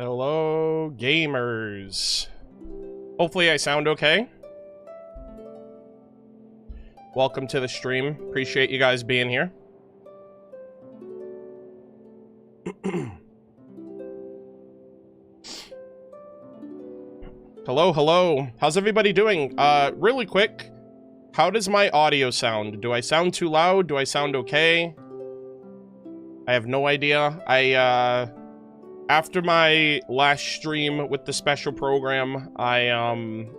Hello, gamers. Hopefully I sound okay. Welcome to the stream. Appreciate you guys being here. Hello. How's everybody doing? Really quick, how does my audio sound? Do I sound too loud? Do I sound okay? I have no idea. After my last stream with the special program, I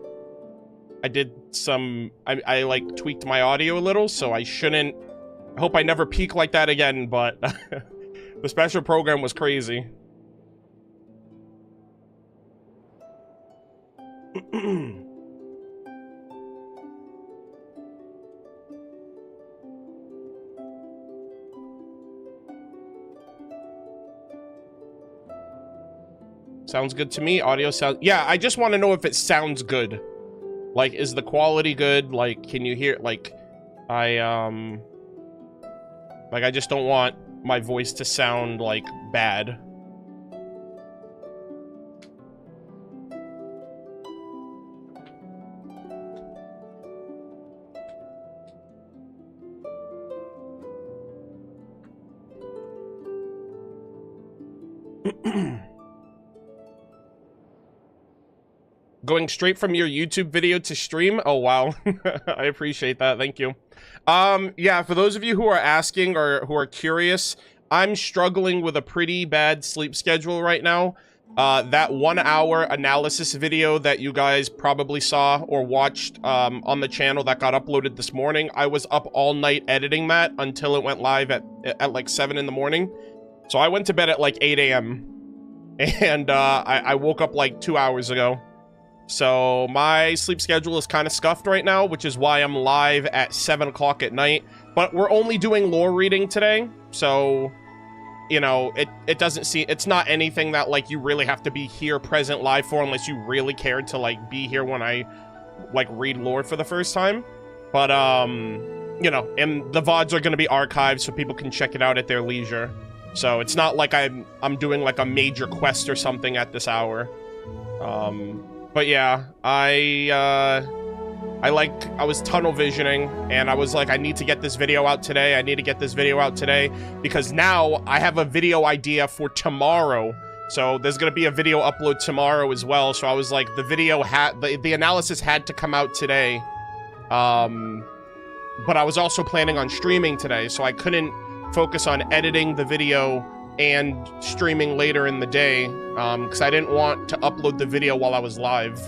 did some, I like tweaked my audio a little, so I hope I never peak like that again, but the special program was crazy. Sounds good to me. Audio sound. Yeah, I just want to know if it sounds good. Like, is the quality good? Like, can you hear? Like, I just don't want my voice to sound like bad. Going straight from your YouTube video to stream? Oh, wow. I appreciate that. Thank you. Yeah, for those of you who are asking or who are curious, I'm struggling with a pretty bad sleep schedule right now. That 1 hour analysis video that you guys probably saw or watched on the channel that got uploaded this morning, I was up all night editing that until it went live at like 7 in the morning. So I went to bed at like 8 a.m. and I woke up like 2 hours ago. So my sleep schedule is kind of scuffed right now, which is why I'm live at 7 o'clock at night. But we're only doing lore reading today, so, you know, it doesn't seem, it's not anything that, like, you really have to be here present live for unless you really cared to, like, be here when I, like, read lore for the first time. But, you know, and the VODs are going to be archived so people can check it out at their leisure. So it's not like I'm doing, like, a major quest or something at this hour. But yeah, I was tunnel visioning, and I was like, I need to get this video out today. I need to get this video out today, because now I have a video idea for tomorrow. So there's gonna be a video upload tomorrow as well. So I was like, the analysis had to come out today. But I was also planning on streaming today, so I couldn't focus on editing the video and streaming later in the day, because I didn't want to upload the video while I was live.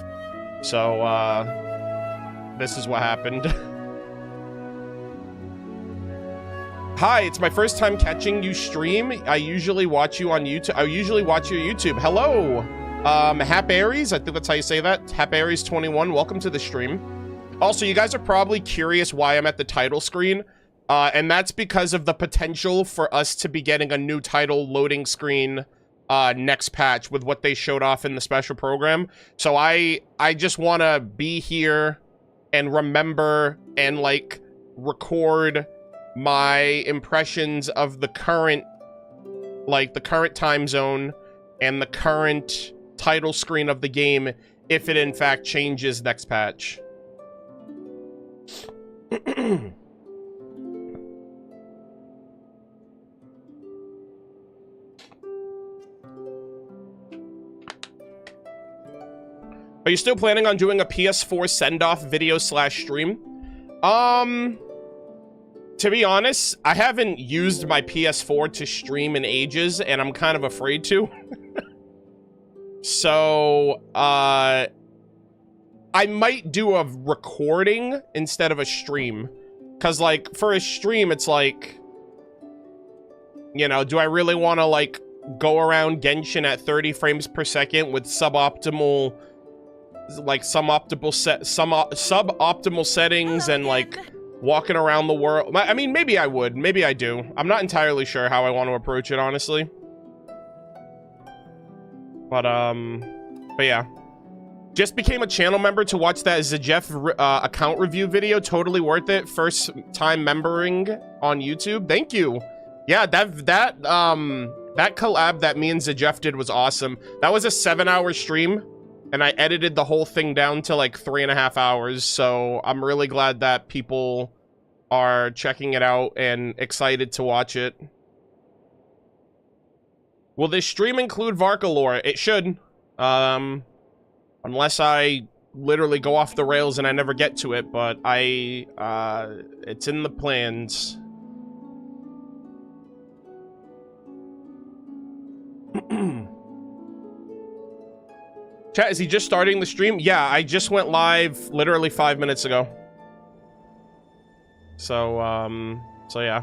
So, this is what happened. Hi, it's my first time catching you stream. I usually watch you on YouTube. I usually watch your YouTube. Hello! Hap Aries, I think that's how you say that. Hap Aries 21, welcome to the stream. Also, you guys are probably curious why I'm at the title screen. And that's because of the potential for us to be getting a new title loading screen next patch with what they showed off in the special program. So I just want to be here and remember and, like, record my impressions of the current, like, the current time zone and the current title screen of the game if it in fact changes next patch. Are you still planning on doing a PS4 send-off video / stream? To be honest, I haven't used my PS4 to stream in ages, and I'm kind of afraid to. So, I might do a recording instead of a stream. Because, like, for a stream, it's like, you know, do I really want to, like, go around Genshin at 30 frames per second with suboptimal settings and, like, walking around the world? I mean, maybe I would, maybe I do. I'm not entirely sure how I want to approach it, honestly. But yeah. Just became a channel member to watch that Zajef account review video. Totally worth it. First time membering on YouTube. Thank you. Yeah, that That collab that me and Jeff did was awesome. That was a 7-hour stream, and I edited the whole thing down to like 3.5 hours, so I'm really glad that people are checking it out and excited to watch it. Will this stream include Varca lore? It should. Unless I literally go off the rails and I never get to it, but it's in the plans. Chat, is he just starting the stream? Yeah, I just went live literally 5 minutes ago. So yeah.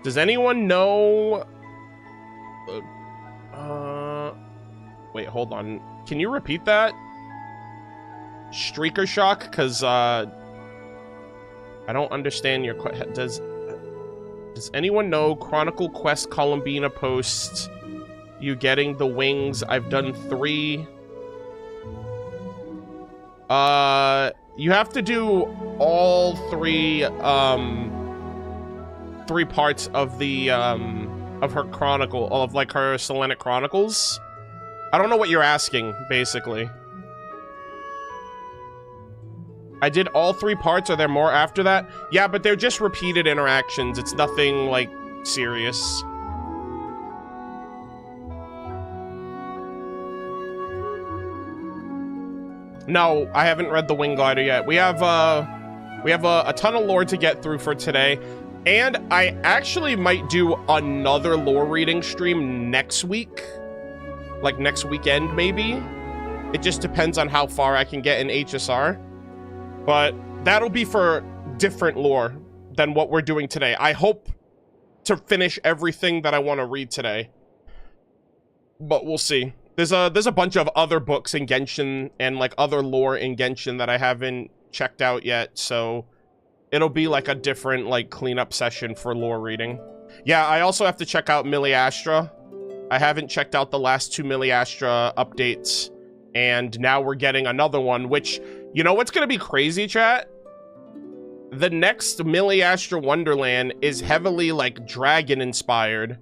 Does anyone know... wait, hold on. Can you repeat that? Streaker Shock? Because, I don't understand your question. Does anyone know Chronicle Quest Colombina posts you getting the wings? I've done 3. You have to do all 3 parts of the, of her chronicle, of, like, her Selenic Chronicles. I don't know what you're asking, basically. I did all 3 parts. Are there more after that? Yeah, but they're just repeated interactions. It's nothing, like, serious. No, I haven't read the Wing Glider yet. We have a ton of lore to get through for today. And I actually might do another lore reading stream next week. Like, next weekend, maybe. It just depends on how far I can get in HSR. But that'll be for different lore than what we're doing today. I hope to finish everything that I want to read today. But we'll see. There's a bunch of other books in Genshin and, like, other lore in Genshin that I haven't checked out yet, so it'll be, like, a different, like, cleanup session for lore reading. Yeah, I also have to check out Miliastra. I haven't checked out the last 2 Miliastra updates, and now we're getting another one, which, you know what's gonna be crazy, chat? The next Miliastra Wonderland is heavily, like, dragon-inspired,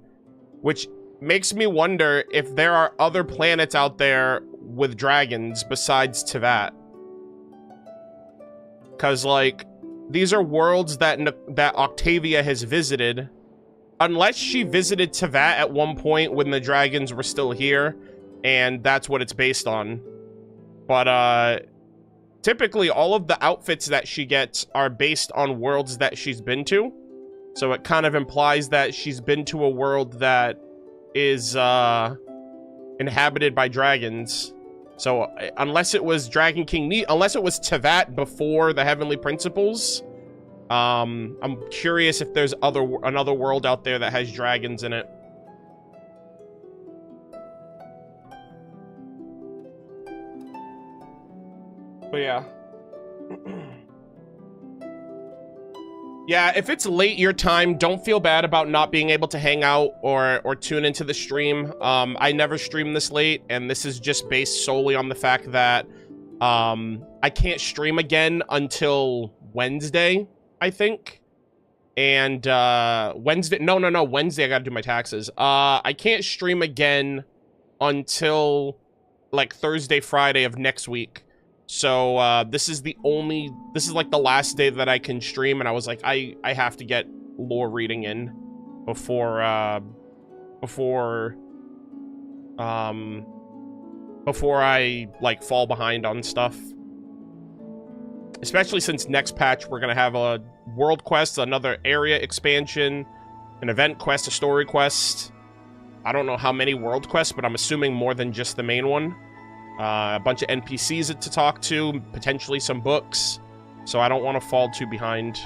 which makes me wonder if there are other planets out there with dragons besides Tevat. Because, like, these are worlds that Octavia has visited. Unless she visited Tevat at one point when the dragons were still here, and that's what it's based on. But, typically all of the outfits that she gets are based on worlds that she's been to. So it kind of implies that she's been to a world that is inhabited by dragons. So unless it was Dragon King unless it was Tevat before the Heavenly Principles, I'm curious if there's another world out there that has dragons in it. But yeah. Yeah, if it's late your time, don't feel bad about not being able to hang out or tune into the stream. I never stream this late, and this is just based solely on the fact that I can't stream again until Wednesday, I think. And Wednesday, no, Wednesday I gotta do my taxes. I can't stream again until like Thursday, Friday of next week. So, this is like the last day that I can stream, and I was like, I have to get lore reading in before I, like, fall behind on stuff. Especially since next patch, we're gonna have a world quest, another area expansion, an event quest, a story quest. I don't know how many world quests, but I'm assuming more than just the main one. A bunch of NPCs to talk to, potentially some books, so I don't want to fall too behind.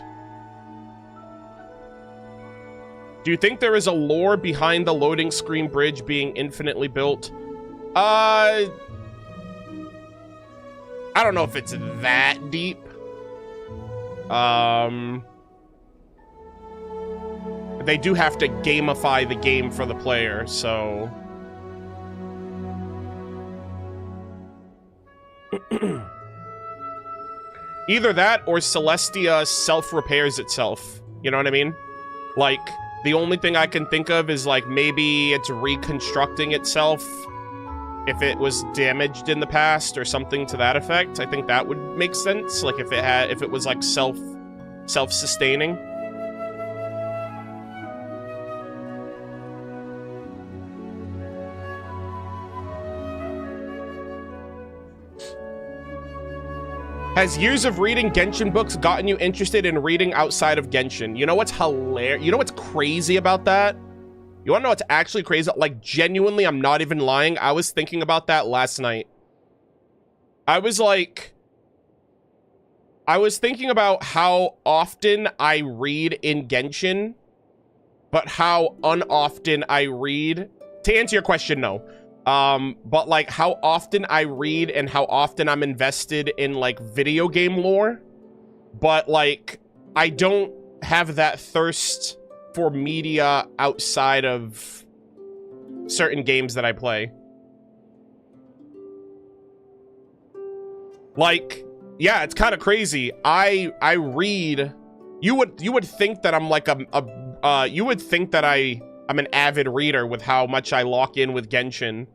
Do you think there is a lore behind the loading screen bridge being infinitely built? I don't know if it's that deep. They do have to gamify the game for the player, so... Either that or Celestia self-repairs itself. You know what I mean? Like, the only thing I can think of is, like, maybe it's reconstructing itself if it was damaged in the past or something to that effect. I think that would make sense. Like, if it was, like, self-sustaining. Has years of reading Genshin books gotten you interested in reading outside of Genshin? You know what's hilarious? You know what's crazy about that? You wanna know what's actually crazy? Like, genuinely, I'm not even lying. I was thinking about that last night. I was thinking about how often I read in Genshin, but how unoften I read. To answer your question, no. But like how often I read and how often I'm invested in like video game lore, but like I don't have that thirst for media outside of certain games that I play. Like, yeah, it's kind of crazy. I read. You would think that I'm like you would think that I'm an avid reader with how much I lock in with Genshin.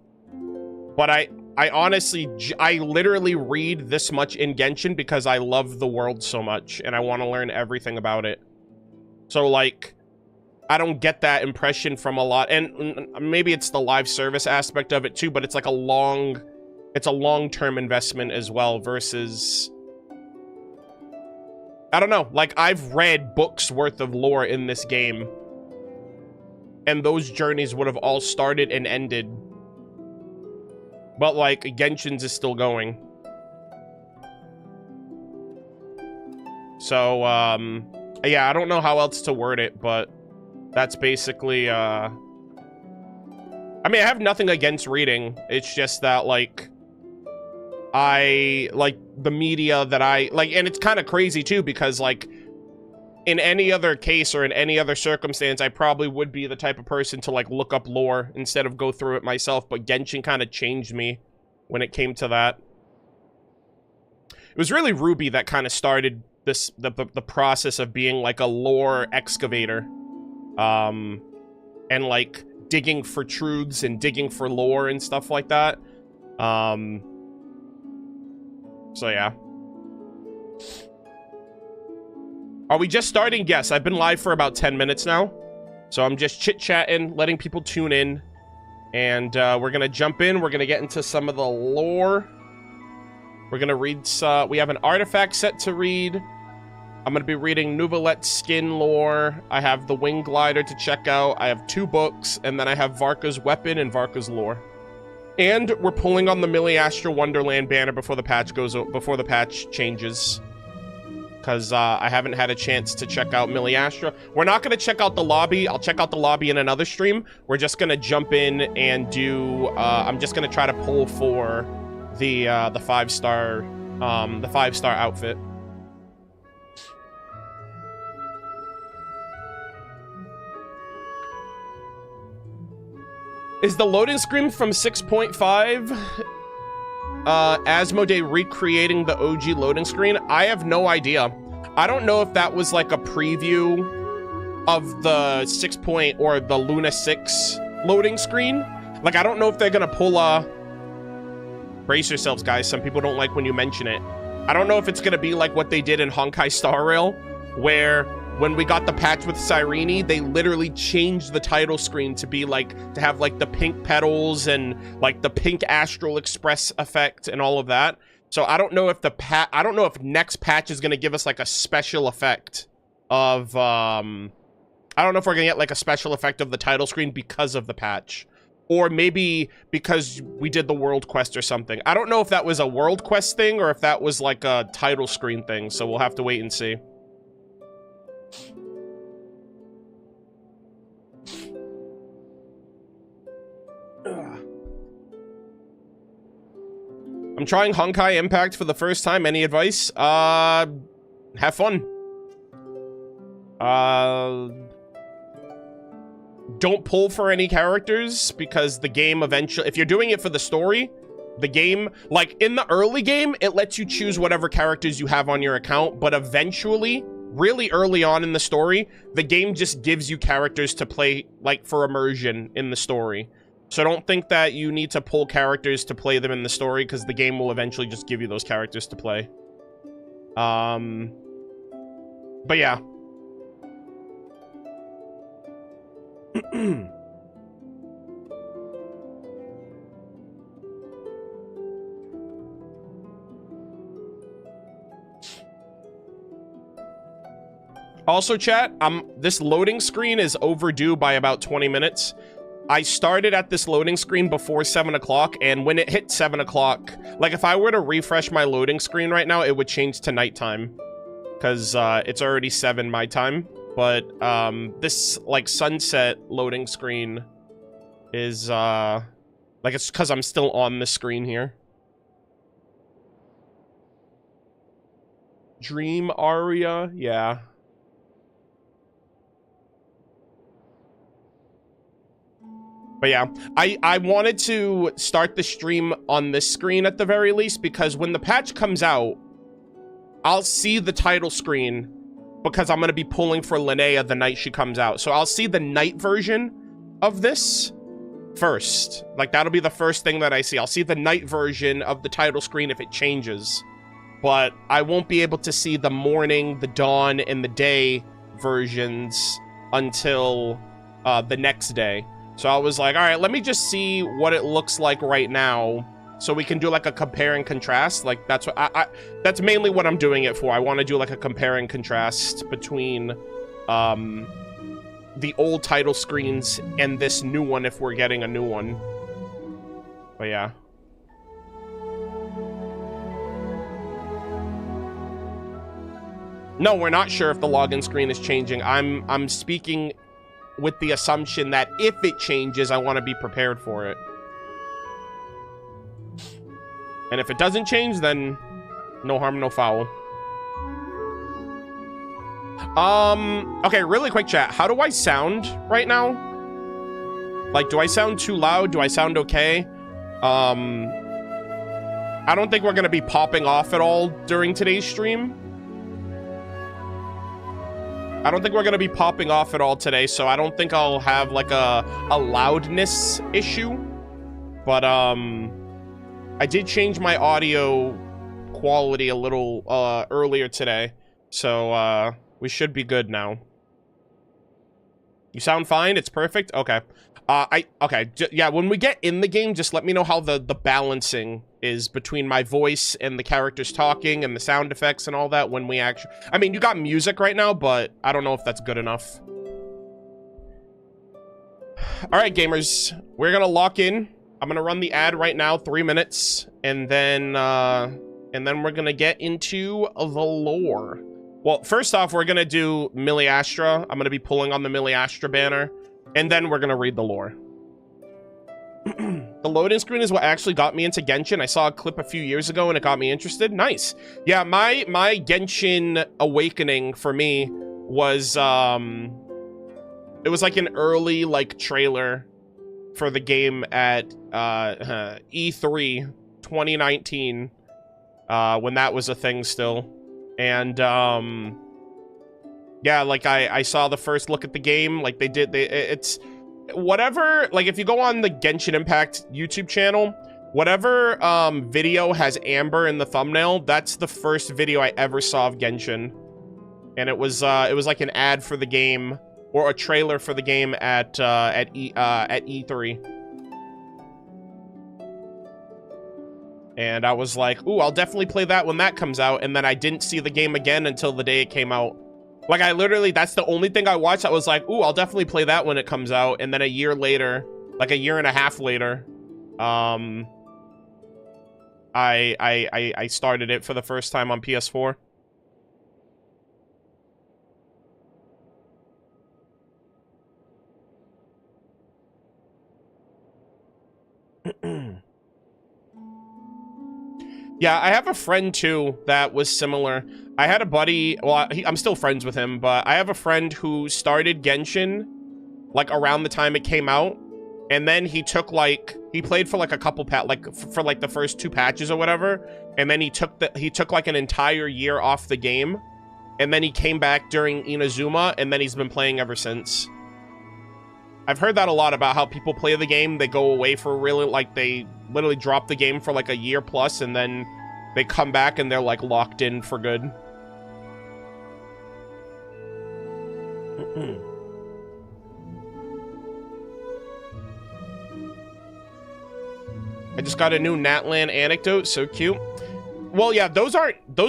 But I honestly, I literally read this much in Genshin because I love the world so much and I want to learn everything about it. So like, I don't get that impression from a lot, and maybe it's the live service aspect of it too, but it's like it's a long-term investment as well versus, I don't know, like I've read books worth of lore in this game. And those journeys would have all started and ended. But, like, Genshin's is still going. So, yeah, I don't know how else to word it, but that's basically, I mean, I have nothing against reading. It's just that, like, I like the media that I, like, and it's kind of crazy, too, because, like, in any other case or in any other circumstance, I probably would be the type of person to, like, look up lore instead of go through it myself, but Genshin kind of changed me when it came to that. It was really Ruby that kind of started this, the process of being, like, a lore excavator. And, like, digging for truths and digging for lore and stuff like that. So, yeah. Are we just starting? Yes, I've been live for about 10 minutes now. So I'm just chit-chatting, letting people tune in. And we're going to jump in. We're going to get into some of the lore. We're going to read... we have an artifact set to read. I'm going to be reading Neuvillette's skin lore. I have the wing glider to check out. I have 2 books. And then I have Varca's weapon and Varca's lore. And we're pulling on the Astra Wonderland banner before the patch changes. Because I haven't had a chance to check out Astra. We're not going to check out the lobby. I'll check out the lobby in another stream. We're just going to jump in and do... I'm just going to try to pull for the 5-star outfit. Is the loading screen from 6.5 Asmodee recreating the OG loading screen? I have no idea. I don't know if that was like a preview of the 6 point or the Luna 6 loading screen. Like, I don't know if they're gonna pull a... Brace yourselves, guys. Some people don't like when you mention it. I don't know if it's gonna be like what they did in Honkai Star Rail, where when we got the patch with Cyrene, they literally changed the title screen to be like, to have like the pink petals and like the pink Astral Express effect and all of that. So I don't know if I don't know if next patch is gonna give us like a special effect of, I don't know if we're gonna get like a special effect of the title screen because of the patch. Or maybe because we did the world quest or something. I don't know if that was a world quest thing or if that was like a title screen thing, so we'll have to wait and see. I'm trying Honkai Impact for the first time. Any advice? Have fun. Don't pull for any characters, because the game eventually... If you're doing it for the story, the game... Like, in the early game, it lets you choose whatever characters you have on your account, but eventually, really early on in the story, the game just gives you characters to play, like, for immersion in the story. So don't think that you need to pull characters to play them in the story, because the game will eventually just give you those characters to play. But yeah. Also, chat, this loading screen is overdue by about 20 minutes. I started at this loading screen before 7 o'clock, and when it hit 7 o'clock, like, if I were to refresh my loading screen right now, it would change to nighttime. Because, it's already 7 my time. But, this, like, sunset loading screen is, like, it's because I'm still on the screen here. Dream Aria? Yeah. But yeah, I wanted to start the stream on this screen at the very least, because when the patch comes out, I'll see the title screen, because I'm going to be pulling for Linnea the night she comes out. So I'll see the night version of this first. Like, that'll be the first thing that I see. I'll see the night version of the title screen if it changes. But I won't be able to see the morning, the dawn, and the day versions until the next day. So I was like, all right, let me just see what it looks like right now, so we can do like a compare and contrast. Like, that's what that's mainly what I'm doing it for. I want to do like a compare and contrast between the old title screens and this new one, if we're getting a new one. But yeah. No, we're not sure if the login screen is changing. I'm speaking with the assumption that if it changes, I want to be prepared for it. And if it doesn't change, then no harm, no foul. Okay, really quick chat. How do I sound right now? Like, do I sound too loud? Do I sound okay? I don't think we're gonna be popping off at all during today's stream. I don't think we're gonna be popping off at all today, so I don't think I'll have like a loudness issue. But I did change my audio quality a little earlier today, so we should be good now. You sound fine? It's perfect? Okay. Yeah, when we get in the game, just let me know how the balancing is between my voice and the characters talking and the sound effects and all that when we actually... I mean, you got music right now, but I don't know if that's good enough. All right, gamers, we're gonna lock in. I'm gonna run the ad right now, 3 minutes, and then we're gonna get into the lore. Well, first off, we're gonna do Miliastra. I'm gonna be pulling on the Miliastra banner, and then we're gonna read the lore. The loading screen is what actually got me into Genshin. I saw a clip a few years ago and it got me interested. Nice. Yeah, my Genshin awakening for me was it was like an early like trailer for the game at E3 2019 when that was a thing still. And yeah, like I saw the first look at the game. Like it's whatever, like if you go on the Genshin Impact YouTube channel, whatever video has amber in the thumbnail, that's the first video I ever saw of Genshin. And it was like an ad for the game, or a trailer for the game at E3. And I was like, ooh, I'll definitely play that when that comes out. And then I didn't see the game again until the day it came out. Like, I literally, that's the only thing I watched. I was like, ooh, I'll definitely play that when it comes out. And then a year later, like a year and a half later, I started it for the first time on PS4. Yeah, I have a friend too that was similar. I had a buddy, well, I'm still friends with him, but I have a friend who started Genshin like around the time it came out, and then he took like, he played for like a couple for like the first 2 patches or whatever, and then he took like an entire year off the game, and then he came back during Inazuma, and then he's been playing ever since. I've heard that a lot about how people play the game. They go away for really, like, they literally drop the game for like a year plus, and then they come back and they're like locked in for good. I just got a new Natlan anecdote, so cute. Well, yeah, those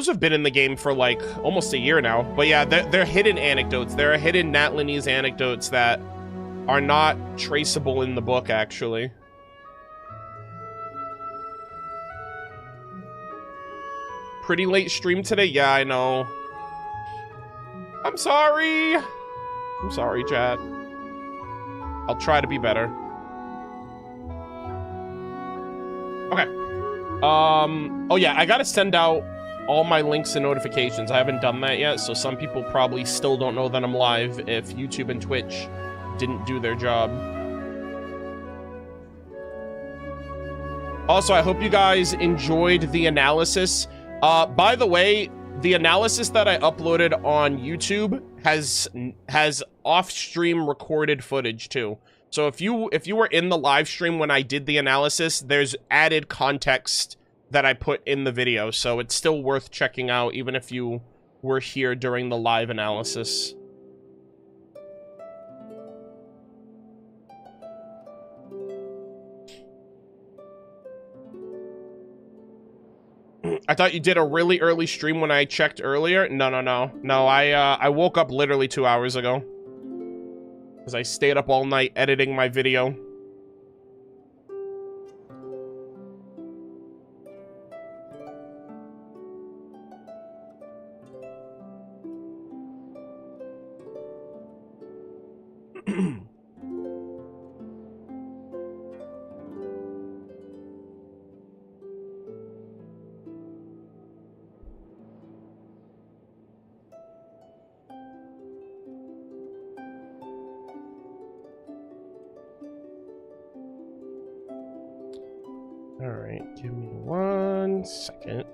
have been in the game for like almost a year now. But yeah, they're hidden anecdotes. There are hidden Natlanese anecdotes that are not traceable in the book, actually. Pretty late stream today? Yeah, I know. I'm sorry. I'm sorry, chat. I'll try to be better. Okay. Oh yeah, I gotta send out all my links and notifications. I haven't done that yet, so some people probably still don't know that I'm live if YouTube and Twitch didn't do their job. Also, I hope you guys enjoyed the analysis. By the way, the analysis that I uploaded on YouTube has off-stream recorded footage too. So if you were in the live stream when I did the analysis, there's added context that I put in the video, so it's still worth checking out even if you were here during the live analysis. I thought you did a really early stream when I checked earlier. No, I woke up literally 2 hours ago. Because I stayed up all night editing my video. Alright, give me 1 second.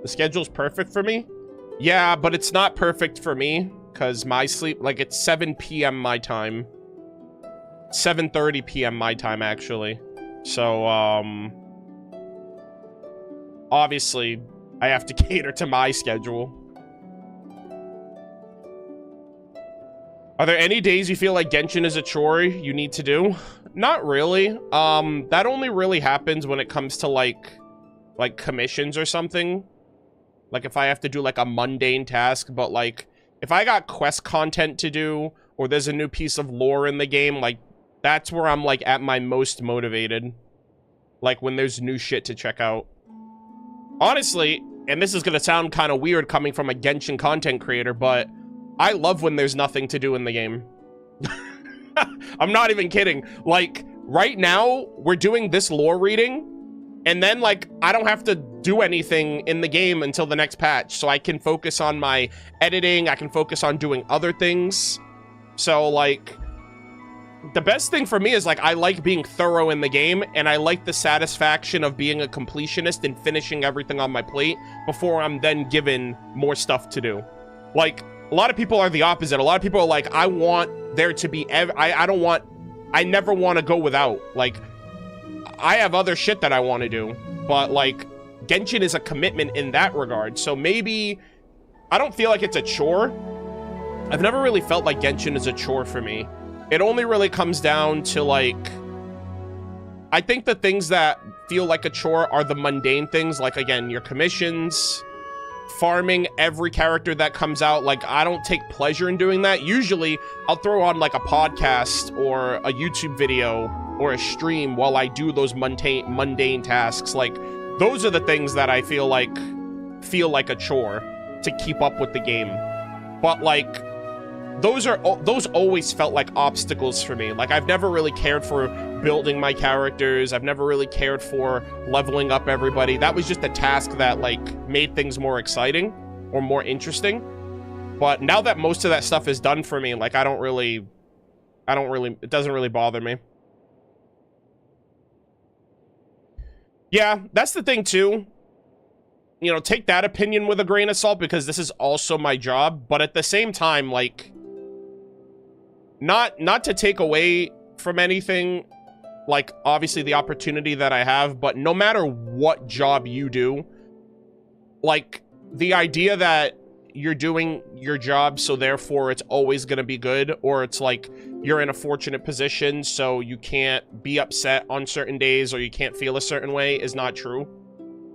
The schedule's perfect for me? Yeah, but it's not perfect for me, because my sleep, like, it's 7 p.m. my time. 7:30 p.m. my time, actually. So, obviously, I have to cater to my schedule. Are there any days you feel like Genshin is a chore you need to do? Not really. That only really happens when it comes to like commissions or something. Like if I have to do like a mundane task, but like if I got quest content to do or there's a new piece of lore in the game, like that's where I'm like at my most motivated. Like when there's new shit to check out. Honestly, and this is gonna sound kind of weird coming from a Genshin content creator, but I love when there's nothing to do in the game. I'm not even kidding. Like, right now, we're doing this lore reading, and then, like, I don't have to do anything in the game until the next patch, so I can focus on my editing, I can focus on doing other things. So, like, the best thing for me is, like, I like being thorough in the game, and I like the satisfaction of being a completionist and finishing everything on my plate before I'm then given more stuff to do. Like, a lot of people are the opposite. A lot of people are like, I want there to be, I never want to go without. Like, I have other shit that I want to do, but like, Genshin is a commitment in that regard. So maybe, I don't feel like it's a chore. I've never really felt like Genshin is a chore for me. It only really comes down to like, I think the things that feel like a chore are the mundane things, like again, your commissions, farming every character that comes out. Like, I don't take pleasure in doing that. Usually, I'll throw on, like, a podcast or a YouTube video or a stream while I do those mundane tasks. Like, those are the things that I feel like a chore to keep up with the game. But, like, those always felt like obstacles for me. Like, I've never really cared for building my characters. I've never really cared for leveling up everybody. That was just a task that, like, made things more exciting or more interesting. But now that most of that stuff is done for me, like, it doesn't really bother me. Yeah, that's the thing, too. you know, take that opinion with a grain of salt, because this is also my job. But at the same time, like, not to take away from anything, like, obviously the opportunity that I have, but no matter what job you do, like, the idea that you're doing your job, so therefore it's always going to be good, or it's like you're in a fortunate position, so you can't be upset on certain days, or you can't feel a certain way, is not true.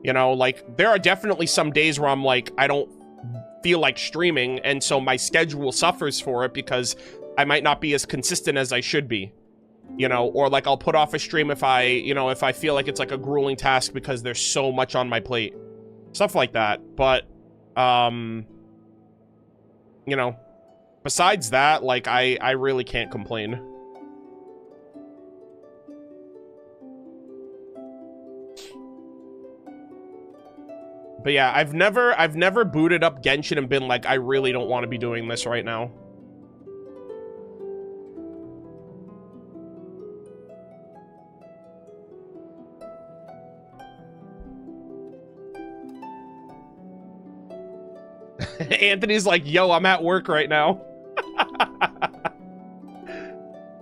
You know, like, there are definitely some days where I'm like, I don't feel like streaming, and so my schedule suffers for it because I might not be as consistent as I should be. You know, or like I'll put off a stream if I, you know, if I feel like it's like a grueling task because there's so much on my plate. Stuff like that. But, you know, besides that, like, I really can't complain. But yeah, I've never booted up Genshin and been like, I really don't want to be doing this right now. Anthony's like, yo, I'm at work right now.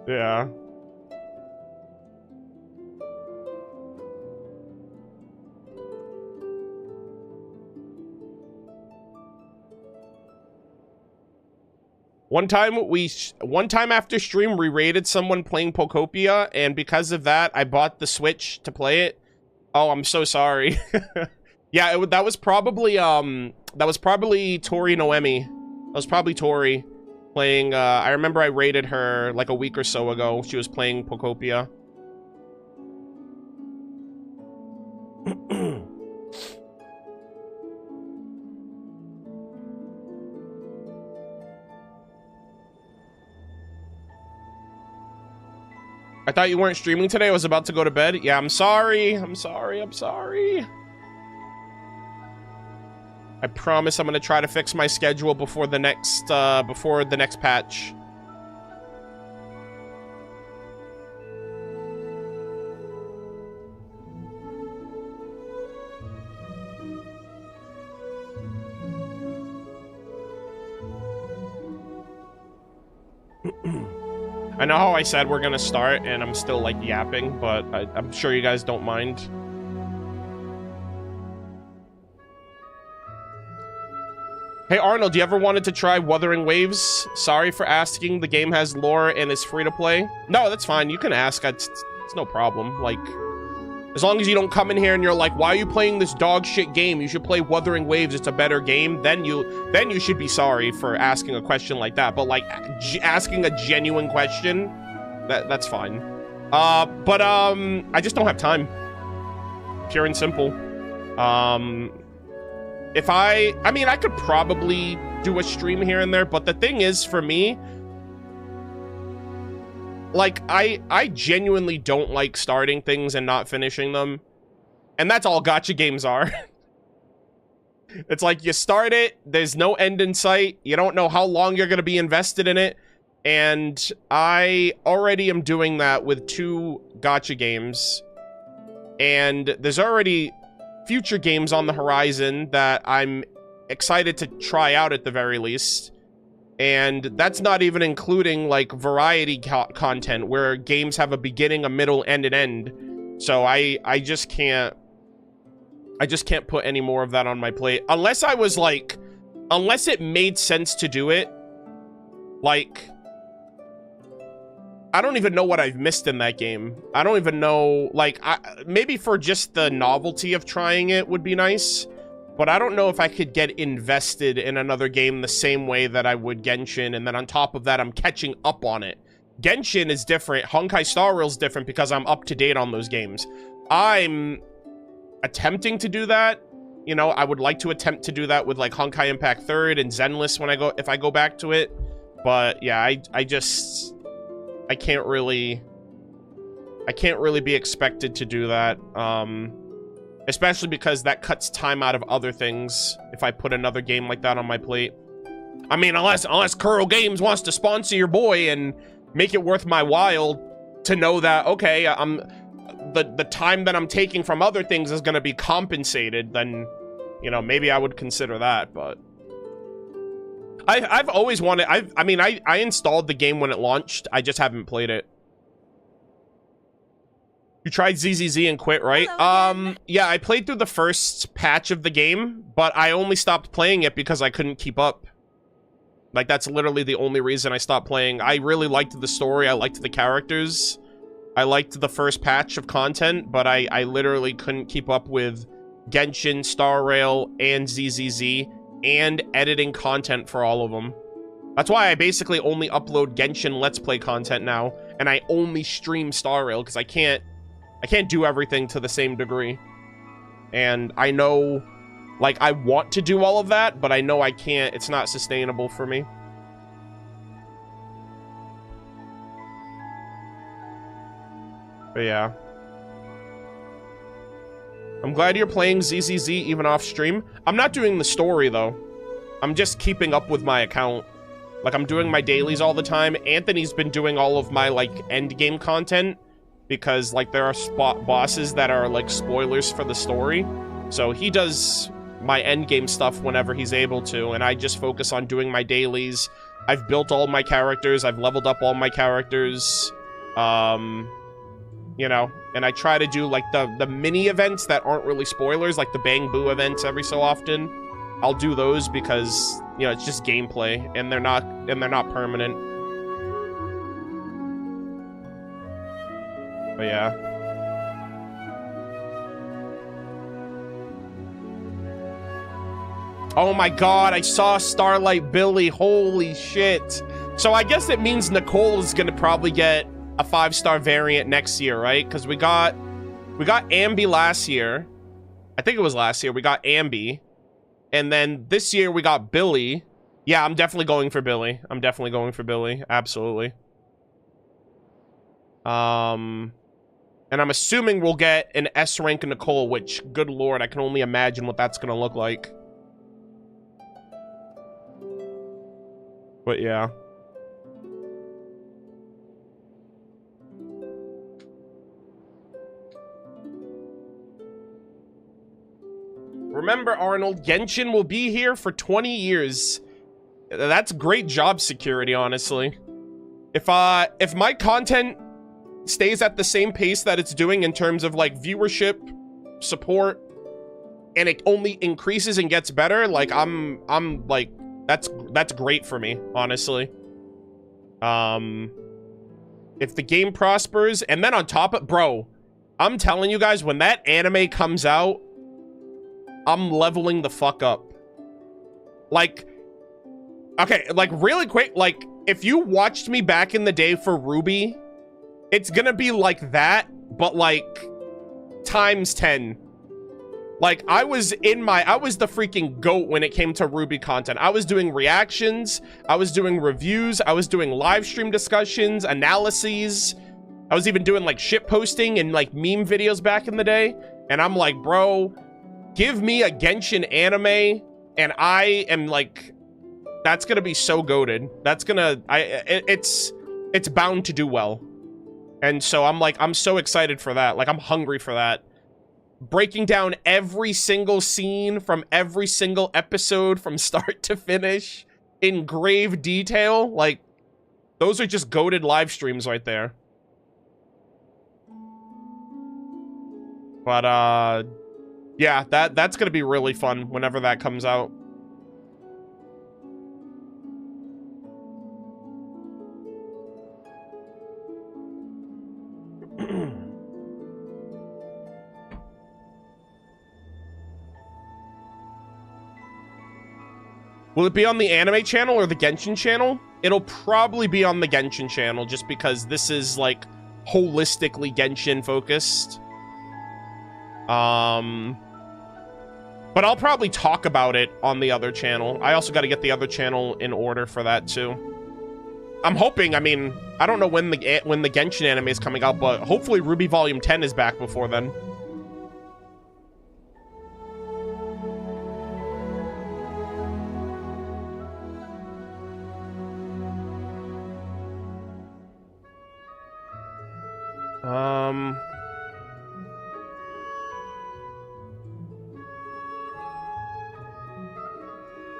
Yeah. One time after stream, we raided someone playing Pokopia, and because of that, I bought the Switch to play it. Oh, I'm so sorry. Yeah, that was probably Tori Noemi. That was probably Tori playing, I remember I raided her like a week or so ago. She was playing Pokopia. I thought you weren't streaming today. I was about to go to bed. Yeah, I'm sorry. I'm sorry. I promise I'm gonna try to fix my schedule before the next patch. I know how I said we're gonna start, and I'm still, like, yapping, but I'm sure you guys don't mind. Hey, Arnold, you ever wanted to try Wuthering Waves? Sorry for asking. The game has lore and is free to play. No, that's fine. You can ask. It's no problem. Like, as long as you don't come in here and you're like, why are you playing this dog shit game? You should play Wuthering Waves. It's a better game. Then you should be sorry for asking a question like that. But, like, asking a genuine question, that's fine. But I just don't have time. Pure and simple. I mean, I could probably do a stream here and there, but the thing is, for me, like, I genuinely don't like starting things and not finishing them. And that's all gacha games are. It's like, you start it, there's no end in sight, you don't know how long you're gonna be invested in it, and I already am doing that with 2 gacha games. And there's already future games on the horizon that I'm excited to try out at the very least. And that's not even including, like, variety content where games have a beginning, a middle, and an end. So I just can't put any more of that on my plate. Unless I was like, unless it made sense to do it. Like, I don't even know what I've missed in that game. I don't even know, like, maybe for just the novelty of trying it would be nice, but I don't know if I could get invested in another game the same way that I would Genshin, and then on top of that, I'm catching up on it. Genshin is different. Honkai Star Rail is different because I'm up to date on those games. I'm attempting to do that. You know, I would like to attempt to do that with, like, Honkai Impact 3rd and Zenless if I go back to it. But yeah, I can't really be expected to do that, especially because that cuts time out of other things if I put another game like that on my plate. I mean, unless Kuro Games wants to sponsor your boy and make it worth my while to know that, okay, the time that I'm taking from other things is going to be compensated, then you know, maybe I would consider that, but I've always wanted, I mean, I installed the game when it launched. I just haven't played it. You tried ZZZ and quit, right? Yeah, I played through the first patch of the game, but I only stopped playing it because I couldn't keep up. Like, that's literally the only reason I stopped playing. I really liked the story. I liked the characters. I liked the first patch of content, but I literally couldn't keep up with Genshin, Star Rail, and ZZZ, and editing content for all of them. That's why I basically only upload Genshin Let's Play content now, and I only stream Star Rail, because I can't do everything to the same degree. And I know, like, I want to do all of that, but I know I can't. It's not sustainable for me. But yeah. I'm glad you're playing ZZZ even off stream. I'm not doing the story, though. I'm just keeping up with my account. Like, I'm doing my dailies all the time. Anthony's been doing all of my, like, endgame content. Because, like, there are bosses that are, like, spoilers for the story. So he does my endgame stuff whenever he's able to. And I just focus on doing my dailies. I've built all my characters. I've leveled up all my characters. You know, and I try to do, like, the mini events that aren't really spoilers, like the Bang Boo events every so often. I'll do those because, you know, it's just gameplay, and they're not permanent. But yeah. Oh my god, I saw Starlight Billy. Holy shit. So I guess it means Nicole is gonna probably get a 5-star variant next year, right? Because we got Ambi last year. I think it was last year. We got Ambi. And then this year we got Billy. Yeah, I'm definitely going for Billy. I'm definitely going for Billy. Absolutely. And I'm assuming we'll get an S rank Nicole, which, good lord, I can only imagine what that's gonna look like. But yeah. Remember, Arnold, Genshin will be here for 20 years. That's great job security, honestly. If my content stays at the same pace that it's doing in terms of, like, viewership, support, and it only increases and gets better, like, I'm like, that's great for me, honestly. If the game prospers, and then on top of, bro, I'm telling you guys, when that anime comes out, I'm leveling the fuck up. Like, okay, like, really quick, like, if you watched me back in the day for Ruby, it's gonna be like that, but, like, times 10. Like, I was the freaking GOAT when it came to Ruby content. I was doing reactions, I was doing reviews, I was doing live stream discussions, analyses. I was even doing, like, shit posting and, like, meme videos back in the day. And I'm like, bro, give me a Genshin anime, and I am, like, that's gonna be so goated. That's gonna, it's bound to do well. And so I'm like, I'm so excited for that. Like, I'm hungry for that. Breaking down every single scene from every single episode from start to finish in grave detail. Like, those are just goated live streams right there. But, yeah, that's gonna be really fun whenever that comes out. Will it be on the anime channel or the Genshin channel? It'll probably be on the Genshin channel, just because this is, like, holistically Genshin focused. But I'll probably talk about it on the other channel. I also got to get the other channel in order for that too. I'm hoping, I mean, I don't know when the Genshin anime is coming out, but hopefully Ruby Volume 10 is back before then.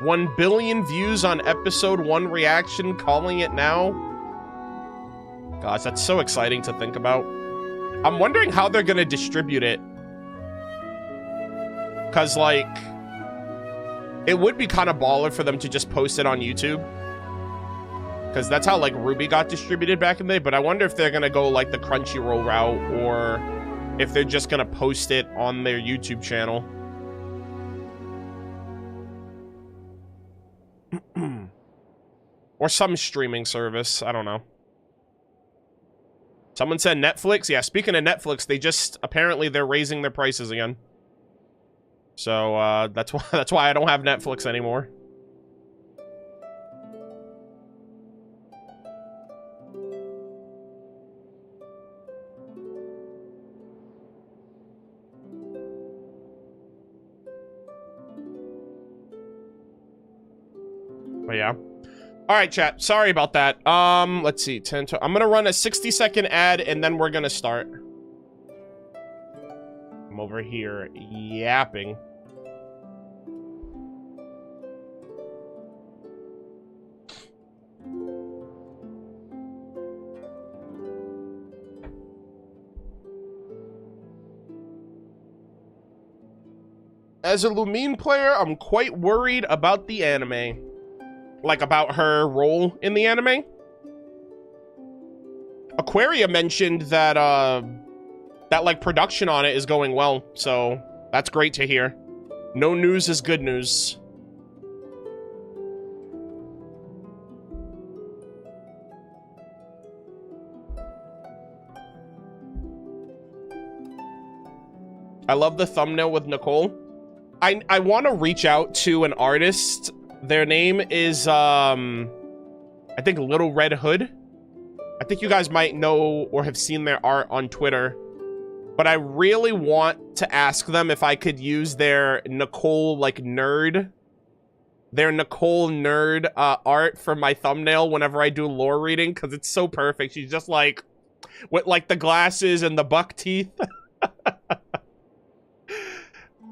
1 billion views on episode 1 reaction, calling it now. Gosh, that's so exciting to think about. I'm wondering how they're gonna distribute it. Cause like, it would be kind of baller for them to just post it on YouTube. Because that's how, like, Ruby got distributed back in the day. But I wonder if they're going to go, like, the Crunchyroll route. Or if they're just going to post it on their YouTube channel. Or some streaming service. I don't know. Someone said Netflix. Yeah, speaking of Netflix, they just... Apparently, they're raising their prices again. So, that's why I don't have Netflix anymore. But yeah. All right, chat. Sorry about that. Let's see. I'm gonna run a 60-second ad and then we're gonna start. I'm over here yapping. As a Lumine player, I'm quite worried about the anime. Like, about her role in the anime. Aquaria mentioned that, like, production on it is going well. So, that's great to hear. No news is good news. I love the thumbnail with Nicole. I want to reach out to an artist. Their name is, I think Little Red Hood. I think you guys might know or have seen their art on Twitter. But I really want to ask them if I could use their Nicole, like, nerd. Their Nicole nerd art for my thumbnail whenever I do lore reading. Because it's so perfect. She's just, like, with, like, the glasses and the buck teeth.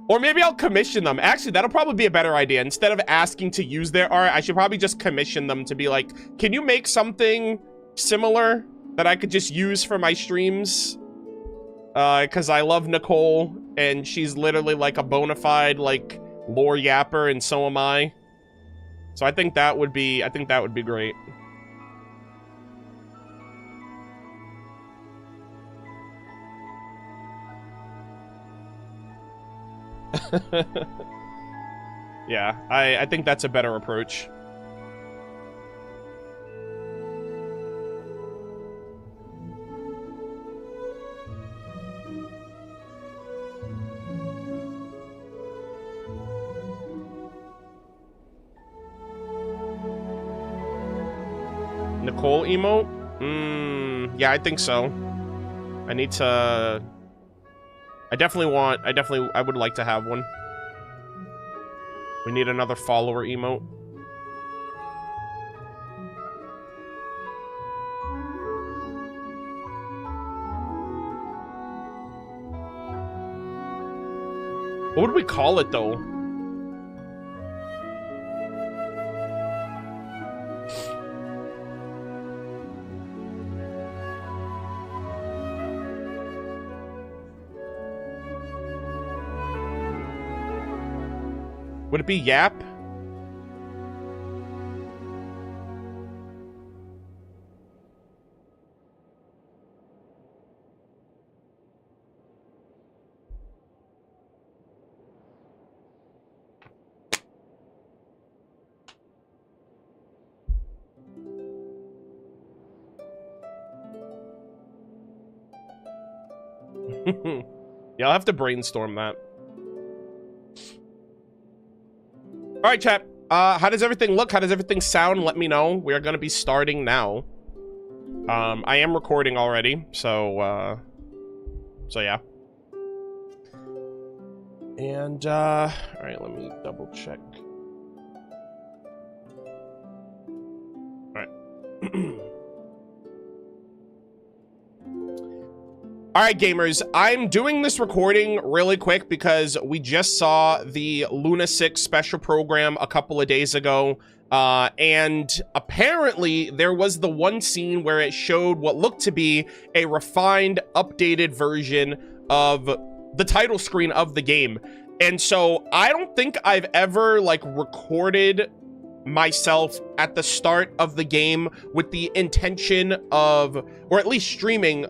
Or maybe I'll commission them. Actually, that'll probably be a better idea. Instead of asking to use their art, I should probably just commission them to be like, can you make something similar that I could just use for my streams? Because I love Nicole, and she's literally like a bona fide, like, lore yapper, and so am I. So I think that would be great. Yeah, I think that's a better approach. Nicole emote? Yeah, I think so. I need to... I would like to have one. We need another follower emote. What would we call it, though? Would it be Yap? Yeah, I'll have to brainstorm that. All right, chat. How does everything look? How does everything sound? Let me know. We are going to be starting now. I am recording already, so yeah. And, all right, let me double check. All right. All right, gamers, I'm doing this recording really quick because we just saw the Luna 6 special program a couple of days ago. And apparently there was the one scene where it showed what looked to be a refined, updated version of the title screen of the game. And so I don't think I've ever like recorded myself at the start of the game with the intention of, or at least streaming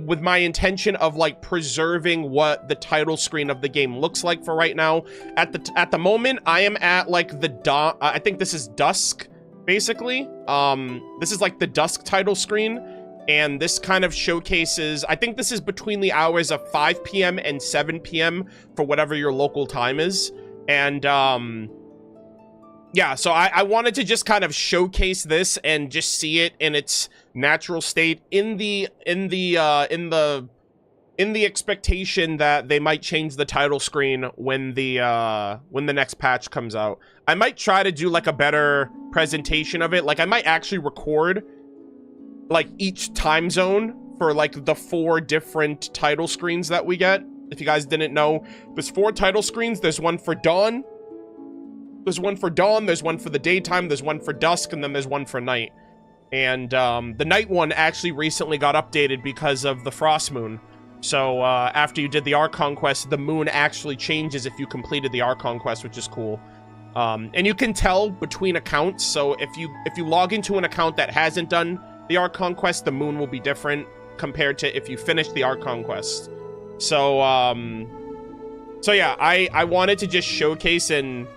with my intention of like preserving what the title screen of the game looks like for right now. At the moment, I am at like the I think this is dusk, basically. This is like the dusk title screen, and this kind of showcases, I think this is between the hours of 5 p.m. and 7 p.m. for whatever your local time is. And yeah, so I wanted to just kind of showcase this and just see it in its natural state in the expectation that they might change the title screen when the next patch comes out. I might try to do like a better presentation of it. Like I might actually record like each time zone for like the 4 different title screens that we get. If you guys didn't know, there's 4 title screens. There's one for dawn. There's one for dawn, there's one for the daytime, there's one for dusk, and then there's one for night. And the night one actually recently got updated because of the frost moon. So after you did the Archon quest, the moon actually changes if you completed the Archon quest, which is cool. And you can tell between accounts. So if you log into an account that hasn't done the Archon quest, the moon will be different compared to if you finish the Archon quest. So so yeah, I wanted to just showcase and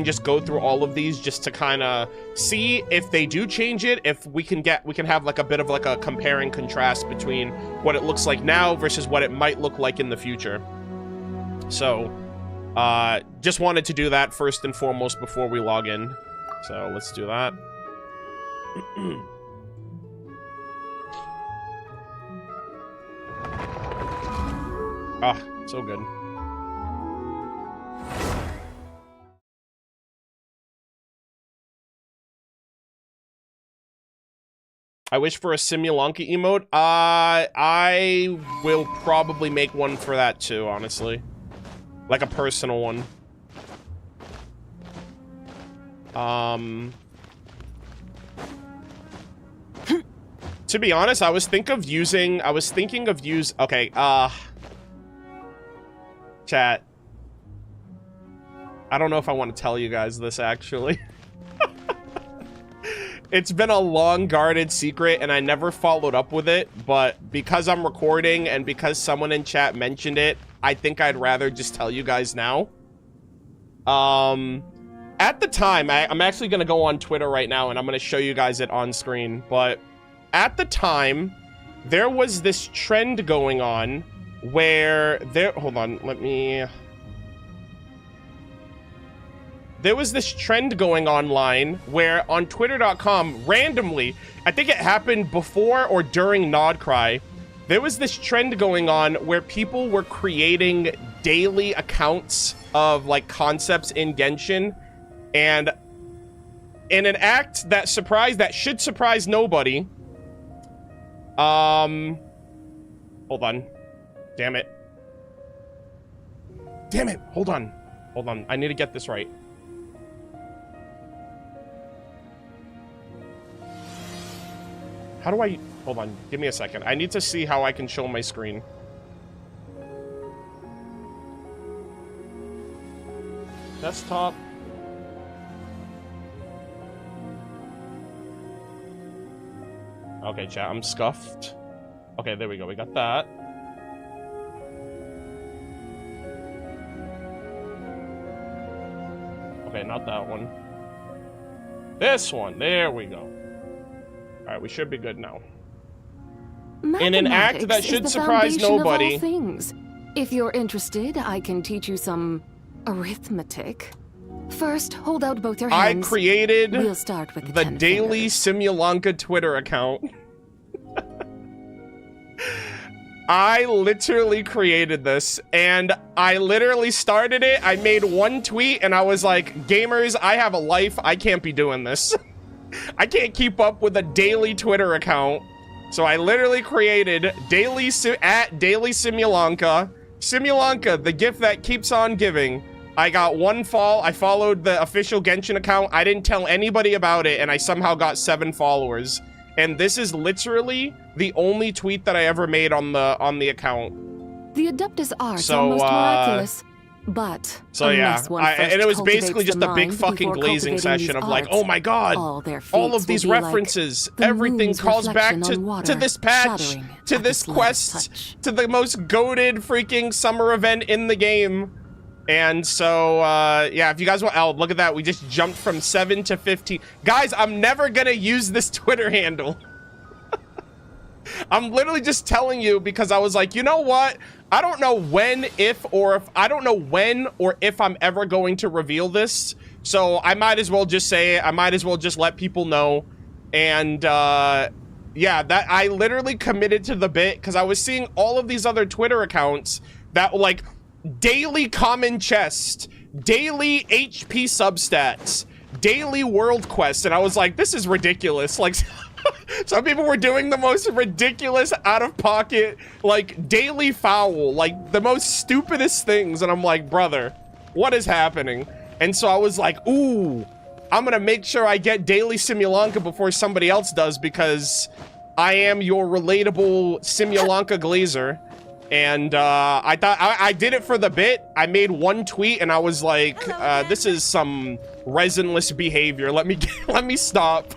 just go through all of these just to kind of see if they do change it, if we can have like a bit of like a compare and contrast between what it looks like now versus what it might look like in the future. So just wanted to do that first and foremost before we log in. So let's do that. Ah, so good. I wish for a Simulanka emote. I will probably make one for that too, honestly. Like a personal one. To be honest, I was thinking of using, okay, chat. I don't know if I want to tell you guys this, actually. It's been a long guarded secret and I never followed up with it, but because I'm recording and because someone in chat mentioned it, I think I'd rather just tell you guys now. At the time, I'm actually going to go on Twitter right now and I'm going to show you guys it on screen, but at the time, there was this trend going on where hold on, there was this trend going online where on twitter.com randomly, I think it happened before or during Nodcry, there was this trend going on where people were creating daily accounts of like concepts in Genshin, and in an act that should surprise nobody, hold on, damn it, hold on, I need to get this right. How do I... Hold on. Give me a second. I need to see how I can show my screen. Desktop. Okay, chat. I'm scuffed. Okay, there we go. We got that. Okay, not that one. This one. There we go. All right, we should be good now. In an act that should surprise nobody. Things. If you're interested, I can teach you some arithmetic. First, hold out both your hands. I created we'll start with the daily Simulanka Twitter account. I literally created this, and I literally started it. I made one tweet, and I was like, gamers, I have a life. I can't be doing this. I can't keep up with a daily Twitter account. So I literally created at Daily Simulanka. Simulanka, the gift that keeps on giving. I got 1 follow. I followed the official Genshin account. I didn't tell anybody about it, and I somehow got 7 followers. And this is literally the only tweet that I ever made on the account. The Adeptus arts are most miraculous, but so yeah, and it was basically just a big fucking glazing session of like, oh my god, all of these references, like everything calls back to this patch, to this quest, to the most goated freaking summer event in the game. And so, yeah, if you guys want, oh, look at that. We just jumped from 7 to 15. Guys, I'm never gonna use this Twitter handle. I'm literally just telling you because I was like, you know what? I don't know when, I don't know when or if I'm ever going to reveal this. So I might as well just say it. I might as well just let people know. And, yeah, that I literally committed to the bit because I was seeing all of these other Twitter accounts that were like, daily common chest, daily HP substats, daily world quest, and I was like, this is ridiculous. Like, some people were doing the most ridiculous, out-of-pocket, like, daily foul, like, the most stupidest things, and I'm like, brother, what is happening? And so I was like, ooh, I'm gonna make sure I get daily Simulanka before somebody else does, because I am your relatable Simulanka glazer. And I thought I did it for the bit. I made 1 tweet and I was like, this is some resinless behavior. Let me stop.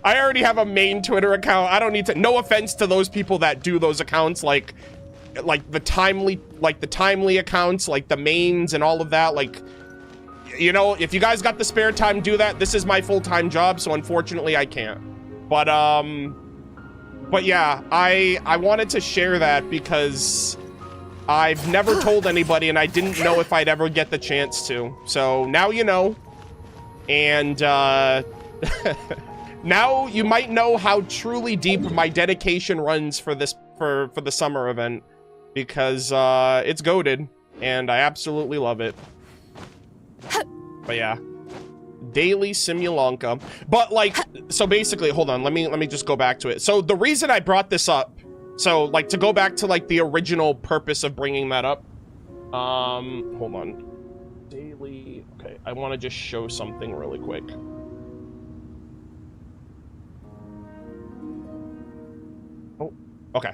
I already have a main Twitter account. I don't need to. No offense to those people that do those accounts, like the timely accounts, like the mains and all of that. Like, you know, if you guys got the spare time, do that. This is my full-time job, so unfortunately I can't. But yeah, I wanted to share that because I've never told anybody and I didn't know if I'd ever get the chance to. So now you know. And now you might know how truly deep my dedication runs for this for the summer event, because it's goated and I absolutely love it. But yeah. Daily Simulanka. But like, so basically, hold on, let me just go back to it. So the reason I brought this up, so like to go back to like the original purpose of bringing that up, hold on. Daily, okay, I want to just show something really quick. Oh, okay.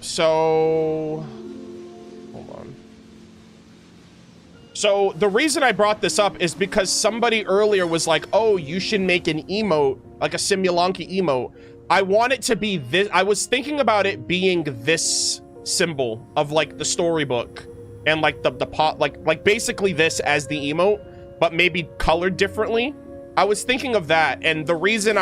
So, hold on. So the reason I brought this up is because somebody earlier was like, oh, you should make an emote, like a Simulanka emote. I want it to be this. I was thinking about it being this symbol of like the storybook and like the pot, like basically this as the emote, but maybe colored differently. I was thinking of that. And the reason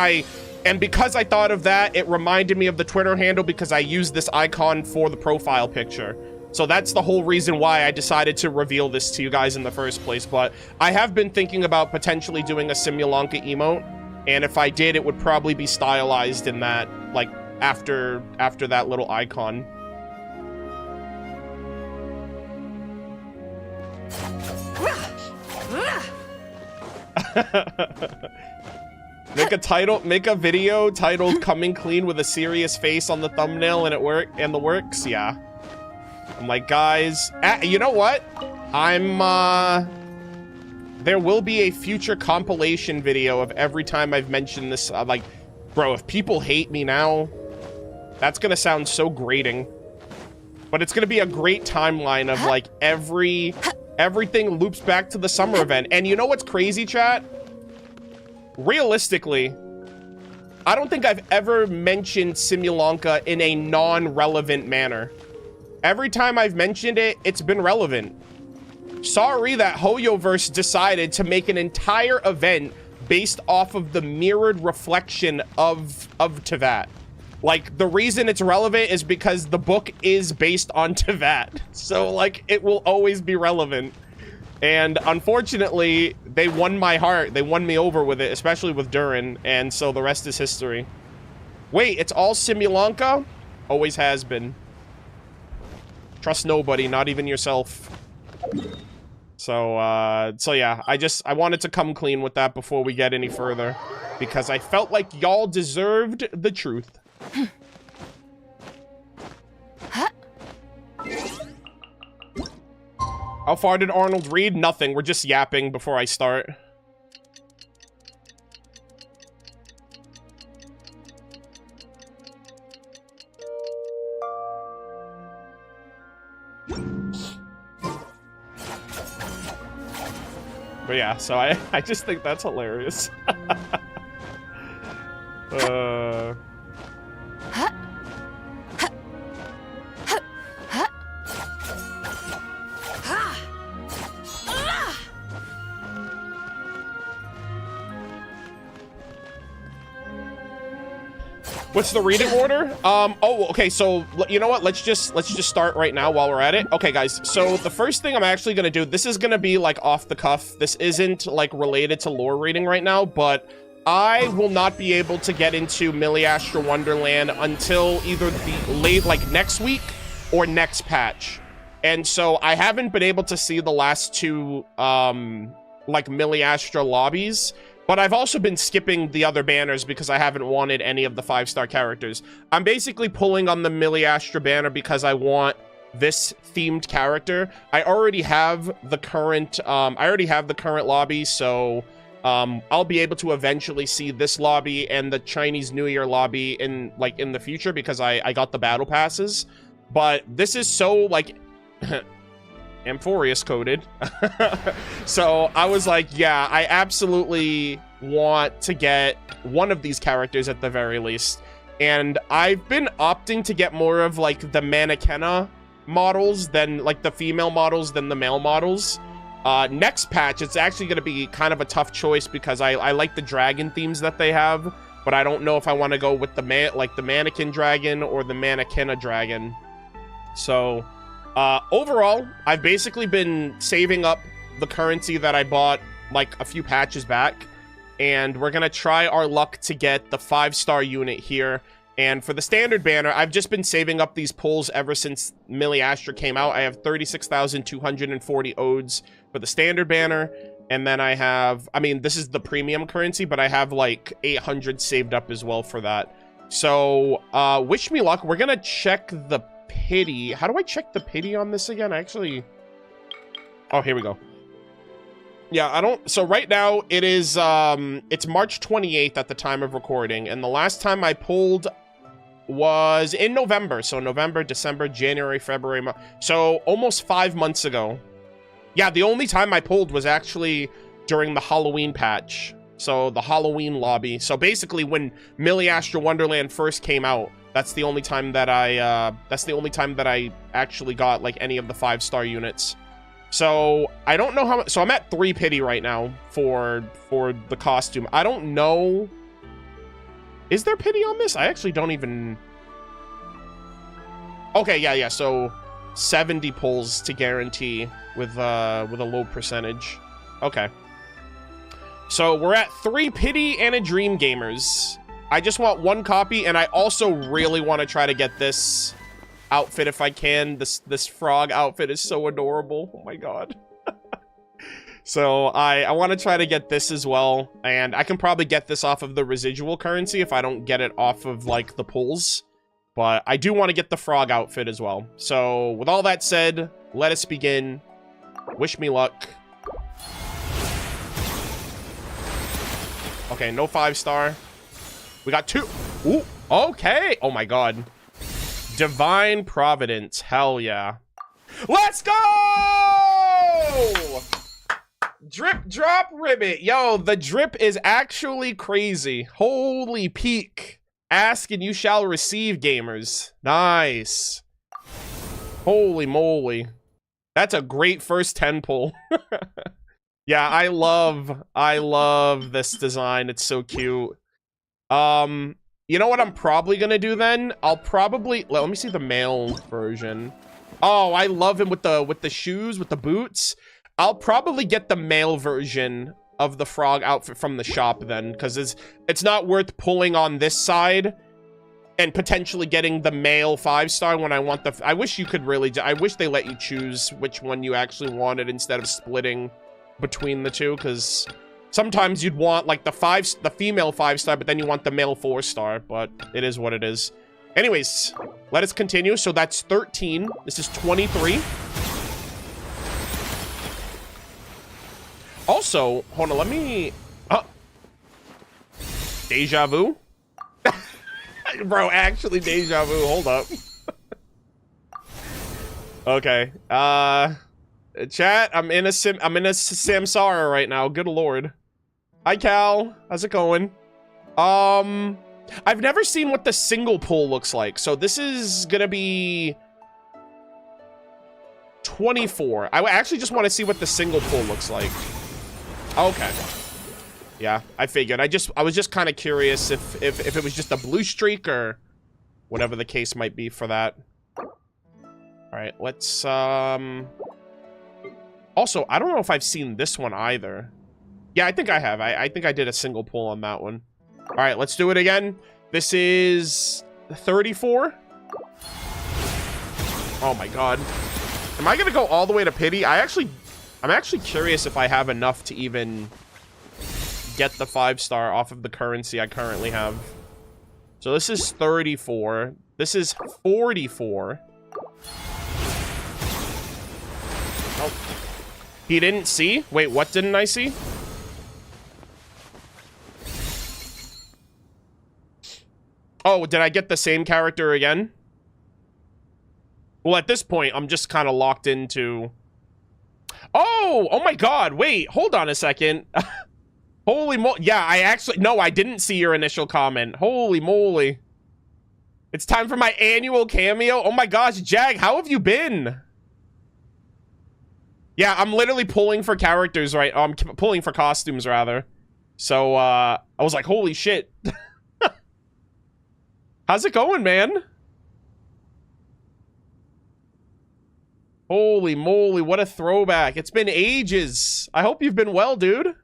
because I thought of that, it reminded me of the Twitter handle because I used this icon for the profile picture. So that's the whole reason why I decided to reveal this to you guys in the first place. But I have been thinking about potentially doing a Simulanka emote, and if I did, it would probably be stylized in that, like, after that little icon. Make a video titled "Coming Clean" with a serious face on the thumbnail, and the works. Yeah. I'm like, guys, you know what? There will be a future compilation video of every time I've mentioned this. Like, bro, if people hate me now, that's gonna sound so grating. But it's gonna be a great timeline of like everything loops back to the summer event. And you know what's crazy, chat? Realistically, I don't think I've ever mentioned Simulanka in a non-relevant manner. Every time I've mentioned it, it's been relevant. Sorry that Hoyoverse decided to make an entire event based off of the mirrored reflection of Teyvat. Like, the reason it's relevant is because the book is based on Teyvat. So, like, it will always be relevant. And unfortunately, they won my heart. They won me over with it, especially with Durin. And so the rest is history. Wait, it's all Simulanka? Always has been. Trust nobody, not even yourself. So yeah, I wanted to come clean with that before we get any further, because I felt like y'all deserved the truth. How far did Arnold read? Nothing. We're just yapping before I start. But yeah, so I just think that's hilarious. What's the reading order? Oh, okay, so you know what? Let's just start right now while we're at it. Okay, guys, so the first thing I'm actually gonna do, this is gonna be like off the cuff. This isn't like related to lore reading right now, but I will not be able to get into Milliastra Wonderland until either like next week or next patch. And so I haven't been able to see the last two like Milliastra lobbies. But I've also been skipping the other banners because I haven't wanted any of the 5-star characters. I'm basically pulling on the Milliastra banner because I want this themed character. I already have the current lobby, so I'll be able to eventually see this lobby and the Chinese New Year lobby in the future because I got the battle passes. But this is so like Amphorius coded. So I was like, yeah, I absolutely want to get one of these characters at the very least. And I've been opting to get more of like the mannequin models than like the female models than the male models. Next patch, it's actually going to be kind of a tough choice because I like the dragon themes that they have, but I don't know if I want to go with the mannequin dragon or the mannequin dragon. So overall, I've basically been saving up the currency that I bought like a few patches back, and we're gonna try our luck to get the 5-star unit here. And for the standard banner, I've just been saving up these pulls ever since Milliastra came out. I have 36,240 odes for the standard banner, and then I have, I mean, this is the premium currency, but I have like 800 saved up as well for that. So wish me luck. We're gonna check the pity. How do I check the pity on this again? Actually, oh, here we go. Yeah, I don't, so right now it is it's March 28th at the time of recording, and the last time I pulled was in November. So November, December, January, February, so almost 5 months ago. Yeah, the only time I pulled was actually during the Halloween patch, so the Halloween lobby. So basically when Milliastra Wonderland first came out, that's the only time that I actually got like any of the 5-star units. So I don't know how much. So I'm at 3 pity right now for the costume. I don't know. Is there pity on this? I actually don't even. Okay, yeah. So 70 pulls to guarantee with a low percentage. Okay. So we're at 3 pity and a dream gamers. I just want 1 copy, and I also really want to try to get this outfit if I can. This frog outfit is so adorable. Oh my god. So I want to try to get this as well, and I can probably get this off of the residual currency if I don't get it off of like the pulls. But I do want to get the frog outfit as well. So with all that said, let us begin. Wish me luck. Okay, no 5-star. We got 2. Ooh, okay. Oh my god. Divine Providence. Hell yeah. Let's go! Drip drop ribbit. Yo, the drip is actually crazy. Holy peak. Ask and you shall receive, gamers. Nice. Holy moly. That's a great first 10 pull. Yeah, I love this design. It's so cute. You know what I'm probably gonna do then? I'll probably let me see the male version. Oh, I love him with the shoes, with the boots. I'll probably get the male version of the frog outfit from the shop then, because it's not worth pulling on this side and potentially getting the male 5-star when I want the... I wish you could really... I wish they let you choose which one you actually wanted instead of splitting between the two, because sometimes you'd want, like, the female 5-star, but then you want the male 4-star, but it is what it is. Anyways, let us continue. So that's 13. This is 23. Also, hold on, let me... Deja vu? Bro, actually deja vu. Hold up. Okay. Chat, I'm in a samsara right now. Good lord. Hi, Cal. How's it going? I've never seen what the single pull looks like, so this is gonna be 24. I actually just want to see what the single pull looks like. Okay. Yeah, I figured. I was just kind of curious if it was just a blue streak or whatever the case might be for that. All right, let's also, I don't know if I've seen this one either. Yeah, I think I have. I think I did a single pull on that one. All right, let's do it again. This is 34. Oh my god. Am I gonna go all the way to pity? I'm actually curious if I have enough to even get the 5-star off of the currency I currently have. So this is 34. This is 44. Oh. He didn't see? Wait, what didn't I see? Oh, did I get the same character again? Well, at this point, I'm just kind of locked into... Oh my god, wait, hold on a second. Holy moly. Yeah, no, I didn't see your initial comment. Holy moly. It's time for my annual cameo. Oh my gosh, Jag, how have you been? Yeah, I'm literally pulling for characters, right? I'm pulling for costumes, rather. So, I was like, holy shit. How's it going, man? Holy moly, what a throwback. It's been ages. I hope you've been well, dude.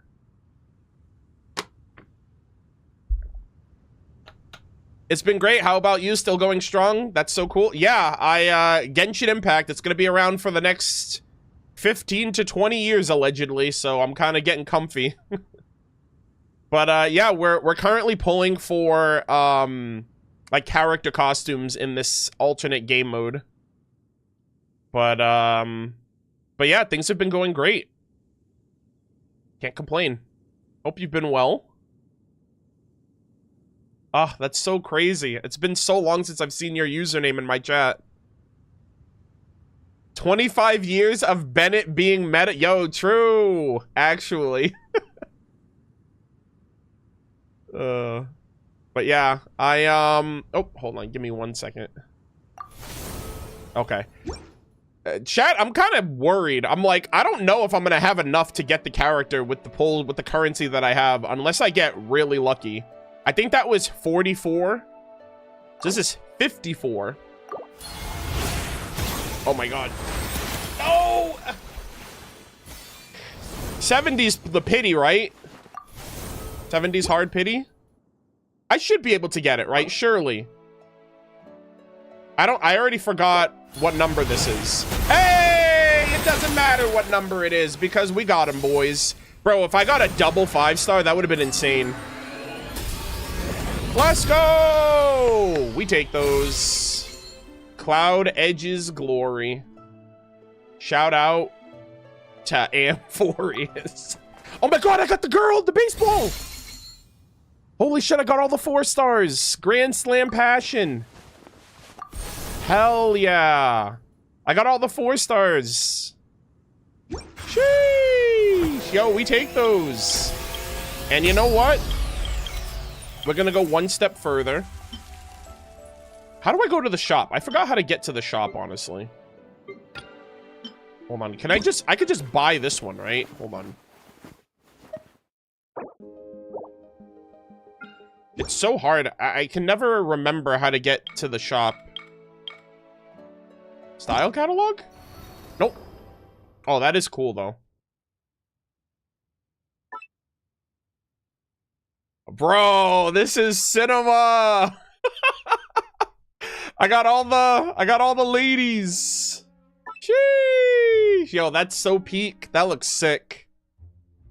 It's been great. How about you? Still going strong? That's so cool. Yeah, Genshin Impact, it's going to be around for the next 15 to 20 years, allegedly, so I'm kind of getting comfy. But, yeah, we're currently pulling for, like, character costumes in this alternate game mode. But yeah, things have been going great. Can't complain. Hope you've been well. Ah, that's so crazy. It's been so long since I've seen your username in my chat. 25 years of Bennett being meta. Yo, true. Actually. But yeah, oh, hold on. Give me 1 second. Okay. Chat, I'm kind of worried. I'm like, I don't know if I'm going to have enough to get the character with the pull, with the currency that I have, unless I get really lucky. I think that was 44. So this is 54. Oh my god. No! 70's the pity, right? 70's hard pity? I should be able to get it, right? Surely. I already forgot what number this is. Hey! It doesn't matter what number it is, because we got him, boys. Bro, if I got a double 5-star, that would have been insane. Let's go! We take those. Cloud Edge's glory. Shout out to Amphorius. Oh my god, I got the girl! The baseball! Holy shit, I got all the 4 stars. Grand Slam Passion. Hell yeah. I got all the 4 stars. Sheesh. Yo, we take those. And you know what? We're gonna go one step further. How do I go to the shop? I forgot how to get to the shop, honestly. Hold on. I could just buy this one, right? Hold on. It's so hard. I can never remember how to get to the shop. Style catalog? Nope. Oh, that is cool, though. Bro, this is cinema! I got all the ladies. Sheesh. Yo, that's so peak. That looks sick.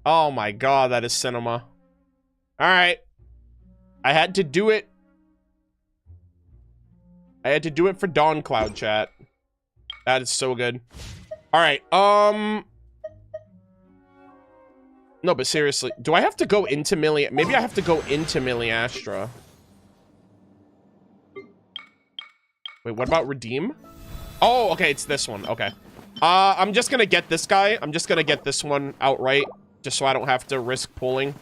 Oh my god, that is cinema. Alright. I had to do it. I had to do it for Dawn Cloud, chat. That is so good. Alright, no, but seriously, do I have to go into maybe I have to go into Miliastra. Wait, what about redeem? Oh, okay, it's this one. Okay. I'm just gonna get this guy. I'm just gonna get this one outright, just so I don't have to risk pulling.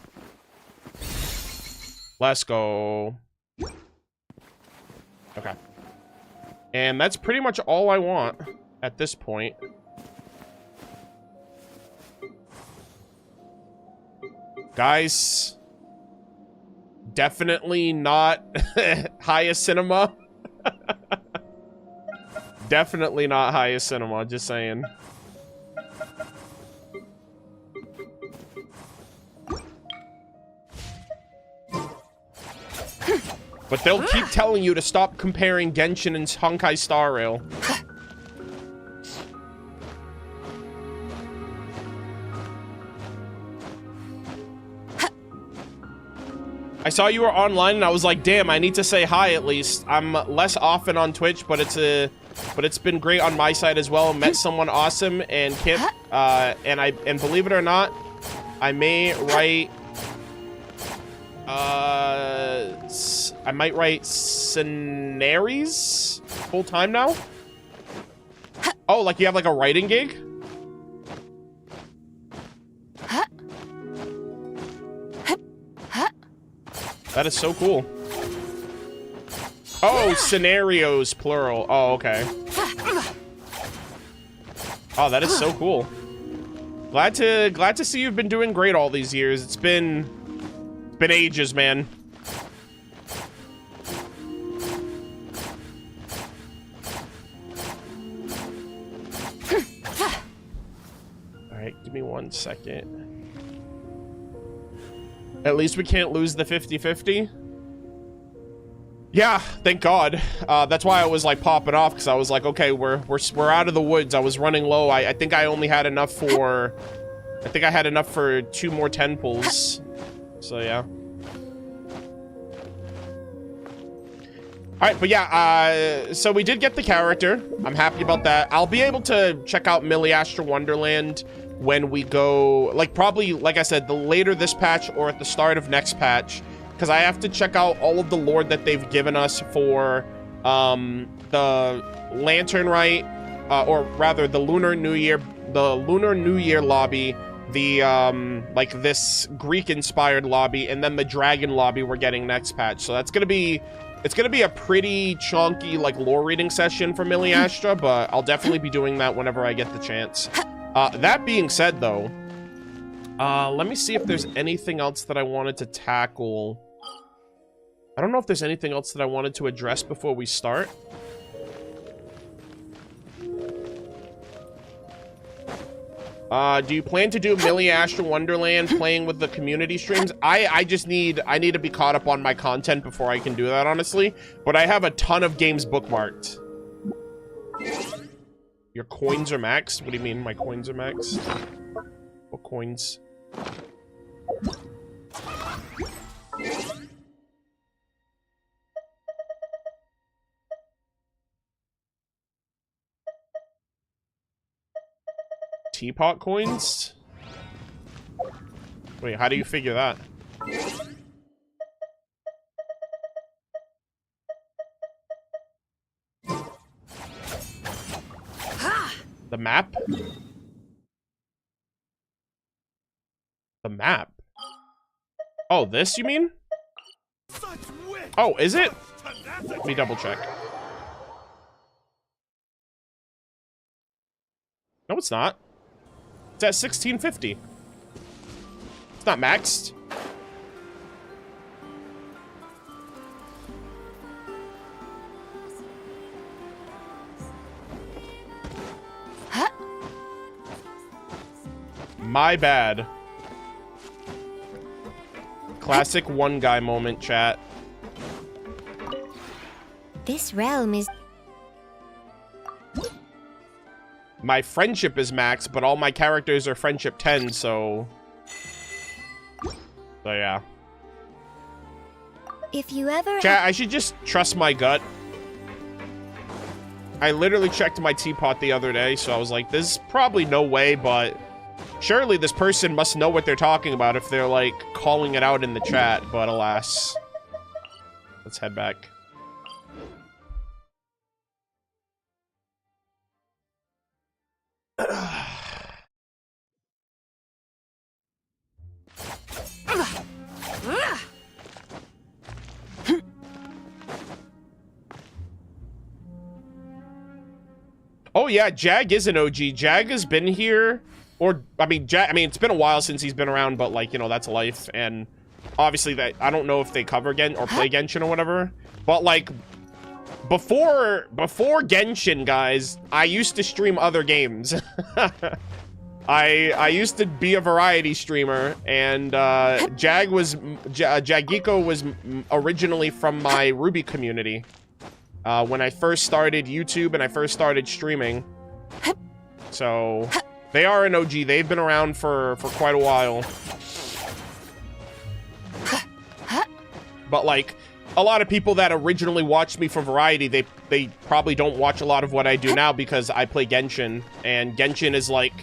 Let's go. Okay. And that's pretty much all I want at this point. Guys, definitely not highest cinema. Definitely not highest cinema, just saying. But they'll keep telling you to stop comparing Genshin and Honkai Star Rail. I saw you were online and I was like, damn, I need to say hi at least. I'm less often on Twitch, but it's been great on my side as well. Met someone awesome and Kip, and believe it or not, I may write I might write scenaries full time now. Oh, like you have like a writing gig? That is so cool. Oh, scenarios, plural. Oh, okay. Oh, that is so cool. Glad to see you've been doing great all these years. It's been ages, man. All right, give me 1 second. At least we can't lose the 50-50. Yeah, thank God. That's why I was like popping off, because I was like, okay, we're out of the woods. I was running low. I think I only had enough for 2 more 10 pulls. So yeah. All right, but yeah, so we did get the character. I'm happy about that. I'll be able to check out Miliastra Wonderland when we go, like, probably, like I said, the later this patch or at the start of next patch, because I have to check out all of the lore that they've given us for the Lantern Rite, or rather the Lunar New Year lobby, the like this Greek-inspired lobby, and then the Dragon lobby we're getting next patch. So that's gonna be, it's gonna be a pretty chunky like lore reading session for Miliastra, but I'll definitely be doing that whenever I get the chance. That being said, though, let me see if there's anything else that I wanted to tackle. I don't know if there's anything else that I wanted to address before we start. Do you plan to do Miliastra Wonderland playing with the community streams? I need to be caught up on my content before I can do that, honestly. But I have a ton of games bookmarked. Your coins are maxed? What do you mean my coins are maxed? What coins? Teapot coins? Wait, how do you figure that? The map? The map? Oh, this you mean? Oh, is it? Let me double check. No, it's not. It's at 1650. It's not maxed. My bad. Classic one guy moment, chat. This realm is my friendship is max, but all my characters are friendship 10, so yeah. If you ever... Chat, I should just trust my gut. I literally checked my teapot the other day, so I was like, there's probably no way, but surely this person must know what they're talking about if they're, like, calling it out in the chat, but alas. Let's head back. Oh yeah, Jag is an OG. Jag has been here, or I mean, it's been a while since he's been around, but like, you know, that's life. And obviously, that I don't know if they cover or play Genshin or whatever, but like before Genshin, guys, I used to stream other games. I used to be a variety streamer, and Jagiko was originally from my Ruby community. When I first started YouTube and I first started streaming. So, they are an OG. They've been around for quite a while. But, like, a lot of people that originally watched me for variety, they probably don't watch a lot of what I do now because I play Genshin. And Genshin is, like,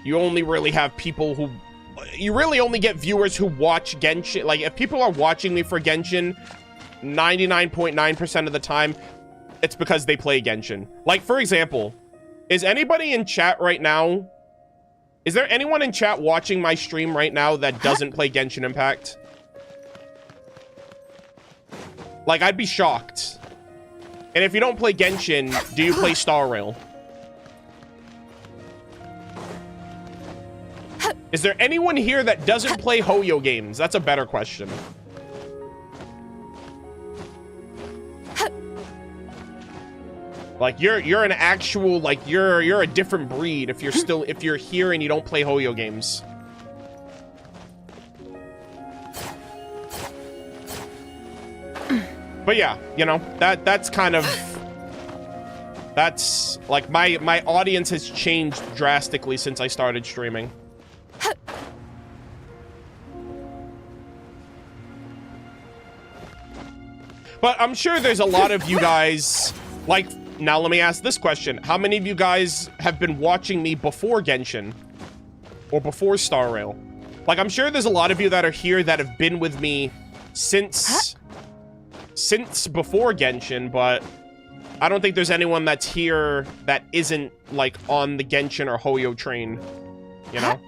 you only really have people who... You really only get viewers who watch Genshin. Like, if people are watching me for Genshin, 99.9% of the time... it's because they play Genshin. Like, for example, is anybody in chat right now? Is there anyone in chat watching my stream right now that doesn't play Genshin Impact? Like, I'd be shocked. And if you don't play Genshin, do you play Star Rail? Is there anyone here that doesn't play Hoyo games? That's a better question. Like, you're an actual, like, you're a different breed if you're here and you don't play Hoyo games. But yeah, you know, that's kind of... That's, like, my audience has changed drastically since I started streaming. But I'm sure there's a lot of you guys, like... Now let me ask this question. How many of you guys have been watching me before Genshin? Or before Star Rail? Like, I'm sure there's a lot of you that are here that have been with me since before Genshin, but I don't think there's anyone that's here that isn't, like, on the Genshin or Hoyo train, you know?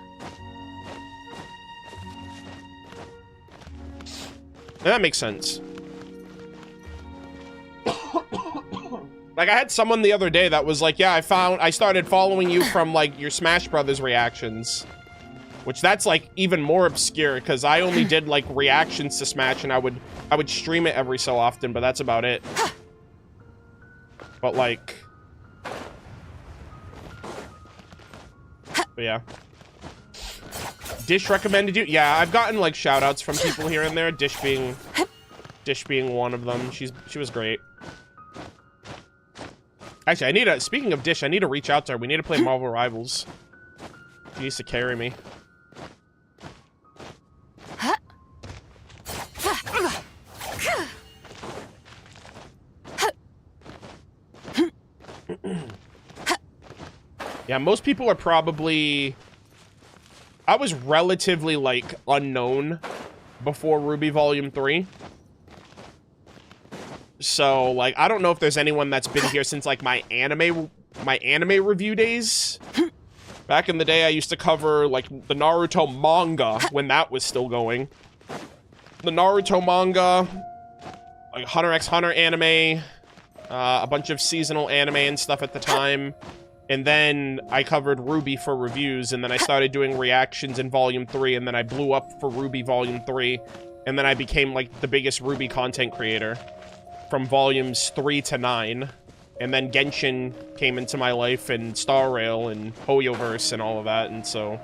And that makes sense. Like, I had someone the other day that was like, yeah, I started following you from, like, your Smash Brothers reactions. Which, that's, like, even more obscure, because I only did, like, reactions to Smash, and I would stream it every so often, but that's about it. But, like... But, yeah. Dish recommended you? Yeah, I've gotten, like, shout-outs from people here and there, Dish being one of them. She was great. Actually, speaking of Dish, I need to reach out to her. We need to play Marvel Rivals. She needs to carry me. Yeah, most people are probably... I was relatively, like, unknown before Ruby Volume 3. So, like, I don't know if there's anyone that's been here since, like, my anime review days. Back in the day, I used to cover, like, the Naruto manga when that was still going. The Naruto manga, like, Hunter x Hunter anime, a bunch of seasonal anime and stuff at the time. And then I covered Ruby for reviews, and then I started doing reactions in Volume 3, and then I blew up for Ruby Volume 3, and then I became, like, the biggest Ruby content creator. From volumes 3 to 9, and then Genshin came into my life, and Star Rail, and Hoyoverse, and all of that, and so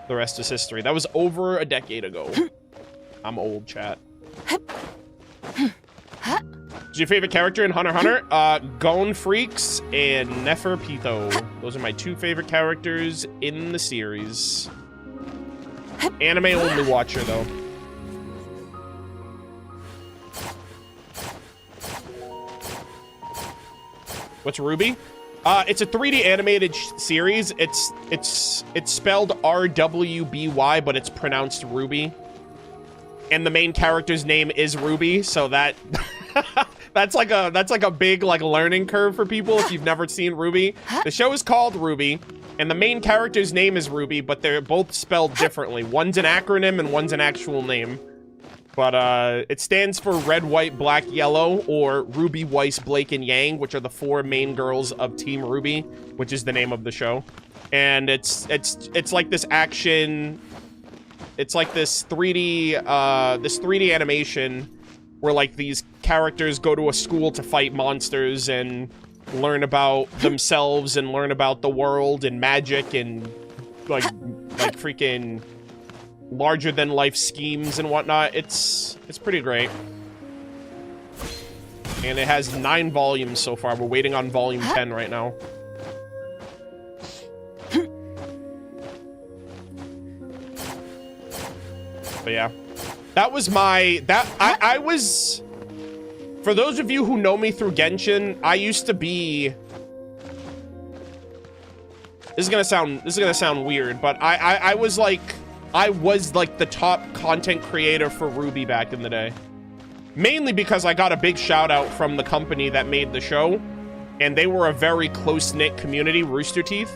the rest is history. That was over a decade ago. I'm old, chat. What's your favorite character in Hunter x Hunter? Gone Freaks and Neferpito. Those are my 2 favorite characters in the series. Anime only watcher, though. What's Ruby? It's a 3D animated series. It's spelled R-W-B-Y, but it's pronounced Ruby. And the main character's name is Ruby, so that that's like a big like learning curve for people if you've never seen Ruby. The show is called Ruby, and the main character's name is Ruby, but they're both spelled differently. One's an acronym and one's an actual name. But it stands for Red, White, Black, Yellow, or Ruby, Weiss, Blake, and Yang, which are the 4 main girls of Team Ruby, which is the name of the show. And it's like this action. It's like this 3D animation where like these characters go to a school to fight monsters and learn about themselves and learn about the world and magic and like freaking larger than life schemes and whatnot. It's pretty great. And it has 9 volumes so far. We're waiting on volume 10 right now. But yeah, that was my, I was, for those of you who know me through Genshin, I used to be, this is gonna sound weird, but I was like the top content creator for Ruby back in the day. Mainly because I got a big shout out from the company that made the show, and they were a very close-knit community, Rooster Teeth.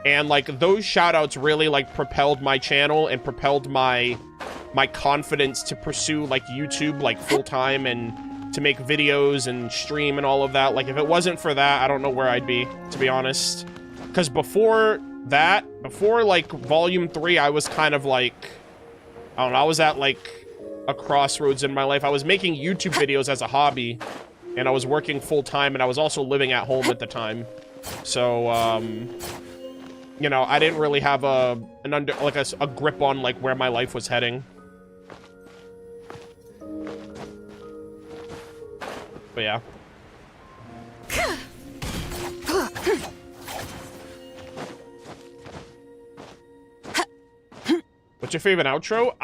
And like those shout outs really like propelled my channel and propelled my confidence to pursue like YouTube like full-time and to make videos and stream and all of that. Like if it wasn't for that, I don't know where I'd be, to be honest. Because before that, before like volume 3, I was kind of like, I don't know, I was at like a crossroads in my life. I was making YouTube videos as a hobby, and I was working full-time, and I was also living at home at the time. So, you know, I didn't really have a grip on like where my life was heading. But yeah. What's your favorite outro?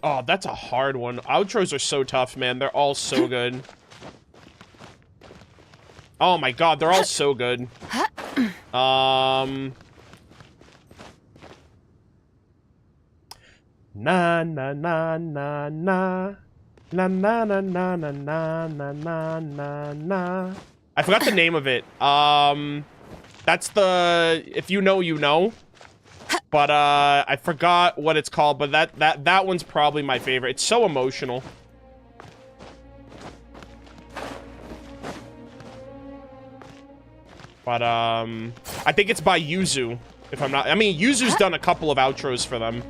Oh, that's a hard one. Outros are so tough, man. They're all so good. Oh my god, they're all so good. Na na na na na. Na na na na na na na na na na. I forgot the name of it. That's the, if you know, you know. But I forgot what it's called, but that one's probably my favorite. It's so emotional. But I think it's by Yuzu, if I'm not, I mean Yuzu's done a couple of outros for them.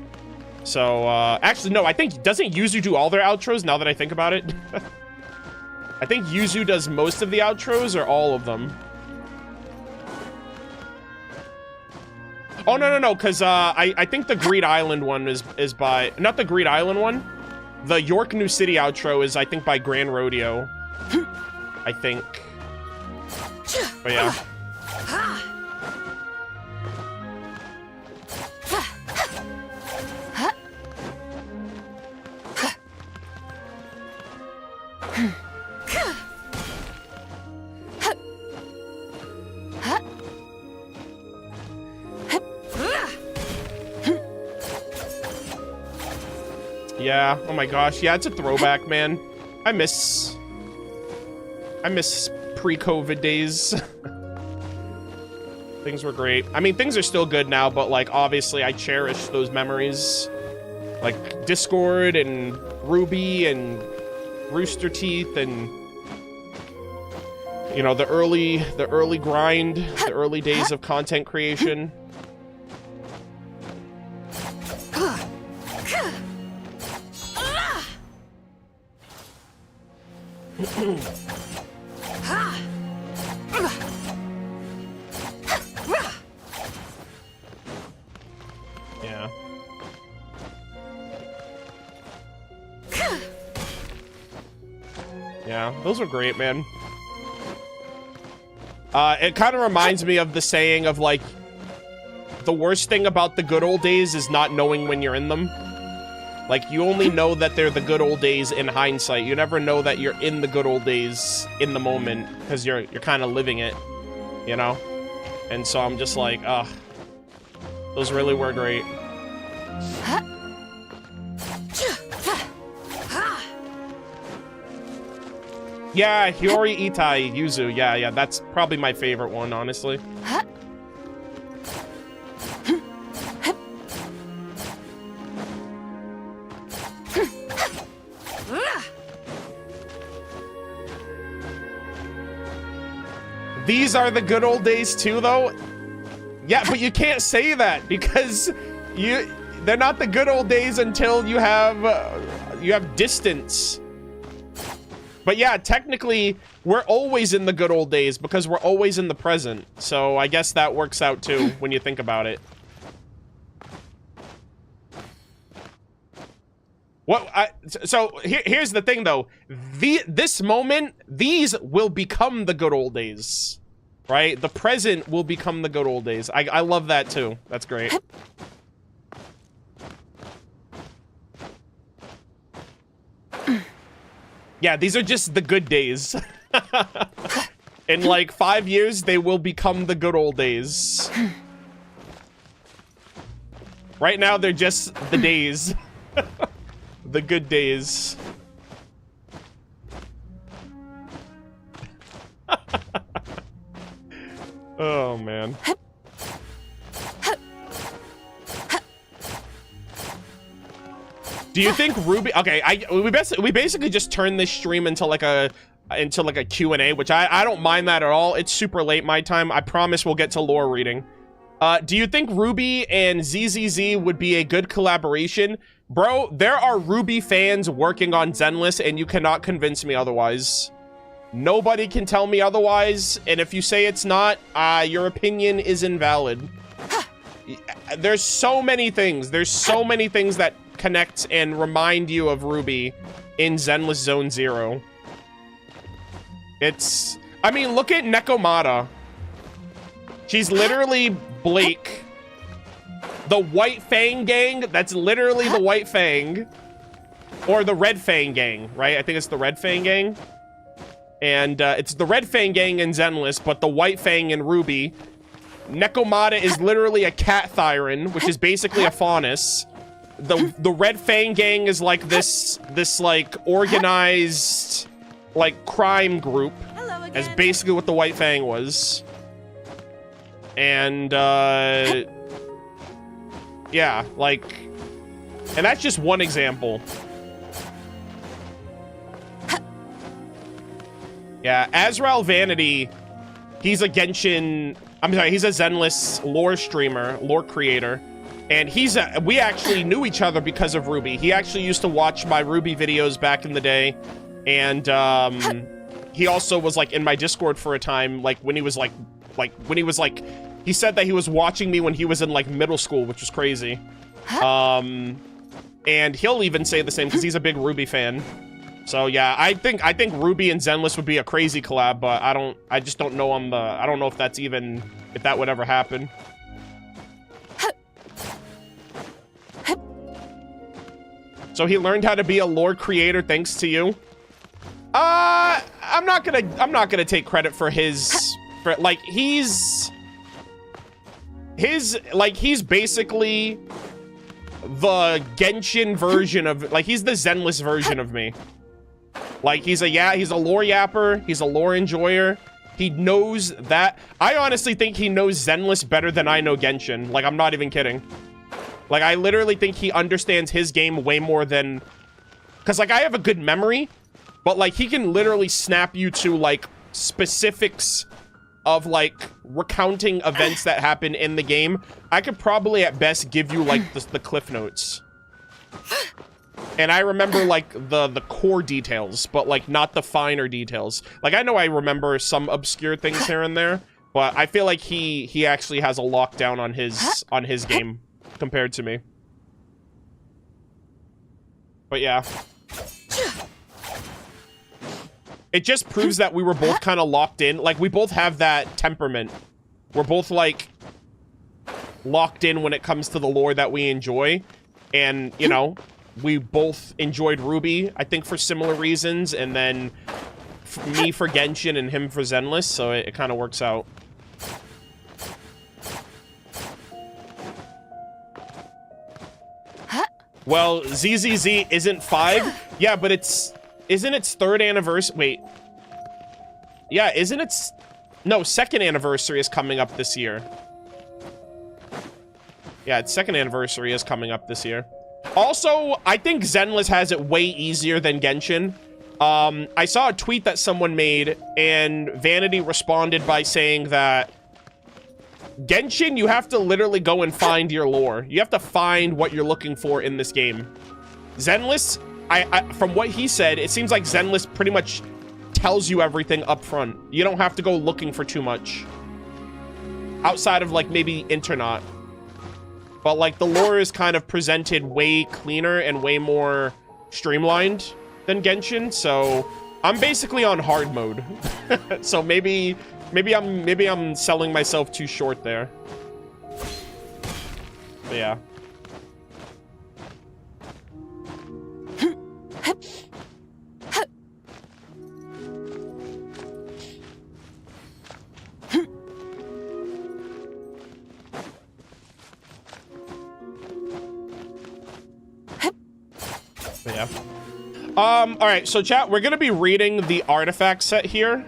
So actually no, I think, doesn't Yuzu do all their outros now that I think about it? I think Yuzu does most of the outros or all of them. Oh, no, because I think the Greed Island one is by, not the Greed Island one. The York New City outro is, I think, by Grand Rodeo. I think. But yeah. Yeah, oh my gosh, yeah, it's a throwback, man. I miss pre-COVID days. Things were great. I mean, things are still good now, but like, obviously, I cherish those memories. Like, Discord and Ruby and Rooster Teeth and, you know, the early grind, the early days of content creation. Yeah. Yeah, those were great, man. It kind of reminds me of the saying of, like, the worst thing about the good old days is not knowing when you're in them. Like, you only know that they're the good old days in hindsight. You never know that you're in the good old days in the moment, because you're kind of living it, you know? And so I'm just like, ugh. Those really were great. Yeah, Hiyori Itai, Yuzu. Yeah, that's probably my favorite one, honestly. These are the good old days too, though? Yeah, but you can't say that because they're not the good old days until you have distance. But yeah, technically, we're always in the good old days because we're always in the present. So I guess that works out too when you think about it. Here's the thing though. This moment, these will become the good old days. Right? The present will become the good old days. I love that too. That's great. Yeah, these are just the good days. In like 5 years, they will become the good old days. Right now, they're just the days. The good days. Oh, man. Do you think Ruby... Okay, we basically just turned this stream into like a Q&A, which I don't mind that at all. It's super late my time. I promise we'll get to lore reading. Do you think Ruby and ZZZ would be a good collaboration? Bro, there are Ruby fans working on Zenless, and you cannot convince me otherwise. Nobody can tell me otherwise, and if you say it's not, your opinion is invalid. There's so many things. There's so many things that connect and remind you of Ruby in Zenless Zone Zero. I mean, look at Nekomata. She's literally Blake. The White Fang gang, that's literally the White Fang. Or the Red Fang gang, right? I think it's the Red Fang gang. And it's the Red Fang gang in Zenless, but the White Fang in Ruby. Nekomata is literally a cat Thyron, which is basically a Faunus. The Red Fang gang is like this like organized like crime group, as basically what the White Fang was. And yeah, like, and that's just one example. Yeah, Azrael Vanity, he's a Genshin, he's a Zenless lore streamer, lore creator. And we actually knew each other because of Ruby. He actually used to watch my Ruby videos back in the day. And he also was like in my Discord for a time, like when he was like, he said that he was watching me when he was in like middle school, which was crazy. And he'll even say the same because he's a big Ruby fan. So yeah, I think Ruby and Zenless would be a crazy collab, but I just don't know I don't know if if that would ever happen. So he learned how to be a lore creator thanks to you. I'm not gonna take credit for like he's basically the Genshin version of, like, he's the Zenless version of me. Like, he's a lore yapper, he's a lore enjoyer. He knows that. I honestly think he knows Zenless better than I know Genshin. Like, I'm not even kidding. Like, I literally think he understands his game way more than... Because, like, I have a good memory, but, like, he can literally snap you to, like, specifics of, like, recounting events that happen in the game. I could probably, at best, give you, like, the cliff notes. And I remember, like, the core details, but, like, not the finer details. Like, I know I remember some obscure things here and there, but I feel like he actually has a lockdown on his game compared to me. But yeah. It just proves that we were both kind of locked in. Like, we both have that temperament. We're both, like, locked in when it comes to the lore that we enjoy. And, you know, we both enjoyed Ruby, I think, for similar reasons. And then me for Genshin and him for Zenless. So it kind of works out. Well, ZZZ isn't 5. Yeah, but isn't its 3rd anniversary? Wait. Yeah, isn't its... No, 2nd anniversary is coming up this year. Yeah, its 2nd anniversary is coming up this year. Also, I think Zenless has it way easier than Genshin. I saw a tweet that someone made, and Vanity responded by saying that Genshin, you have to literally go and find your lore. You have to find what you're looking for in this game. Zenless, from what he said, it seems like Zenless pretty much tells you everything up front. You don't have to go looking for too much. Outside of, like, maybe Internaut. But, like, the lore is kind of presented way cleaner and way more streamlined than Genshin, so I'm basically on hard mode. So maybe I'm selling myself too short there. But yeah. But yeah. All right, so chat, we're gonna be reading the artifact set here.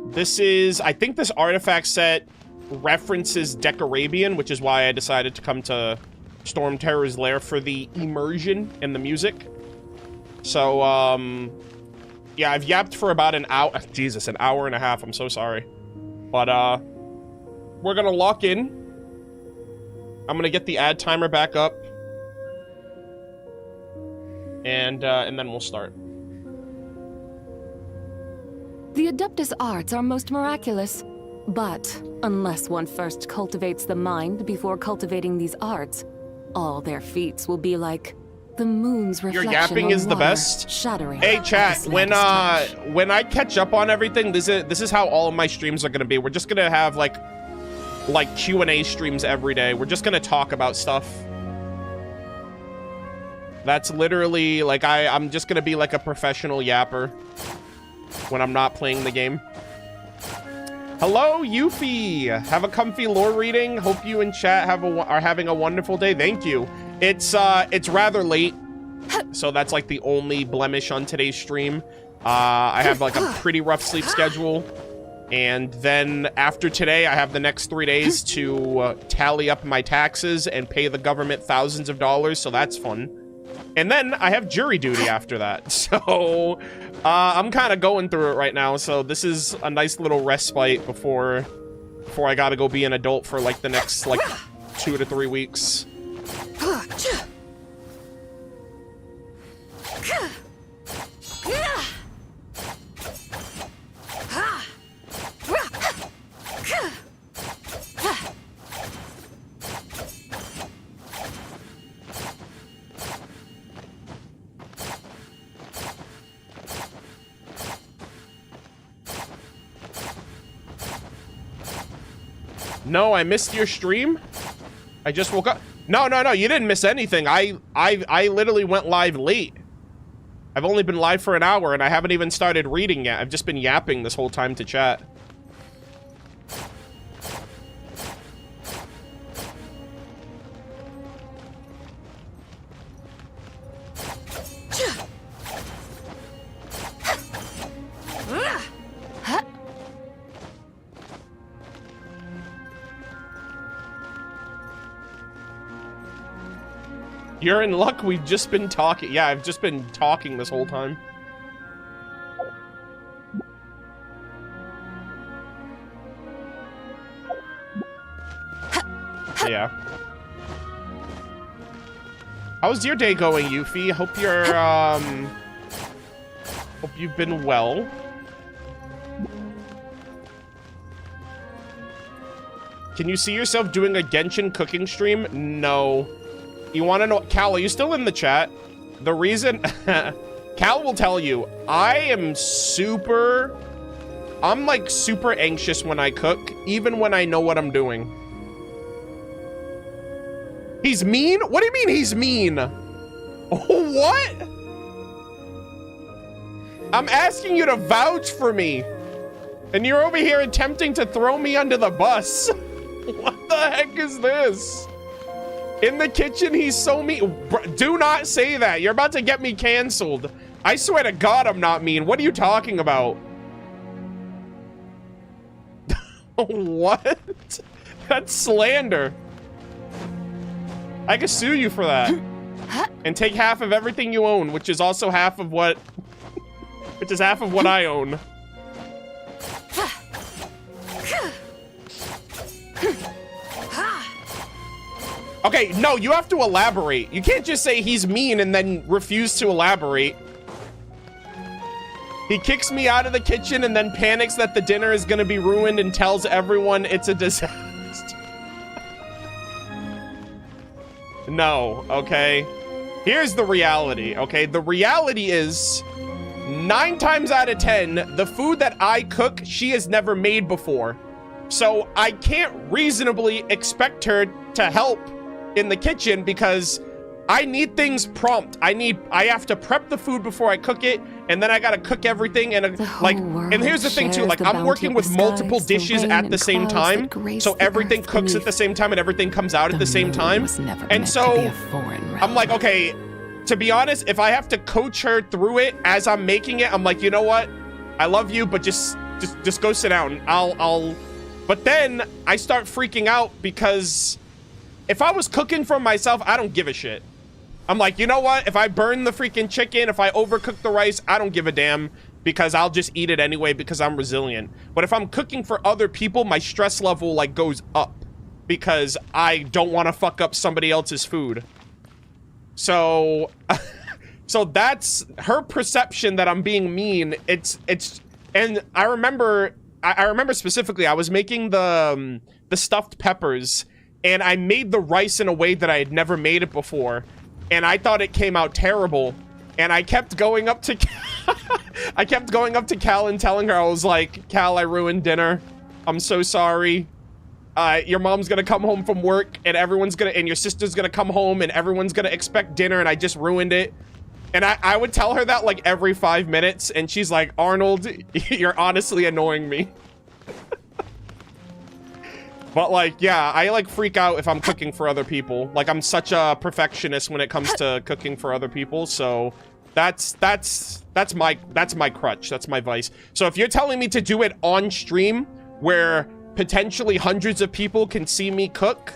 This is, I think this artifact set references Decarabian, which is why I decided to come to Storm Terror's Lair for the immersion in the music. So, yeah, I've yapped for about an hour. Jesus, an hour and a half. I'm so sorry. But, we're gonna lock in. I'm gonna get the ad timer back up. And then we'll start. The Adeptus arts are most miraculous, but unless one first cultivates the mind before cultivating these arts, all their feats will be like the moon's reflection. Your yapping is the best. Shattering. Hey chat, when I catch up on everything, this is how all of my streams are gonna be. We're just gonna have like Q&A streams every day. We're just gonna talk about stuff. That's literally like I'm just gonna be like a professional yapper when I'm not playing the game. Hello, Yuffie. Have a comfy lore reading. Hope you and chat are having a wonderful day. Thank you. It's rather late, so that's like the only blemish on today's stream. I have like a pretty rough sleep schedule, and then after today, I have the next 3 days to tally up my taxes and pay the government thousands of dollars. So that's fun. And then I have jury duty after that. So I'm kind of going through it right now. So this is a nice little respite before I gotta go be an adult for like the next like 2 to 3 weeks. No, I missed your stream. I just woke up. No, you didn't miss anything. I literally went live late. I've only been live for an hour and I haven't even started reading yet. I've just been yapping this whole time to chat. You're in luck, we've just been talking. Yeah, I've just been talking this whole time. Yeah. How's your day going, Yuffie? Hope you're, hope you've been well. Can you see yourself doing a Genshin cooking stream? No. You want to know? Cal, are you still in the chat? The reason... Cal will tell you, I'm like super anxious when I cook, even when I know what I'm doing. He's mean? What do you mean he's mean? What? I'm asking you to vouch for me. And you're over here attempting to throw me under the bus. What the heck is this? In the kitchen, he's so mean. Do not say that. You're about to get me canceled. I swear to God, I'm not mean. What are you talking about? What? That's slander. I could sue you for that. And take half of everything you own, which is also half of what... which is half of what I own. Okay, no, you have to elaborate. You can't just say he's mean and then refuse to elaborate. He kicks me out of the kitchen and then panics that the dinner is gonna be ruined and tells everyone it's a disaster. No, okay? Here's the reality, okay? The reality is, 9 times out of 10, the food that I cook, she has never made before. So I can't reasonably expect her to help in the kitchen because I need things prompt. I have to prep the food before I cook it, and then I gotta cook everything, and like, and here's the thing too, like, I'm working with multiple dishes at the same time, so everything cooks at the same time and everything comes out at the same time. And so I'm like, okay, to be honest, if I have to coach her through it as I'm making it, I'm like, you know what? I love you, but just go sit down. But then I start freaking out because if I was cooking for myself, I don't give a shit. I'm like, you know what? If I burn the freaking chicken, if I overcook the rice, I don't give a damn because I'll just eat it anyway because I'm resilient. But if I'm cooking for other people, my stress level like goes up because I don't want to fuck up somebody else's food. So, so that's her perception that I'm being mean. And I remember specifically, I was making the stuffed peppers and I made the rice in a way that I had never made it before. And I thought it came out terrible. And I kept going up to Cal and telling her, I was like, Cal, I ruined dinner. I'm so sorry. Your mom's gonna come home from work and and your sister's gonna come home and everyone's gonna expect dinner and I just ruined it. And I would tell her that like every 5 minutes and she's like, Arnold, you're honestly annoying me. But like, yeah, I like freak out if I'm cooking for other people. Like I'm such a perfectionist when it comes to cooking for other people. So that's my crutch. That's my vice. So if you're telling me to do it on stream where potentially hundreds of people can see me cook,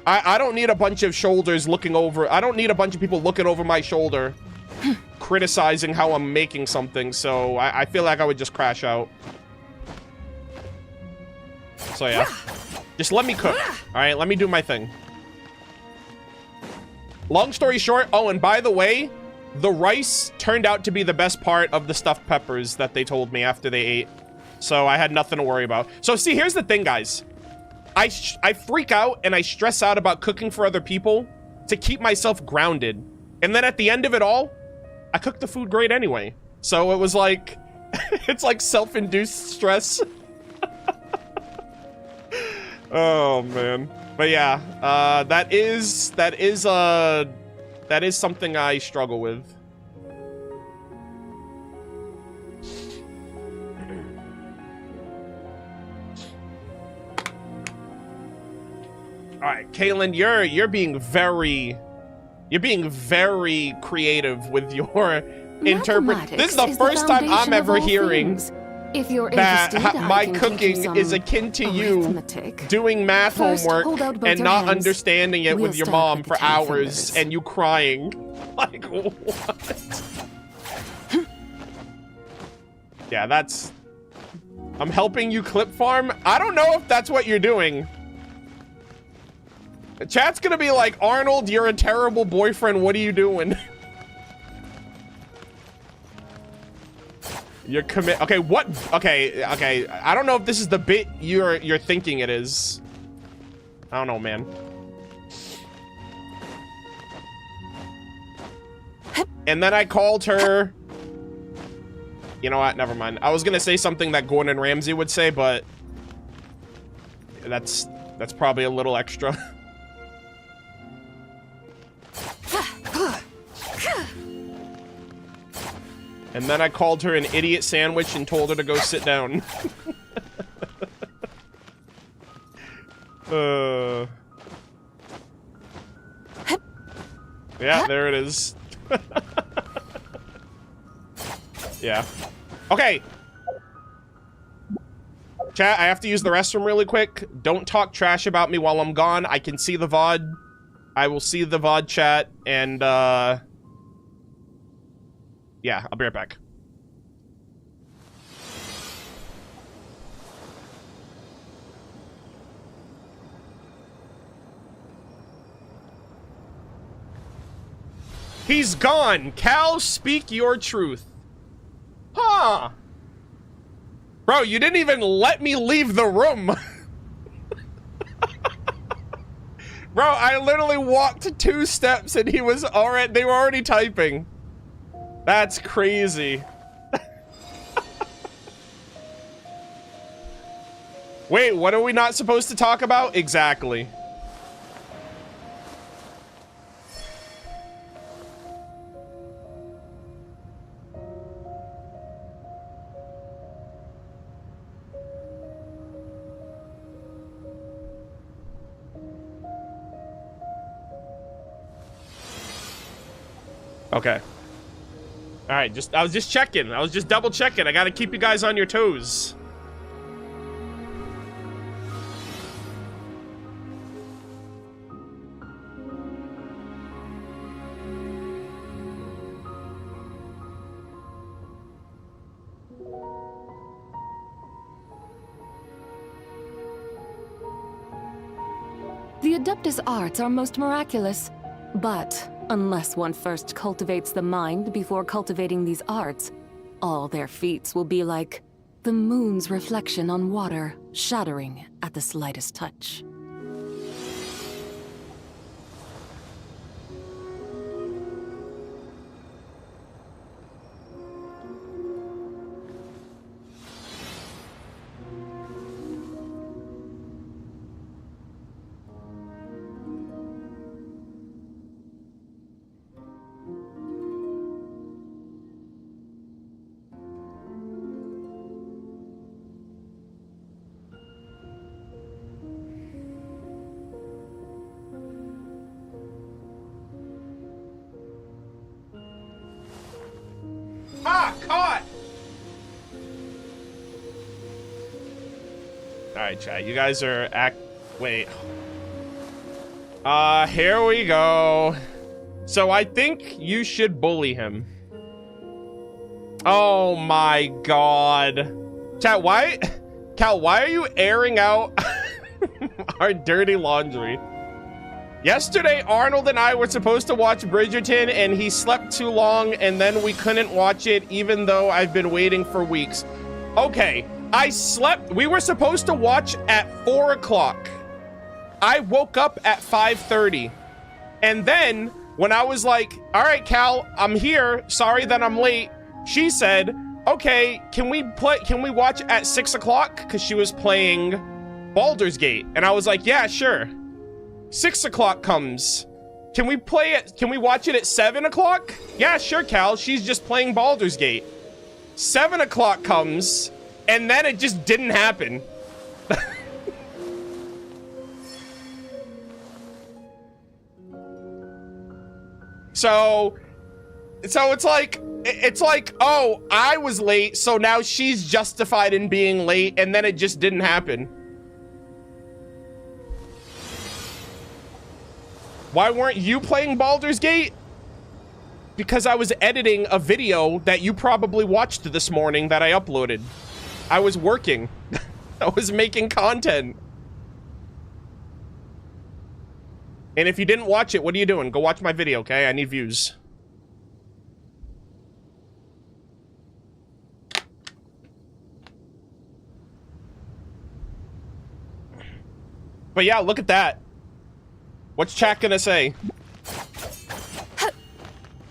I don't need a bunch of shoulders looking over. I don't need a bunch of people looking over my shoulder criticizing how I'm making something. So I feel like I would just crash out. So yeah, just let me cook. All right, let me do my thing. Long story short, oh, and by the way, the rice turned out to be the best part of the stuffed peppers that they told me after they ate. So I had nothing to worry about. So see, here's the thing, guys. I freak out and I stress out about cooking for other people to keep myself grounded. And then at the end of it all, I cooked the food great anyway. So it was like, it's like self-induced stress. Oh man. But yeah, that is something I struggle with. All right, Kaylin, you're being very creative with your interpret. This is the first time I'm ever hearing if you're that my cooking is akin to you doing math homework and not understanding it with your mom for hours and you crying. Like, what? Yeah, that's... I'm helping you clip farm? I don't know if that's what you're doing. Chat's gonna be like, Arnold, you're a terrible boyfriend. What are you doing? You're commit. Okay, what? Okay. I don't know if this is the bit you're thinking it is. I don't know, man. And then I called her... You know what? Never mind. I was gonna say something that Gordon Ramsay would say, but... That's probably a little extra. And then I called her an idiot sandwich and told her to go sit down. Yeah, there it is. Yeah. Okay. Chat, I have to use the restroom really quick. Don't talk trash about me while I'm gone. I can see the VOD. I will see the VOD chat, and, yeah, I'll be right back. He's gone! Cal, speak your truth. Huh. Bro, you didn't even let me leave the room. Bro, I literally walked 2 steps and he was already, they were already typing. That's crazy. Wait, what are we not supposed to talk about? Exactly. Okay. All right, I was just checking. I was just double checking. I gotta keep you guys on your toes. The Adeptus arts are most miraculous, but unless one first cultivates the mind before cultivating these arts, all their feats will be like the moon's reflection on water, shattering at the slightest touch. Ah, caught! Alright, chat, you guys are wait. Here we go. So I think you should bully him. Oh my god. Chat, Cal, why are you airing out our dirty laundry? Yesterday, Arnold and I were supposed to watch Bridgerton, and he slept too long, and then we couldn't watch it, even though I've been waiting for weeks. Okay, we were supposed to watch at 4 o'clock. I woke up at 5:30. And then, when I was like, all right, Cal, I'm here, sorry that I'm late, she said, okay, can we watch at 6 o'clock? Because she was playing Baldur's Gate. And I was like, yeah, sure. 6 o'clock comes. Can we watch it at 7 o'clock? Yeah, sure, Cal. She's just playing Baldur's Gate. 7 o'clock comes, and then it just didn't happen. So it's like, oh, I was late, so now she's justified in being late, and then it just didn't happen. Why weren't you playing Baldur's Gate? Because I was editing a video that you probably watched this morning that I uploaded. I was working. I was making content. And if you didn't watch it, what are you doing? Go watch my video, okay? I need views. But yeah, look at that. What's chat gonna say?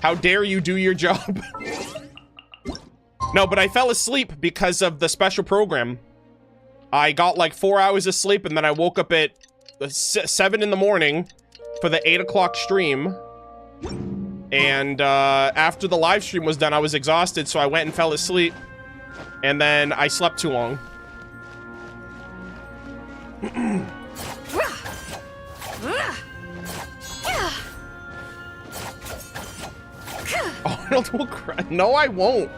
How dare you do your job? No, but I fell asleep because of the special program. I got like 4 hours of sleep, and then I woke up at 7 in the morning for the 8 o'clock stream. And after the live stream was done, I was exhausted, so I went and fell asleep. And then I slept too long. Arnold will cry. No, I won't.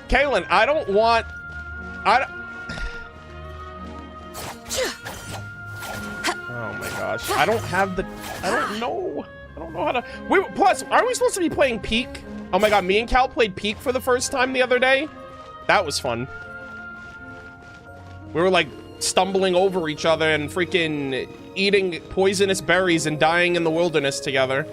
Kaylin, I don't want... Oh my gosh. I don't have the... I don't know. I don't know how to... Plus, aren't we supposed to be playing Peak? Oh my god, me and Cal played Peak for the first time the other day. That was fun. We were like stumbling over each other and freaking eating poisonous berries and dying in the wilderness together.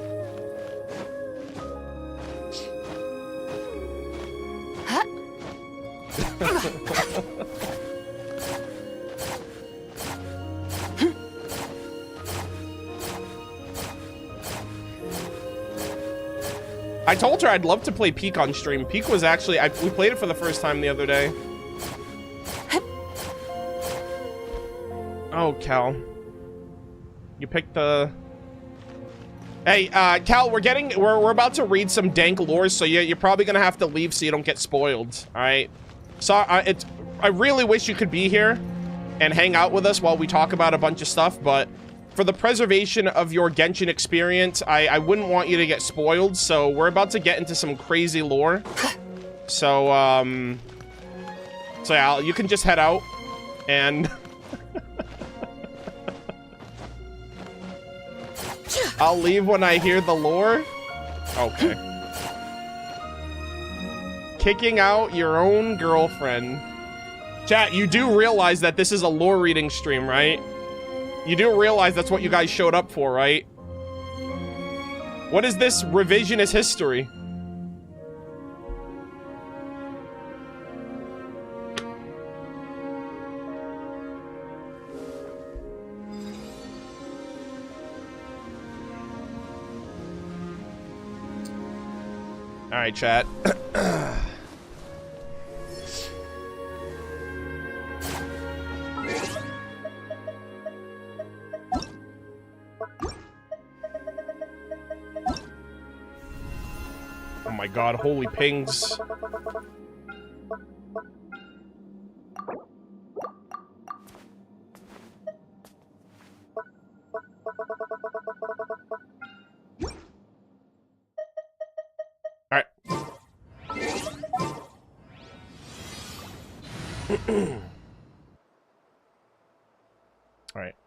I told her I'd love to play Peak on stream. Peak was actually... we played it for the first time the other day. Oh, Cal. You picked the... Hey, Cal, we're about to read some dank lore, so you're probably gonna have to leave so you don't get spoiled, alright? So, I really wish you could be here and hang out with us while we talk about a bunch of stuff, but for the preservation of your Genshin experience, I wouldn't want you to get spoiled, so we're about to get into some crazy lore. So, so yeah, you can just head out, and... I'll leave when I hear the lore? Okay. Kicking out your own girlfriend. Chat, you do realize that this is a lore reading stream, right? You do realize that's what you guys showed up for, right? What is this revisionist history? All right, chat. Oh my god, holy pings. Alright.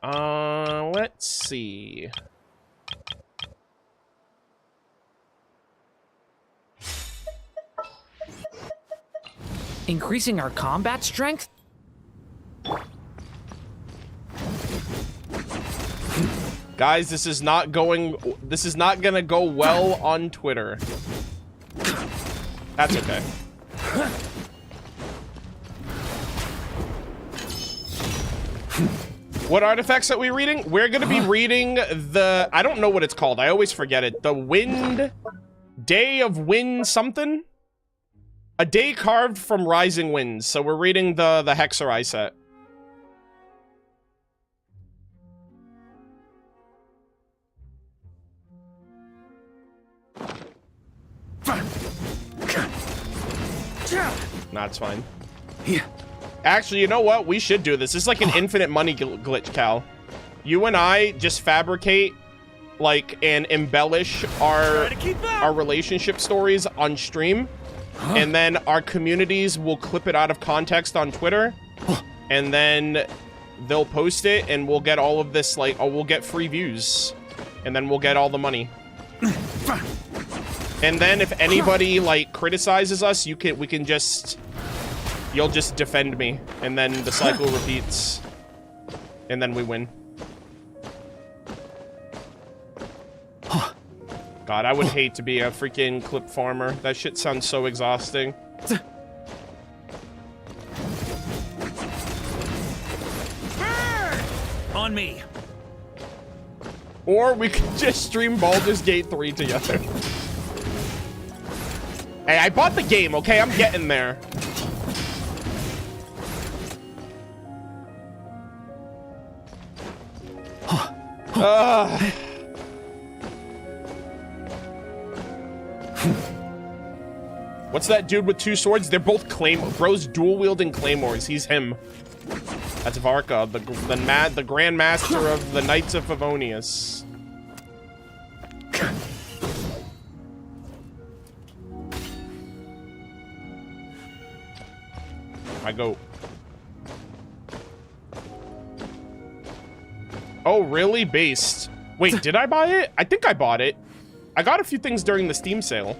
Alright, let's see. Increasing our combat strength? Guys, this is not gonna go well on Twitter. That's okay. What artifacts are we reading? We're gonna be reading the... I don't know what it's called. I always forget it. The Wind... Day of Wind something? A day carved from rising winds. So we're reading the Hexen set. Nah, it's fine. Yeah. Actually, you know what? We should do this. This is like an infinite money glitch, Cal. You and I just fabricate, like, and embellish our relationship stories on stream. And then our communities will clip it out of context on Twitter. And then they'll post it, and we'll get all of this, like, we'll get free views. And then we'll get all the money. And then if anybody, like, criticizes us, we can just... You'll just defend me. And then the cycle repeats. And then we win. God, I would hate to be a freaking clip farmer. That shit sounds so exhausting. On me. Or we could just stream Baldur's Gate 3 together. Hey, I bought the game, okay? I'm getting there. What's that dude with 2 swords? They're both bro's dual-wielding claymores. He's him. That's Varca, the Grand Master of the Knights of Favonius. I go. Oh, really? Based. Wait, did I buy it? I think I bought it. I got a few things during the Steam sale.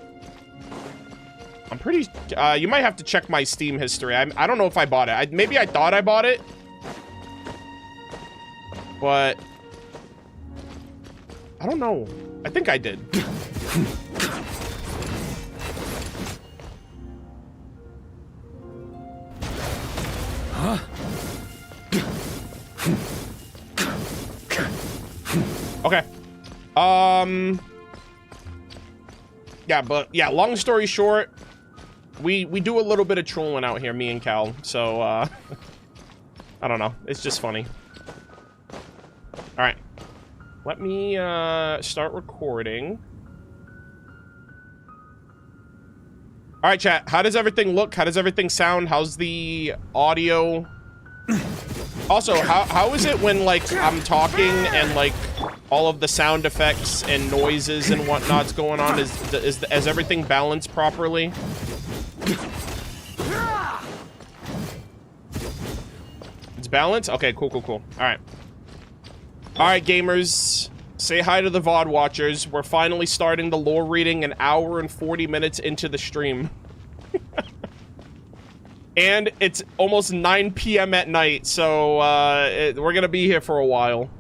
I'm pretty... you might have to check my Steam history. I don't know if I bought it. Maybe I thought I bought it. But... I don't know. I think I did. Huh? Okay. Yeah, long story short, we do a little bit of trolling out here, me and Cal. So, I don't know. It's just funny. All right. Let me, start recording. All right, chat. How does everything look? How does everything sound? How's the audio? Also, how is it when, like, I'm talking and, like, all of the sound effects and noises and whatnot's going on? Is everything balanced properly? It's balanced? Okay, cool. All right. All right, gamers. Say hi to the VOD watchers. We're finally starting the lore reading an hour and 40 minutes into the stream. And it's almost 9 p.m. at night, so we're gonna be here for a while.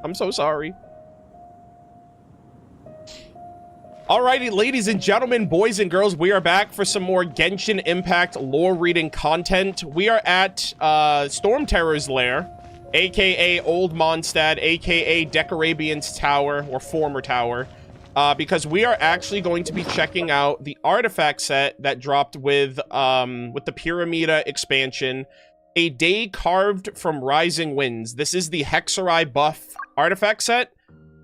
I'm so sorry. Alrighty, ladies and gentlemen, boys and girls, we are back for some more Genshin Impact lore reading content. We are at Storm Terror's lair, aka Old Mondstadt, aka Decarabian's tower, or former tower. Because we are actually going to be checking out the artifact set that dropped with the Pyramida expansion, A Day Carved from Rising Winds. This is the Hexerai buff artifact set,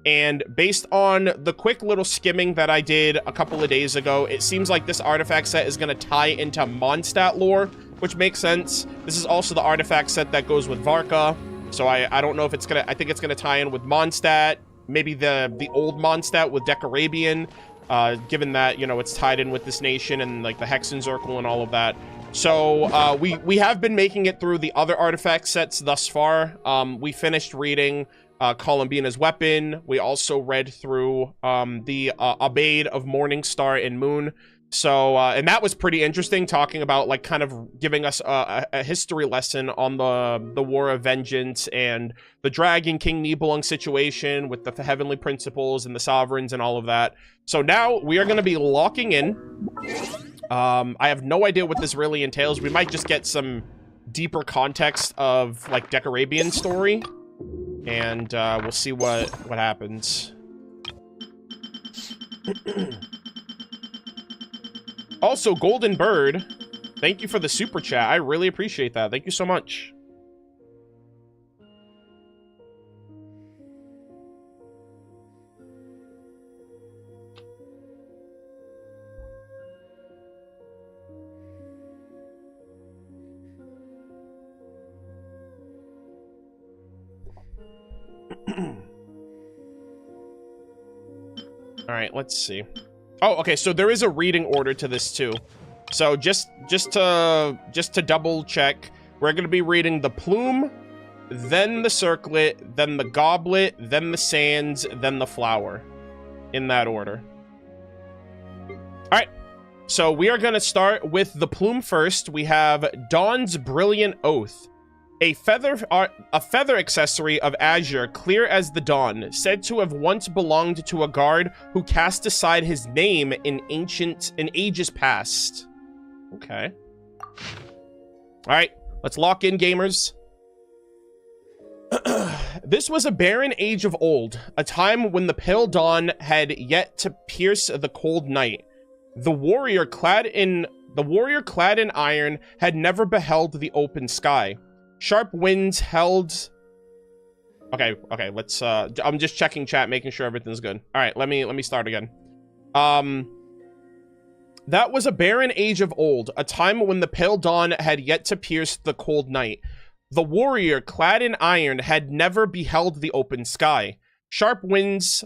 and based on the quick little skimming that I did a couple of days ago, it seems like this artifact set is going to tie into Mondstadt lore, which makes sense. This is also the artifact set that goes with Varca, so I don't know if it's gonna... I think it's gonna tie in with Mondstadt. Maybe the old Mondstadt with Decarabian, given that, you know, it's tied in with this nation and, like, the Hexen Circle and all of that. So, we have been making it through the other artifact sets thus far. We finished reading Colombina's weapon. We also read through the Abaid of Morningstar and Moon. So, and that was pretty interesting, talking about, like, kind of giving us a history lesson on the War of Vengeance and the Dragon King Nibelung situation with the Heavenly Principles and the Sovereigns and all of that. So now we are going to be locking in. I have no idea what this really entails. We might just get some deeper context of, like, Decarabian's story, and we'll see what happens. Also, Golden Bird, thank you for the super chat. I really appreciate that. Thank you so much. All right, let's see. Oh, okay, so there is a reading order to this too. So just to double check, we're going to be reading the plume, then the circlet, then the goblet, then the sands, then the flower, in that order. All right, so we are going to start with the plume first. We have Dawn's Brilliant Oath. A feather accessory of azure, clear as the dawn, said to have once belonged to a guard who cast aside his name in ages past. Okay. All right, let's lock in, gamers. This was a barren age of old, a time when the pale dawn had yet to pierce the cold night. The warrior clad in iron had never beheld the open sky. Sharp winds held... Okay, let's, I'm just checking chat, making sure everything's good. Alright, let me start again. That was a barren age of old, a time when the pale dawn had yet to pierce the cold night. The warrior clad in iron had never beheld the open sky. Sharp winds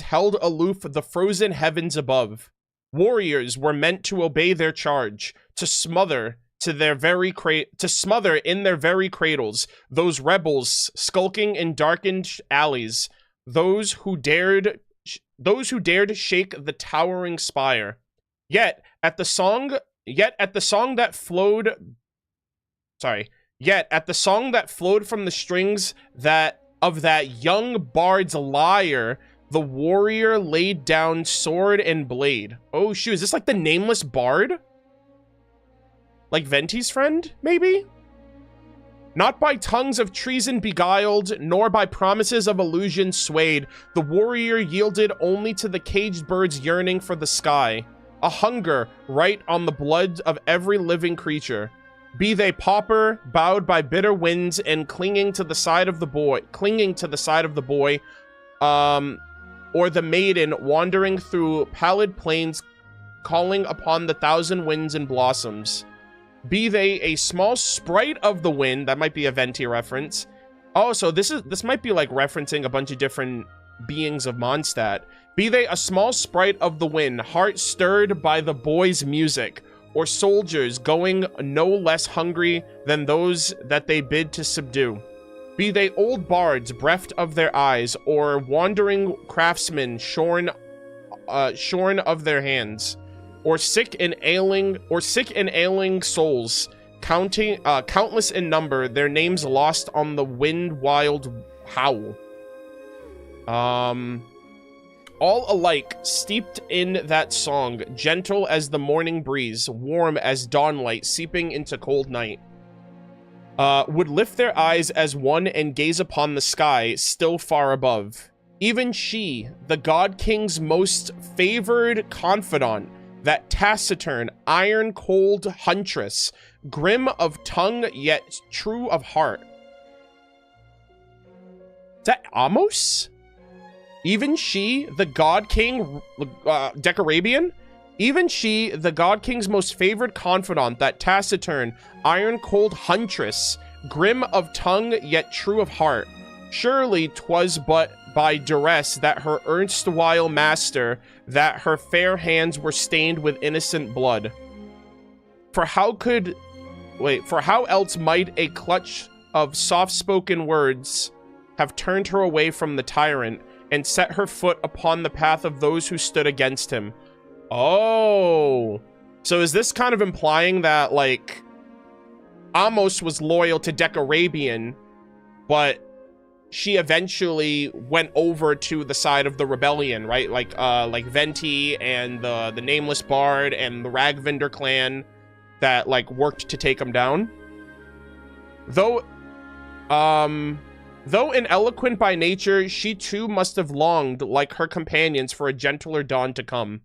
held aloof the frozen heavens above. Warriors were meant to obey their charge, to smother in their very cradles those rebels skulking in darkened alleys, those who dared shake the towering spire. Yet at the song that flowed from the strings of that young bard's lyre, the warrior laid down sword and blade. Oh shoot, is this like the nameless bard? Like Venti's friend, maybe? Not by tongues of treason beguiled, nor by promises of illusion swayed, the warrior yielded only to the caged bird's yearning for the sky, a hunger right on the blood of every living creature. Be they pauper, bowed by bitter winds, and clinging to the side of the boy, or the maiden wandering through pallid plains, calling upon the thousand winds and blossoms. Be they a small sprite of the wind, that might be a Venti reference. Oh, so this might be like referencing a bunch of different beings of Mondstadt. Be they a small sprite of the wind, heart stirred by the boy's music, or soldiers going no less hungry than those that they bid to subdue. Be they old bards bereft of their eyes, or wandering craftsmen shorn of their hands, or sick and ailing souls, countless in number, their names lost on the wind-wild howl. All alike, steeped in that song, gentle as the morning breeze, warm as dawnlight seeping into cold night, would lift their eyes as one and gaze upon the sky still far above. Even she, the God King's most favored confidant, that taciturn, iron-cold huntress, grim of tongue yet true of heart. Is that Amos? Even she, the God King, Decarabian? Even she, the God King's most favored confidant, that taciturn, iron-cold huntress, grim of tongue yet true of heart. Surely 'twas but by duress that her erstwhile master, that her fair hands were stained with innocent blood. For how else might a clutch of soft-spoken words have turned her away from the tyrant, and set her foot upon the path of those who stood against him? Oh. So is this kind of implying that, like, Amos was loyal to Decarabian, but she eventually went over to the side of the rebellion, right? Like Venti and the Nameless Bard and the Ragvinder clan that, like, worked to take him down? Though ineloquent by nature, she too must have longed, like her companions, for a gentler dawn to come.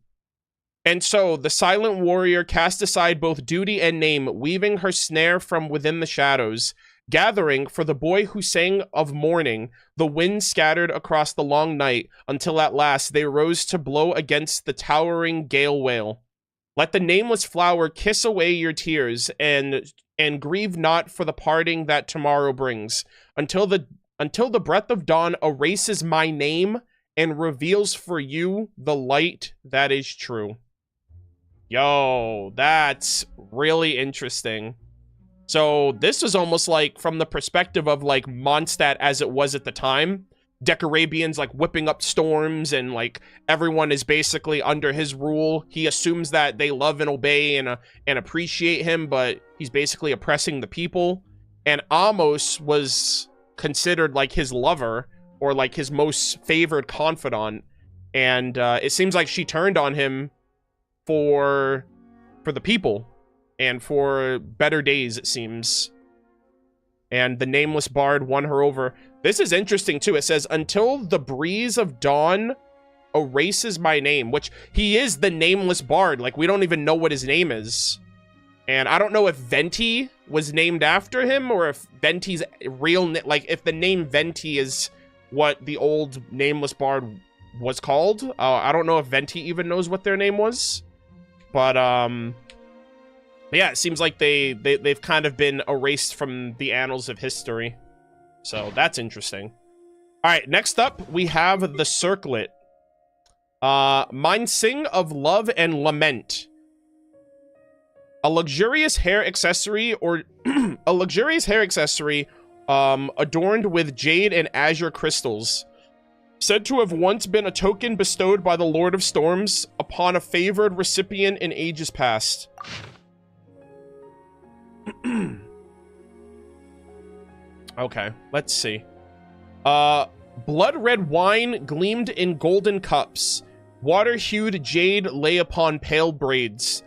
And so, the silent warrior cast aside both duty and name, weaving her snare from within the shadows. Gathering, for the boy who sang of morning, the wind scattered across the long night, until at last they rose to blow against the towering gale wail. Let the nameless flower kiss away your tears, and grieve not for the parting that tomorrow brings, until the breath of dawn erases my name and reveals for you the light that is true. Yo, that's really interesting. So this is almost like from the perspective of, like, Mondstadt as it was at the time. Decarabian's, like, whipping up storms, and, like, everyone is basically under his rule. He assumes that they love and obey and appreciate him, but he's basically oppressing the people. And Amos was considered, like, his lover, or, like, his most favored confidant. And it seems like she turned on him for the people. And for better days, it seems. And the Nameless Bard won her over. This is interesting too. It says, until the breeze of dawn erases my name, which he is the nameless bard. Like, we don't even know what his name is. And I don't know if Venti was named after him or if Venti's real like if the name Venti is what the old nameless bard was called. I don't know if Venti even knows what their name was. But yeah, it seems like they've kind of been erased from the annals of history. So that's interesting. All right, next up we have the Circlet. Mine sing of love and lament. A luxurious hair accessory adorned with jade and azure crystals, said to have once been a token bestowed by the Lord of Storms upon a favored recipient in ages past. Okay, let's see. Blood red wine gleamed in golden cups. Water-hued jade lay upon pale braids.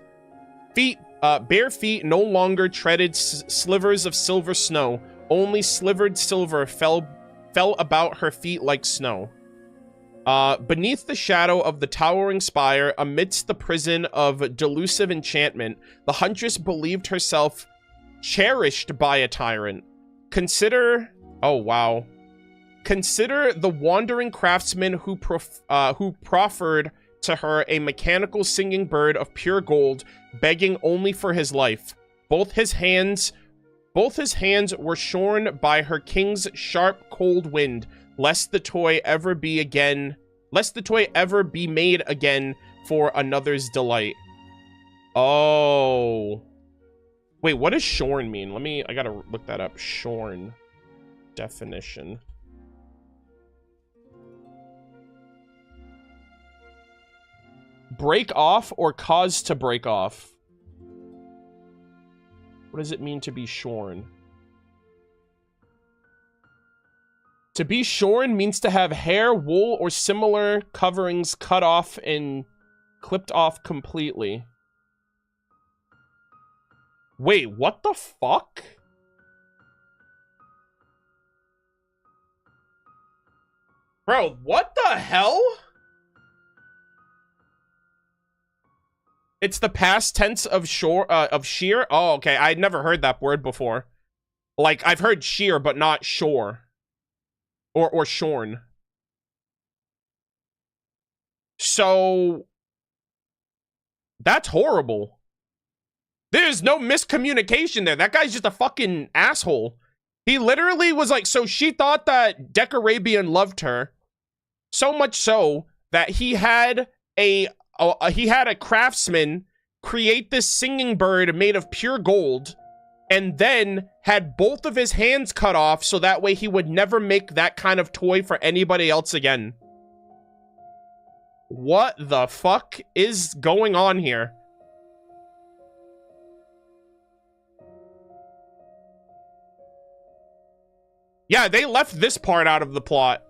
Bare feet no longer treaded slivers of silver snow. Only slivered silver fell about her feet like snow. Beneath the shadow of the towering spire, amidst the prison of delusive enchantment, the huntress believed herself cherished by a tyrant. Consider... Oh, wow. Consider the wandering craftsman who proffered to her a mechanical singing bird of pure gold, begging only for his life. Both his hands were shorn by her king's sharp, cold wind, lest the toy ever be made again for another's delight. Oh. Wait, what does shorn mean? I gotta look that up. Shorn. Definition. Break off or cause to break off. What does it mean to be shorn? To be shorn means to have hair, wool, or similar coverings cut off and clipped off completely. Wait, what the fuck? Bro, what the hell? It's the past tense of sheer? Oh, okay. I'd never heard that word before. Like, I've heard sheer, but not shore. Or shorn. So... that's horrible. There's no miscommunication there. That guy's just a fucking asshole. He literally was like, so she thought that Decarabian loved her. So much so that he had a craftsman create this singing bird made of pure gold, and then had both of his hands cut off so that way he would never make that kind of toy for anybody else again. What the fuck is going on here? Yeah, they left this part out of the plot.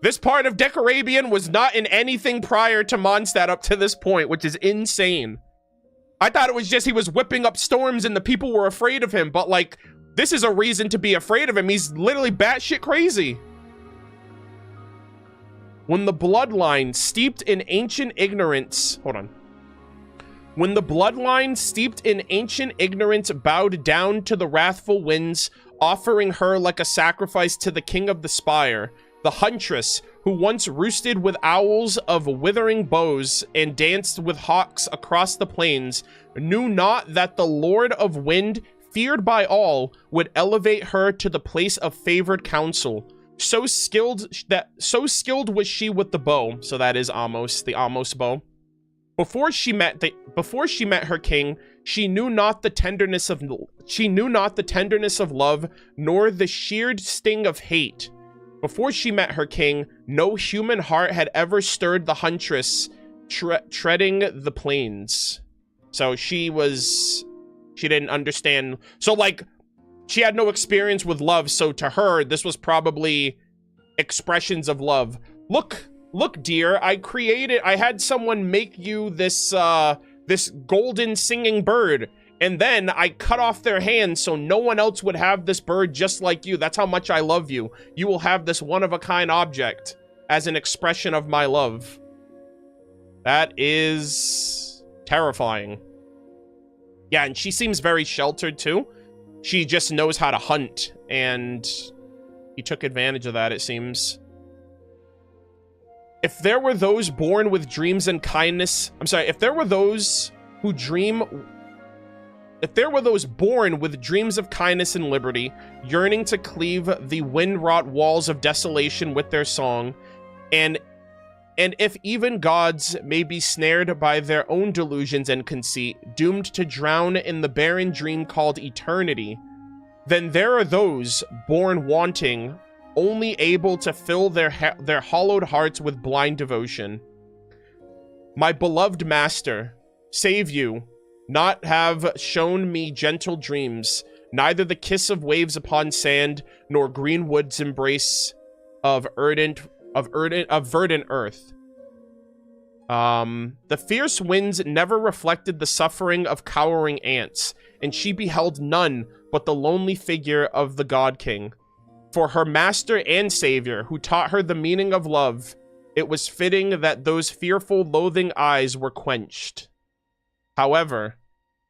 This part of Decarabian was not in anything prior to Mondstadt up to this point, which is insane. I thought it was just he was whipping up storms and the people were afraid of him, but like, this is a reason to be afraid of him. He's literally batshit crazy. When the bloodline steeped in ancient ignorance... Hold on. When the bloodline steeped in ancient ignorance bowed down to the wrathful winds, offering her like a sacrifice to the king of the spire, the huntress, who once roosted with owls of withering bows and danced with hawks across the plains, knew not that the Lord of Wind, feared by all, would elevate her to the place of favored counsel. So skilled was she with the bow. So that is Amos, the Amos bow. Before she met her king, she knew not the tenderness of love, nor the sheared sting of hate. Before she met her king, no human heart had ever stirred the huntress treading the plains. So she didn't understand. So like, she had no experience with love. So to her, this was probably expressions of love. Look, dear, I had someone make you this, this golden singing bird. And then I cut off their hands so no one else would have this bird just like you. That's how much I love you. You will have this one-of-a-kind object as an expression of my love. That is terrifying. Yeah, and she seems very sheltered too. She just knows how to hunt, and he took advantage of that, it seems. If there were those born with dreams and kindness... I'm sorry, if there were those who dream... If there were those born with dreams of kindness and liberty, yearning to cleave the wind-wrought walls of desolation with their song, and if even gods may be snared by their own delusions and conceit, doomed to drown in the barren dream called eternity, then there are those born wanting, only able to fill their hollowed hearts with blind devotion. My beloved master, save you, not have shown me gentle dreams, neither the kiss of waves upon sand, nor green wood's embrace of verdant earth. The fierce winds never reflected the suffering of cowering ants, and she beheld none but the lonely figure of the God King. For her master and savior, who taught her the meaning of love, it was fitting that those fearful, loathing eyes were quenched. However,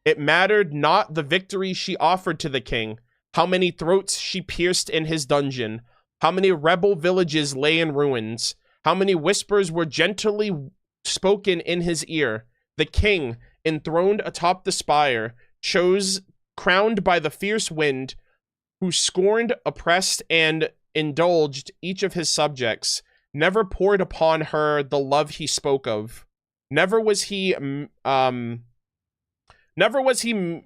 it mattered not the victory she offered to the king, how many throats she pierced in his dungeon, how many rebel villages lay in ruins, how many whispers were gently spoken in his ear. The king, enthroned atop the spire, chose, crowned by the fierce wind, who scorned, oppressed, and indulged each of his subjects, never poured upon her the love he spoke of. Never was he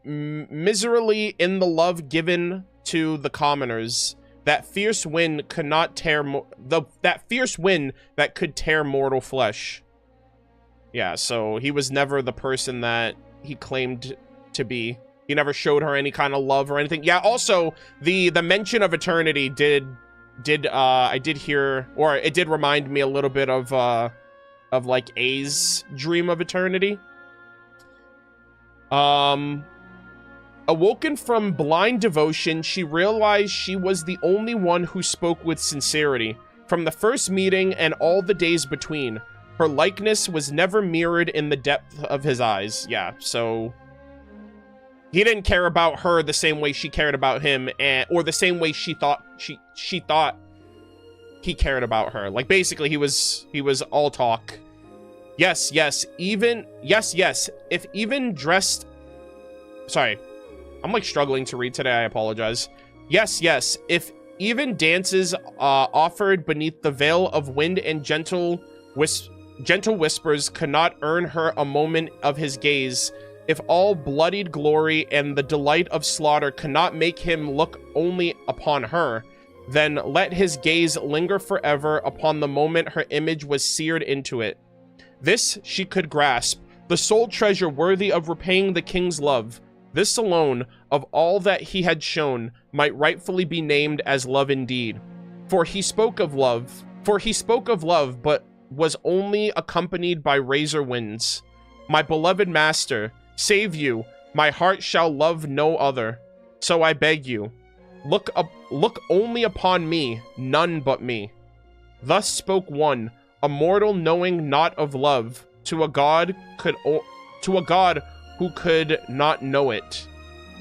miserly in the love given to the commoners. That fierce wind could not tear that fierce wind that could tear mortal flesh. Yeah, so he was never the person that he claimed to be. He never showed her any kind of love or anything. Yeah, also the mention of eternity I did hear, or it did remind me a little bit of like A's dream of eternity. Awoken from blind devotion, she realized she was the only one who spoke with sincerity. From the first meeting and all the days between, her likeness was never mirrored in the depth of his eyes. Yeah, so he didn't care about her the same way she cared about him, or the same way she thought she thought he cared about her. Like, basically, he was all talk. Yes, if even dressed... Sorry. I'm, like, struggling to read today. I apologize. Yes, if even dances offered beneath the veil of wind and gentle whispers could not earn her a moment of his gaze, if all bloodied glory and the delight of slaughter could not make him look only upon her, then let his gaze linger forever upon the moment her image was seared into it. This she could grasp, the sole treasure worthy of repaying the king's love. This alone, of all that he had shown, might rightfully be named as love indeed. For he spoke of love, but was only accompanied by razor winds. My beloved master, save you, my heart shall love no other. So I beg you, look only upon me, none but me. Thus spoke one, a mortal knowing not of love, to a god who could not know it.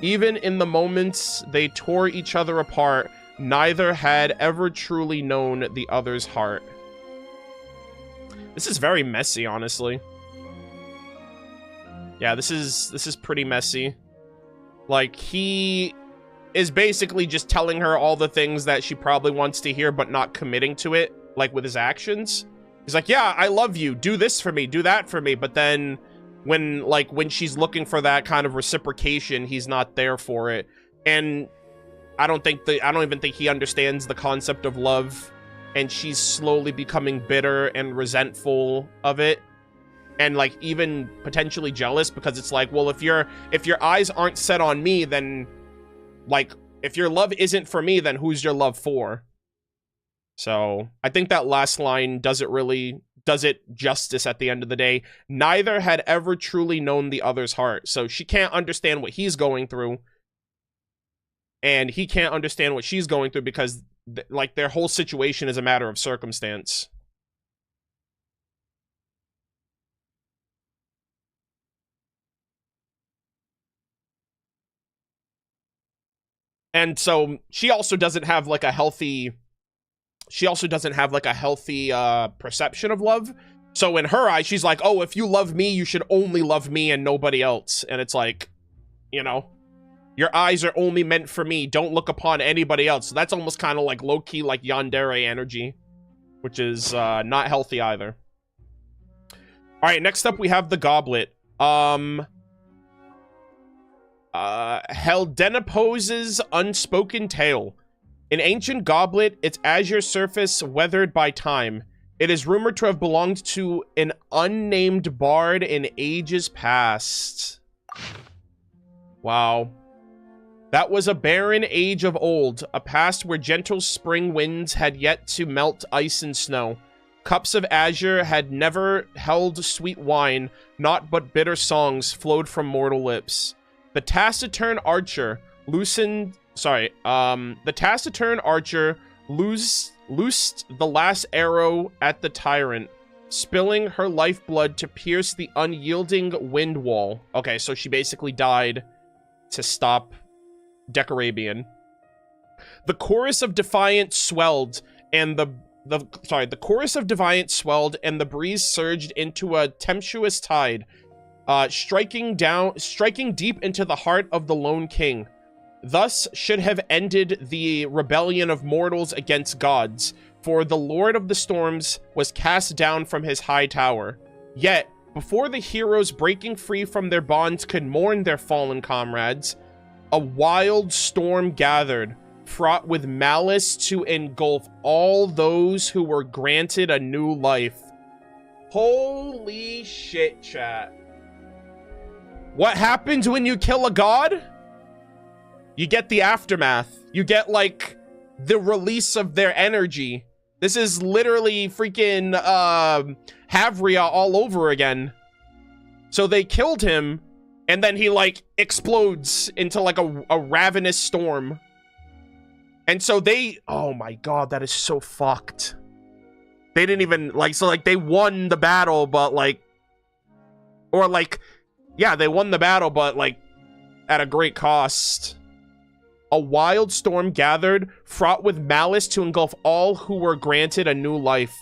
Even in the moments they tore each other apart, neither had ever truly known the other's heart. This is very messy, honestly. Yeah, this is pretty messy. Like, he is basically just telling her all the things that she probably wants to hear, but not committing to it, like, with his actions. He's like, yeah, I love you. Do this for me. Do that for me. But then when she's looking for that kind of reciprocation, he's not there for it. And I don't even think he understands the concept of love. And she's slowly becoming bitter and resentful of it. And, like, even potentially jealous, because it's like, well, if your eyes aren't set on me, then, like, if your love isn't for me, then who's your love for? So I think that last line does it really does it justice at the end of the day. Neither had ever truly known the other's heart, so she can't understand what he's going through, and he can't understand what she's going through because, like, their whole situation is a matter of circumstance. And so she also doesn't have like a healthy perception of love. So in her eyes, she's like, oh, if you love me, you should only love me and nobody else. And it's like, you know, your eyes are only meant for me. Don't look upon anybody else. So that's almost kind of like low-key like yandere energy, which is not healthy either. All right, next up we have the goblet. Heldeniposes' unspoken tale. An ancient goblet, its azure surface weathered by time. It is rumored to have belonged to an unnamed bard in ages past. Wow. That was a barren age of old, a past where gentle spring winds had yet to melt ice and snow. Cups of azure had never held sweet wine, naught but bitter songs flowed from mortal lips. The taciturn archer loosed the last arrow at the tyrant, spilling her lifeblood to pierce the unyielding wind wall. Okay, so she basically died to stop Decarabian. The chorus of defiance swelled, and the chorus of defiance swelled, and the breeze surged into a tempestuous tide, striking deep into the heart of the lone king. Thus should have ended the rebellion of mortals against gods, for the Lord of the Storms was cast down from his high tower. Yet, before the heroes breaking free from their bonds could mourn their fallen comrades, a wild storm gathered, fraught with malice to engulf all those who were granted a new life. Holy shit, chat. What happens when you kill a god? You get the aftermath. You get, like, the release of their energy. This is literally freaking, Havria all over again. So they killed him, and then he, like, explodes into, like, a ravenous storm. And so they... Oh my god, that is so fucked. They didn't even, like... So, like, they won the battle, but, like... Or, like... Yeah, they won the battle, but, like, at a great cost. A wild storm gathered, fraught with malice to engulf all who were granted a new life.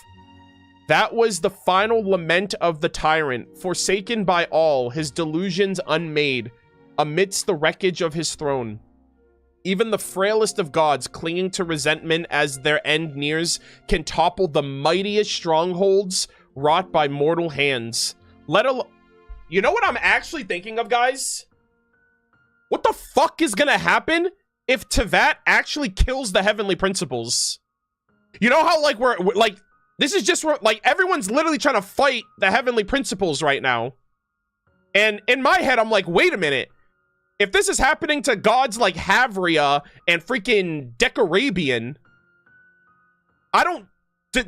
That was the final lament of the tyrant, forsaken by all, his delusions unmade, amidst the wreckage of his throne. Even the frailest of gods, clinging to resentment as their end nears, can topple the mightiest strongholds wrought by mortal hands. Let alone... You know what I'm actually thinking of, guys? What the fuck is gonna happen if Teyvat actually kills the Heavenly Principles? You know how, like, we're like, this is just, like, everyone's literally trying to fight the Heavenly Principles right now. And in my head, I'm like, wait a minute. If this is happening to gods like Havria and freaking Decarabian, I don't...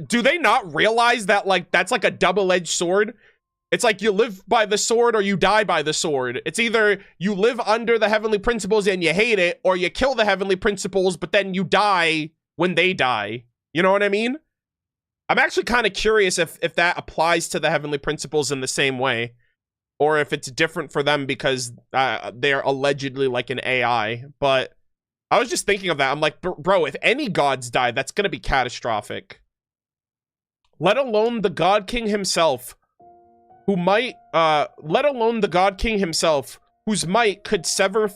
Do they not realize that, like, that's like a double-edged sword? It's like you live by the sword or you die by the sword. It's either you live under the Heavenly Principles and you hate it, or you kill the Heavenly Principles, but then you die when they die. You know what I mean? I'm actually kind of curious if that applies to the Heavenly Principles in the same way, or if it's different for them because they're allegedly like an AI. But I was just thinking of that. I'm like, bro, if any gods die, that's going to be catastrophic. Let alone the God King himself, whose might could sever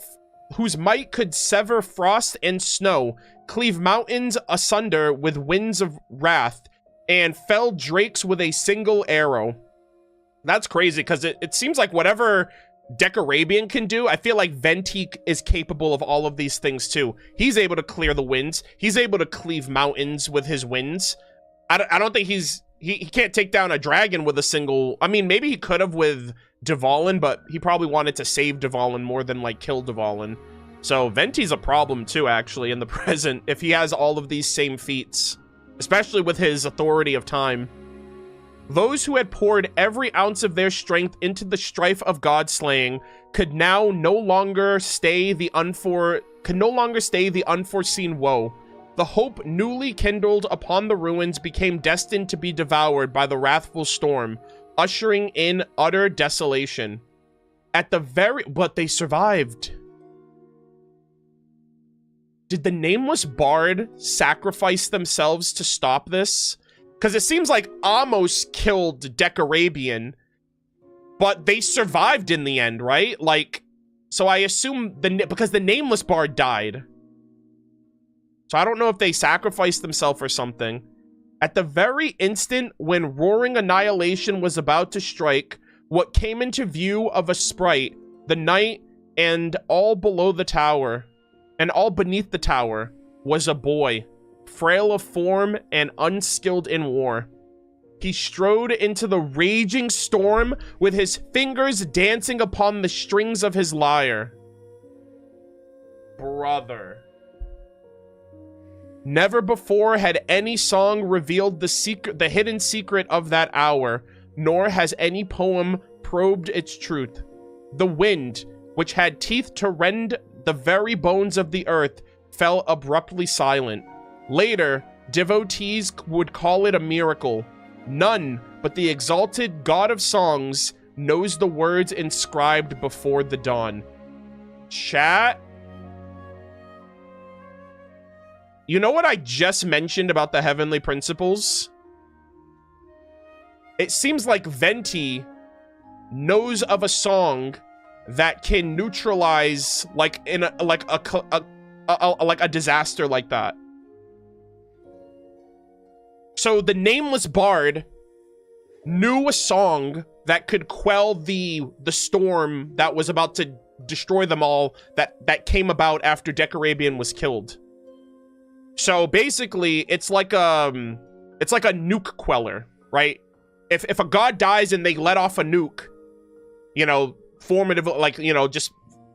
frost and snow, cleave mountains asunder with winds of wrath, and fell drakes with a single arrow. That's crazy, because it seems like whatever Decarabian can do, I feel like Venti is capable of all of these things too. He's able to clear the winds. He's able to cleave mountains with his winds. I don't think he can't take down a dragon with a single... I mean, maybe he could have with Dvalin, but he probably wanted to save Dvalin more than, like, kill Dvalin. So Venti's a problem, too, actually, in the present, if he has all of these same feats. Especially with his authority of time. Those who had poured every ounce of their strength into the strife of god slaying could now no longer stay the unforeseen woe. The hope newly kindled upon the ruins became destined to be devoured by the wrathful storm, ushering in utter desolation. But they survived. Did the nameless bard sacrifice themselves to stop this? Because it seems like Amos killed Decarabian, but they survived in the end, right? Like, so I assume because the nameless bard died. So I don't know if they sacrificed themselves or something. At the very instant when roaring annihilation was about to strike, what came into view of a sprite, the night, and all below the tower, and all beneath the tower, was a boy, frail of form and unskilled in war. He strode into the raging storm with his fingers dancing upon the strings of his lyre. Brother. Never before had any song revealed the hidden secret of that hour, nor has any poem probed its truth. The wind, which had teeth to rend the very bones of the earth, fell abruptly silent. Later, devotees would call it a miracle. None but the exalted god of songs knows the words inscribed before the dawn. Chat? You know what I just mentioned about the heavenly principles? It seems like Venti knows of a song that can neutralize like in a disaster like that. So the nameless bard knew a song that could quell the storm that was about to destroy them all that came about after Decarabian was killed. So basically, it's like a nuke queller, right? If a god dies and they let off a nuke, you know, formative, like, you know, just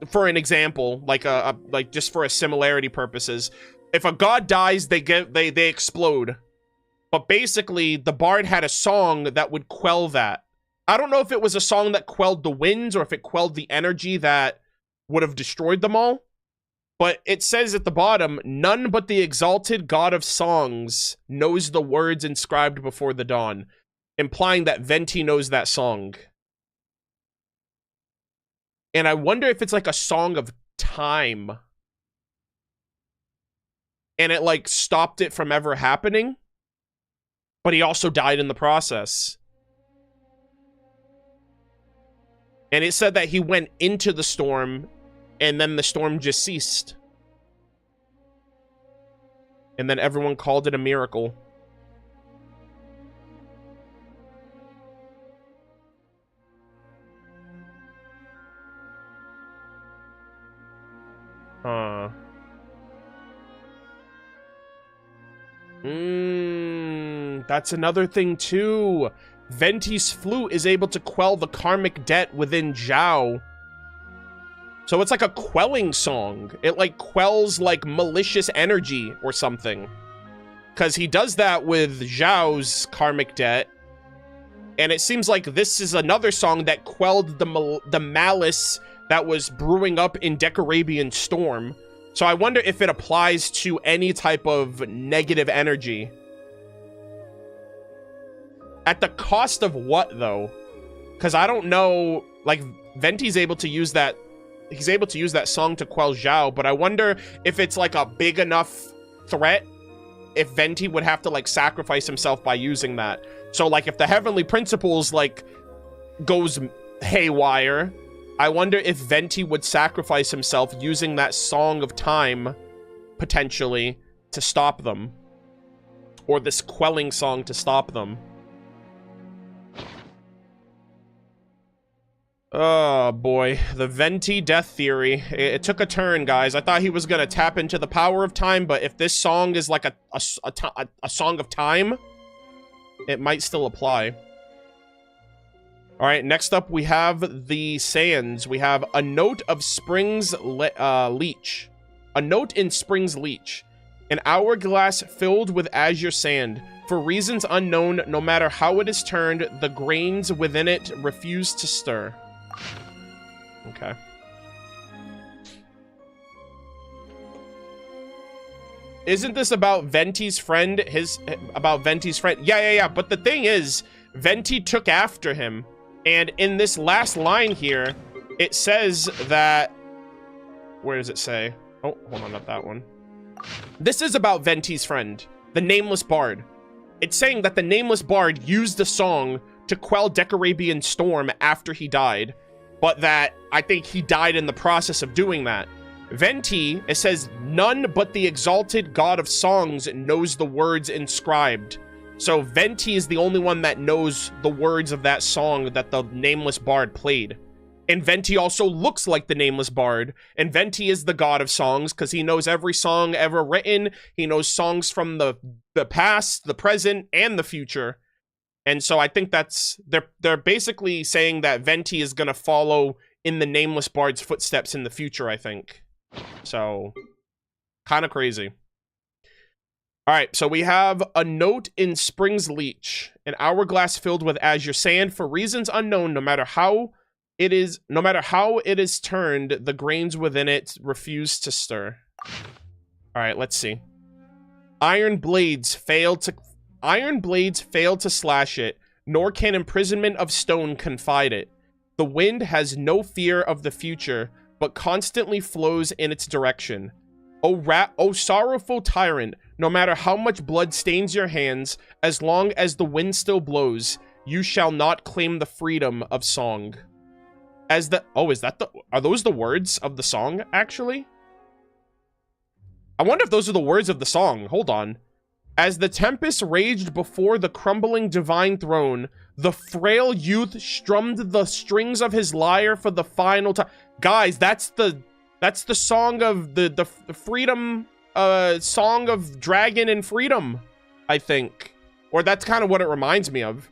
for an example, like just for a similarity purposes, if a god dies, they explode. But basically, the bard had a song that would quell that. I don't know if it was a song that quelled the winds or if it quelled the energy that would have destroyed them all. But it says at the bottom, none but the exalted god of songs knows the words inscribed before the dawn, implying that Venti knows that song. And I wonder if it's like a song of time. And it like stopped it from ever happening. But he also died in the process. And it said that he went into the storm, and then the storm just ceased. And then everyone called it a miracle. Huh. That's another thing too. Venti's flute is able to quell the karmic debt within Zhao. So it's like a quelling song. It like quells like malicious energy or something. Because he does that with Zhao's karmic debt. And it seems like this is another song that quelled the malice that was brewing up in Decarabian Storm. So I wonder if it applies to any type of negative energy. At the cost of what, though? Because I don't know, like, Venti's able to use that, he's able to use that song to quell Zhao, but I wonder if it's, like, a big enough threat, if Venti would have to, like, sacrifice himself by using that. So, like, if the Heavenly Principles, like, goes haywire, I wonder if Venti would sacrifice himself using that Song of Time, potentially, to stop them. Or this quelling song to stop them. Oh boy, the Venti death theory. It took a turn, guys. I thought he was gonna tap into the power of time, but if this song is like a song of time, it might still apply. Alright, next up we have the Saiyans. We have a note of Spring's Leech. A note in Spring's Leech. An hourglass filled with azure sand. For reasons unknown, no matter how it is turned, the grains within it refuse to stir. Okay. Isn't this about Venti's friend? About Venti's friend? Yeah. But the thing is, Venti took after him. And in this last line here, it says that... Where does it say? Oh, hold on, not that one. This is about Venti's friend, the Nameless Bard. It's saying that the Nameless Bard used the song to quell Decarabian storm after he died, but that I think he died in the process of doing that. Venti, it says, none but the exalted god of songs knows the words inscribed. So Venti is the only one that knows the words of that song that the Nameless Bard played. And Venti also looks like the Nameless Bard. And Venti is the god of songs because he knows every song ever written. He knows songs from the past, the present, and the future. And so I think that's... They're basically saying that Venti is going to follow in the Nameless Bard's footsteps in the future, I think. So, kind of crazy. Alright, so we have a note in Spring's Leech. An hourglass filled with azure sand. For reasons unknown, no matter how it is turned, the grains within it refuse to stir. Alright, let's see. Iron blades fail to slash it, nor can imprisonment of stone confide it. The wind has no fear of the future, but constantly flows in its direction. O sorrowful tyrant, no matter how much blood stains your hands, as long as the wind still blows, you shall not claim the freedom of song. Are those the words of the song, actually? I wonder if those are the words of the song. Hold on. As the tempest raged before the crumbling divine throne, the frail youth strummed the strings of his lyre for the final time. Guys, that's the song of the freedom, song of dragon and freedom, I think. Or that's kind of what it reminds me of.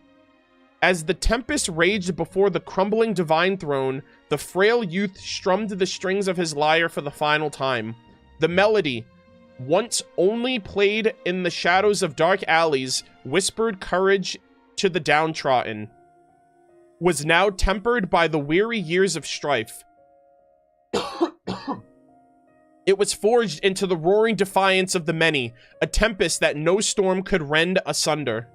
As the tempest raged before the crumbling divine throne, the frail youth strummed the strings of his lyre for the final time. The melody, once only played in the shadows of dark alleys, whispered courage to the downtrodden, was now tempered by the weary years of strife. It was forged into the roaring defiance of the many, a tempest that no storm could rend asunder.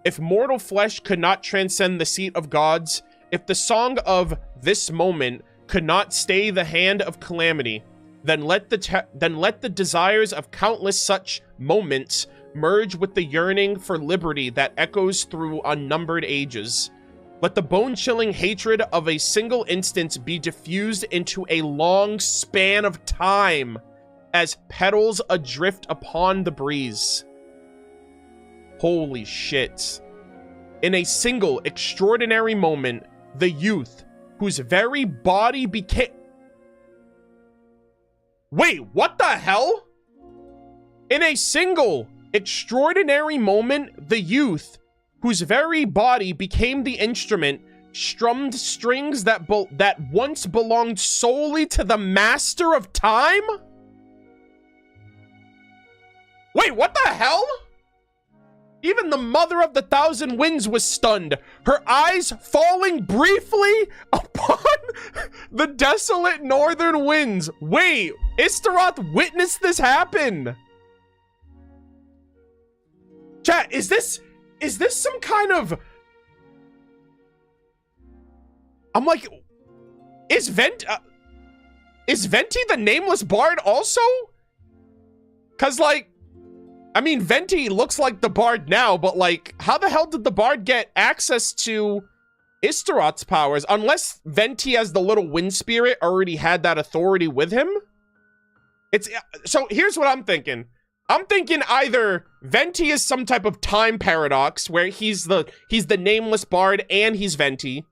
If mortal flesh could not transcend the seat of gods, if the song of this moment could not stay the hand of calamity, then let the desires of countless such moments merge with the yearning for liberty that echoes through unnumbered ages. Let the bone-chilling hatred of a single instance be diffused into a long span of time as petals adrift upon the breeze. Holy shit. In a single extraordinary moment, the youth, whose very body became... Wait, what the hell? In a single extraordinary moment, the youth, whose very body became the instrument, strummed strings that once belonged solely to the master of time? Wait, what the hell? Even the mother of the thousand winds was stunned, her eyes falling briefly upon the desolate northern winds. Wait, Istaroth witnessed this happen? Chat, is this some kind of... I'm like, is Venti the Nameless Bard also? Cause like, I mean, Venti looks like the Bard now, but like, how the hell did the Bard get access to Istaroth's powers? Unless Venti as the little wind spirit already had that authority with him? So here's what I'm thinking. I'm thinking either Venti is some type of time paradox where he's the Nameless Bard and he's Venti.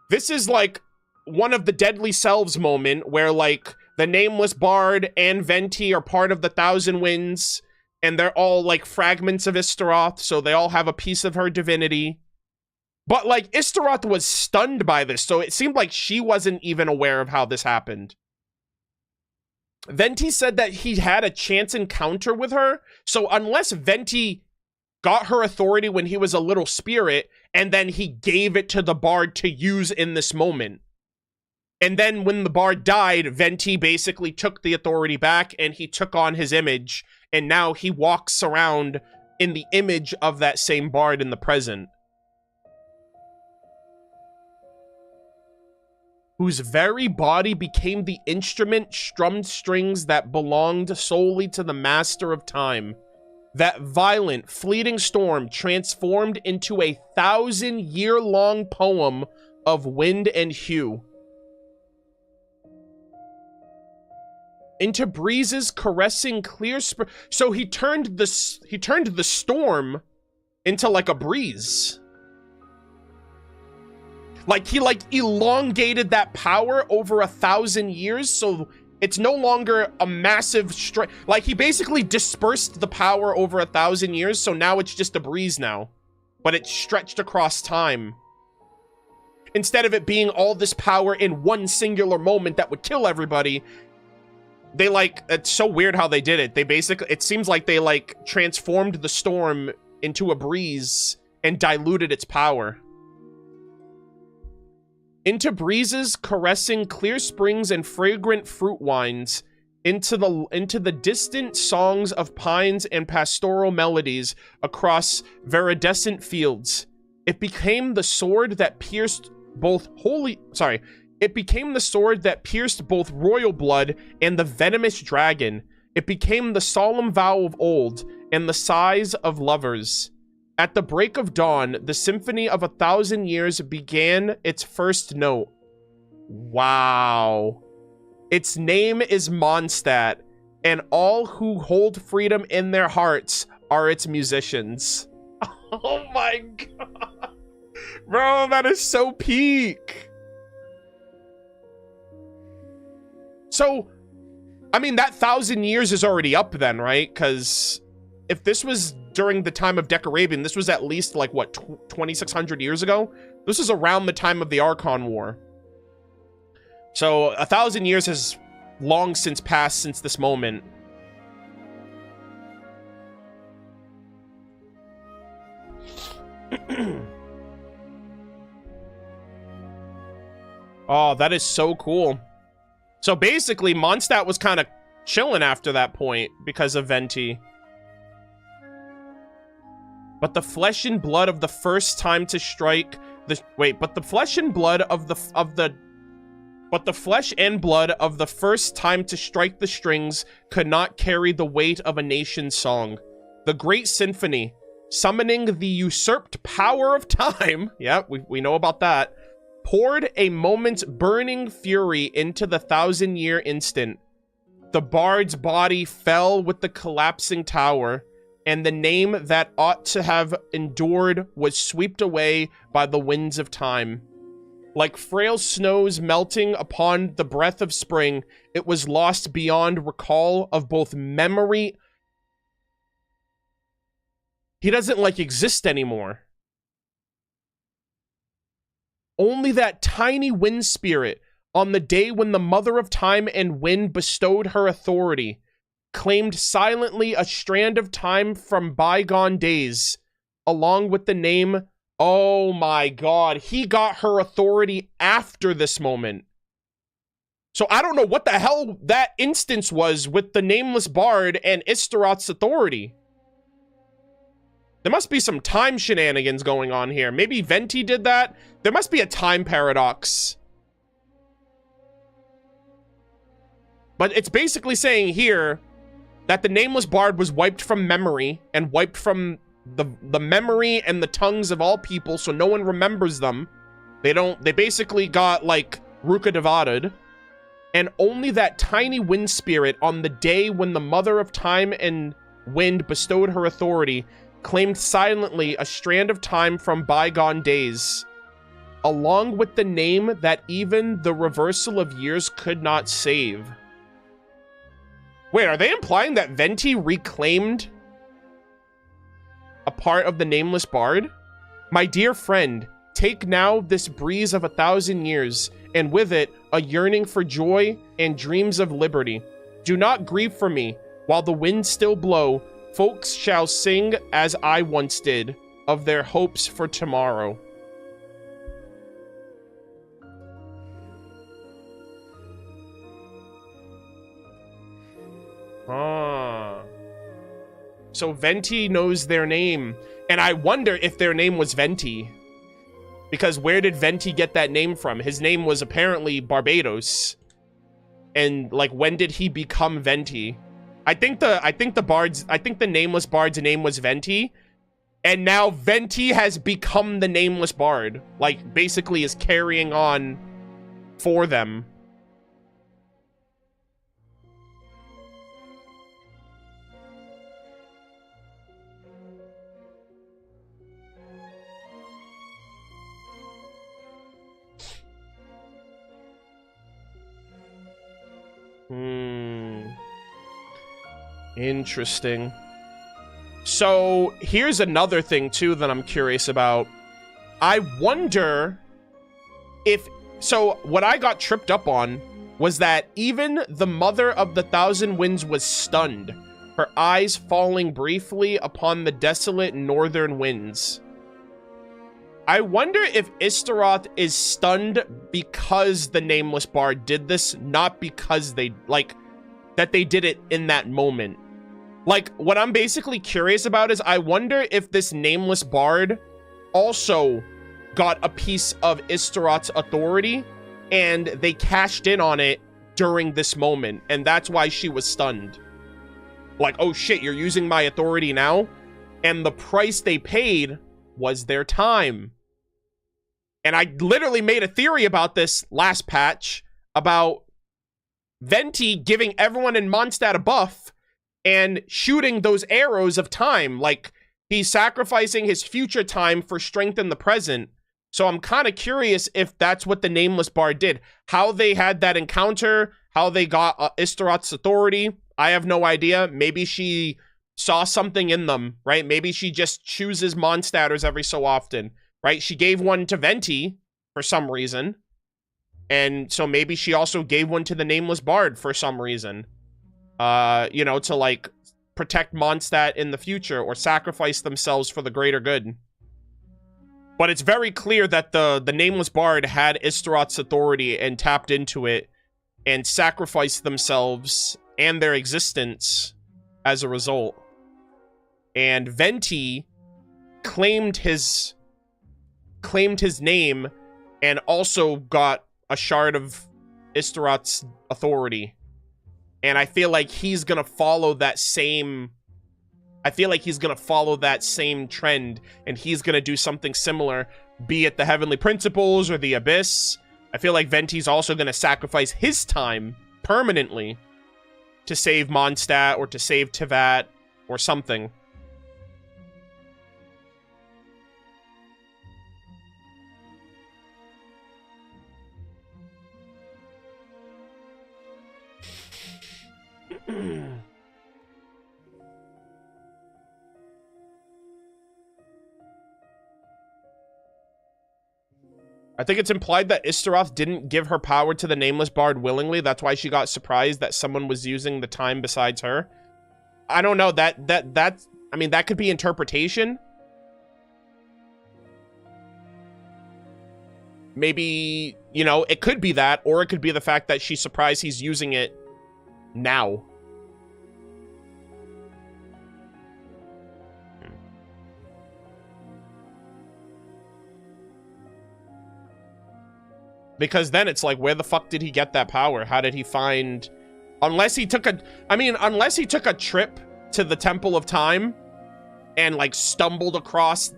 This is like one of the Deadly Selves moment where like the Nameless Bard and Venti are part of the Thousand Winds. And they're all, like, fragments of Istaroth, so they all have a piece of her divinity. But, like, Istaroth was stunned by this, so it seemed like she wasn't even aware of how this happened. Venti said that he had a chance encounter with her. So unless Venti got her authority when he was a little spirit, and then he gave it to the bard to use in this moment. And then when the bard died, Venti basically took the authority back and he took on his image. And now he walks around in the image of that same bard in the present. Whose very body became the instrument strummed strings that belonged solely to the master of time. That violent, fleeting storm transformed into a 1,000-year-long poem of wind and hue. Into breezes caressing clear so he turned the storm into like a breeze. Like he elongated that power over 1,000 years, so it's no longer a massive like he basically dispersed the power over 1,000 years, so now it's just a breeze now. But it's stretched across time. Instead of it being all this power in one singular moment that would kill everybody, they it's so weird how they did it. They basically, it seems like they transformed the storm into a breeze and diluted its power. Into breezes caressing clear springs and fragrant fruit wines, into the distant songs of pines and pastoral melodies across viridescent fields. It became the sword that pierced both It became the sword that pierced both royal blood and the venomous dragon. It became the solemn vow of old and the sighs of lovers. At the break of dawn, the symphony of 1,000 years began its first note. Wow. Its name is Mondstadt, and all who hold freedom in their hearts are its musicians. Oh my god. Bro, that is so peak. So, I mean, that 1,000 years is already up then, right? Because if this was during the time of Decarabian, this was at least, like, what, 2,600 years ago? This is around the time of the Archon War. So, 1,000 years has long since passed since this moment. Oh, that is so cool. So basically, Mondstadt was kind of chilling after that point because of Venti. But the flesh and blood of the first time to strike the but the flesh and blood of the flesh and blood of the first time to strike the strings could not carry the weight of a nation's song. The great symphony, summoning the usurped power of time, yeah, we know about that, poured a moment's burning fury into the 1,000-year instant. The bard's body fell with the collapsing tower, and the name that ought to have endured was swept away by the winds of time. Like frail snows melting upon the breath of spring, it was lost beyond recall of both memory. He doesn't, exist anymore. Only that tiny wind spirit, on the day when the Mother of Time and Wind bestowed her authority, claimed silently a strand of time from bygone days, along with the name. Oh my god, he got her authority after this moment. So I don't know what the hell that instance was with the Nameless Bard and Istaroth's authority. There must be some time shenanigans going on here. Maybe Venti did that? There must be a time paradox. But it's basically saying here that the Nameless Bard was wiped from memory and wiped from the memory and the tongues of all people, so no one remembers them. They basically got, Ruka-Devaded. And only that tiny wind spirit on the day when the Mother of Time and Wind bestowed her authority claimed silently a strand of time from bygone days, along with the name that even the reversal of years could not save. Wait, are they implying that Venti reclaimed a part of the Nameless Bard? My dear friend, take now this breeze of 1,000 years, and with it, a yearning for joy and dreams of liberty. Do not grieve for me. While the winds still blow, folks shall sing as I once did, of their hopes for tomorrow. Ah. So Venti knows their name. And I wonder if their name was Venti. Because where did Venti get that name from? His name was apparently Barbados. And like, when did he become Venti? I think the nameless bard's name was Venti. And now Venti has become the nameless bard. Like, basically is carrying on for them. Interesting. So, here's another thing, too, that I'm curious about. I wonder if... So, what I got tripped up on was that even the Mother of the Thousand Winds was stunned, her eyes falling briefly upon the desolate northern winds. I wonder if Istaroth is stunned because the Nameless Bard did this, not because they, like, that they did it in that moment. Like, what I'm basically curious about is I wonder if this Nameless Bard also got a piece of Istaroth's authority and they cashed in on it during this moment, and that's why she was stunned. Like, oh shit, you're using my authority now? And the price they paid was their time. And I literally made a theory about this last patch, about Venti giving everyone in Mondstadt a buff and shooting those arrows of time. Like, he's sacrificing his future time for strength in the present. So I'm kind of curious if that's what the Nameless Bard did. How they had that encounter, how they got Istaroth's authority, I have no idea. Maybe she saw something in them, right? Maybe she just chooses Mondstadters every so often, right? She gave one to Venti for some reason. And so maybe she also gave one to the Nameless Bard for some reason. You know, to, like, protect Mondstadt in the future or sacrifice themselves for the greater good. But it's very clear that the Nameless Bard had Istaroth's authority and tapped into it and sacrificed themselves and their existence as a result. And Venti claimed his name and also got a shard of Istaroth's authority. And I feel like he's gonna follow that same... I feel like he's gonna follow that same trend, and he's gonna do something similar, be it the Heavenly Principles or the Abyss. I feel like Venti's also gonna sacrifice his time permanently to save Mondstadt or to save Teyvat or something. I think it's implied that Istaroth didn't give her power to the Nameless Bard willingly. That's why she got surprised that someone was using the time besides her. I don't know. I mean, that could be interpretation. Maybe, you know, it could be that, or it could be the fact that she's surprised he's using it now. Because then it's like, where the fuck did he get that power? How did he find... Unless he took a trip to the Temple of Time and, like, stumbled across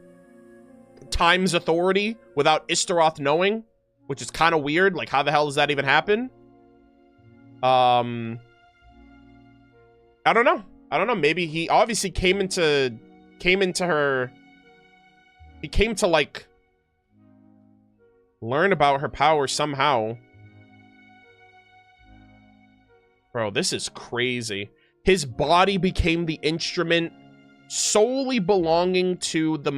Time's authority without Istaroth knowing, which is kind of weird. Like, how the hell does that even happen? I don't know. I don't know. Maybe he obviously came to, like, learn about her power somehow. Bro, this is crazy. His body became the instrument solely belonging to the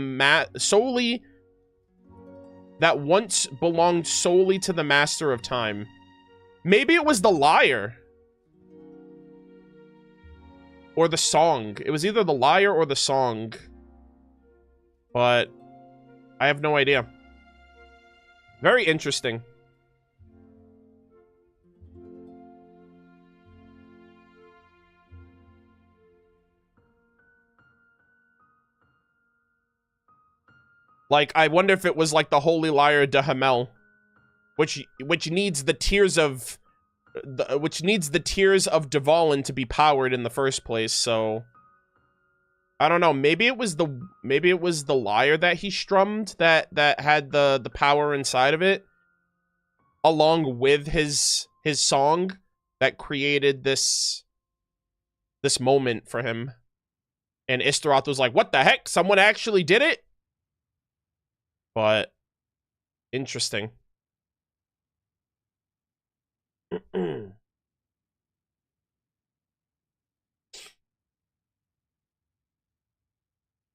that once belonged solely to the Master of Time. Maybe it was the lyre. Or the song. It was either the lyre or the song. But I have no idea. Very interesting. Like, I wonder if it was like the Holy Lyre de Hamel, which needs the tears of Dvalin to be powered in the first place. So I don't know. Maybe it was the lyre that he strummed that had the power inside of it, along with his song that created this moment for him. And Istaroth was like, "What the heck? Someone actually did it?" But interesting.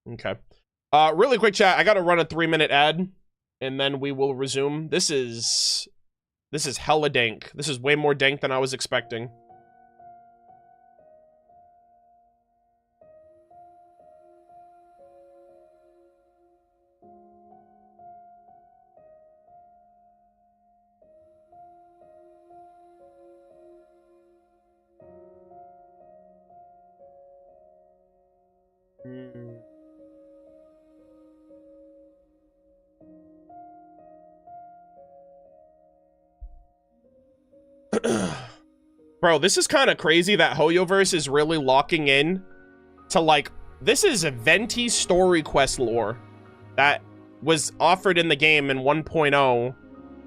Okay. Really quick chat. I gotta run a 3-minute ad, and then we will resume. This is hella dank. This is way more dank than I was expecting. Bro, this is kind of crazy that Hoyoverse is really locking in to, like, this is a Venti story quest lore that was offered in the game in 1.0,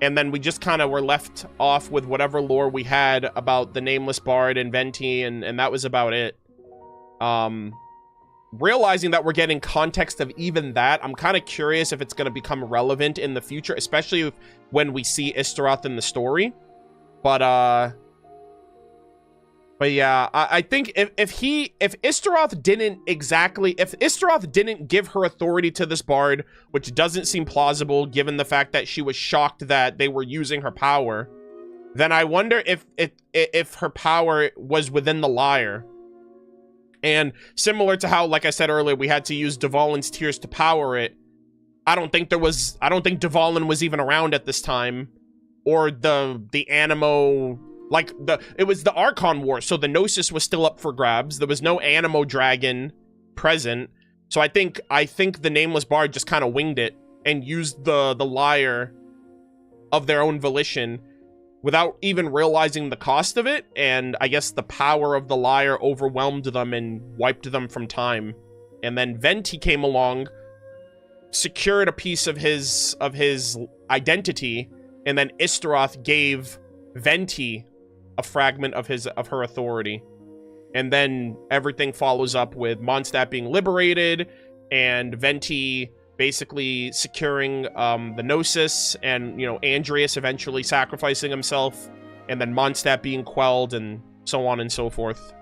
and then we just kind of were left off with whatever lore we had about the Nameless Bard and Venti, and that was about it. Realizing that we're getting context of even that, I'm kind of curious if it's going to become relevant in the future, especially when we see Istaroth in the story. But yeah, I think if Istaroth didn't give her authority to this bard, which doesn't seem plausible given the fact that she was shocked that they were using her power, then I wonder if her power was within the lyre. And similar to how, like I said earlier, we had to use Dvalin's tears to power it, I don't think Dvalin was even around at this time, or the Animo. Like, it was the Archon War, so the Gnosis was still up for grabs. There was no Animo Dragon present. So I think the Nameless Bard just kind of winged it and used the lyre of their own volition without even realizing the cost of it. And I guess the power of the lyre overwhelmed them and wiped them from time. And then Venti came along, secured a piece of his identity, and then Istaroth gave Venti a fragment of her authority. And then everything follows up with Mondstadt being liberated and Venti basically securing the Gnosis, and, you know, Andreas eventually sacrificing himself, and then Mondstadt being quelled, and so on and so forth.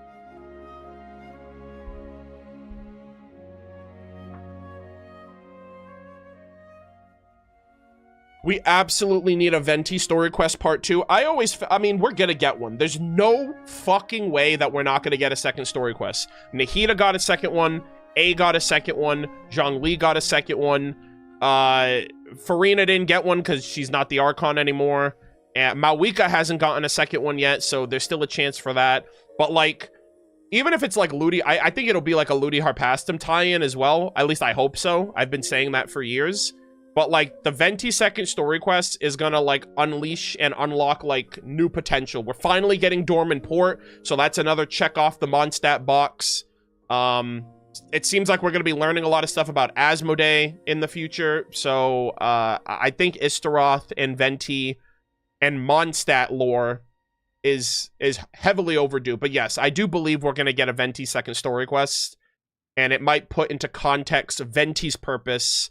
We absolutely need a Venti story quest part 2. I mean, we're gonna get one. There's no fucking way that we're not gonna get a second story quest. Nahida got a second one. A got a second one. Zhongli got a second one. Farina didn't get one because she's not the Archon anymore. And Malwika hasn't gotten a second one yet, so there's still a chance for that. But, like, even if it's like Ludi, I think it'll be like a Ludi Harpastum tie-in as well. At least I hope so. I've been saying that for years. But, like, the Venti second story quest is gonna, like, unleash and unlock, like, new potential. We're finally getting Dorman Port, so that's another check off the Mondstadt box. It seems like we're gonna be learning a lot of stuff about Asmodee in the future, so, I think Istaroth and Venti and Mondstadt lore is heavily overdue. But yes, I do believe we're gonna get a Venti second story quest, and it might put into context Venti's purpose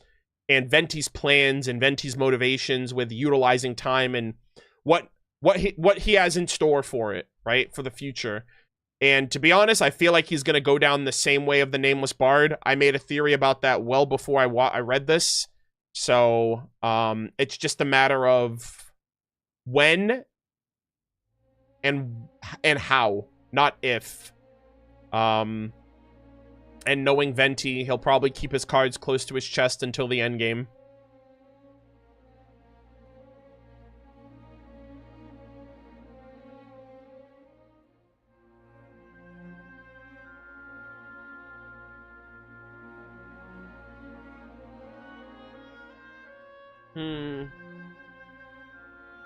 and Venti's plans and Venti's motivations with utilizing time and what he has in store for it, right, for the future. And to be honest, I feel like he's going to go down the same way of the Nameless Bard. I made a theory about that well before I read this. So, it's just a matter of when and how, not if. And knowing Venti, he'll probably keep his cards close to his chest until the end game.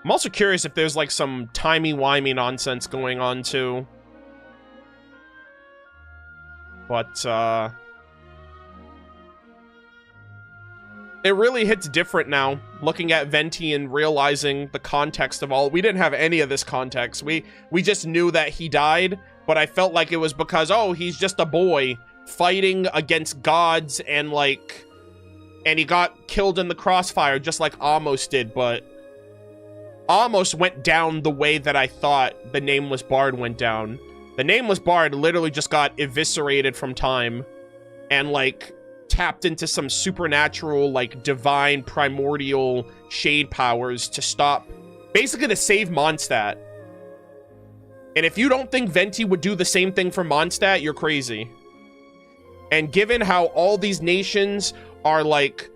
I'm also curious if there's like some timey-wimey nonsense going on too. But, it really hits different now, looking at Venti and realizing the context of all. We didn't have any of this context. We just knew that he died, but I felt like it was because, oh, he's just a boy fighting against gods and, like, and he got killed in the crossfire just like Amos did, but Amos went down the way that I thought the Nameless Bard went down. The Nameless Bard literally just got eviscerated from time and, like, tapped into some supernatural, like, divine, primordial shade powers to stop, basically to save Mondstadt. And if you don't think Venti would do the same thing for Mondstadt, you're crazy. And given how all these nations are, like,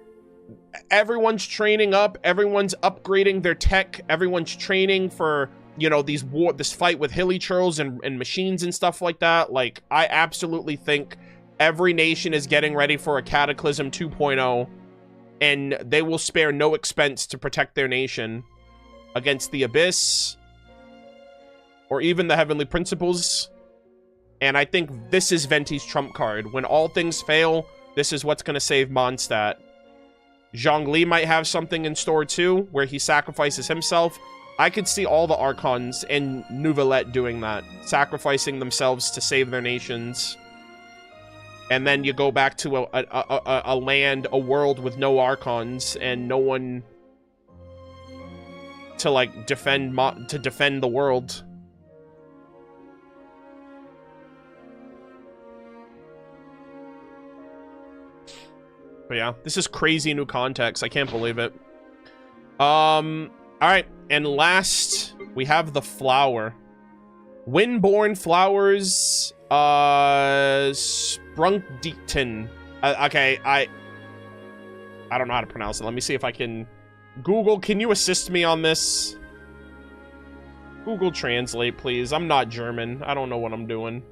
everyone's training up, everyone's upgrading their tech, everyone's training for, you know, this fight with hilichurls and machines and stuff like that. Like, I absolutely think every nation is getting ready for a Cataclysm 2.0, and they will spare no expense to protect their nation against the Abyss or even the Heavenly Principles. And I think this is Venti's trump card. When all things fail, this is what's going to save Mondstadt. Zhongli might have something in store too, where he sacrifices himself. I could see all the Archons and Neuvillette doing that, sacrificing themselves to save their nations. And then you go back to a land, a world with no Archons and no one to, like, defend the world. But yeah, this is crazy new context. I can't believe it. Alright, and last, we have the flower. Windborn flowers, Sprunkdikten. Okay, I don't know how to pronounce it. Let me see if I can... Google, can you assist me on this? Google Translate, please. I'm not German. I don't know what I'm doing.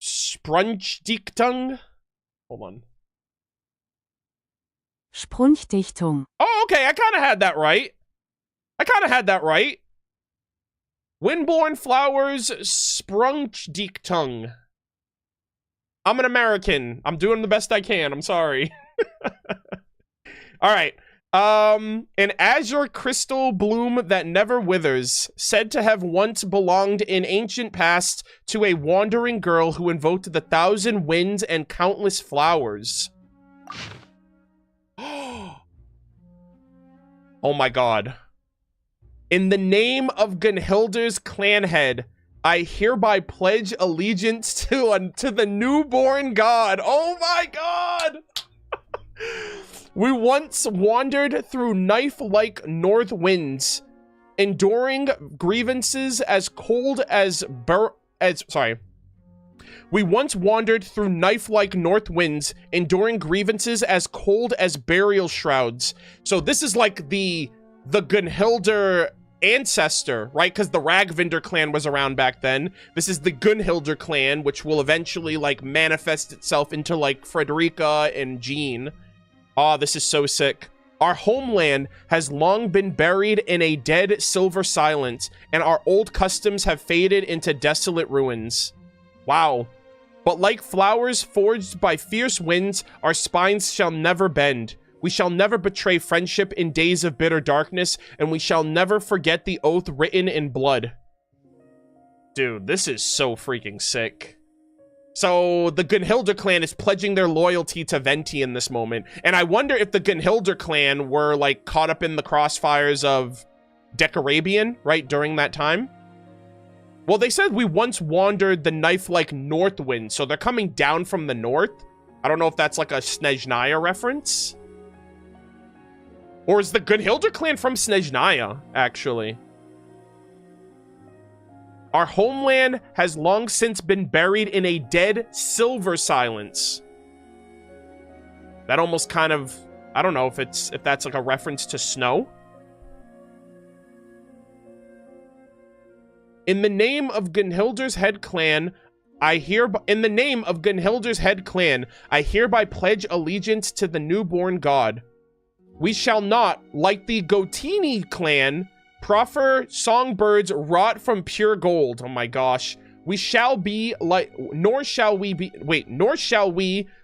Sprunchdichtung? Hold on. Sprunchdichtung. Oh, okay, I kind of had that right. Windborn flowers, Sprunchdichtung. I'm an American. I'm doing the best I can. I'm sorry. All right. An azure crystal bloom that never withers, said to have once belonged in ancient past to a wandering girl who invoked the 1,000 winds and countless flowers. Oh my god. In the name of Gunhilder's clan head, I hereby pledge allegiance to the newborn god. Oh my god! We once wandered through knife-like north winds, enduring grievances as cold as We once wandered through knife-like north winds, enduring grievances as cold as burial shrouds. So this is like the Gunhilder ancestor, right? Because the Ragvinder clan was around back then. This is the Gunhilder clan, which will eventually, like, manifest itself into, like, Frederica and Jean. Oh, this is so sick. Our homeland has long been buried in a dead silver silence, and our old customs have faded into desolate ruins. Wow. But like flowers forged by fierce winds, our spines shall never bend. We shall never betray friendship in days of bitter darkness, and we shall never forget the oath written in blood. Dude, this is so freaking sick. So the Gunhilder clan is pledging their loyalty to Venti in this moment. And I wonder if the Gunhilder clan were, like, caught up in the crossfires of Decarabian, right, during that time. Well, they said we once wandered the knife-like north wind, so they're coming down from the north. I don't know if that's like a Snezhnaya reference. Or is the Gunhildr clan from Snezhnaya, actually? Our homeland has long since been buried in a dead silver silence. That almost kind of... I don't know if that's like a reference to snow. In the name of Gunhildr's head clan, I hereby pledge allegiance to the newborn god. We shall not, like the Gotini clan, proffer songbirds wrought from pure gold. Oh my gosh. Nor shall we,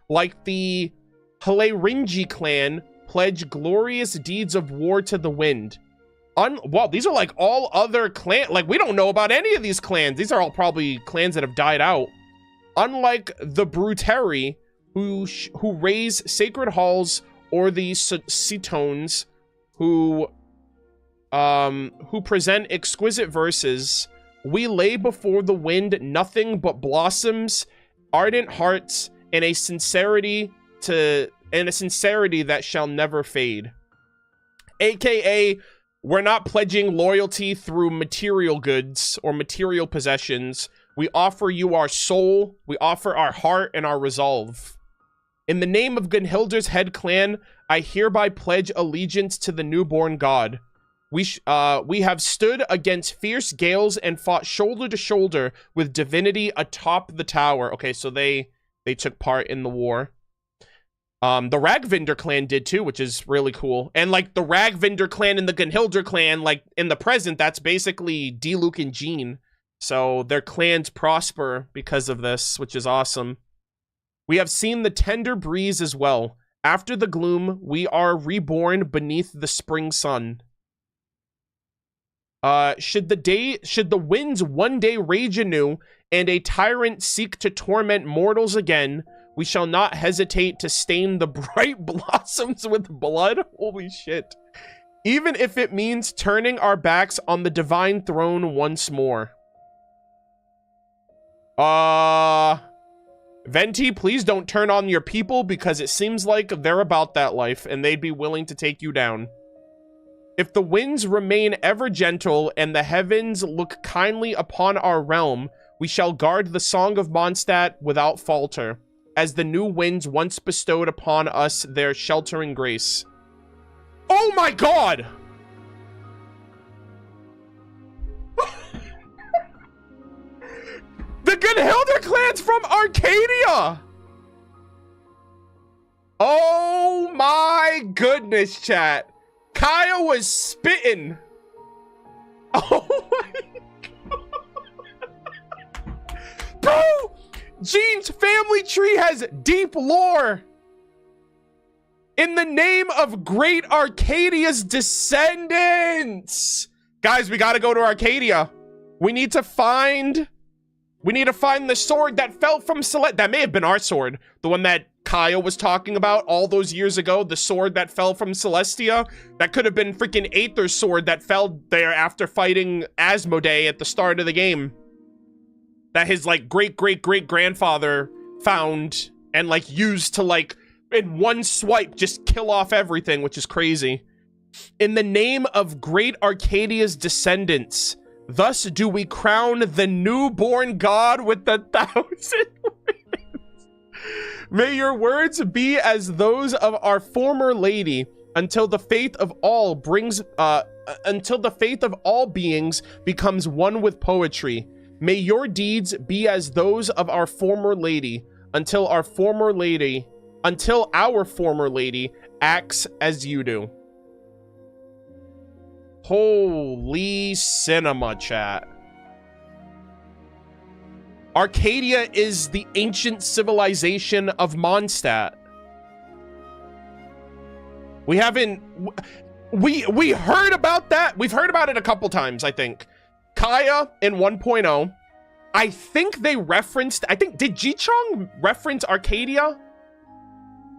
like the Haleringi clan, pledge glorious deeds of war to the wind. Wow, these are like all other clans. Like, we don't know about any of these clans. These are all probably clans that have died out. Unlike the Bruteri, who raise sacred halls, or the Cetones, who present exquisite verses, we lay before the wind nothing but blossoms, ardent hearts, and a sincerity that shall never fade. AKA, we're not pledging loyalty through material goods or material possessions. We offer you our soul, we offer our heart and our resolve. In the name of Gunhildr's head clan, I hereby pledge allegiance to the newborn god. We have stood against fierce gales and fought shoulder to shoulder with divinity atop the tower. Okay, so they took part in the war. The Ragvindr clan did too, which is really cool. And like the Ragvindr clan and the Gunhildr clan, like in the present, that's basically Diluc and Jean. So their clans prosper because of this, which is awesome. We have seen the tender breeze as well. After the gloom, we are reborn beneath the spring sun. Should the winds one day rage anew and a tyrant seek to torment mortals again, we shall not hesitate to stain the bright blossoms with blood. Holy shit. Even if it means turning our backs on the divine throne once more. Venti, please don't turn on your people, because it seems like they're about that life and they'd be willing to take you down. If the winds remain ever gentle and the heavens look kindly upon our realm, we shall guard the song of Mondstadt without falter, as the new winds once bestowed upon us their sheltering grace. Oh my god! The Gunhildr clan's from Arcadia! Oh my goodness, chat. Kaya was spitting. Oh my god. Bro! Jean's family tree has deep lore. In the name of great Arcadia's descendants. Guys, we gotta go to Arcadia. We need to find the sword that fell from Celestia. That may have been our sword. The one that Kaya was talking about all those years ago. The sword that fell from Celestia. That could have been freaking Aether's sword that fell there after fighting Asmodee at the start of the game. That his, like, great-great-great-grandfather found and, like, used to, like, in one swipe, just kill off everything, which is crazy. In the name of great Arcadia's descendants, thus do we crown the newborn god with the 1,000 wings. May your words be as those of our former lady, until the faith of all beings becomes one with poetry. May your deeds be as those of our former lady, until our former lady acts as you do. Holy cinema, chat. Arcadia is the ancient civilization of Mondstadt. We heard about that. We've heard about it a couple times, I think. Kaya in 1.0. I think they referenced, did Ji-Chong reference Arcadia?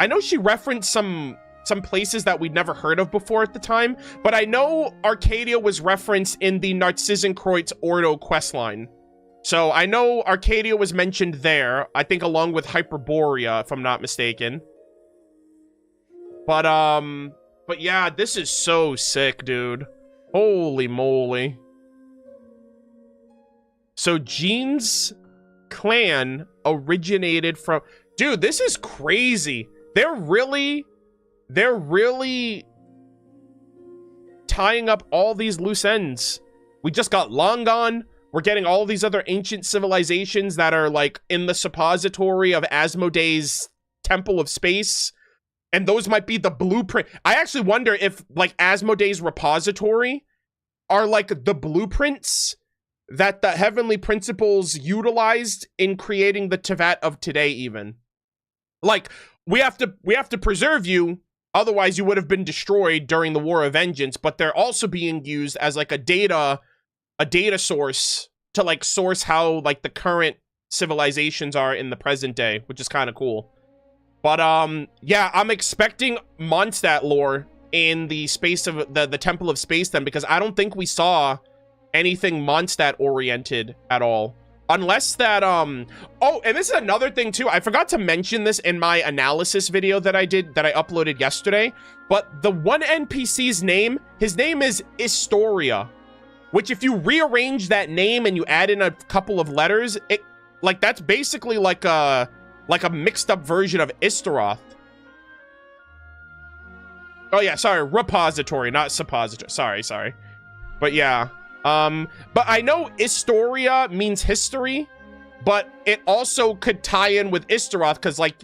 I know she referenced some places that we'd never heard of before at the time, but I know Arcadia was referenced in the Narcissenkreuz Ordo questline. So I know Arcadia was mentioned there, I think along with Hyperborea, if I'm not mistaken. But But yeah, this is so sick, dude. Holy moly. So Jean's clan originated from... Dude, this is crazy. They're really tying up all these loose ends. We just got Longon. We're getting all these other ancient civilizations that are like in the suppository of Asmodee's Temple of Space. And those might be the blueprint. I actually wonder if like Asmodee's repository are like the blueprints that the heavenly principles utilized in creating the Tevat of today even. Like, we have to preserve you, otherwise you would have been destroyed during the War of Vengeance, but they're also being used as like a data source to like source how like the current civilizations are in the present day, which is kind of cool. But yeah, I'm expecting Mondstadt lore in the space of the Temple of Space then, because I don't think we saw anything Mondstadt oriented at all. Unless that, oh, and this is another thing too. I forgot to mention this in my analysis video that I uploaded yesterday. But the one NPC's name, his name is Istoria. Which if you rearrange that name and you add in a couple of letters, it, like, that's basically like a mixed up version of Istaroth. Oh yeah, sorry, repository, not suppository. Sorry. But yeah. But I know Istoria means history, but it also could tie in with Istaroth, because like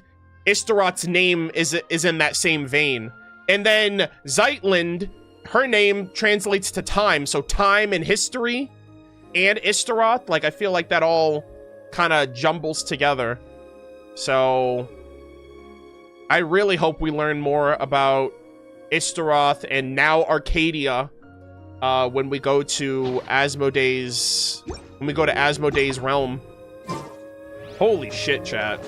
Istaroth's name is in that same vein. And then Zeitland, her name translates to time, so time and history and Istaroth, like I feel like that all kind of jumbles together. So I really hope we learn more about Istaroth and now Arcadia when we go to Asmodee's realm. Holy shit, chat.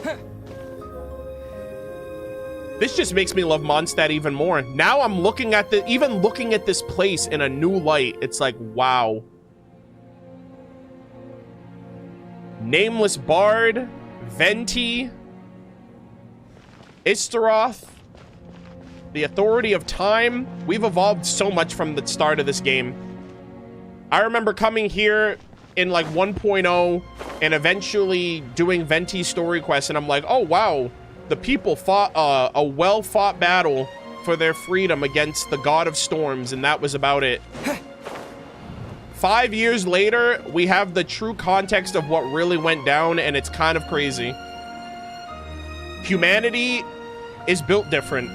This just makes me love Mondstadt even more. Now I'm looking at even looking at this place in a new light. It's like, wow. Nameless Bard, Venti, Istaroth, the Authority of Time. We've evolved so much from the start of this game. I remember coming here in like 1.0 and eventually doing Venti story quests, and I'm like, oh wow, the people fought a well-fought battle for their freedom against the God of Storms, and that was about it. 5 years later, we have the true context of what really went down, and it's kind of crazy. Humanity is built different.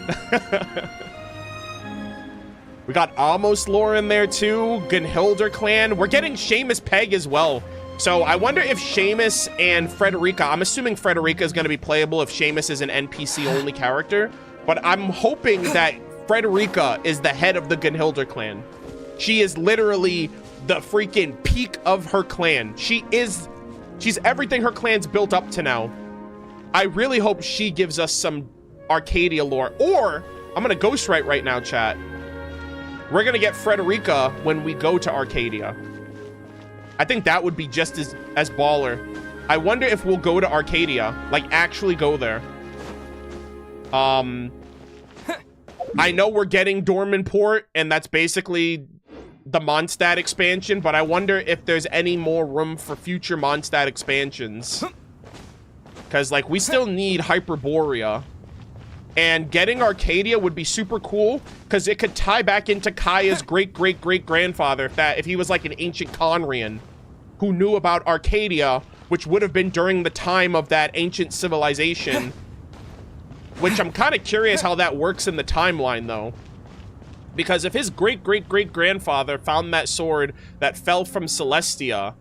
We got Almost lore in there too. Gunhilder clan. We're getting Seamus Peg as well. So I wonder if Seamus and Frederica, I'm assuming Frederica is going to be playable if Seamus is an NPC only character, but I'm hoping that Frederica is the head of the Gunhilder clan. She is literally the freaking peak of her clan. She's everything her clan's built up to now. I really hope she gives us some Arcadia lore, or I'm gonna ghostwrite right now, chat. We're gonna get Frederica when we go to Arcadia. I think that would be just as baller. I wonder if we'll go to Arcadia, like actually go there. I know we're getting Dormanport, and that's basically the Mondstadt expansion, but I wonder if there's any more room for future Mondstadt expansions. Because, like, we still need Hyperborea. And getting Arcadia would be super cool, because it could tie back into Kaya's great-great-great-grandfather, if he was, like, an ancient Conrian who knew about Arcadia, which would have been during the time of that ancient civilization. Which I'm kind of curious how that works in the timeline, though. Because if his great-great-great-grandfather found that sword that fell from Celestia,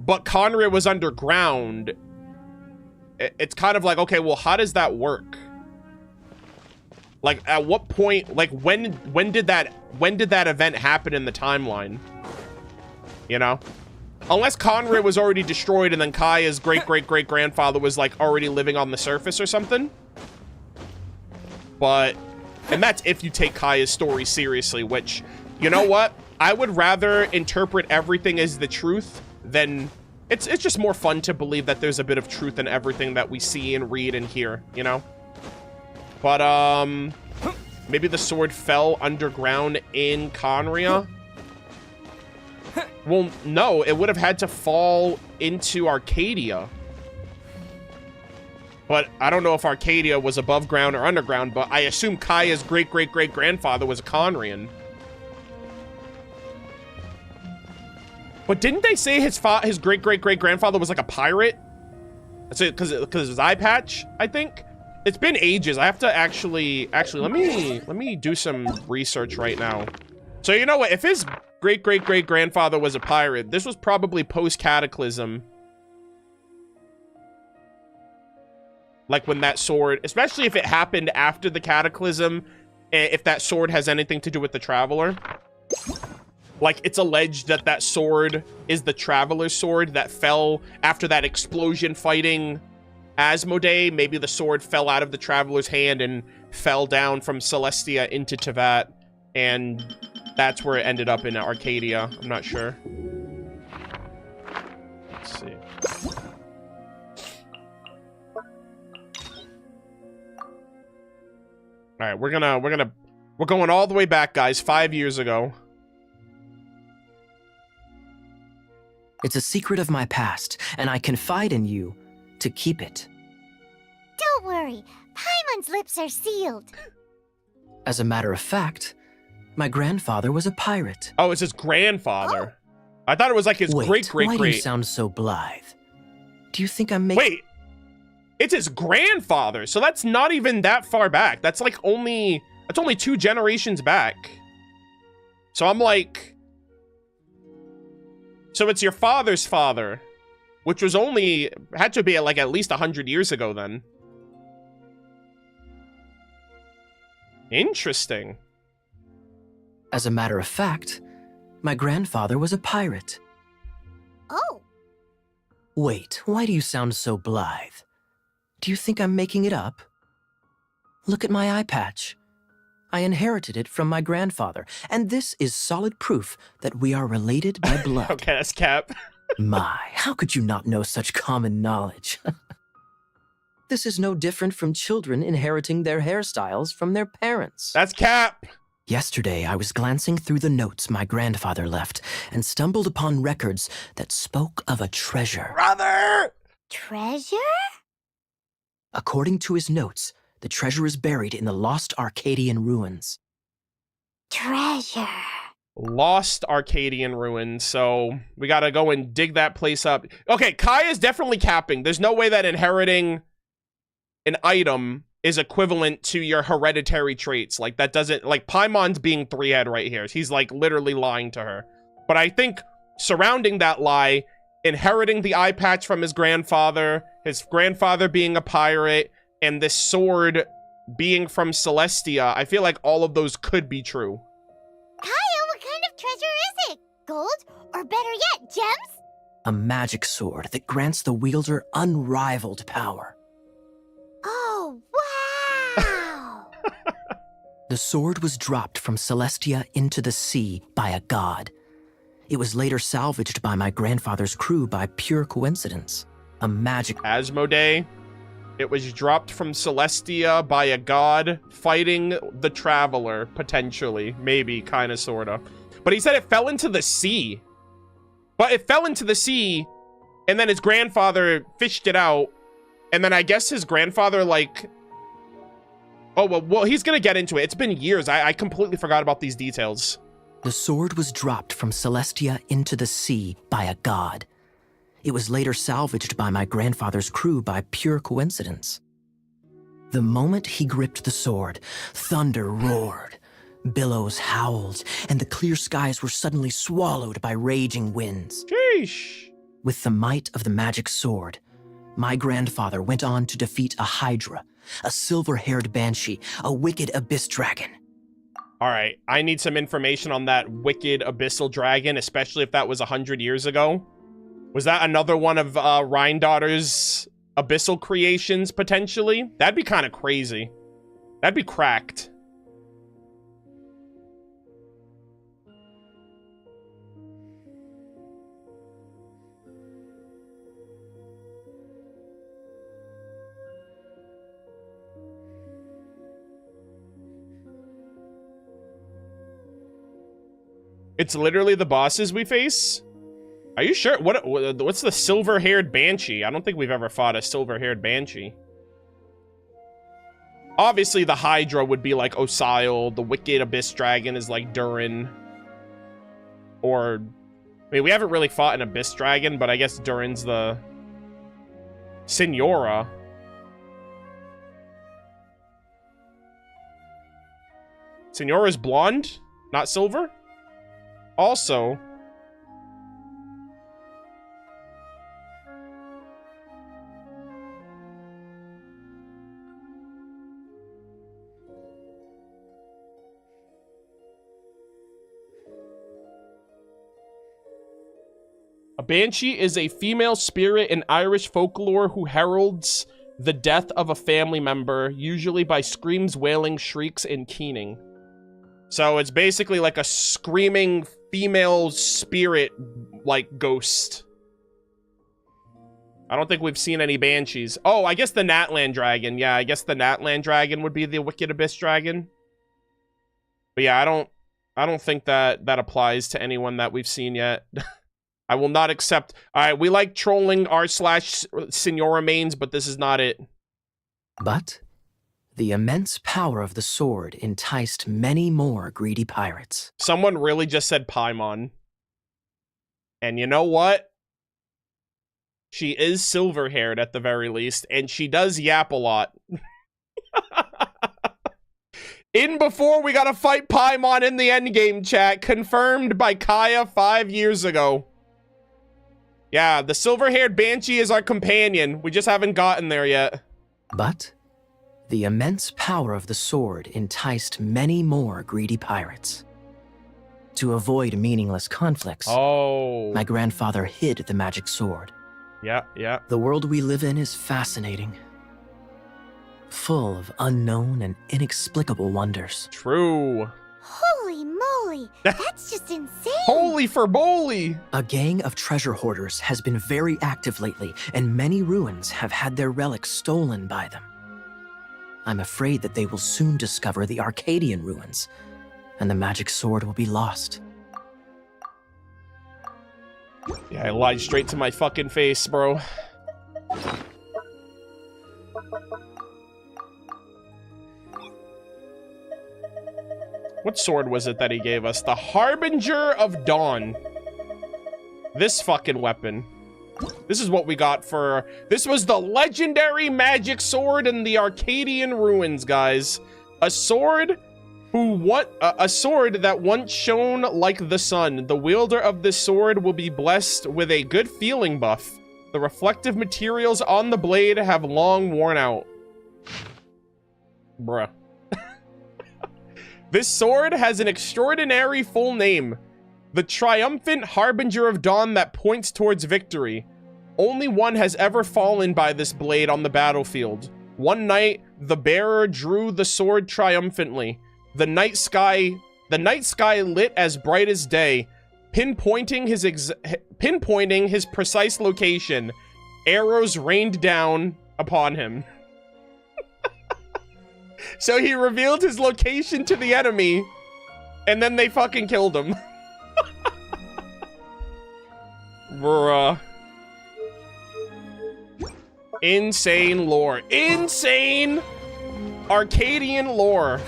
but Conria was underground, it's kind of like, okay, well, how does that work? Like, at what point, like, when did that event happen in the timeline? You know? Unless Conria was already destroyed and then Kaya's great-great-great-grandfather was, like, already living on the surface or something. But, and that's if you take Kaya's story seriously, which, you know what? I would rather interpret everything as the truth than... It's just more fun to believe that there's a bit of truth in everything that we see and read and hear, you know? But, maybe the sword fell underground in Conria? Well, no, it would have had to fall into Arcadia. But I don't know if Arcadia was above ground or underground, but I assume Kaya's great-great-great-grandfather was a Conrian. But didn't they say his great-great-great-grandfather was like a pirate? That's it, because of his eye patch, I think? It's been ages. I have to actually let me do some research right now. So you know what? If his great-great-great-grandfather was a pirate, this was probably post-Cataclysm. Like when that sword, especially if it happened after the Cataclysm, if that sword has anything to do with the Traveler. Like, it's alleged that that sword is the Traveler's sword that fell after that explosion fighting Asmodee. Maybe the sword fell out of the Traveler's hand and fell down from Celestia into Teyvat, and that's where it ended up in Arcadia. I'm not sure. Let's see. All right, we're going all the way back, guys. 5 years ago. It's a secret of my past, and I confide in you to keep it. Don't worry, Paimon's lips are sealed. As a matter of fact, my grandfather was a pirate. Oh, it's his grandfather. Oh. I thought it was like his great-great-great. Why do you sound so blithe? Do you think I'm making... Wait. It's his grandfather, so that's not even that far back. That's like only 2 generations back. So I'm like, so it's your father's father, which was had to be like at least 100 years ago then. Interesting. As a matter of fact, my grandfather was a pirate. Oh. Wait, why do you sound so blithe? Do you think I'm making it up? Look at my eye patch. I inherited it from my grandfather, and this is solid proof that we are related by blood. Okay, that's cap. My, how could you not know such common knowledge? This is no different from children inheriting their hairstyles from their parents. That's cap. Yesterday, I was glancing through the notes my grandfather left and stumbled upon records that spoke of a treasure. Brother! Treasure? According to his notes, the treasure is buried in the lost Arcadian ruins. Treasure. Lost Arcadian ruins, so we gotta go and dig that place up. Okay, Kai is definitely capping. There's no way that inheriting an item is equivalent to your hereditary traits. Like, that doesn't... Like, Paimon's being 3-head right here. He's, like, literally lying to her. But I think surrounding that lie... Inheriting the eye patch from his grandfather being a pirate, and this sword being from Celestia, I feel like all of those could be true. Kaya, what kind of treasure is it? Gold? Or better yet, gems? A magic sword that grants the wielder unrivaled power. Oh, wow! The sword was dropped from Celestia into the sea by a god. It was later salvaged by my grandfather's crew by pure coincidence. A magic... Asmodee. It was dropped from Celestia by a god fighting the Traveler, potentially. Maybe, kinda, sorta. But he said it fell into the sea. But it fell into the sea, and then his grandfather fished it out, and then I guess his grandfather, like... Oh, well, he's gonna get into it. It's been years. I completely forgot about these details. The sword was dropped from Celestia into the sea by a god. It was later salvaged by my grandfather's crew by pure coincidence. The moment he gripped the sword, thunder roared, billows howled, and the clear skies were suddenly swallowed by raging winds. Sheesh. With the might of the magic sword, my grandfather went on to defeat a hydra, a silver-haired banshee, a wicked abyss dragon. All right, I need some information on that wicked abyssal dragon, especially if that was 100 years ago. Was that another one of Rhindaughter's abyssal creations, potentially? That'd be kind of crazy. That'd be cracked. It's literally the bosses we face? Are you sure? What's the silver-haired banshee? I don't think we've ever fought a silver-haired banshee. Obviously, the Hydra would be like Osile. The Wicked Abyss Dragon is like Durin. Or... I mean, we haven't really fought an Abyss Dragon, but I guess Durin's the... Signora. Signora's blonde, not silver? Also... a banshee is a female spirit in Irish folklore who heralds the death of a family member, usually by screams, wailing, shrieks, and keening. So it's basically like a screaming female spirit, like, ghost. I don't think we've seen any banshees. Oh, I guess the Natland Dragon. Yeah, I guess the Natland Dragon would be the Wicked Abyss Dragon. But yeah, I don't think that applies to anyone that we've seen yet. I will not accept... Alright, we like trolling r/Signora mains, but this is not it. But the immense power of the sword enticed many more greedy pirates. Someone really just said Paimon. And you know what? She is silver-haired at the very least, and she does yap a lot. In before we gotta fight Paimon in the endgame, chat. Confirmed by Kaya 5 years ago. Yeah, the silver-haired banshee is our companion. We just haven't gotten there yet. But the immense power of the sword enticed many more greedy pirates. To avoid meaningless conflicts, my grandfather hid the magic sword. Yeah. The world we live in is fascinating. Full of unknown and inexplicable wonders. True. Holy moly, that's just insane. Holy for moly! A gang of treasure hoarders has been very active lately, and many ruins have had their relics stolen by them. I'm afraid that they will soon discover the Arcadian ruins, and the magic sword will be lost. Yeah, I lied straight to my fucking face, bro. What sword was it that he gave us? The Harbinger of Dawn. This fucking weapon. This is what we got for... This was the legendary magic sword in the Arcadian ruins, guys. A sword a sword that once shone like the sun. The wielder of this sword will be blessed with a good feeling buff. The reflective materials on the blade have long worn out. Bruh. This sword has an extraordinary full name. The triumphant harbinger of dawn that points towards victory. Only one has ever fallen by this blade on the battlefield. One night, the bearer drew the sword triumphantly. The night sky lit as bright as day, pinpointing his precise location. Arrows rained down upon him. So he revealed his location to the enemy, and then they fucking killed him. Bruh. Insane lore. Insane Arcadian lore.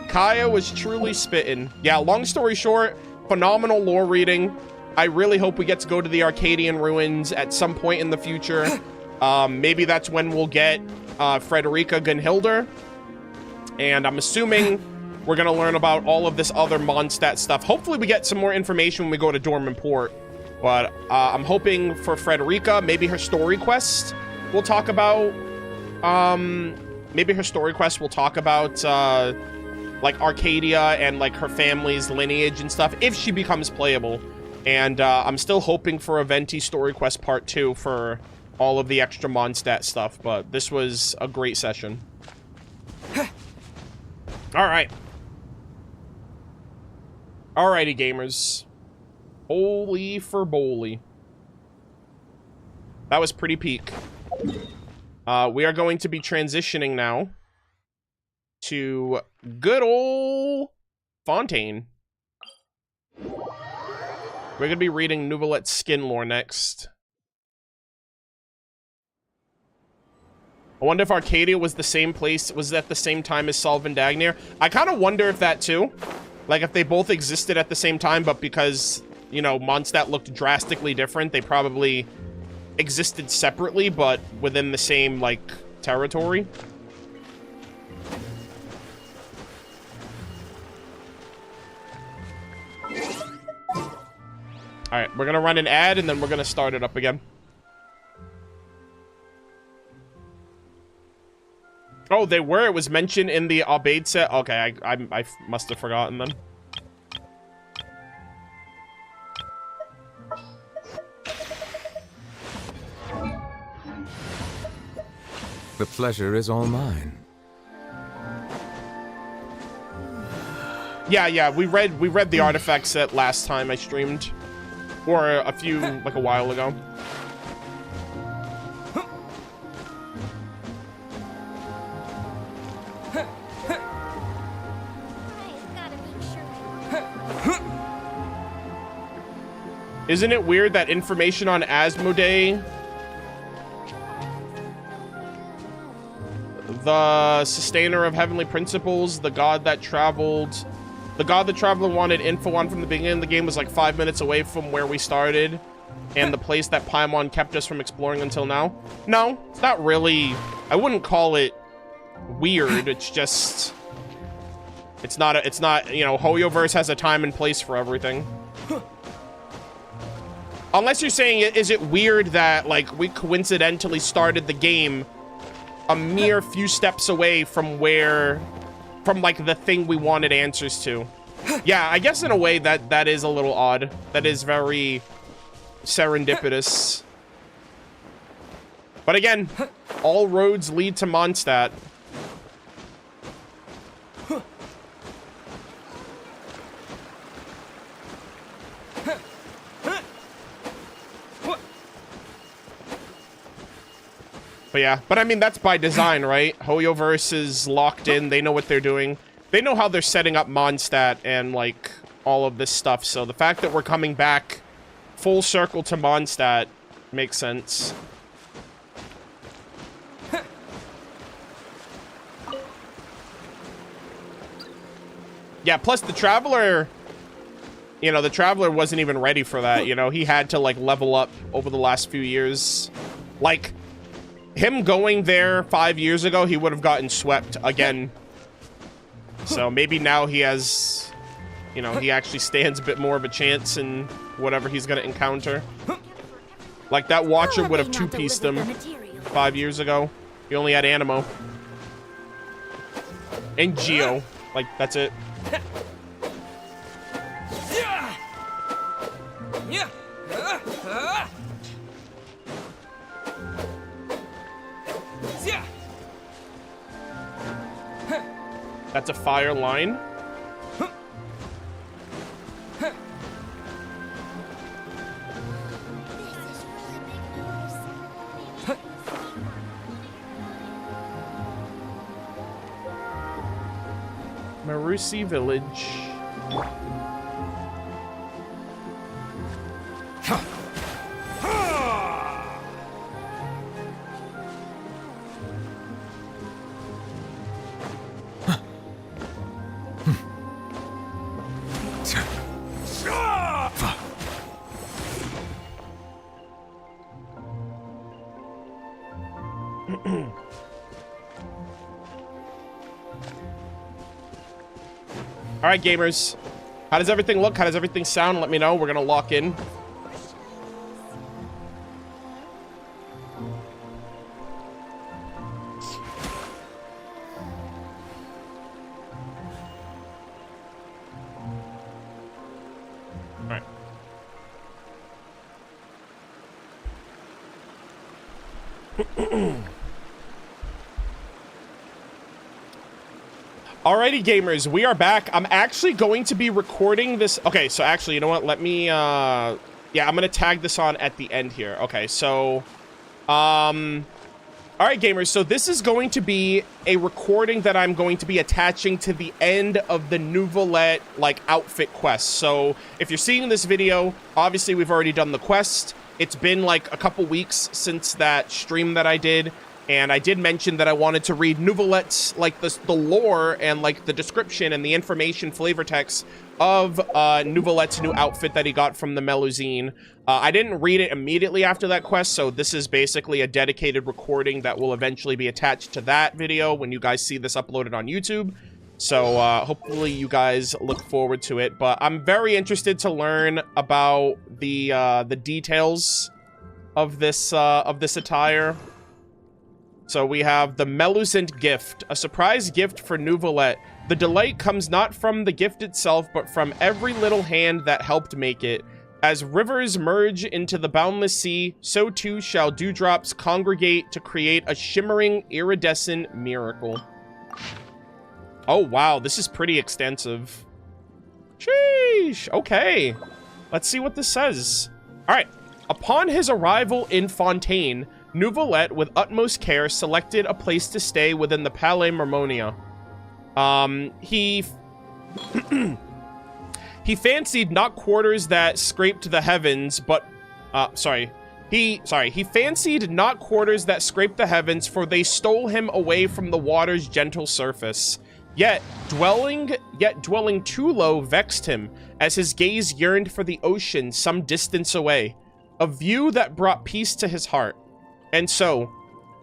Kaya was truly spittin'. Yeah, long story short, phenomenal lore reading. I really hope we get to go to the Arcadian ruins at some point in the future. Maybe that's when we'll get Frederica Gunhilder. And I'm assuming we're gonna learn about all of this other Mondstadt stuff. Hopefully we get some more information when we go to Dormant Port. But I'm hoping for Frederica, maybe her story quest we'll talk about. Maybe her story quest will talk about like Arcadia and like her family's lineage and stuff, if she becomes playable. And I'm still hoping for a Venti story quest part 2 for all of the extra Mondstadt stuff, but this was a great session. Alright. Alrighty, gamers. Holy for bowly. That was pretty peak. We are going to be transitioning now to good old Fontaine. We're gonna be reading Neuvillette's skin lore next. I wonder if Arcadia was the same place, was at the same time as Solvendagnir. I kind of wonder if that too. Like, if they both existed at the same time, but because, you know, Mondstadt looked drastically different, they probably existed separately, but within the same, like, territory. Alright, we're gonna run an ad, and then we're gonna start it up again. Oh, they were? It was mentioned in the Aubade set? Okay, I must have forgotten then. The pleasure is all mine. Yeah, we read the artifact set last time I streamed. Or like a while ago. Isn't it weird that information on Asmodee, the sustainer of heavenly principles, the god that traveled wanted info on from the beginning of the game, was like 5 minutes away from where we started, and the place that Paimon kept us from exploring until now? No, it's not really. I wouldn't call it weird. It's just, it's not, you know, Hoyoverse has a time and place for everything. Unless you're saying, is it weird that, like, we coincidentally started the game a mere few steps away from like, the thing we wanted answers to? Yeah, I guess in a way that is a little odd. That is very serendipitous. But again, all roads lead to Mondstadt. But yeah, but I mean, that's by design, right? Hoyoverse is locked in. They know what they're doing. They know how they're setting up Mondstadt and, like, all of this stuff. So the fact that we're coming back full circle to Mondstadt makes sense. Yeah, plus the Traveler, you know, the Traveler wasn't even ready for that, you know? He had to, like, level up over the last few years. Like, him going there 5 years ago, he would have gotten swept again. So maybe now he has, you know, he actually stands a bit more of a chance in whatever he's going to encounter. Like, that Watcher would have two-pieced him 5 years ago. He only had Animo. And Geo. Like, that's it. That's a fire line. Marusi Village. All right, gamers. How does everything look? How does everything sound? Let me know. We're gonna lock in. All right. Alrighty, gamers, we are back. I'm actually going to be recording this. Okay, so actually, you know what? Let me, yeah, I'm going to tag this on at the end here. Okay, so, All right, gamers, so this is going to be a recording that I'm going to be attaching to the end of the Neuvillette, like, outfit quest. So if you're seeing this video, obviously we've already done the quest. It's been, like, a couple weeks since that stream that I did, and I did mention that I wanted to read Neuvillette's, like, the lore and, like, the description and the information flavor text of Neuvillette's new outfit that he got from the Melusine. I didn't read it immediately after that quest, so this is basically a dedicated recording that will eventually be attached to that video when you guys see this uploaded on YouTube. So hopefully you guys look forward to it. But I'm very interested to learn about the details of this attire. So we have the Melusine gift, a surprise gift for Neuvillette. The delight comes not from the gift itself, but from every little hand that helped make it. As rivers merge into the boundless sea, so too shall dewdrops congregate to create a shimmering, iridescent miracle. Oh, wow, this is pretty extensive. Sheesh, okay. Let's see what this says. All right, upon his arrival in Fontaine, Neuvillette, with utmost care, selected a place to stay within the Palais Marmonia. He fancied not quarters that scraped the heavens, but, he fancied not quarters that scraped the heavens, for they stole him away from the water's gentle surface. Yet dwelling too low vexed him, as his gaze yearned for the ocean some distance away, a view that brought peace to his heart. And so,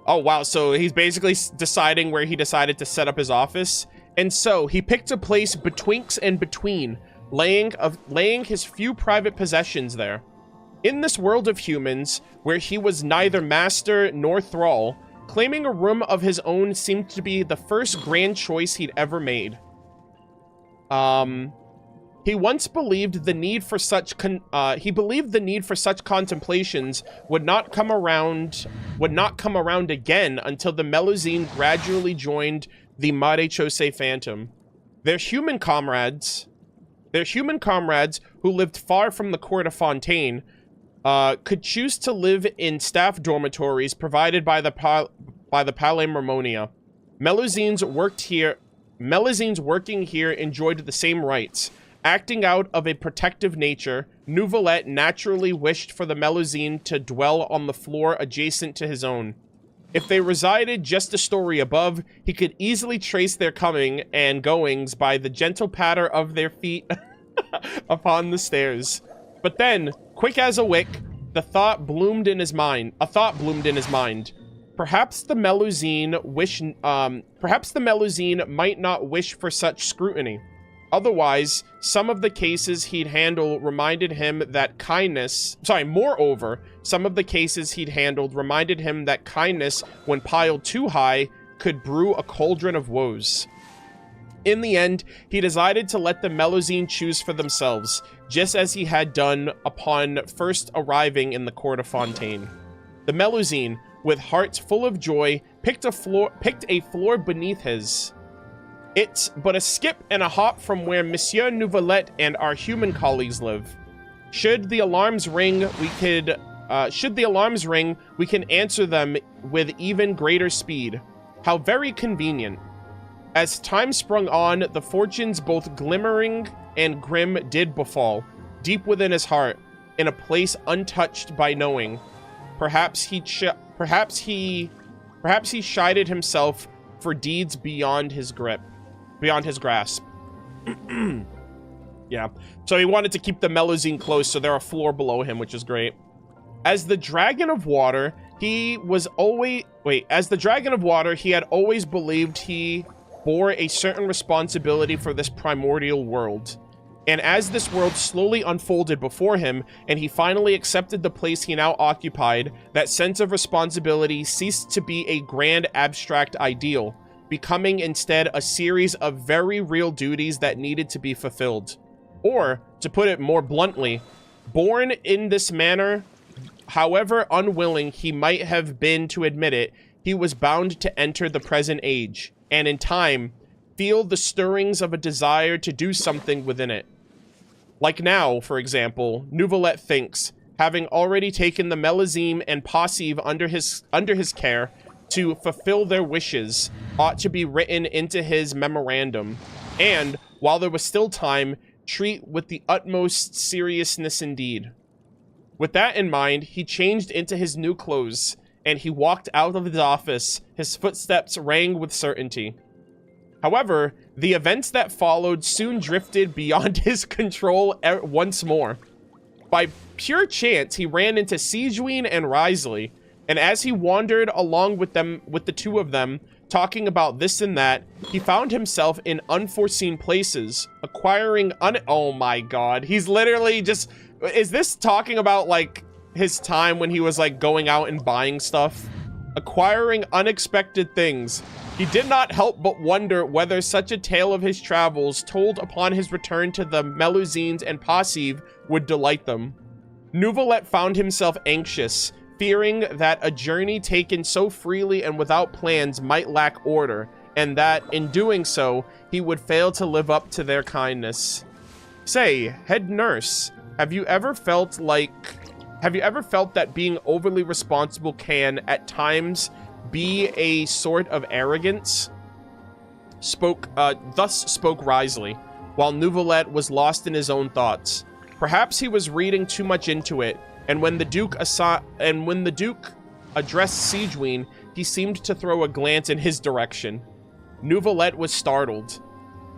oh wow, so he's basically deciding where he decided to set up his office. And so he picked a place betwixt and between, laying his few private possessions there. In this world of humans, where he was neither master nor thrall, claiming a room of his own seemed to be the first grand choice he'd ever made. He once believed the need for such contemplations would not come around again until the Melusine gradually joined the Maréchaussée Phantom. Their human comrades who lived far from the court of Fontaine could choose to live in staff dormitories provided by the Palais Marmonia. Melusines working here enjoyed the same rights. Acting out of a protective nature, Neuvillette naturally wished for the Melusine to dwell on the floor adjacent to his own. If they resided just a story above, he could easily trace their coming and goings by the gentle patter of their feet upon the stairs. But then, quick as a wick, a thought bloomed in his mind. Perhaps the Melusine might not wish for such scrutiny. Otherwise, some of the cases he'd handled reminded him that kindness, when piled too high, could brew a cauldron of woes. In the end, he decided to let the Melusine choose for themselves, just as he had done upon first arriving in the court of Fontaine. The Melusine, with hearts full of joy, picked a floor beneath his. It's but a skip and a hop from where Monsieur Neuvillette and our human colleagues live. Should the alarms ring, we can answer them with even greater speed. How very convenient. As time sprung on, the fortunes both glimmering and grim did befall, deep within his heart, in a place untouched by knowing. Perhaps he chided himself for deeds beyond his grasp. Yeah. So he wanted to keep the Melusine close, so they're a floor below him, which is great. As the Dragon of Water, he had always believed he bore a certain responsibility for this primordial world. And as this world slowly unfolded before him, and he finally accepted the place he now occupied, that sense of responsibility ceased to be a grand abstract ideal, becoming instead a series of very real duties that needed to be fulfilled. Or, to put it more bluntly, born in this manner, however unwilling he might have been to admit it, he was bound to enter the present age, and in time, feel the stirrings of a desire to do something within it. Like now, for example, Neuvillette thinks, having already taken the Melusine and Passive under his care, to fulfill their wishes ought to be written into his memorandum, and, while there was still time, treat with the utmost seriousness indeed. With that in mind, he changed into his new clothes, and he walked out of his office. His footsteps rang with certainty. However, the events that followed soon drifted beyond his control once more. By pure chance, he ran into Snezhnaya and Wriothesley, and as he wandered along with the two of them, talking about this and that, he found himself in unforeseen places, acquiring oh my god, he's literally just... Is this talking about, like, his time when he was, like, going out and buying stuff? Acquiring unexpected things. He did not help but wonder whether such a tale of his travels, told upon his return to the Melusines and Passive, would delight them. Neuvillette found himself anxious, fearing that a journey taken so freely and without plans might lack order, and that, in doing so, he would fail to live up to their kindness. Say, head nurse, have you ever felt that being overly responsible can, at times, be a sort of arrogance? Thus spoke Wriothesley, while Neuvillette was lost in his own thoughts. Perhaps he was reading too much into it, and when the Duke addressed Snezhnaya, he seemed to throw a glance in his direction. Neuvillette was startled.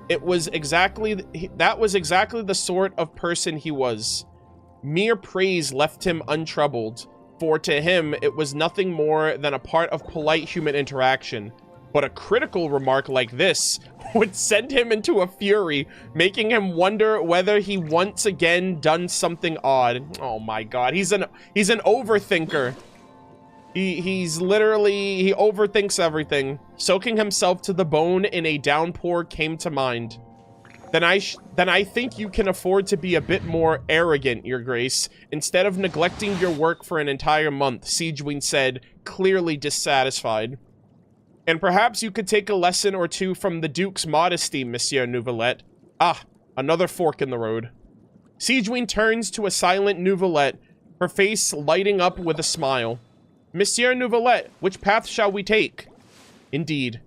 That was exactly the sort of person he was. Mere praise left him untroubled, for to him it was nothing more than a part of polite human interaction. But a critical remark like this would send him into a fury, making him wonder whether he once again done something odd. Oh my god, he's an overthinker. He overthinks everything. Soaking himself to the bone in a downpour came to mind. Then I think you can afford to be a bit more arrogant, Your Grace, instead of neglecting your work for an entire month, Snezhnaya said, clearly dissatisfied. And perhaps you could take a lesson or two from the Duke's modesty, Monsieur Neuvillette. Ah, another fork in the road. Snezhnaya turns to a silent Neuvillette, her face lighting up with a smile. Monsieur Neuvillette, which path shall we take? Indeed.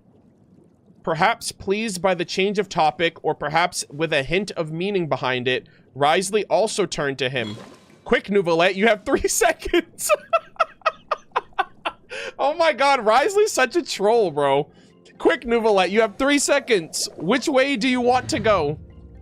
Perhaps pleased by the change of topic, or perhaps with a hint of meaning behind it, Wriothesley also turned to him. Quick, Neuvillette, you have 3 seconds. Oh my god, Wriothesley's such a troll, bro. Quick, Neuvillette, you have 3 seconds. Which way do you want to go?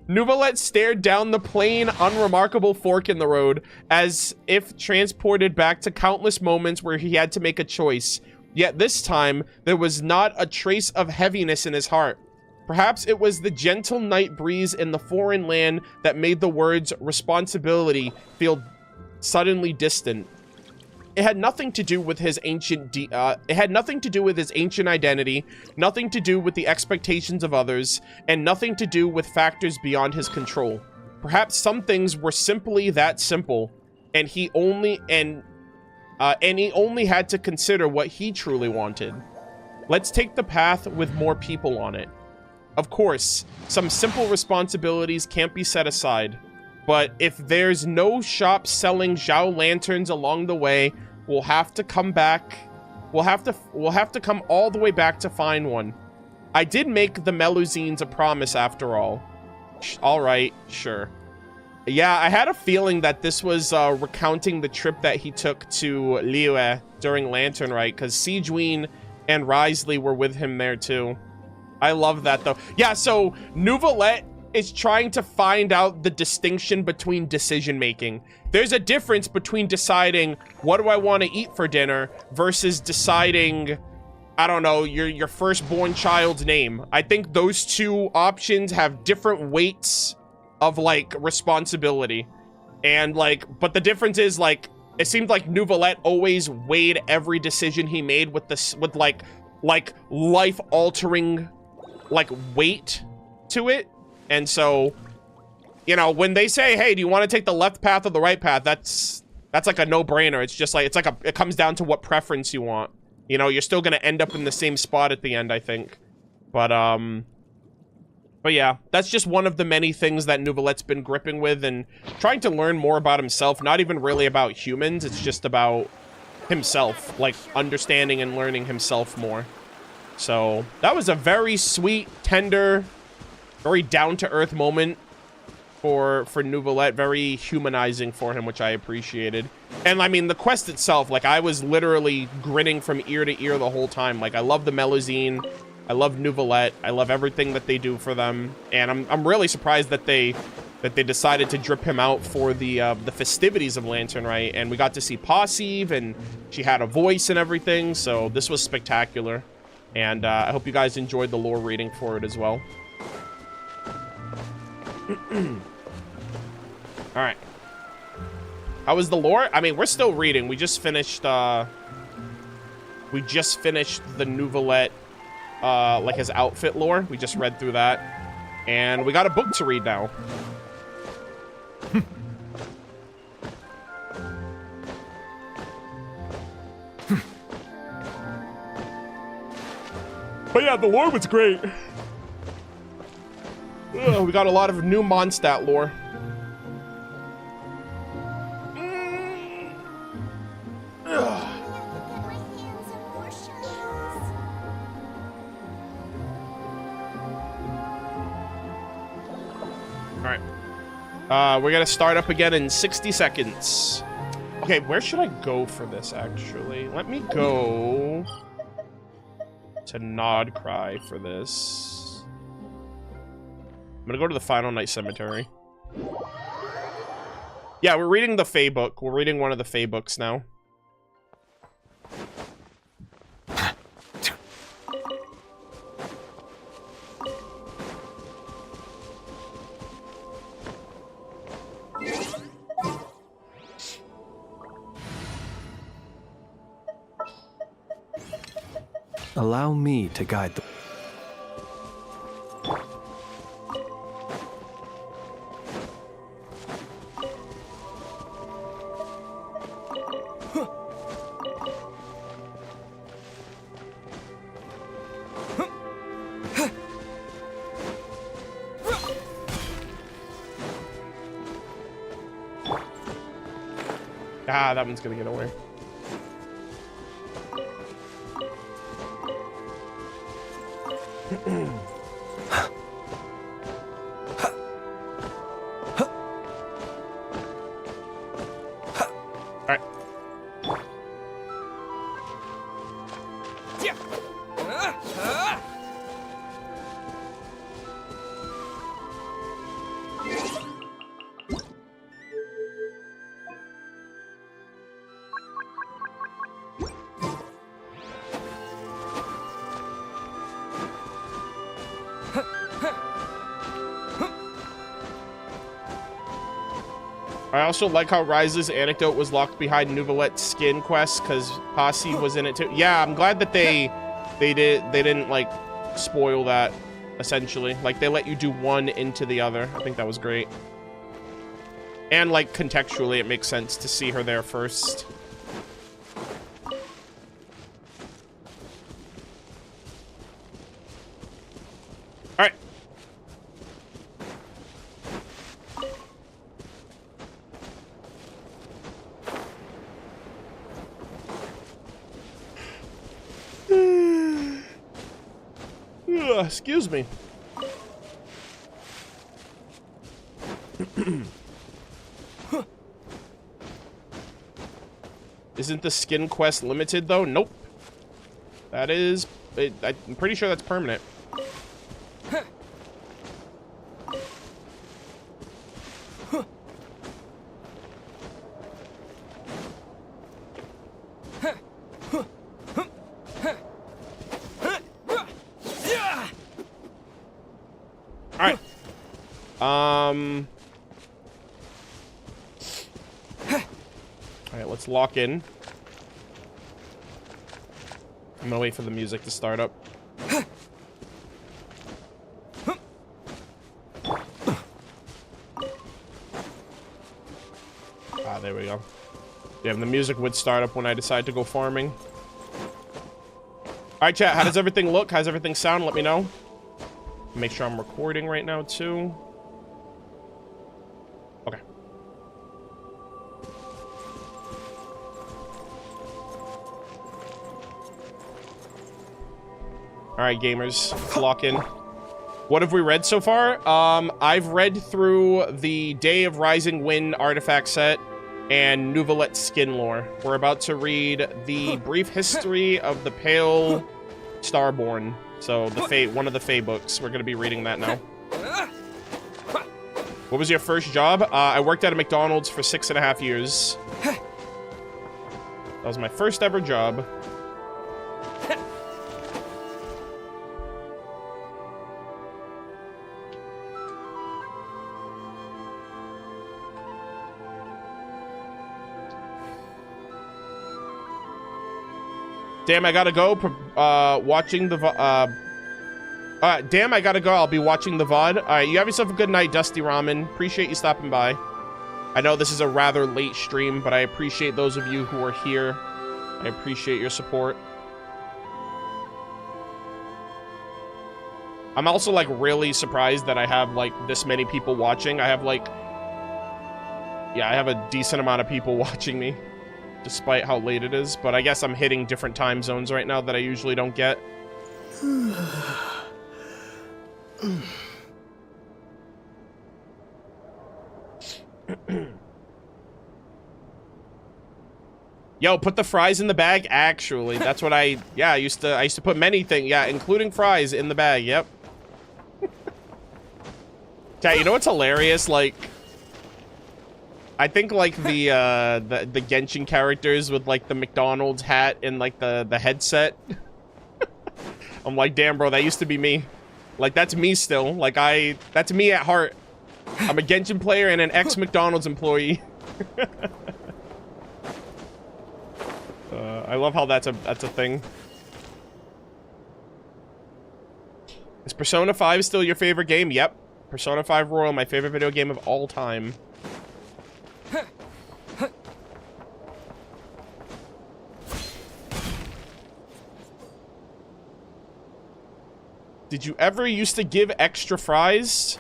Neuvillette stared down the plain, unremarkable fork in the road, as if transported back to countless moments where he had to make a choice. Yet this time, there was not a trace of heaviness in his heart. Perhaps it was the gentle night breeze in the foreign land that made the words responsibility feel suddenly distant. It had nothing to do with his ancient identity, nothing to do with the expectations of others, and nothing to do with factors beyond his control. Perhaps some things were simply that simple, and he only had to consider what he truly wanted. Let's take the path with more people on it. Of course, some simple responsibilities can't be set aside, but if there's no shop selling Zhao lanterns along the way, we'll have to come back. We'll have to come all the way back to find one. I did make the Melusines a promise after all. All right, sure. Yeah, I had a feeling that this was recounting the trip that he took to Liyue during Lantern Rite, because Snezhnaya and Wriothesley were with him there too. I love that though. Yeah, so Neuvillette is trying to find out the distinction between decision making. There's a difference between deciding what do I want to eat for dinner versus deciding, I don't know, your firstborn child's name. I think those two options have different weights of like responsibility. And like, but the difference is like, it seemed like Neuvillette always weighed every decision he made with this, with like life altering like weight to it. And so, you know, when they say, hey, do you want to take the left path or the right path? That's like a no-brainer. It's just like, it comes down to what preference you want. You know, you're still going to end up in the same spot at the end, I think. But yeah, that's just one of the many things that Neuvillette's been gripping with and trying to learn more about himself. Not even really about humans. It's just about himself, like understanding and learning himself more. So that was a very sweet, tender, very down-to-earth moment for Neuvillette, very humanizing for him, which I appreciated. And I mean, the quest itself, like, I was literally grinning from ear to ear the whole time. Like, I love the Melusine, I love Neuvillette, I love everything that they do for them, and I'm really surprised that they decided to drip him out for the festivities of Lantern Rite, and we got to see Posse, and she had a voice and everything, so this was spectacular. And I hope you guys enjoyed the lore reading for it as well. All right. How was the lore? I mean, we're still reading. We just finished the Neuvillette, like his outfit lore. We just read through that, and we got a book to read now. But yeah, the lore was great. Ugh, we got a lot of new Mondstadt lore. Alright. We're gonna start up again in 60 seconds. Okay, where should I go for this, actually? Let me go to Nod Cry for this. I'm gonna go to the Final Night Cemetery. Yeah, we're reading the Fae book. We're reading one of the Fae books now. Allow me to guide the... Ah, that one's gonna get away. Alright. I also like how Rise's anecdote was locked behind Neuvillette's skin quest because Posse was in it too. Yeah, I'm glad that they didn't like spoil that, essentially. Like, they let you do one into the other. I think that was great. And like contextually, it makes sense to see her there first. All right. Excuse me. Isn't the skin quest limited though? Nope. That is, I'm pretty sure that's permanent. Alright, let's lock in. I'm gonna wait for the music to start up. Ah, there we go. Yeah, the music would start up when I decide to go farming. Alright, chat, how does everything look? How does everything sound? Let me know. Make sure I'm recording right now, too. Okay. right, gamers, let's lock in. What have we read so far? I've read through the Day of Rising Wind artifact set and Neuvillette skin lore. We're about to read the brief history of the Pale Starborn. So one of the Fae books. We're gonna be reading that now. What was your first job? I worked at a McDonald's for 6.5 years. That was my first ever job. Damn, I gotta go. Watching the damn, I gotta go. I'll be watching the VOD. All right, you have yourself a good night, Dusty Ramen. Appreciate you stopping by. I know this is a rather late stream, but I appreciate those of you who are here. I appreciate your support. I'm also, like, really surprised that I have, like, this many people watching. I have, like... Yeah, I have a decent amount of people watching me, despite how late it is. But I guess I'm hitting different time zones right now that I usually don't get. Yo, put the fries in the bag. Actually, that's what I used to put many things, including fries in the bag. Yep. Okay, you know what's hilarious? Like, I think like the Genshin characters with like the McDonald's hat and like the headset. I'm like, damn, bro, that used to be me. Like, that's me still. Like, that's me at heart. I'm a Genshin player and an ex-McDonald's employee. I love how that's a thing. Is Persona 5 still your favorite game? Yep. Persona 5 Royal, my favorite video game of all time. Did you ever used to give extra fries?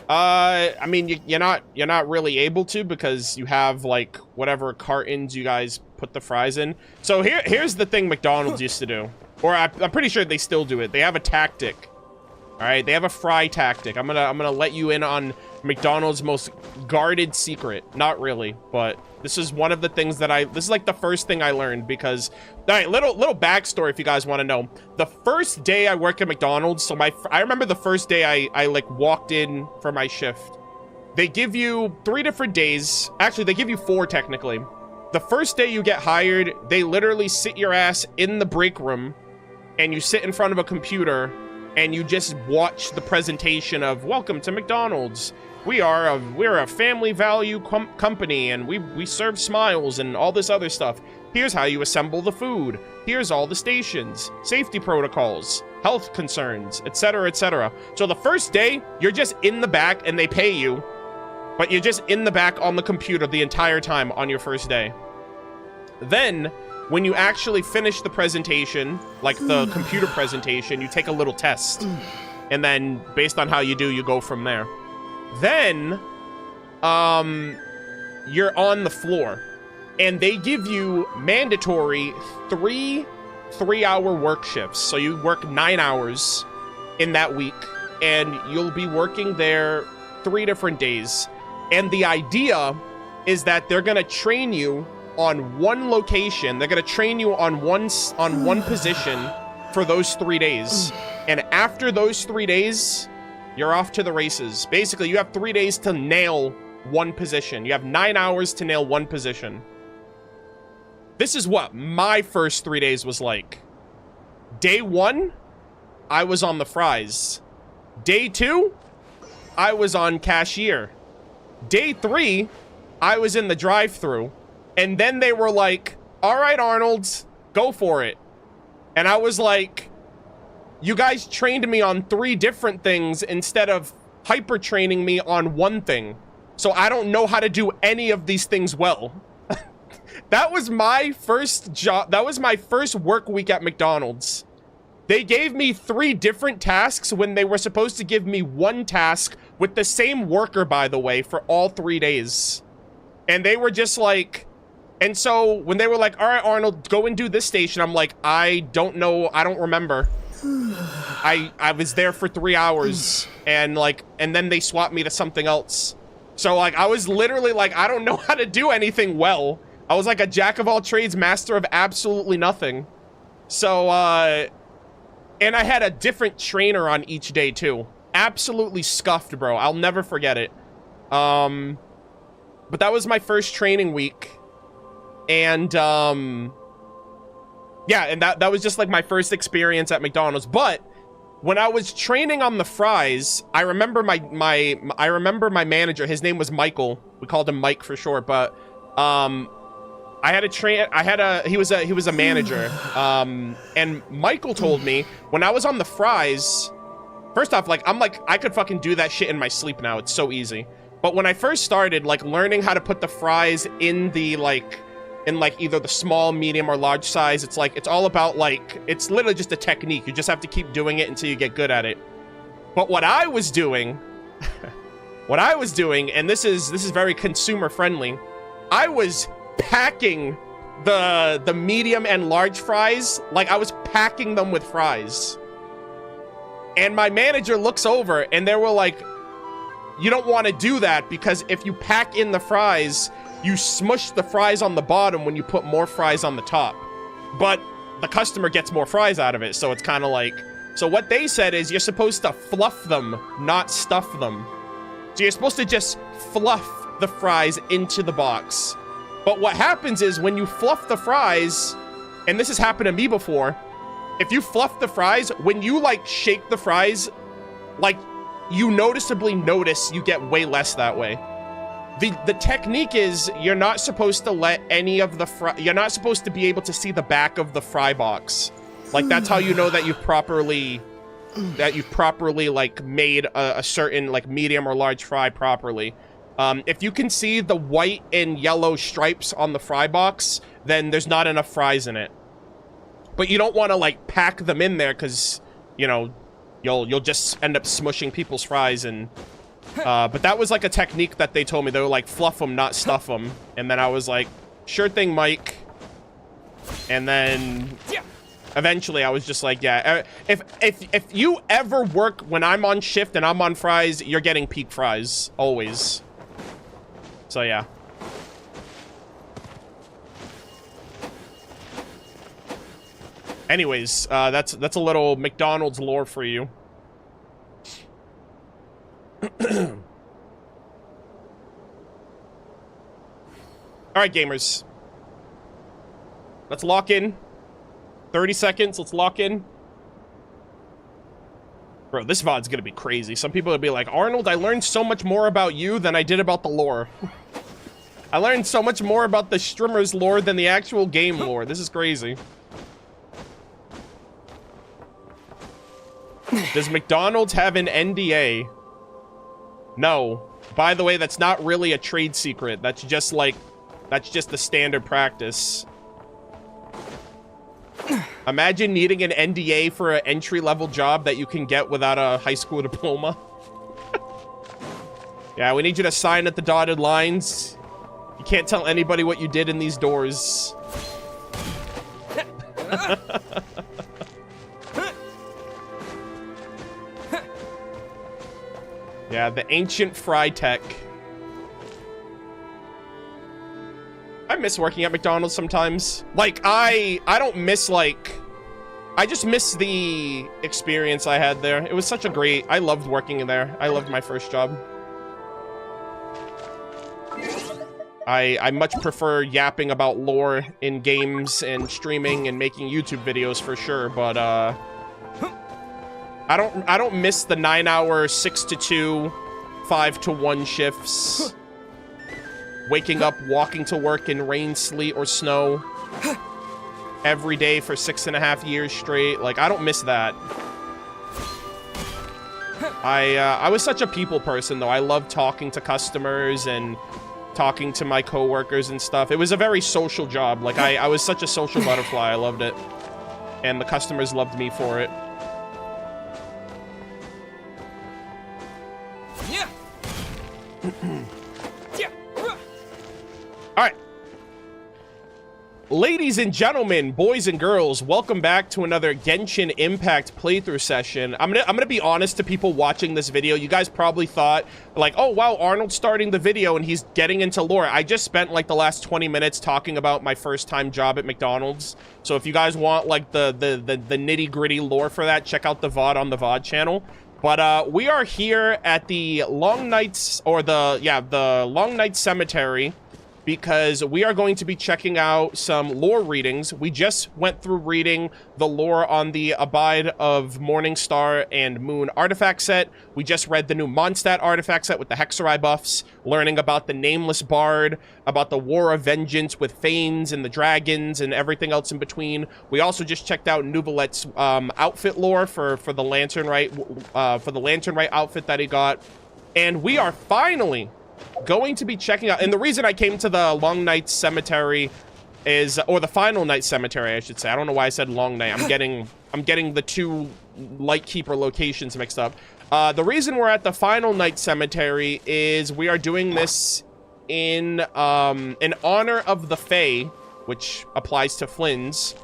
I mean, you're not really able to because you have like whatever cartons you guys put the fries in. So here's the thing McDonald's used to do, or I'm pretty sure they still do it. They have a tactic. All right, they have a fry tactic. I'm gonna let you in on McDonald's most guarded secret. Not really, but this is one of the things that this is like the first thing I learned because, all right, little backstory if you guys want to know. The first day I worked at McDonald's, so I remember the first day I like walked in for my shift. They give you 3 different days. Actually, they give you 4 technically. The first day you get hired, they literally sit your ass in the break room and you sit in front of a computer and you just watch the presentation of welcome to McDonald's. We're a family value company and we serve smiles and all this other stuff. Here's how you assemble the food. Here's all the stations, safety protocols, health concerns, etc., etc. So the first day, you're just in the back and they pay you, but you're just in the back on the computer the entire time on your first day. Then, when you actually finish the presentation, like the computer presentation, you take a little test. And then, based on how you do, you go from there. Then, you're on the floor. And they give you mandatory 3 3-hour work shifts. So you work 9 hours in that week. And you'll be working there 3 different days. And the idea is that they're going to train you on one location. They're going to train you on one position for those 3 days. And after those 3 days, you're off to the races. Basically, you have 3 days to nail one position. You have 9 hours to nail one position. This is what my first 3 days was like. Day 1, I was on the fries. Day 2, I was on cashier. Day 3, I was in the drive-thru. And then they were like, all right, Arnold, go for it. And I was like, you guys trained me on 3 different things instead of hyper training me on one thing. So I don't know how to do any of these things well. That was my first job. That was my first work week at McDonald's. They gave me 3 different tasks when they were supposed to give me 1 task with the same worker, by the way, for all 3 days. And they were just like... And so when they were like, all right, Arnold, go and do this station, I'm like, I don't know. I don't remember. I was there for 3 hours, and then they swapped me to something else. So like I was literally like, I don't know how to do anything well. I was like a jack of all trades, master of absolutely nothing. So and I had a different trainer on each day too. Absolutely scuffed, bro. I'll never forget it. But that was my first training week. And yeah, and that was just like my first experience at McDonald's. But when I was training on the fries, I remember my manager. His name was Michael. We called him Mike for short. But he was a manager. And Michael told me when I was on the fries. First off, like I could fucking do that shit in my sleep now. It's so easy. But when I first started like learning how to put the fries in the either the small, medium, or large size, it's all about it's literally just a technique. You just have to keep doing it until you get good at it. But what I was doing, and this is very consumer friendly, I was packing the medium and large fries, like I was packing them with fries. And my manager looks over and they were like, you don't want to do that because if you pack in the fries, you smush the fries on the bottom when you put more fries on the top. But the customer gets more fries out of it, so it's kind of like... So what they said is you're supposed to fluff them, not stuff them. So you're supposed to just fluff the fries into the box. But what happens is when you fluff the fries, and this has happened to me before, if you fluff the fries, when you shake the fries, you noticeably notice you get way less that way. The technique is you're not supposed to let any of the you're not supposed to be able to see the back of the fry box. Like that's how you know that you've properly made a certain medium or large fry properly. If you can see the white and yellow stripes on the fry box, then there's not enough fries in it. But you don't want to pack them in there because, you know, you'll just end up smushing people's fries. And but that was a technique that they told me. They were fluff them, not stuff them. And then I was like, sure thing, Mike. And then eventually I was just like, yeah, if you ever work when I'm on shift and I'm on fries, you're getting peak fries always. So yeah. Anyways, that's a little McDonald's lore for you. Alright, gamers. Let's lock in. 30 seconds, let's lock in. Bro, this VOD's gonna be crazy. Some people will be like, Arnold, I learned so much more about you than I did about the lore. I learned so much more about the streamer's lore than the actual game lore. This is crazy. Does McDonald's have an NDA? No. By the way, that's not really a trade secret. That's just the standard practice. Imagine needing an NDA for an entry-level job that you can get without a high school diploma. Yeah, we need you to sign at the dotted lines. You can't tell anybody what you did in these doors. Yeah, the ancient fry tech. I miss working at McDonald's sometimes. I don't miss, I just miss the experience I had there. It was such a great... I loved working there. I loved my first job. I much prefer yapping about lore in games and streaming and making YouTube videos for sure, but, I don't miss the 9-hour 6 to 2, 5 to 1 shifts. Waking up, walking to work in rain, sleet, or snow every day for 6.5 years straight. I don't miss that. I was such a people person, though. I loved talking to customers and talking to my coworkers and stuff. It was a very social job. I was such a social butterfly. I loved it. And the customers loved me for it. Alright. Ladies and gentlemen, boys and girls, welcome back to another Genshin Impact playthrough session. I'm gonna be honest to people watching this video. You guys probably thought, like, oh wow, Arnold's starting the video and he's getting into lore. I just spent like the last 20 minutes talking about my first time job at McDonald's. So if you guys want like the nitty gritty lore for that, check out the VOD on the VOD channel. But we are here at the Long Nights, or the Long Night Cemetery, because we are going to be checking out some lore readings. We just went through reading the lore on the Abide of Morningstar and Moon artifact set. We just read the new Mondstadt artifact set with the Hexerai buffs, learning about the Nameless Bard, about the War of Vengeance with Fanes and the Dragons and everything else in between. We also just checked out Neuvillette's outfit lore for the Lantern Rite, outfit that he got. And we are finally going to be checking out, and the reason I came to the Long Night Cemetery is, or the Final Night Cemetery, I should say. I don't know why I said Long Night. I'm getting the two Lightkeeper locations mixed up. The reason we're at the Final Night Cemetery is we are doing this in honor of the Fae, which applies to Flynn's,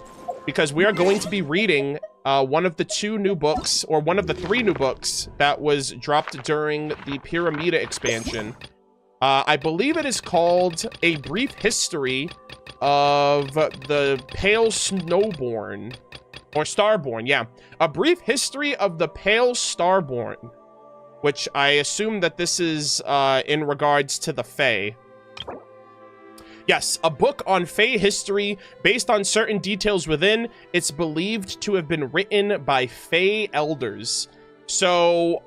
because we are going to be reading one of the two new books, or one of the three new books that was dropped during the Pyramida expansion. I believe it is called A Brief History of the Pale Snowborn, or Starborn, yeah. A Brief History of the Pale Starborn, which I assume that this is in regards to the Fae. Yes, a book on Fae history based on certain details within. It's believed to have been written by Fae elders. So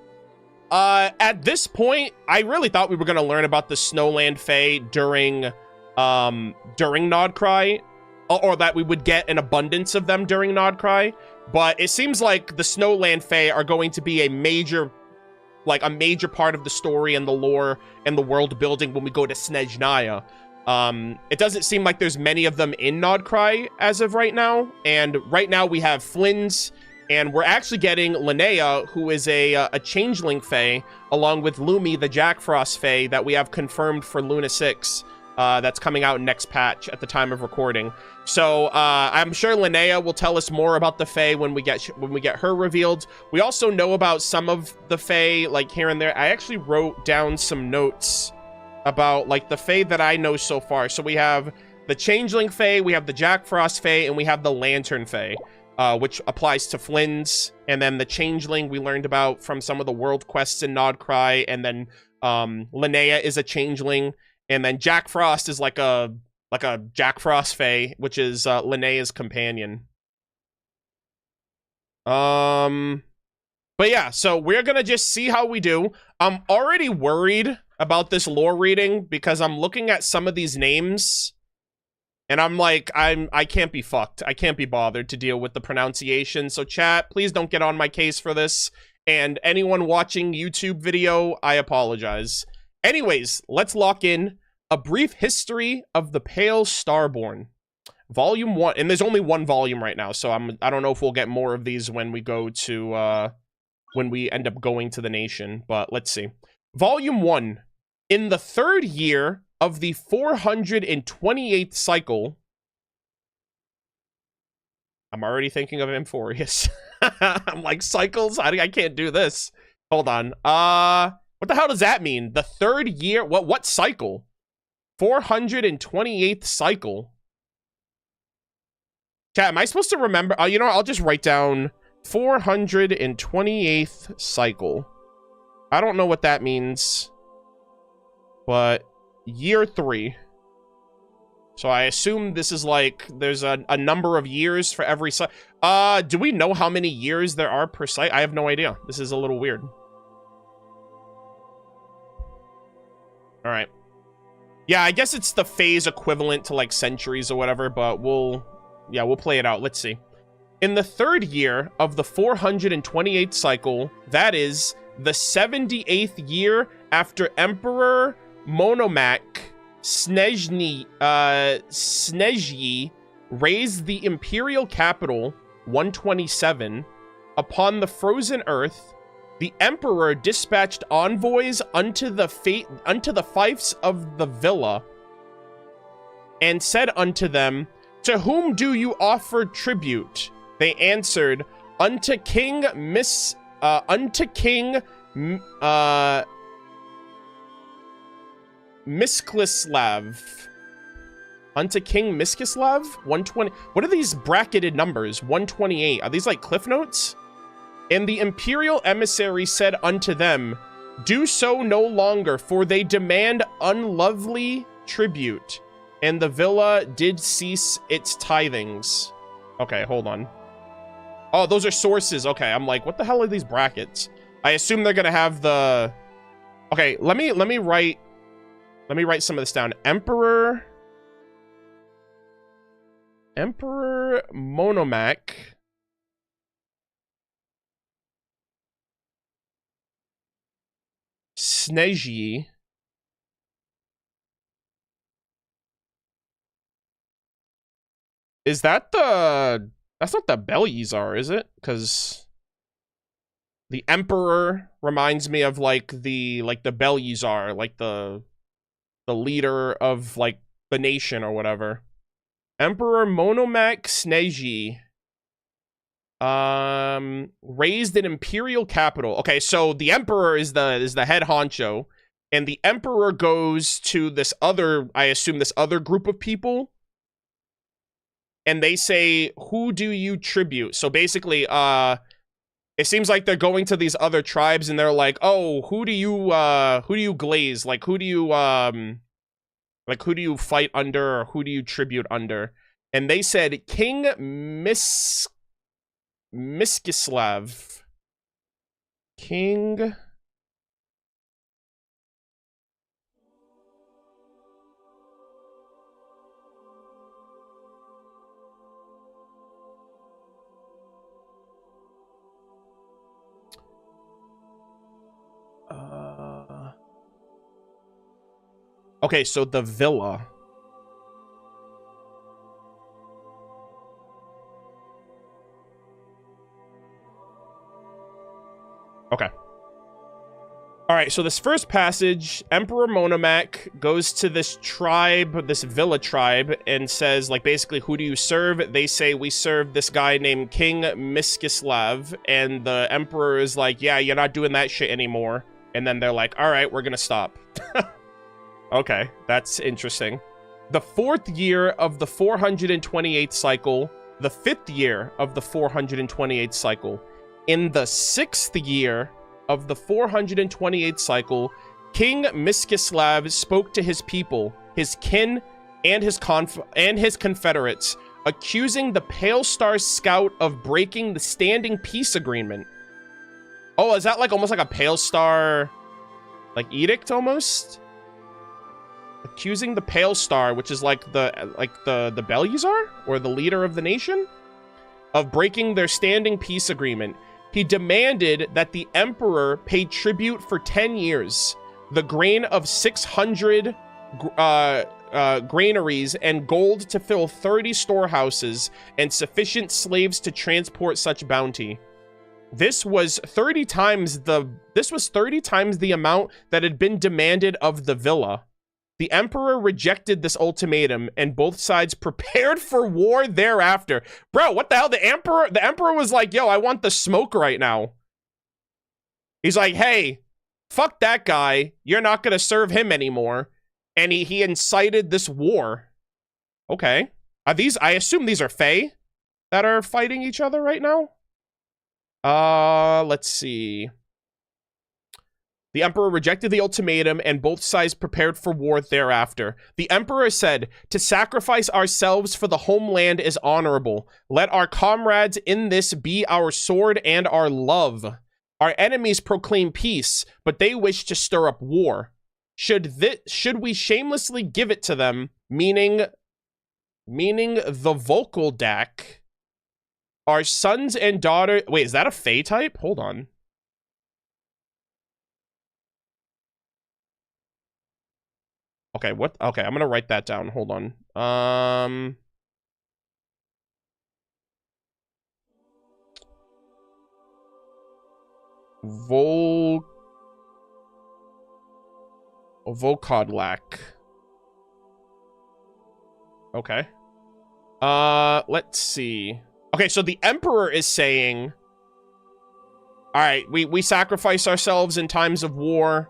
at this point, I really thought we were going to learn about the Snowland Fae during Nodcry, or that we would get an abundance of them during Nodcry, but it seems like the Snowland Fae are going to be a major part of the story and the lore and the world building when we go to Snezhnaya. It doesn't seem like there's many of them in Nodcry as of right now, and right now we have Flynn's. And we're actually getting Linnea, who is a changeling Fae, along with Lumi, the Jack Frost Fae, that we have confirmed for Luna 6. That's coming out next patch at the time of recording. So I'm sure Linnea will tell us more about the Fae when we get her revealed. We also know about some of the Fae, like here and there. I actually wrote down some notes about like the Fae that I know so far. So we have the changeling Fae, we have the Jack Frost Fae, and we have the Lantern Fae. Which applies to Flynn's, and then the Changeling we learned about from some of the world quests in Nodcry, and then Linnea is a Changeling, and then Jack Frost is like a Jack Frost Fae, which is Linnea's companion. But yeah, so we're gonna just see how we do. I'm already worried about this lore reading because I'm looking at some of these names. And I'm like, I can't be fucked. I can't be bothered to deal with the pronunciation. So chat, please don't get on my case for this. And anyone watching YouTube video, I apologize. Anyways, let's lock in A Brief History of the Pale Starborn. Volume 1. And there's only one volume right now. So I don't know if we'll get more of these when we go to, when we end up going to the nation. But let's see. Volume 1. In the third year of the 428th cycle. I'm already thinking of Amphorius. I'm like, cycles? I can't do this. Hold on. What the hell does that mean? The third year? What cycle? 428th cycle. Chat, am I supposed to remember? You know what? I'll just write down 428th cycle. I don't know what that means. But year 3. So I assume this is like there's a number of years for every site. Do we know how many years there are per site? I have no idea. This is a little weird. All right. Yeah, I guess it's the phase equivalent to like centuries or whatever, but we'll play it out. Let's see. In the third year of the 428th cycle, that is the 78th year after Emperor Monomac Snezhnyi raised the imperial capital 127 upon the frozen earth, the emperor dispatched envoys unto the fiefs of the villa and said unto them, To whom do you offer tribute? They answered, unto King Miskislav. Unto King Miskislav? 120. What are these bracketed numbers? 128. Are these like cliff notes? And the imperial emissary said unto them, do so no longer, for they demand unlovely tribute. And the villa did cease its tithings. Okay, hold on. Oh, those are sources. Okay, I'm like, what the hell are these brackets? I assume they're gonna have the... Okay, let me write some of this down. Emperor Monomac. Snezhnaya. Is that the... That's not the Belyazar, is it? Because the Emperor reminds me of like the Belyazar, like the leader of like the nation or whatever. Emperor Monomac Snezhnaya. Raised an imperial capital. Okay, so the Emperor is the head honcho, and the Emperor goes to this other, I assume this other group of people, and they say, who do you tribute? So basically, it seems like they're going to these other tribes, and they're like, oh, who do you glaze? Like, who do you fight under, or who do you tribute under? And they said, King Miskislav. King... Okay, so the villa. Okay. Alright, so this first passage, Emperor Monomac goes to this tribe, this villa tribe, and says, like, basically, who do you serve? They say, we serve this guy named King Miskislav, and the Emperor is like, yeah, you're not doing that shit anymore. And then they're like, alright, we're gonna stop. Okay, that's interesting. The 4th year of the 428th cycle, the 5th year of the 428th cycle, in the 6th year of the 428th cycle, King Miskislav spoke to his people, his kin, and his confederates, accusing the Pale Star Scout of breaking the standing peace agreement. Oh, is that like almost like a Pale Star, like, edict almost? Accusing the Pale Star, which is like the Belyazar, or the leader of the nation, of breaking their standing peace agreement. He demanded that the Emperor pay tribute for 10 years, the grain of 600 granaries, and gold to fill 30 storehouses, and sufficient slaves to transport such bounty. This was 30 times the amount that had been demanded of the villa. The Emperor rejected this ultimatum, and both sides prepared for war thereafter. Bro, what the hell? The Emperor was like, yo, I want the smoke right now. He's like, hey, fuck that guy. You're not gonna serve him anymore. And he incited this war. Okay. Are these, I assume these are Fae that are fighting each other right now? Let's see. The Emperor rejected the ultimatum, and both sides prepared for war thereafter. The Emperor said, to sacrifice ourselves for the homeland is honorable. Let our comrades in this be our sword and our love. Our enemies proclaim peace, but they wish to stir up war. Should we shamelessly give it to them, meaning the Volkoldak, our sons and daughters... Wait, is that a Fae type? Hold on. Okay, what? Okay, I'm gonna write that down. Hold on. Volkodlak. Okay. Let's see. Okay, so the Emperor is saying, all right, we sacrifice ourselves in times of war.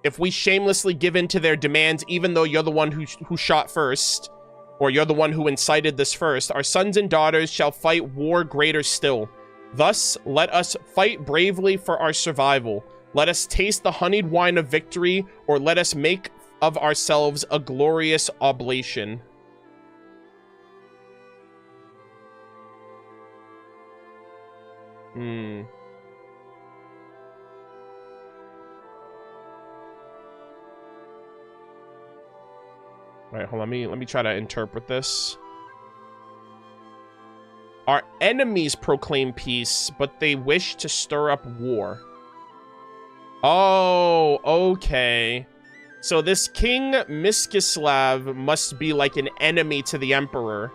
If we shamelessly give in to their demands, even though you're the one who shot first, or you're the one who incited this first, our sons and daughters shall fight war greater still. Thus, let us fight bravely for our survival. Let us taste the honeyed wine of victory, or let us make of ourselves a glorious oblation. All right, hold on. Let me try to interpret this. Our enemies proclaim peace, but they wish to stir up war. Oh, okay. So this King Mstislav must be like an enemy to the Emperor.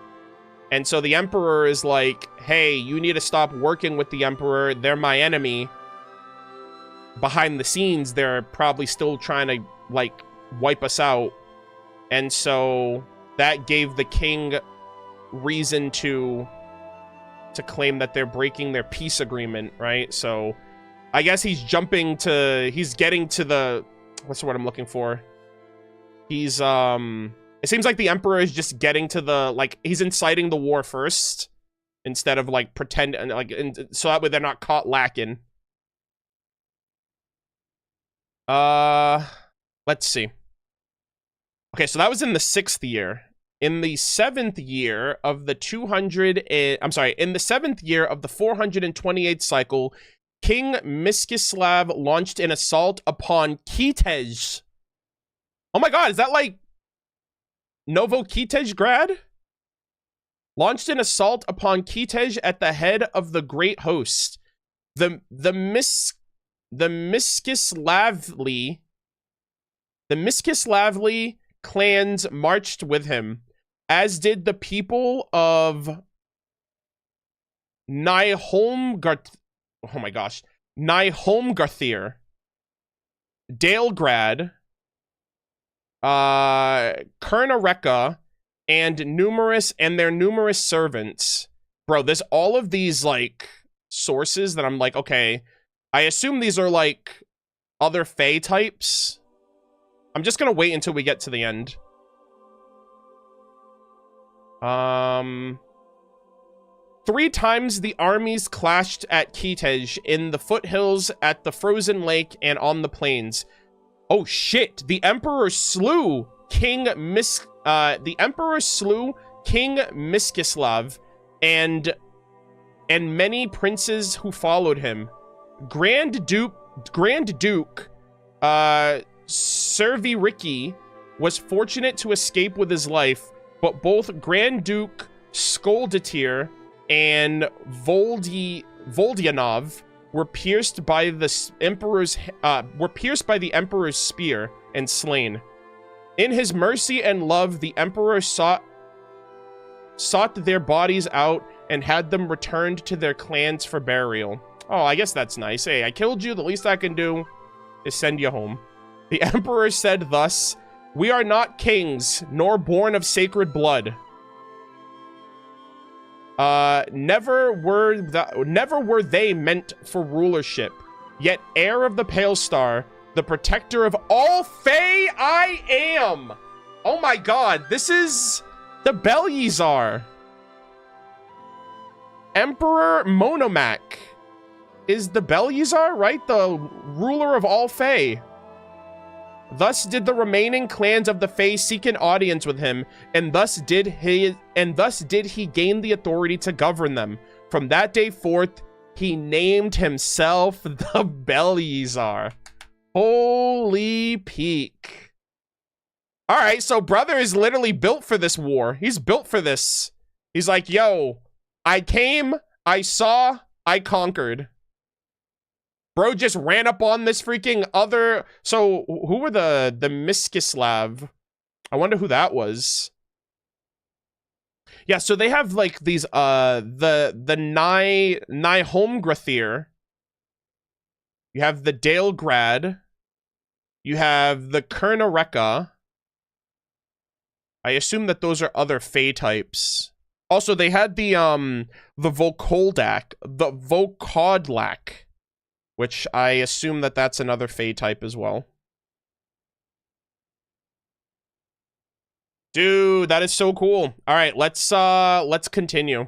And so the Emperor is like, hey, you need to stop working with the Emperor. They're my enemy. Behind the scenes, they're probably still trying to, like, wipe us out. And so that gave the king reason to claim that they're breaking their peace agreement, right? So I guess he's getting to the, what's the word I'm looking for? He's, it seems like the Emperor is just getting to the, like, he's inciting the war first instead of, like, so that way they're not caught lacking. Let's see. Okay, so that was in the 6th year. In the 7th year of the in the 7th year of the 428th cycle, King Mstislav launched an assault upon Kitezh. Oh my god, is that like Novokitezhgrad? Launched an assault upon Kitezh at the head of the great host. The Mstislav clans marched with him, as did the people of Nyholmgarthir, Dalegrad, Kernareka, and their numerous servants. Bro, there's all of these, like, sources that I'm like, okay, I assume these are, like, other Fae types. I'm just gonna wait until we get to the end. 3 times the armies clashed at Kitezh, in the foothills, at the frozen lake, and on the plains. Oh shit! The Emperor slew King Mstislav and many princes who followed him. Grand Duke Serviriki was fortunate to escape with his life, but both Grand Duke Skoldatir and Voldianov were pierced by the Emperor's spear and slain. In his mercy and love, the Emperor sought their bodies out and had them returned to their clans for burial. Oh, I guess that's nice. Hey, I killed you. The least I can do is send you home. The Emperor said thus, "We are not kings, nor born of sacred blood. Never were they meant for rulership. Yet heir of the Pale Star, the protector of all Fae, I am." Oh my god, this is the Belyazar. Emperor Monomac is the Belyazar, right? The ruler of all Fae. Thus did the remaining clans of the Fae seek an audience with him, and thus did he gain the authority to govern them. From that day forth, he named himself the Belyazar. Holy peak. Alright, so brother is literally built for this war. He's built for this. He's like, yo, I came, I saw, I conquered. Bro just ran up on this freaking other... So, who were the Mstislav? I wonder who that was. Yeah, so they have, like, these, the Nyholmgarthir. You have the Dalegrad. You have the Kernareka. I assume that those are other Fey types. Also, they had the Volkodlak, which I assume that that's another Fey type as well. Dude, that is so cool. All right, let's continue.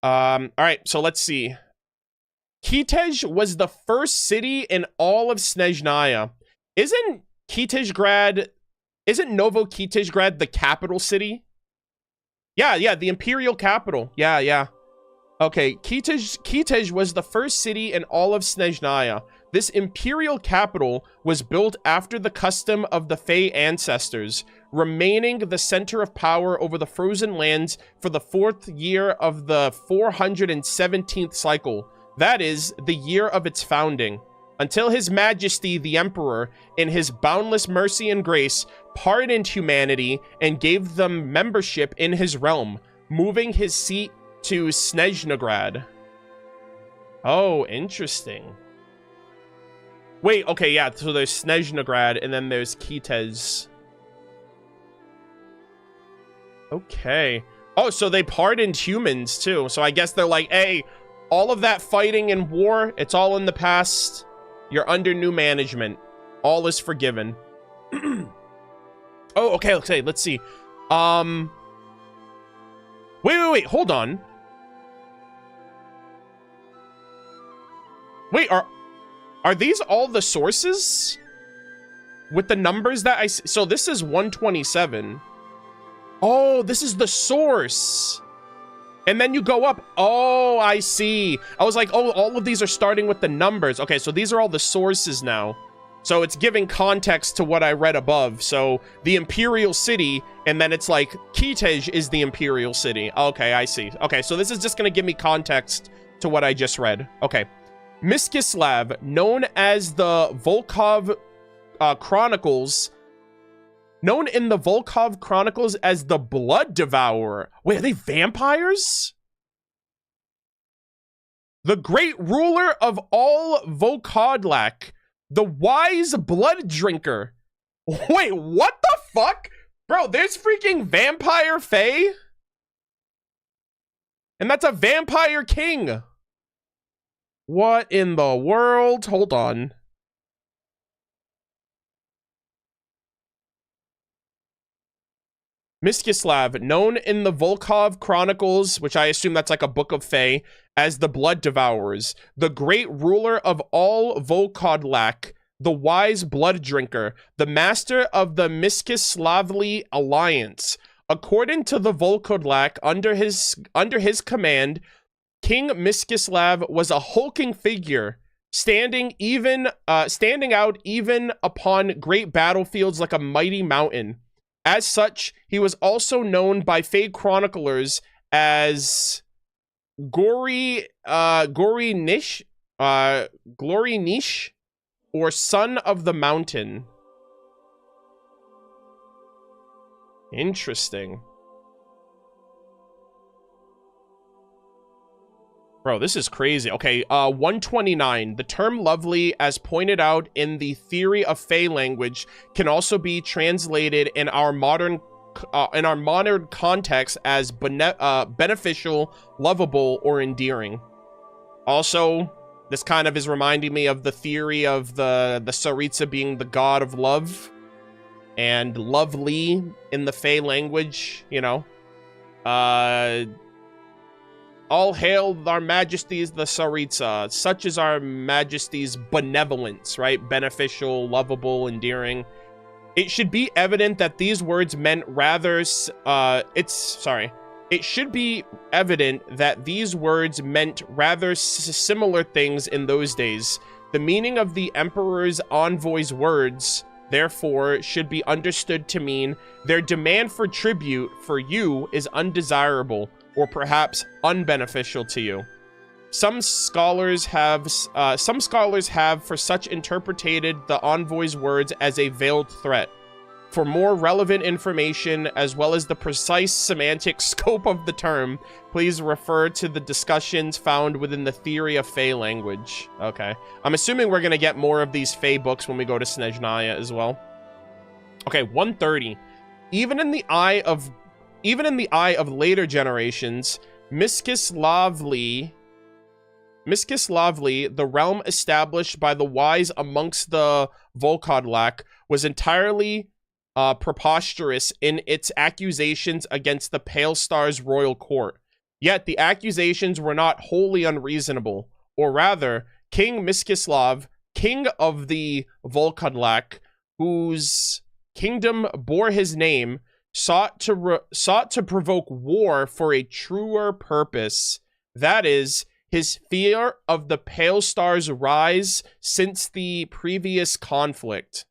All right, so let's see. Kitezh was the first city in all of Snezhnaya. Isn't Novo Kitezhgrad the capital city? Yeah, the imperial capital. Yeah. Okay, Kitezh was the first city in all of Snezhnaya. This imperial capital was built after the custom of the Fey ancestors, remaining the center of power over the frozen lands for the 4th year of the 417th cycle. That is, the year of its founding. Until His Majesty the Emperor, in his boundless mercy and grace, pardoned humanity and gave them membership in his realm, moving his seat to Snezhnograd. Oh, interesting. Wait, okay, yeah, so there's Snezhnograd, and then there's Kitezh. Okay. Oh, so they pardoned humans, too. So I guess they're like, hey, all of that fighting and war, it's all in the past. You're under new management. All is forgiven. Oh, okay, let's see. Wait, hold on. Wait, are these all the sources? With the numbers that I see? So this is 127. Oh, this is the source. And then you go up. Oh, I see. I was like, oh, all of these are starting with the numbers. Okay, so these are all the sources now. So it's giving context to what I read above. So the Imperial City, and then it's like, Kitezh is the Imperial City. Okay, I see. Okay, so this is just going to give me context to what I just read. Okay. Mstislav, known as the Volkov Chronicles, known in the Volkov Chronicles as the Blood Devourer. Wait, are they vampires? The great ruler of all Volkodlak, the wise blood drinker. Wait, what the fuck? Bro, there's freaking vampire Fae? And that's a vampire king. What in the world? Hold on. Mstislav, known in the Volkov Chronicles, which I assume that's like a book of Fae, as the Blood Devourers, the great ruler of all Volkodlak, the wise blood drinker, the master of the Mstislavli alliance. According to the Volkodlak, under his command, King Mstislav was a hulking figure, standing out even upon great battlefields like a mighty mountain. As such, he was also known by Fae chroniclers as Glory Nish, or Son of the Mountain. Interesting. Bro, this is crazy. Okay, 129. The term lovely, as pointed out in the theory of Fae language, can also be translated in our modern context as beneficial, lovable, or endearing. Also, this kind of is reminding me of the theory of the Tsaritsa being the god of love, and lovely in the Fae language, you know. All hail our majesties the Tsaritsa. Such is our majesty's benevolence, right? Beneficial, lovable, endearing. It should be evident that these words meant rather... It should be evident that these words meant rather similar things in those days. The meaning of the Emperor's envoy's words, therefore, should be understood to mean their demand for tribute for you is undesirable, or perhaps unbeneficial to you. Some scholars have for such interpreted the envoy's words as a veiled threat. For more relevant information, as well as the precise semantic scope of the term, please refer to the discussions found within the theory of Fae language. Okay. I'm assuming we're gonna get more of these Fae books when we go to Snezhnaya as well. Okay, 130. Even in the eye of later generations, Miskislavli, the realm established by the wise amongst the Volkodlak, was entirely preposterous in its accusations against the Pale Star's royal court. Yet the accusations were not wholly unreasonable, or rather, King Miskislav, king of the Volkodlak, whose kingdom bore his name, sought to provoke war for a truer purpose. That is, his fear of the Pale Star's rise since the previous conflict.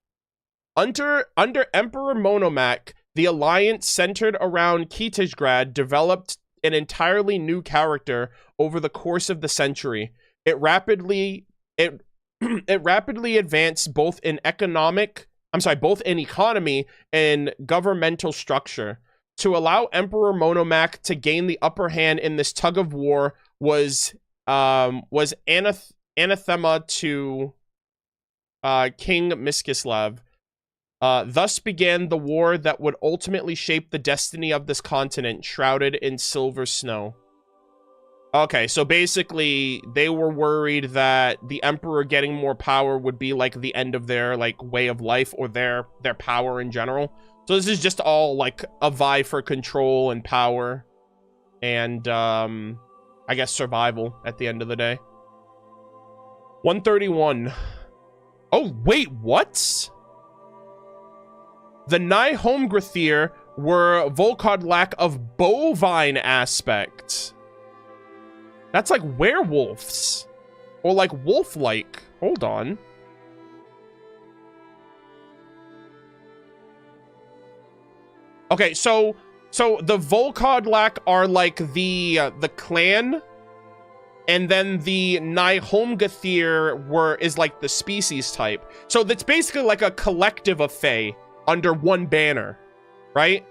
Under Emperor Monomac, the alliance centered around Kitezgrad developed an entirely new character over the course of the century. It rapidly advanced both in economy and governmental structure. To allow Emperor Monomac to gain the upper hand in this tug of war was anathema to King Miskislav. Thus began the war that would ultimately shape the destiny of this continent, shrouded in silver snow. Okay, so basically, they were worried that the Emperor getting more power would be, like, the end of their, like, way of life, or their power in general. So this is just all, like, a vie for control and power, and, I guess survival at the end of the day. 131. Oh, wait, what? The Nihomgrathir were Volkodlak of bovine aspect. That's like werewolves. Or like wolf-like. Hold on. Okay, so the Volkodlak are like the clan, and then the Nihomgathir is like the species type. So that's basically like a collective of Fae under one banner, right?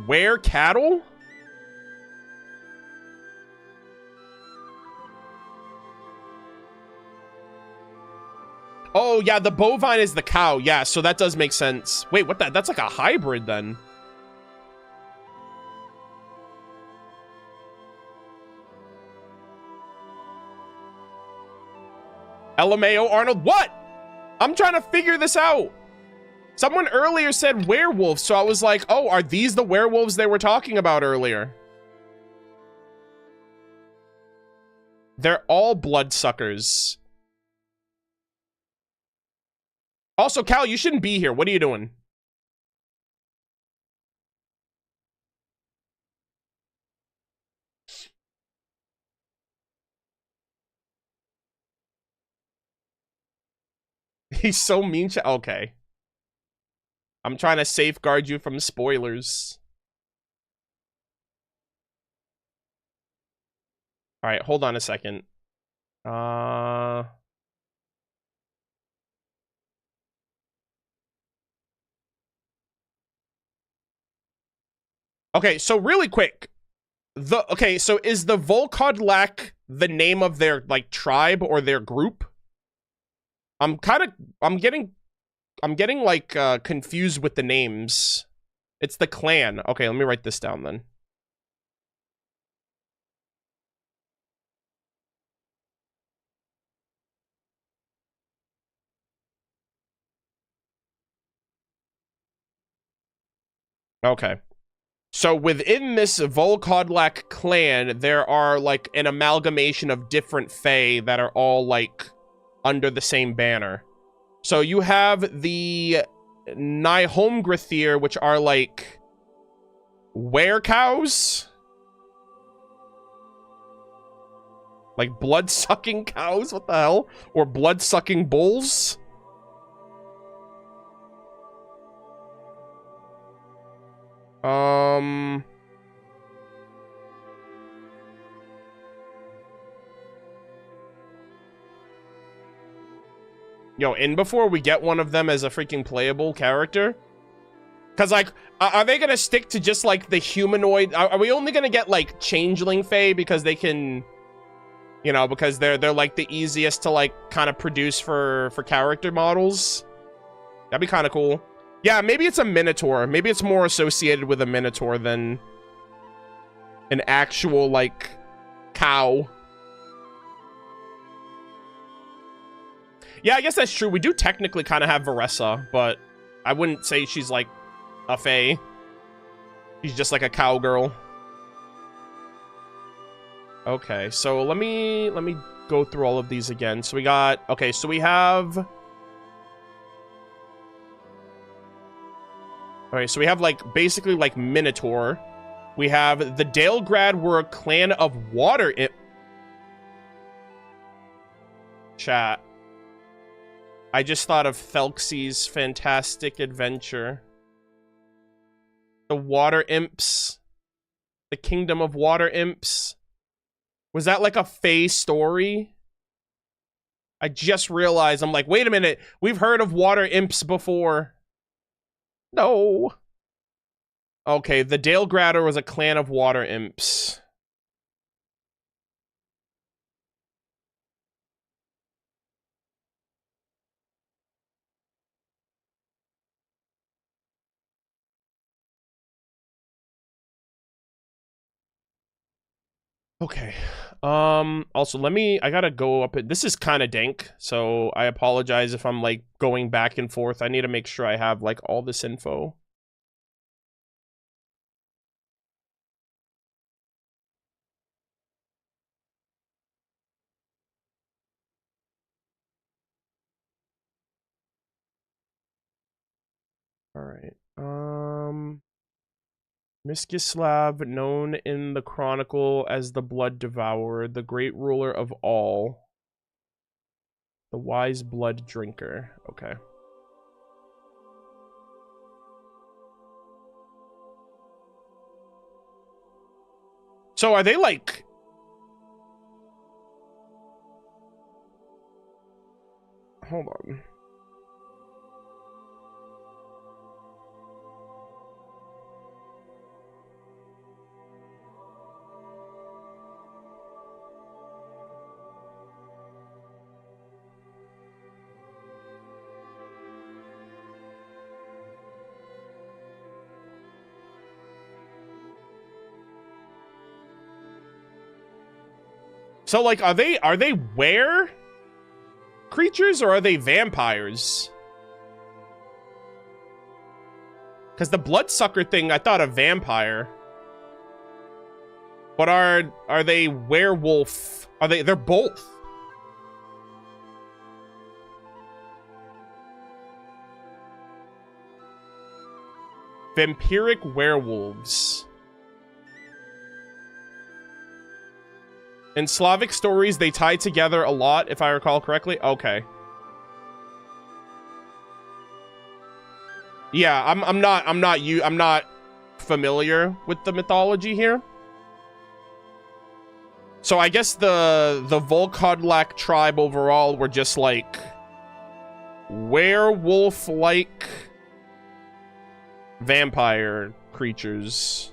Were cattle? Oh, yeah, the bovine is the cow. Yeah, so that does make sense. Wait, what that's like a hybrid then. LMAO Arnold, what? I'm trying to figure this out. Someone earlier said werewolves, so I was like, oh, are these the werewolves they were talking about earlier? They're all bloodsuckers. Also, Cal, you shouldn't be here. What are you doing? He's so mean. Okay. I'm trying to safeguard you from spoilers. All right, hold on a second. Okay, so really quick. Okay, so is the Volkodlak the name of their like tribe or their group? I'm getting like confused with the names. It's the clan. Okay, let me write this down then. Okay. So within this Volkodlak clan, there are like an amalgamation of different Fae that are all like under the same banner. So you have the Nihomgrathir, which are like were-cows? Like blood-sucking cows? What the hell? Or blood-sucking bulls? Yo, and before we get one of them as a freaking playable character, Because, like, are they going to stick to just, like, the humanoid? Are we only going to get, like, changeling fae because they can, you know, because they're like, the easiest to, like, kind of produce for character models? That'd be kind of cool. Yeah, maybe it's a minotaur. Maybe it's more associated with a minotaur than an actual, like, cow. Yeah, I guess that's true. We do technically kind of have Varca, but I wouldn't say she's, like, a fae. She's just like a cowgirl. Okay, so let me go through all of these again. So we got, okay, so we have, alright, so we have like basically like Minotaur. We have the Dalegrad were a clan of water chat. I just thought of Thelxie's Fantastic Adventure. The water imps. The kingdom of water imps. Was that like a fae story? I just realized, I'm like, wait a minute. We've heard of water imps before. No. Okay, the Dalegrader was a clan of water imps. Okay. Also, I gotta go up. This is kind of dank, so I apologize if I'm, like, going back and forth. I need to make sure I have, like, all this info. Alright. Mstislav, known in the Chronicle as the Blood Devourer, the great ruler of all. The wise blood drinker. Okay. So are they like... Hold on. So, like, are they were creatures or are they vampires? Because the bloodsucker thing, I thought a vampire. But are they werewolf? They're both. Vampiric werewolves. In Slavic stories, they tie together a lot, if I recall correctly. Okay. Yeah, I'm not familiar with the mythology here. So I guess the Volkodlak tribe overall were just like werewolf-like vampire creatures.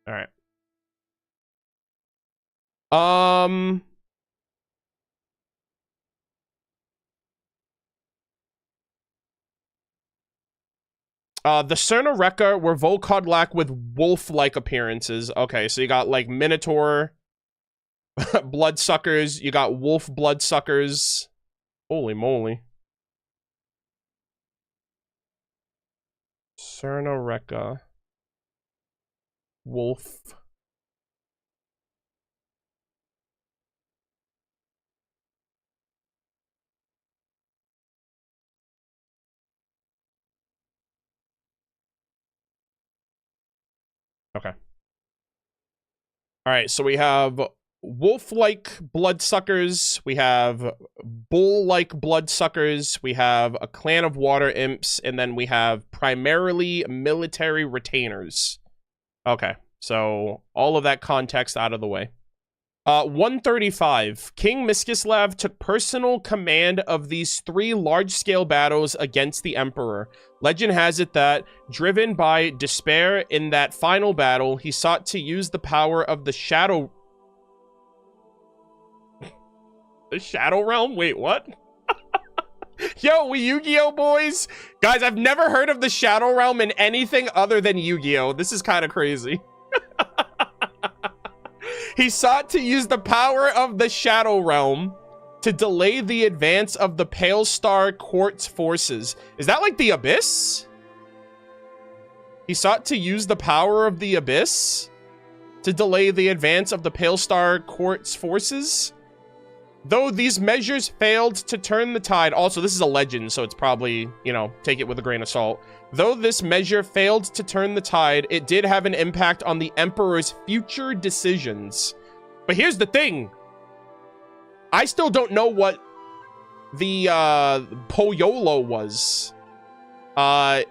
All right. The Cernareka were Volkodlak with wolf-like appearances. Okay, so you got like Minotaur bloodsuckers, you got wolf bloodsuckers. Holy moly. Cernareka. Wolf. Okay. All right, so we have wolf-like bloodsuckers, we have bull-like bloodsuckers, we have a clan of water imps, and then we have primarily military retainers. Okay, so all of that context out of the way. 135. King Miskislav took personal command of these 3 large-scale battles against the Emperor. Legend has it that, driven by despair in that final battle, he sought to use the power of the Shadow... The Shadow Realm? Wait, what? Yo, we Yu-Gi-Oh boys? Guys, I've never heard of the Shadow Realm in anything other than Yu-Gi-Oh! This is kind of crazy. He sought to use the power of the Shadow Realm to delay the advance of the Pale Star Court's forces. Is that like the Abyss? He sought to use the power of the Abyss to delay the advance of the Pale Star Court's forces? Though these measures failed to turn the tide... Also, this is a legend, so it's probably, you know, take it with a grain of salt. Though this measure failed to turn the tide, it did have an impact on the Emperor's future decisions. But here's the thing. I still don't know what the Poyolo was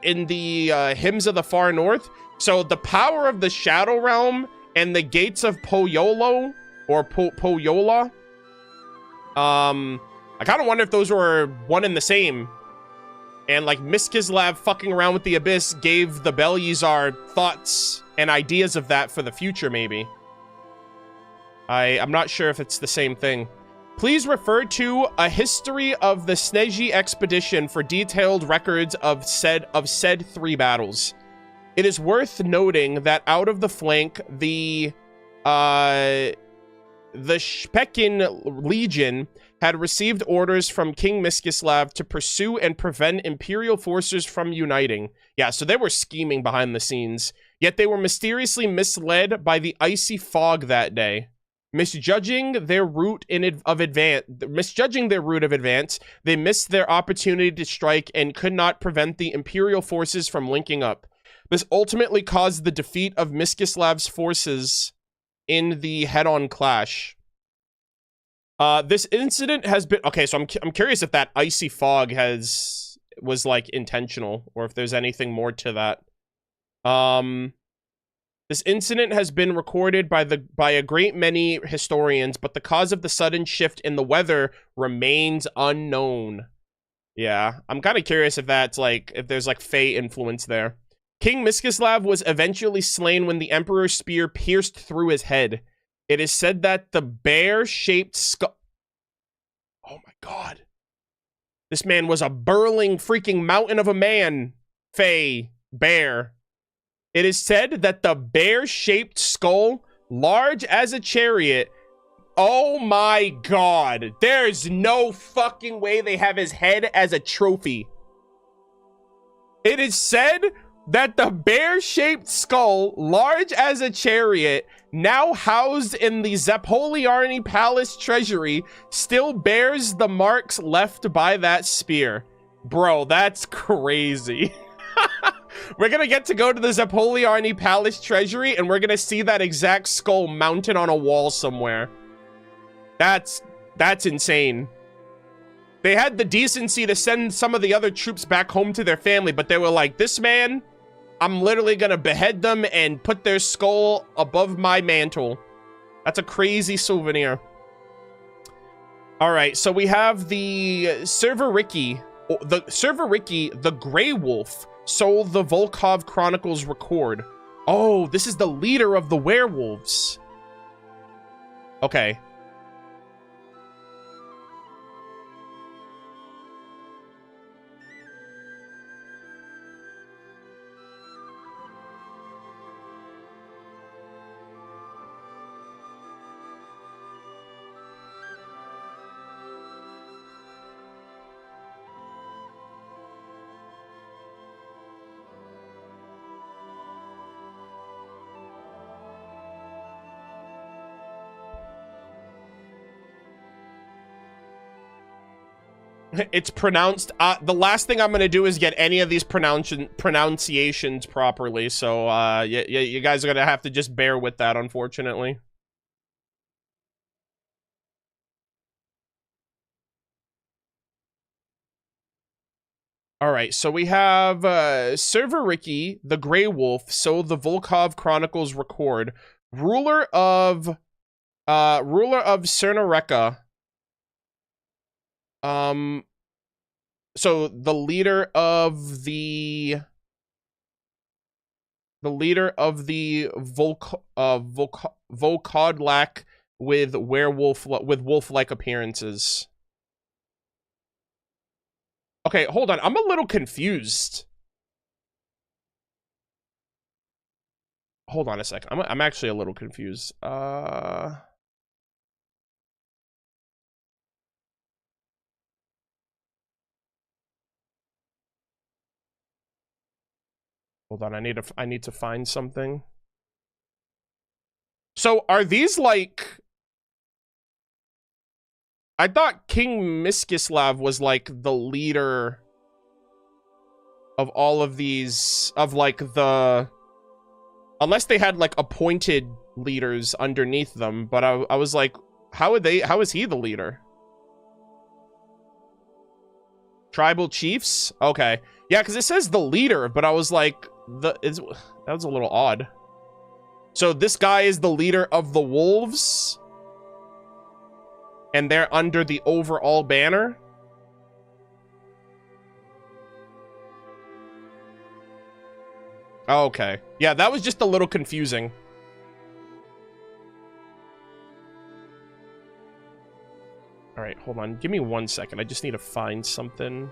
in the Hymns of the Far North. So the power of the Shadow Realm and the Gates of Poyolo, or Poyola... I kind of wonder if those were one and the same. And, like, Miskislav fucking around with the Abyss gave the Belyazar thoughts and ideas of that for the future, maybe. I'm not sure if it's the same thing. Please refer to A History of the Snezhnaya Expedition for detailed records of said 3 battles. It is worth noting that out of the flank, the Spekin Legion had received orders from King Miskislav to pursue and prevent Imperial forces from uniting. Yeah, so they were scheming behind the scenes. Yet they were mysteriously misled by the icy fog that day. Misjudging their route of advance, they missed their opportunity to strike and could not prevent the Imperial forces from linking up. This ultimately caused the defeat of Miskislav's forces in the head-on clash. This incident has been... Okay, so I'm curious if that icy fog was like intentional, or if there's anything more to that. This incident has been recorded by a great many historians, but the cause of the sudden shift in the weather remains unknown. Yeah, I'm kind of curious if that's like, if there's like Fey influence there. King Miskislav was eventually slain when the Emperor's spear pierced through his head. It is said that the bear-shaped skull... Oh my god. This man was a burling freaking mountain of a man. Fey. Bear. It is said that the bear-shaped skull, large as a chariot... Oh my god. There's no fucking way they have his head as a trophy. It is said that the bear-shaped skull, large as a chariot, now housed in the Zapoliarny Palace treasury, still bears the marks left by that spear. Bro, that's crazy. We're gonna get to go to the Zapoliarny Palace treasury, and we're gonna see that exact skull mounted on a wall somewhere. That's insane. They had the decency to send some of the other troops back home to their family, but they were like, this man... I'm literally gonna behead them and put their skull above my mantle. That's a crazy souvenir. Alright, so we have the Serveriki, the Grey Wolf, so the Volkov Chronicles record. Oh, this is the leader of the werewolves. Okay. It's pronounced, the last thing I'm gonna do is get any of these pronunciations properly, so, you guys are gonna have to just bear with that, unfortunately. Alright, so we have, Serveriki, the Grey Wolf, so the Volkov Chronicles record, ruler of Ruler of Cernareka. So the leader of the Volkodlak with wolf-like appearances. Okay, hold on. I'm a little confused. Hold on a second. I'm actually a little confused. Hold on. I need to find something. So are these like, I thought King Miskislav was like the leader of all of these, of like the, unless they had like appointed leaders underneath them, but I was like, how is he the leader? Tribal chiefs? Okay. Yeah, because it says the leader, but I was like, that was a little odd. So this guy is the leader of the wolves? And they're under the overall banner? Okay. Yeah, that was just a little confusing. All right, hold on. Give me 1 second. I just need to find something.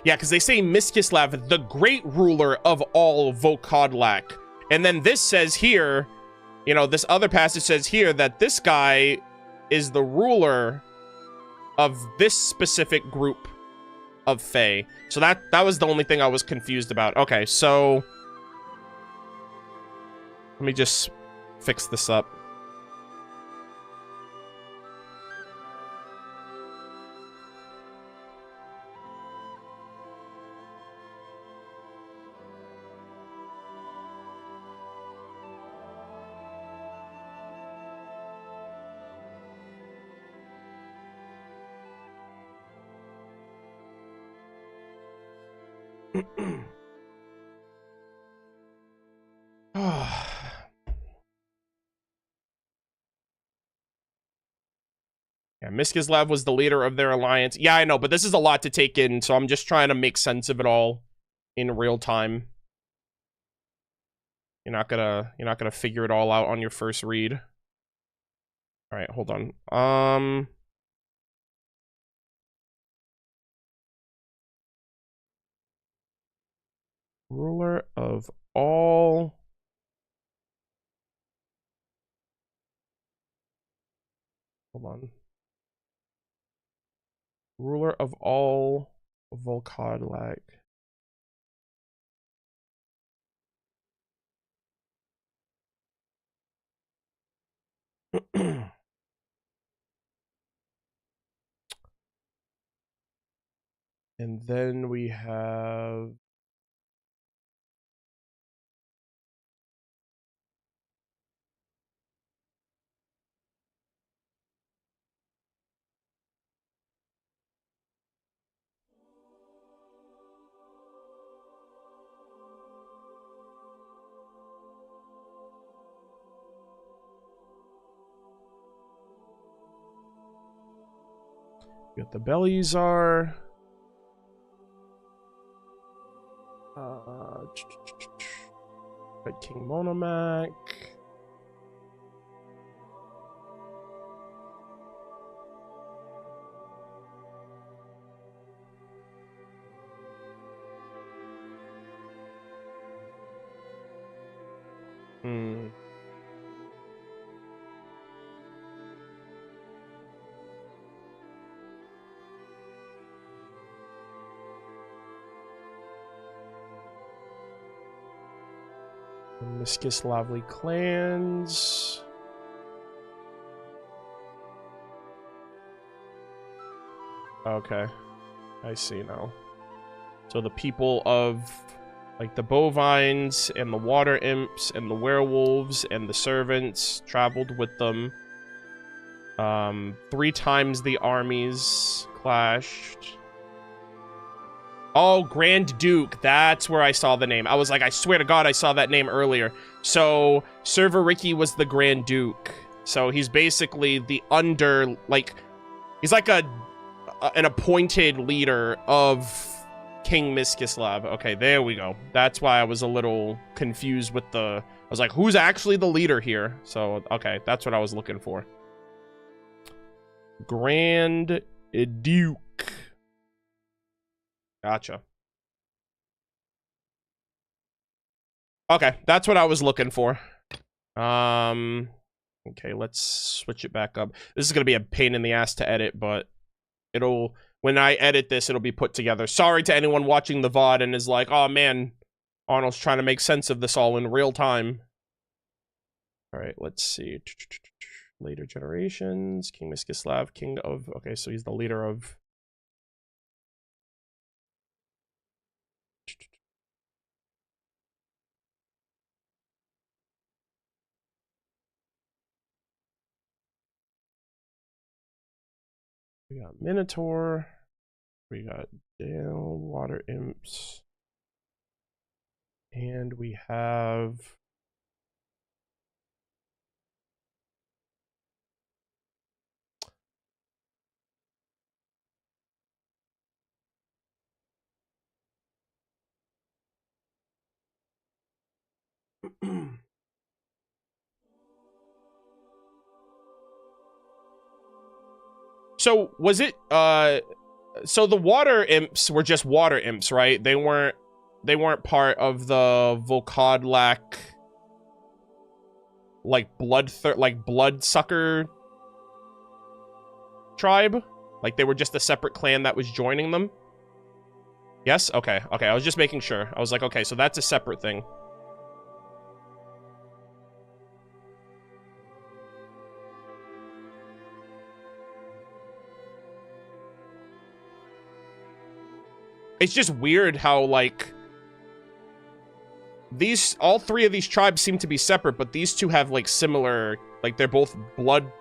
Yeah, because they say Miskislav, the great ruler of all Volkodlak. And then this says here, you know, this other passage says here that this guy is the ruler of this specific group of Fae. So that was the only thing I was confused about. Okay, so let me just fix this up. Yeah, Miskislav was the leader of their alliance. Yeah, I know, but this is a lot to take in, so I'm just trying to make sense of it all in real time. You're not gonna figure it all out on your first read. All right, hold on. Ruler of all. Hold on. Ruler of all Volkodlak. And then we have we got the Belizar. Got King Monomac. Miskislavli clans. Okay, I see now. So the people of, like, the bovines and the water imps and the werewolves and the servants traveled with them. 3 times the armies clashed. Oh, Grand Duke. That's where I saw the name. I was like, I swear to God, I saw that name earlier. So, Server Ricky was the Grand Duke. So, he's basically the under, like, he's like an appointed leader of King Miskislav. Okay, there we go. That's why I was a little confused with the... I was like, who's actually the leader here? So, okay, that's what I was looking for. Grand Duke. Gotcha. Okay, that's what I was looking for. Okay, let's switch it back up. This is gonna be a pain in the ass to edit, but it'll, when I edit this, it'll be put together. Sorry to anyone watching the VOD and is like, oh man, Arnold's trying to make sense of this all in real time. All right, let's see. Later generations, King Miskislav, king of, okay, so he's the leader of... We got Minotaur. We got Dale, Water Imps. And we have... So, was it, so the water imps were just water imps, right? They weren't part of the Volkodlak, like, bloodsucker tribe? Like, they were just a separate clan that was joining them? Yes? Okay, okay, I was just making sure. I was like, okay, so that's a separate thing. It's just weird how, like, all three of these tribes seem to be separate, but these two have, like, similar, like, they're both blood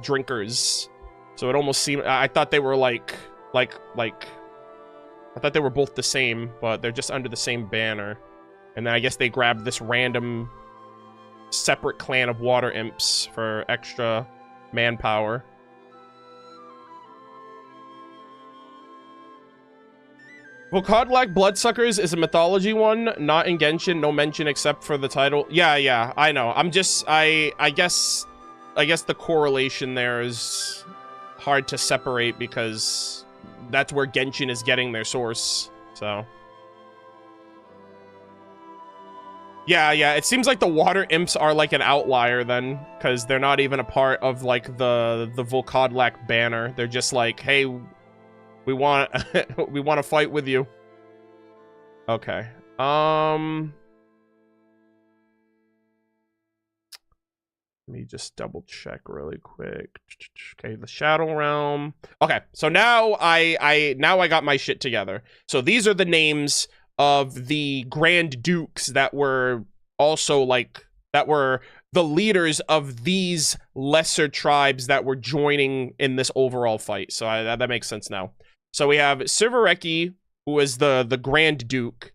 drinkers. So it almost seemed, I thought they were, I thought they were both the same, but they're just under the same banner. And then I guess they grabbed this random separate clan of water imps for extra manpower. Volkodlak Bloodsuckers is a mythology one, not in Genshin, no mention except for the title. Yeah, I know. I'm just, I guess the correlation there is hard to separate because that's where Genshin is getting their source, so. Yeah, it seems like the water imps are like an outlier then, because they're not even a part of like the Volkodlak banner. They're just like, hey, we want we want to fight with you. Okay. Let me just double check really quick. Okay, the Shadow Realm. Okay, so now I got my shit together. So these are the names of the Grand Dukes that were also like that were the leaders of these lesser tribes that were joining in this overall fight. So that makes sense now. So we have Sivereki, who is the Grand Duke,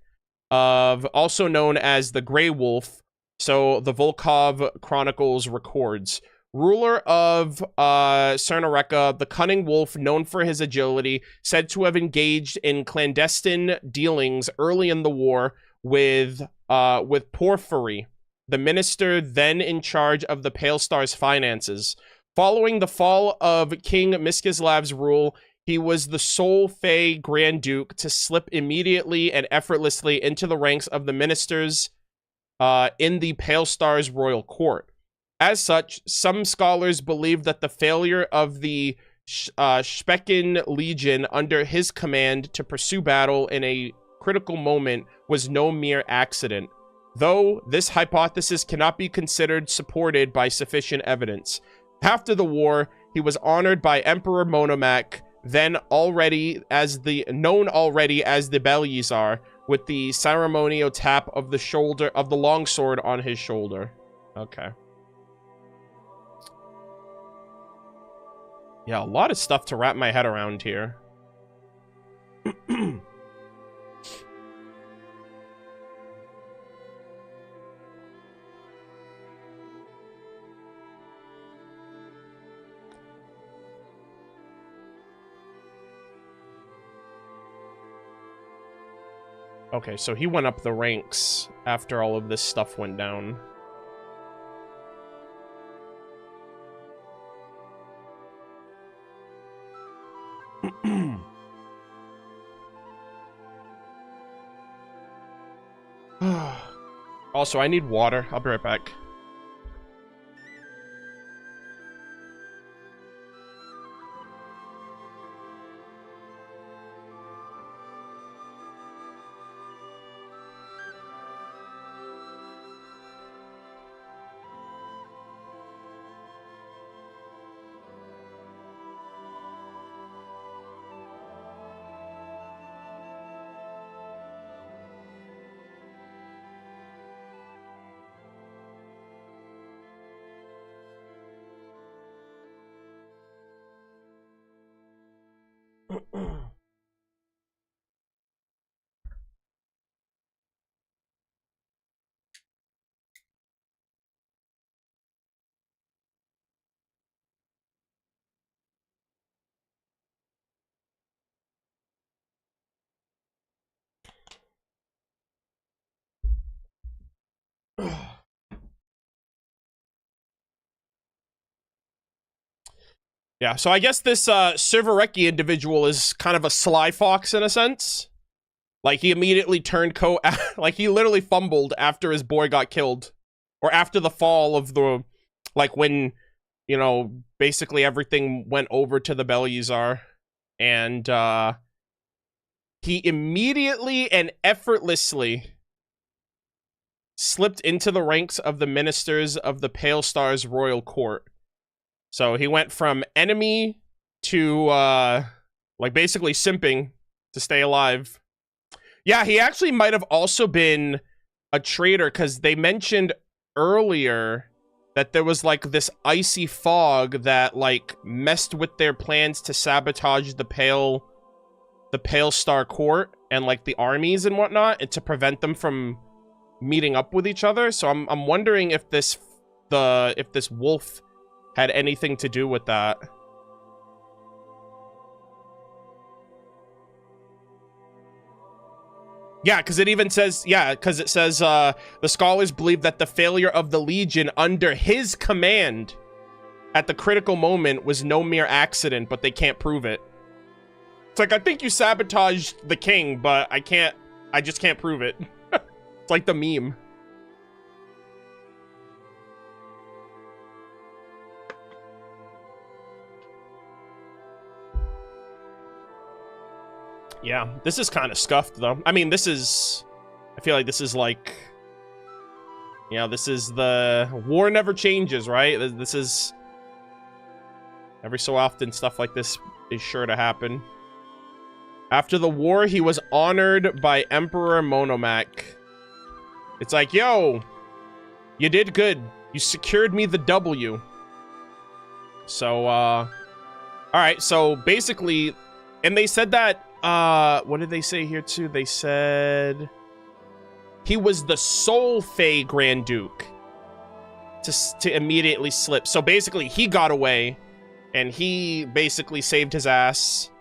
also known as the Grey Wolf. So the Volkov Chronicles records. Ruler of Cernareka, the cunning wolf known for his agility, said to have engaged in clandestine dealings early in the war with Porphyry, the minister then in charge of the Pale Star's finances. Following the fall of King Miskislav's rule, he was the sole Fey Grand Duke to slip immediately and effortlessly into the ranks of the ministers in the Pale Star's royal court. As such, some scholars believe that the failure of the Specken Legion under his command to pursue battle in a critical moment was no mere accident, though this hypothesis cannot be considered supported by sufficient evidence. After the war, he was honored by Emperor Monomac, known already as the Belyazar, with the ceremonial tap of the shoulder of the longsword on his shoulder. Okay. Yeah, a lot of stuff to wrap my head around here. Okay, so he went up the ranks after all of this stuff went down. Also, I need water. I'll be right back. Yeah, so I guess this Servereki individual is kind of a sly fox in a sense. Like, he immediately turned like, he literally fumbled after his boy got killed. Or after the fall of the... Like, when, you know, basically everything went over to the Belyazar. And, he immediately and effortlessly slipped into the ranks of the ministers of the Pale Star's royal court. So he went from enemy to, like, basically simping to stay alive. Yeah, he actually might have also been a traitor, because they mentioned earlier that there was, like, this icy fog that, like, messed with their plans to sabotage the Pale Star court and, like, the armies and whatnot, and to prevent them from meeting up with each other. So I'm wondering if this wolf had anything to do with that. Yeah, because it even says, yeah, because it says, the scholars believe that the failure of the Legion under his command at the critical moment was no mere accident, but they can't prove it. It's like, I think you sabotaged the king, but I just can't prove it. It's like the meme. Yeah, this is kind of scuffed, though. I mean, I feel like this is like... You know, this is the... War never changes, right? This is... Every so often, stuff like this is sure to happen. After the war, he was honored by Emperor Monomac. It's like, yo, you did good. You secured me the W. So, alright, so basically... And they said that... what did they say here too? They said he was the sole Fey Grand Duke to immediately slip. So basically, he got away, and he basically saved his ass.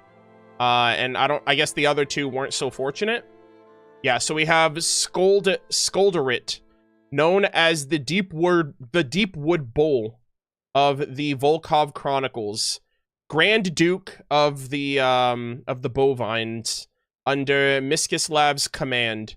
And I guess the other two weren't so fortunate. Yeah, so we have Skolderit, known as the Deepwood Bull of the Volkov Chronicles. Grand Duke of the Bovines under Miskislav's command.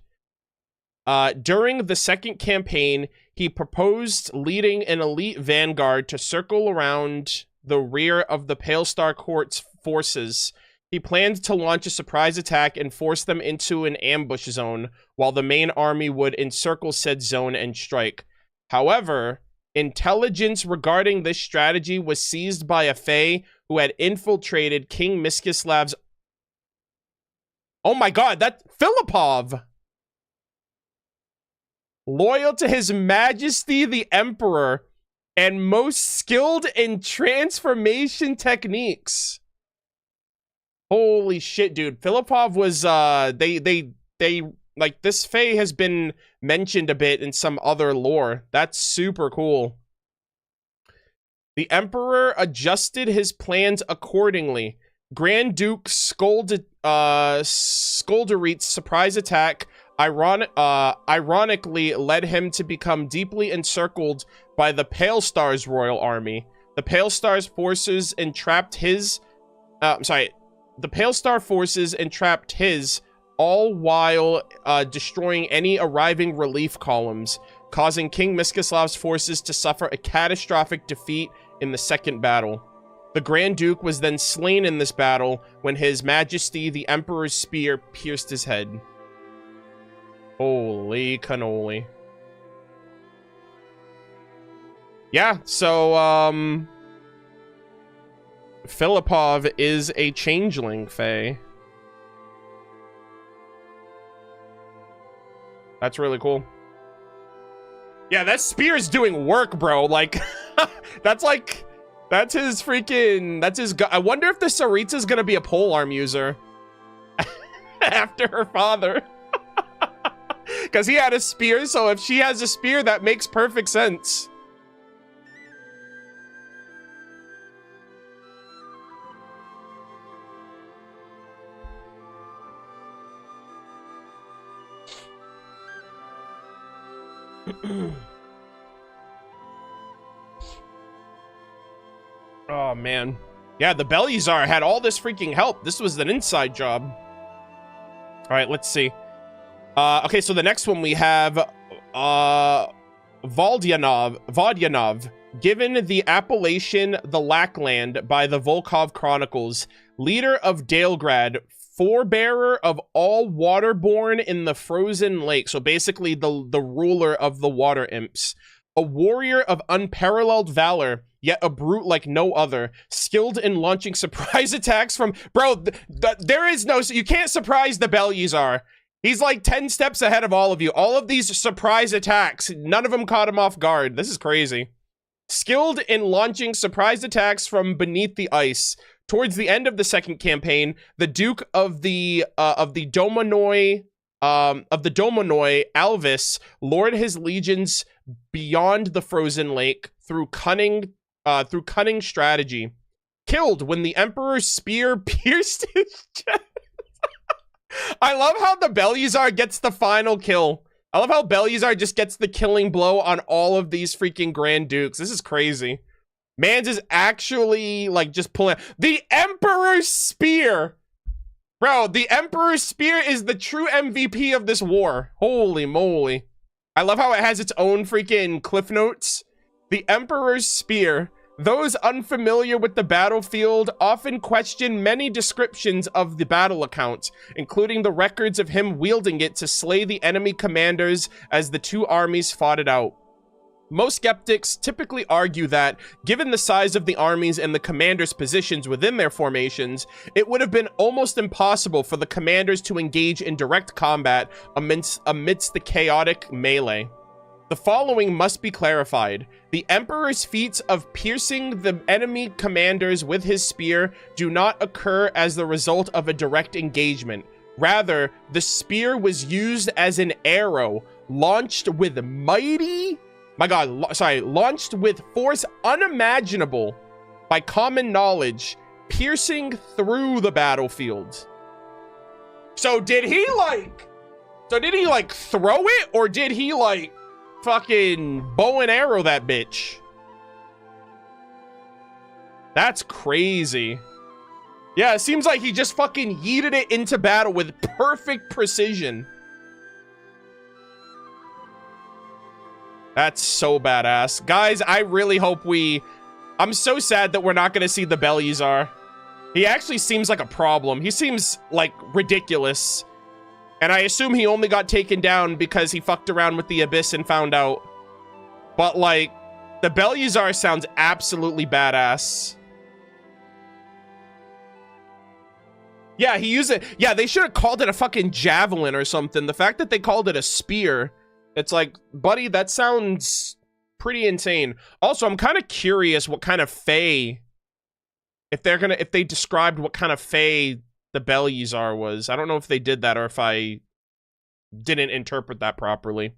During the second campaign, he proposed leading an elite vanguard to circle around the rear of the Pale Star Court's forces. He planned to launch a surprise attack and force them into an ambush zone, while the main army would encircle said zone and strike. However, intelligence regarding this strategy was seized by a Fey who had infiltrated King Miskislav's... Oh my god, that... Filipov! Loyal to his majesty the Emperor, and most skilled in transformation techniques. Holy shit, dude. Filipov was, like, this Fey has been mentioned a bit in some other lore. That's super cool. The Emperor adjusted his plans accordingly. Grand Duke Skolderit's surprise attack ironically led him to become deeply encircled by the Pale Star's royal army. The Pale Star's forces entrapped his... The Pale Star forces entrapped his, all while destroying any arriving relief columns, causing King Miskoslav's forces to suffer a catastrophic defeat in the second battle. The Grand Duke was then slain in this battle when His Majesty the Emperor's spear pierced his head. Holy cannoli. Yeah, so, Filipov is a changeling, Faye. That's really cool. Yeah, that spear is doing work, bro. Like, that's his freaking, I wonder if the Saritsa's gonna be a polearm user. After her father. Because he had a spear, so if she has a spear, that makes perfect sense. Oh, man. Yeah, the Belyazar had all this freaking help. This was an inside job. All right, let's see. Okay, so the next one we have Vodyanov, given the appellation the Lackland by the Volkov Chronicles, leader of Dalegrad, forebearer of all waterborne in the frozen lake. So basically the ruler of the water imps. A warrior of unparalleled valor, yet a brute like no other, skilled in launching surprise attacks from... Bro, there is no... You can't surprise the Belyazar. He's like 10 steps ahead of all of you. All of these surprise attacks, none of them caught him off guard. This is crazy. Skilled in launching surprise attacks from beneath the ice. Towards the end of the second campaign, the Duke of the Domonoi, Alvis, lured his legions beyond the frozen lake through cunning strategy. Killed when the Emperor's spear pierced his chest. I love how the Belyazar gets the final kill. I love how Belyazar just gets the killing blow on all of these freaking Grand Dukes. This is crazy. Mans is actually, like, just pulling... The Emperor's Spear! Bro, the Emperor's Spear is the true MVP of this war. Holy moly. I love how it has its own freaking cliff notes. The Emperor's Spear. Those unfamiliar with the battlefield often question many descriptions of the battle account, including the records of him wielding it to slay the enemy commanders as the two armies fought it out. Most skeptics typically argue that, given the size of the armies and the commanders' positions within their formations, it would have been almost impossible for the commanders to engage in direct combat amidst the chaotic melee. The following must be clarified. The Emperor's feats of piercing the enemy commanders with his spear do not occur as the result of a direct engagement. Rather, the spear was used as an arrow, launched with launched with force unimaginable by common knowledge, piercing through the battlefield. So did he throw it, or did he like fucking bow and arrow that bitch? That's crazy. Yeah, it seems like he just fucking yeeted it into battle with perfect precision. That's so badass. Guys, I really hope I'm so sad that we're not gonna see the Belyazar. He actually seems like a problem. He seems like ridiculous. And I assume he only got taken down because he fucked around with the Abyss and found out. But, like, the Belyazar sounds absolutely badass. Yeah, he used it. Yeah, they should have called it a fucking javelin or something. The fact that they called it a spear, it's like, buddy, that sounds pretty insane. Also, I'm kind of curious what kind of fae, if they described what kind of fae the Belyazar was. I don't know if they did that or if I didn't interpret that properly.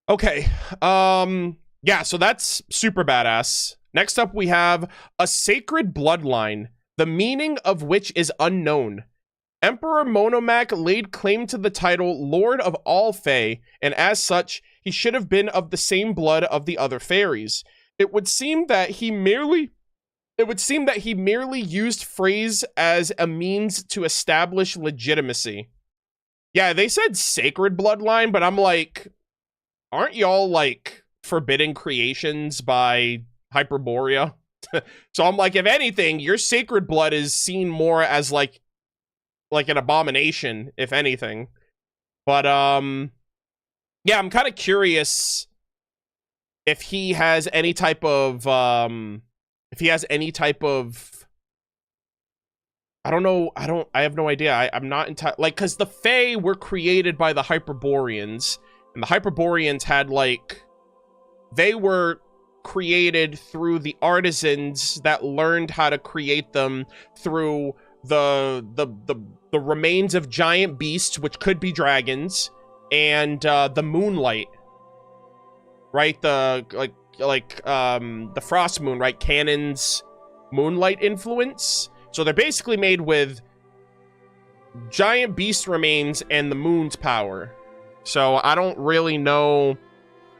Okay. Yeah, so that's super badass. Next up, we have a sacred bloodline, the meaning of which is unknown. Emperor Monomac laid claim to the title Lord of all Fae, and as such, he should have been of the same blood of the other fairies. It would seem that he merely used phrase as a means to establish legitimacy. Yeah, they said sacred bloodline, but I'm like, aren't y'all like forbidden creations by Hyperborea? So I'm like, if anything, your sacred blood is seen more as like an abomination, if anything. But yeah, I'm kind of curious if he has any type of I don't know, I have no idea. I'm not entirely, like, because the Fae were created by the Hyperboreans, and the Hyperboreans had, like, they were created through the artisans that learned how to create them through the remains of giant beasts, which could be dragons, and the moonlight, right? The the frost moon, right? Canon's moonlight influence. So they're basically made with giant beast remains and the moon's power. So I don't really know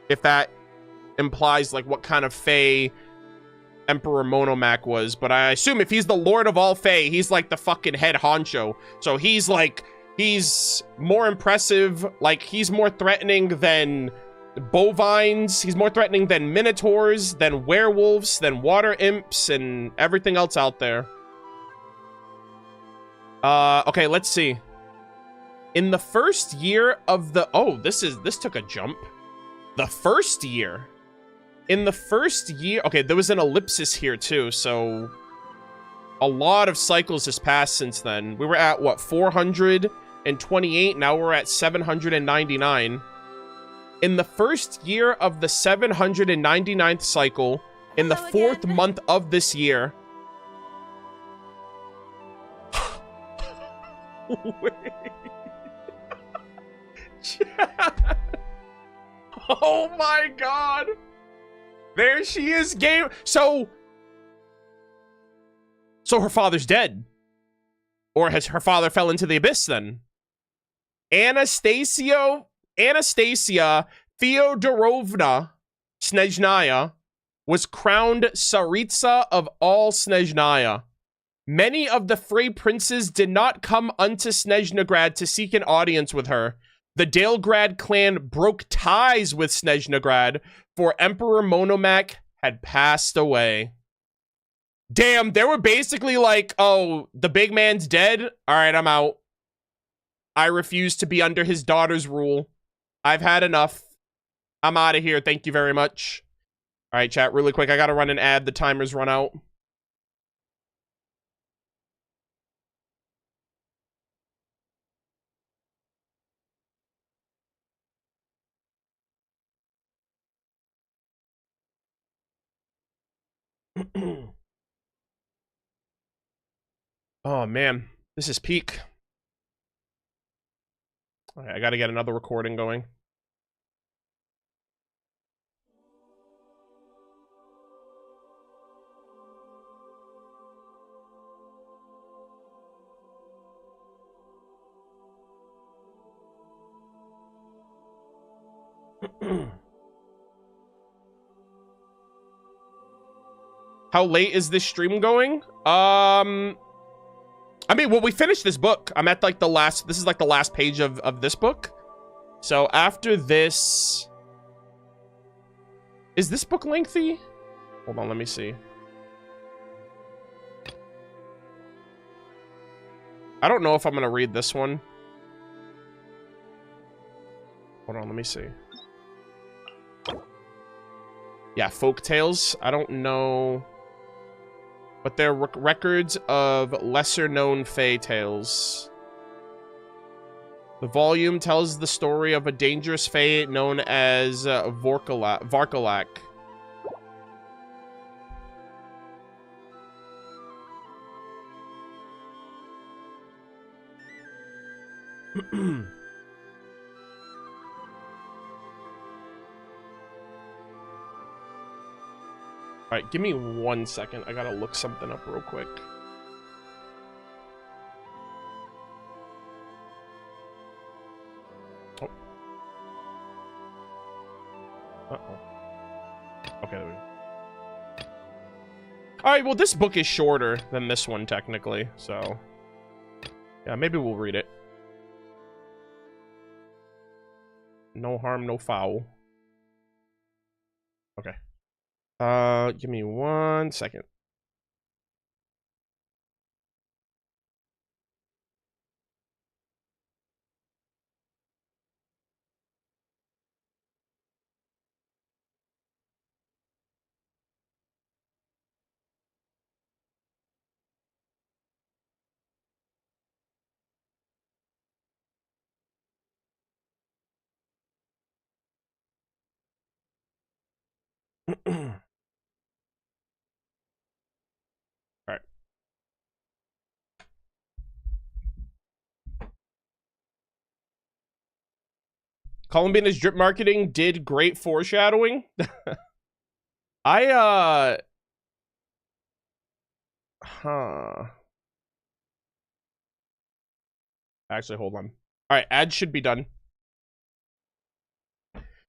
if that implies like what kind of Fae Emperor Monomac was, but I assume if he's the Lord of all Fae, he's like the fucking head honcho. So he's like, he's more impressive, like he's more threatening than bovines, he's more threatening than minotaurs, than werewolves, than water imps, and everything else out there. Okay, let's see. In the first year of the... Oh, this took a jump. The first year. In the first year... Okay, there was an ellipsis here, too, so... A lot of cycles has passed since then. We were at, what, 428? Now we're at 799. In the first year of the 799th cycle, in the fourth month of this year... Wait. Oh my god. There she is, game. So her father's dead. Or has her father fell into the abyss then? Anastasia Fyodorovna Snezhnaya was crowned Tsaritsa of all Snezhnaya. Many of the Frey princes did not come unto Snezhnograd to seek an audience with her. The Dalegrad clan broke ties with Snezhnograd, for Emperor Monomac had passed away. Damn, they were basically like, oh, the big man's dead? Alright, I'm out. I refuse to be under his daughter's rule. I've had enough. I'm out of here, thank you very much. Alright, chat, really quick, I gotta run an ad, the timer's run out. Oh man, this is peak. Okay, I gotta get another recording going. How late is this stream going? I mean, well, we finished this book. I'm at like the last, this is like the last page of this book. So after this, is this book lengthy? Hold on, let me see. I don't know if I'm gonna read this one. Hold on, let me see. Yeah, folk tales. I don't know. But they're records of lesser-known Fae tales. The volume tells the story of a dangerous Fae known as Varca. Alright, give me 1 second. I gotta look something up real quick. Oh. Uh-oh. Okay, there we go. Alright, well, this book is shorter than this one, technically, so... yeah, maybe we'll read it. No harm, no foul. Okay. Give me 1 second. Alright. Colombina's drip marketing did great foreshadowing. Actually, hold on. Alright, ads should be done.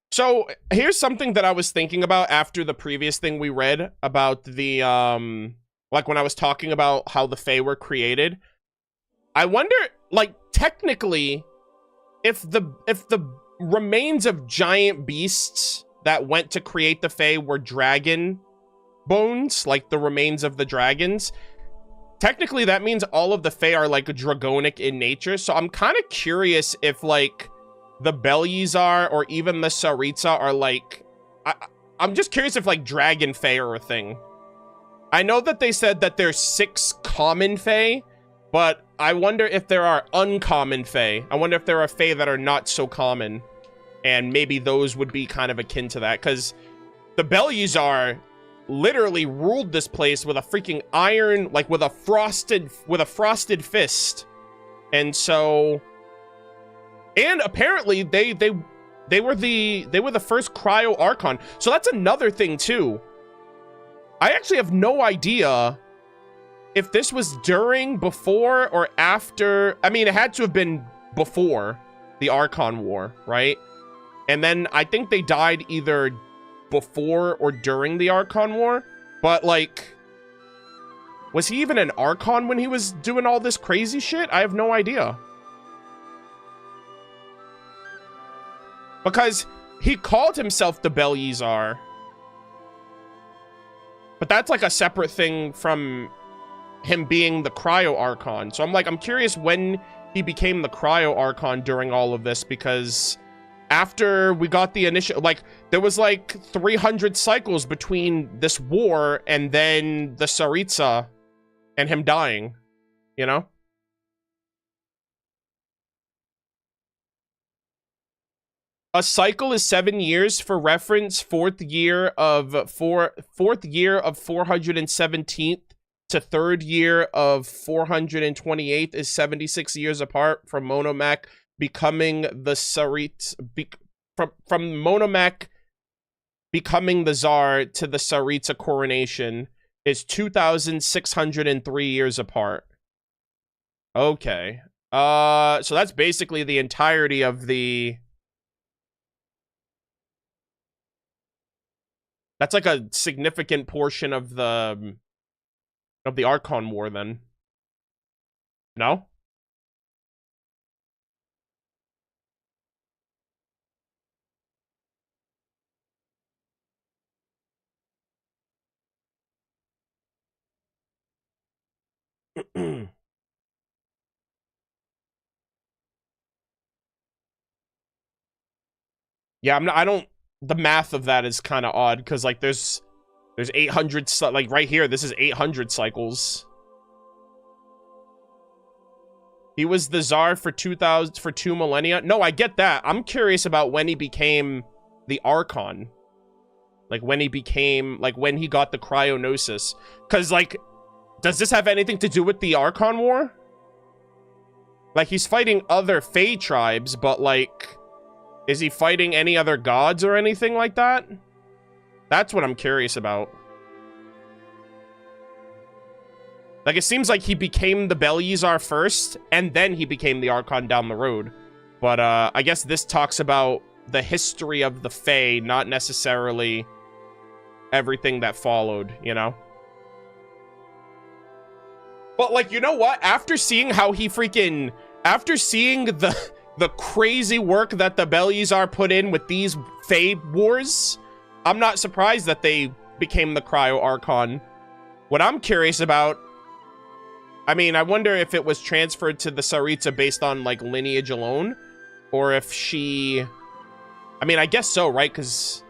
So, here's something that I was thinking about after the previous thing we read about the, like when I was talking about how the Fae were created. I wonder, like, technically, if the remains of giant beasts that went to create the Fae were dragon bones, like the remains of the dragons, technically that means all of the Fae are, like, dragonic in nature. So I'm kind of curious if, like, the Belyazar or even the Tsaritsa are, like... I'm just curious if, like, dragon Fae are a thing. I know that they said that there's 6 common Fae, but I wonder if there are uncommon Fae. I wonder if there are Fae that are not so common. And maybe those would be kind of akin to that. Because the Belyazar literally ruled this place with a freaking iron... like, with a frosted fist. And so... and apparently they were the first cryo archon. So that's another thing too. I actually have no idea if this was during, before, or after. I mean, it had to have been before the Archon War, right? And then I think they died either before or during the Archon War. But like, was he even an Archon when he was doing all this crazy shit? I have no idea. Because he called himself the Belyazar. But that's like a separate thing from him being the Cryo Archon. So I'm curious when he became the Cryo Archon during all of this, because after we got the initial, like, there was like 300 cycles between this war and then the Tsaritsa and him dying, you know? A cycle is 7 years. For reference, fourth year of 417th to third year of 428th is 76 years apart from Monomach becoming the from Monomach becoming the Tsar to the Tsaritsa coronation is 2,603 years apart. Okay. So that's basically the entirety of the... that's like a significant portion of the Archon War, then. No? Yeah, I don't... the math of that is kind of odd, because, like, there's 800... like, right here, this is 800 cycles. He was the Tsar for 2 millennia. No, I get that. I'm curious about when he became the Archon. Like, when he became... like, when he got the cryonosis. Because, like, does this have anything to do with the Archon War? Like, he's fighting other Fae tribes, but, like... is he fighting any other gods or anything like that? That's what I'm curious about. Like, it seems like he became the Belyazar first, and then he became the Archon down the road. But I guess this talks about the history of the Fae, not necessarily everything that followed, you know? But, like, you know what? After seeing how he freaking... After seeing the crazy work that the Belyazar put in with these Fae wars, I'm not surprised that they became the Cryo Archon. What I'm curious about... I mean, I wonder if it was transferred to the Tsaritsa based on, like, lineage alone. Or if she... I mean, I guess so, right? Because,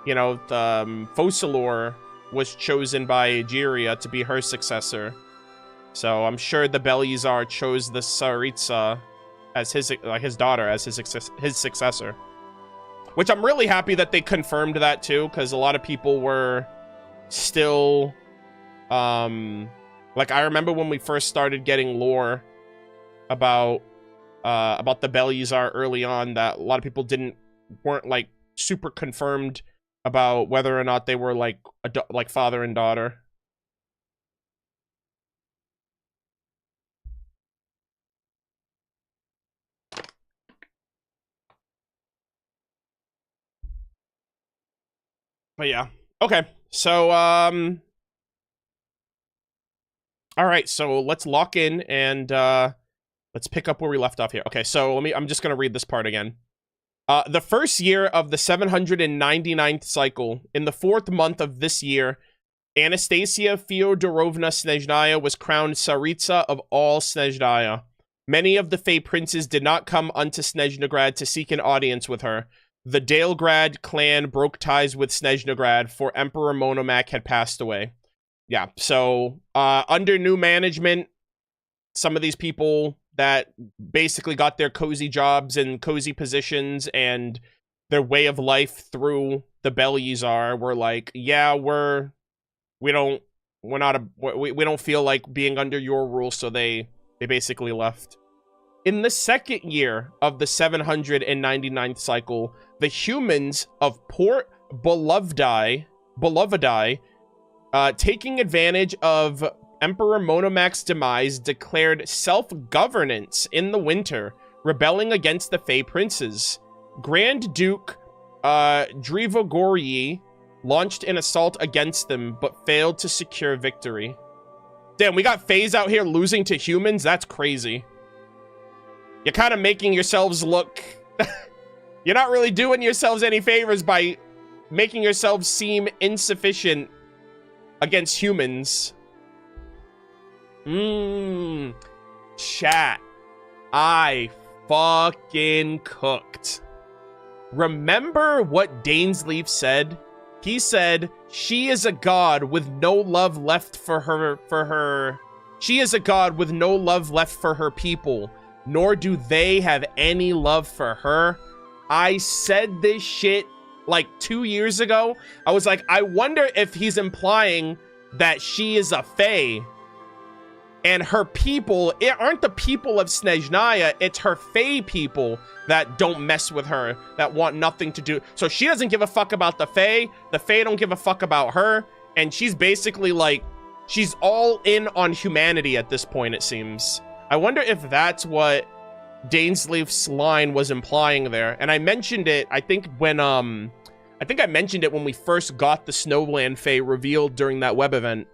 you know, the Focalor was chosen by Egeria to be her successor. So I'm sure the Belyazar chose the Tsaritsa as his daughter as his successor. Which I'm really happy that they confirmed that too, because a lot of people were still, like, I remember when we first started getting lore about the Belyazar early on, that a lot of people weren't like super confirmed about whether or not they were like father and daughter. But yeah. Okay. So all right, so let's lock in and let's pick up where we left off here. Okay, so I'm just gonna read this part again. The first year of the 799th cycle, in the 4th month of this year, Anastasia Fyodorovna Snezhnaya was crowned Tsaritsa of all Snezhnaya. Many of the Fae princes did not come unto Snezhnograd to seek an audience with her. The Dalegrad clan broke ties with Snezhnograd, for Emperor Monomac had passed away. Yeah, so under new management, some of these people that basically got their cozy jobs and cozy positions and their way of life through the Belyazar were like, yeah, we don't feel like being under your rule, so they basically left. In the second year of the 799th cycle, the humans of Port Belovedi, taking advantage of Emperor Monomac's demise, declared self-governance in the winter, rebelling against the Fae princes. Grand Duke Drivogoryi launched an assault against them, but failed to secure victory. Damn, we got Faes out here losing to humans? That's crazy. You're kind of making yourselves look... You're not really doing yourselves any favors by making yourselves seem insufficient against humans. Chat. I fucking cooked. Remember what Dainsleif said? He said, she is a god with no love left for her. She is a god with no love left for her people, nor do they have any love for her. I said this shit like 2 years ago. I was like, I wonder if he's implying that she is a Fae. And her people, it aren't the people of Snezhnaya, it's her Fae people that don't mess with her, that want nothing to do. So she doesn't give a fuck about the Fae don't give a fuck about her, and she's basically like, she's all in on humanity at this point, it seems. I wonder if that's what Dainsleif's line was implying there. And I mentioned it, I think I mentioned it when we first got the Snowland Fae revealed during that web event.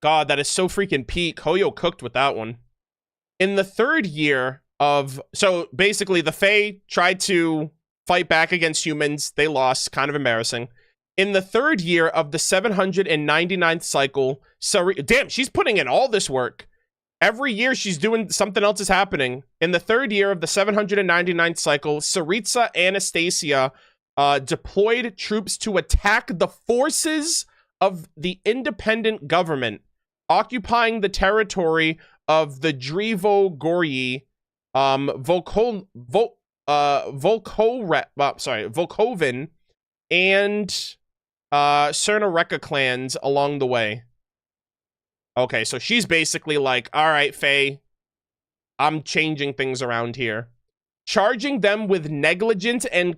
God, that is so freaking peak. Hoyo cooked with that one. In the 3rd year of... So, basically, the Fae tried to fight back against humans. They lost. Kind of embarrassing. In the 3rd year of the 799th cycle... Damn, she's putting in all this work. Every year, she's doing... Something else is happening. In the 3rd year of the 799th cycle, Tsaritsa Anastasia deployed troops to attack the forces of the independent government, occupying the territory of the Drivogoryi, Volkovin, and Cernareka clans along the way. Okay, so she's basically like, all right, Fae, I'm changing things around here. Charging them with negligence and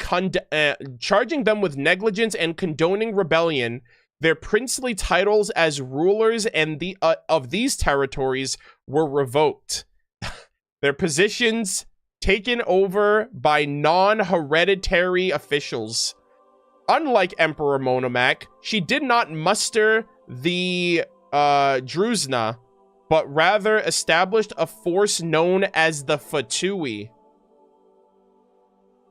condoning rebellion. Their princely titles as rulers and of these territories were revoked. Their positions taken over by non-hereditary officials. Unlike Emperor Monomac, she did not muster the Druzhna, but rather established a force known as the Fatui.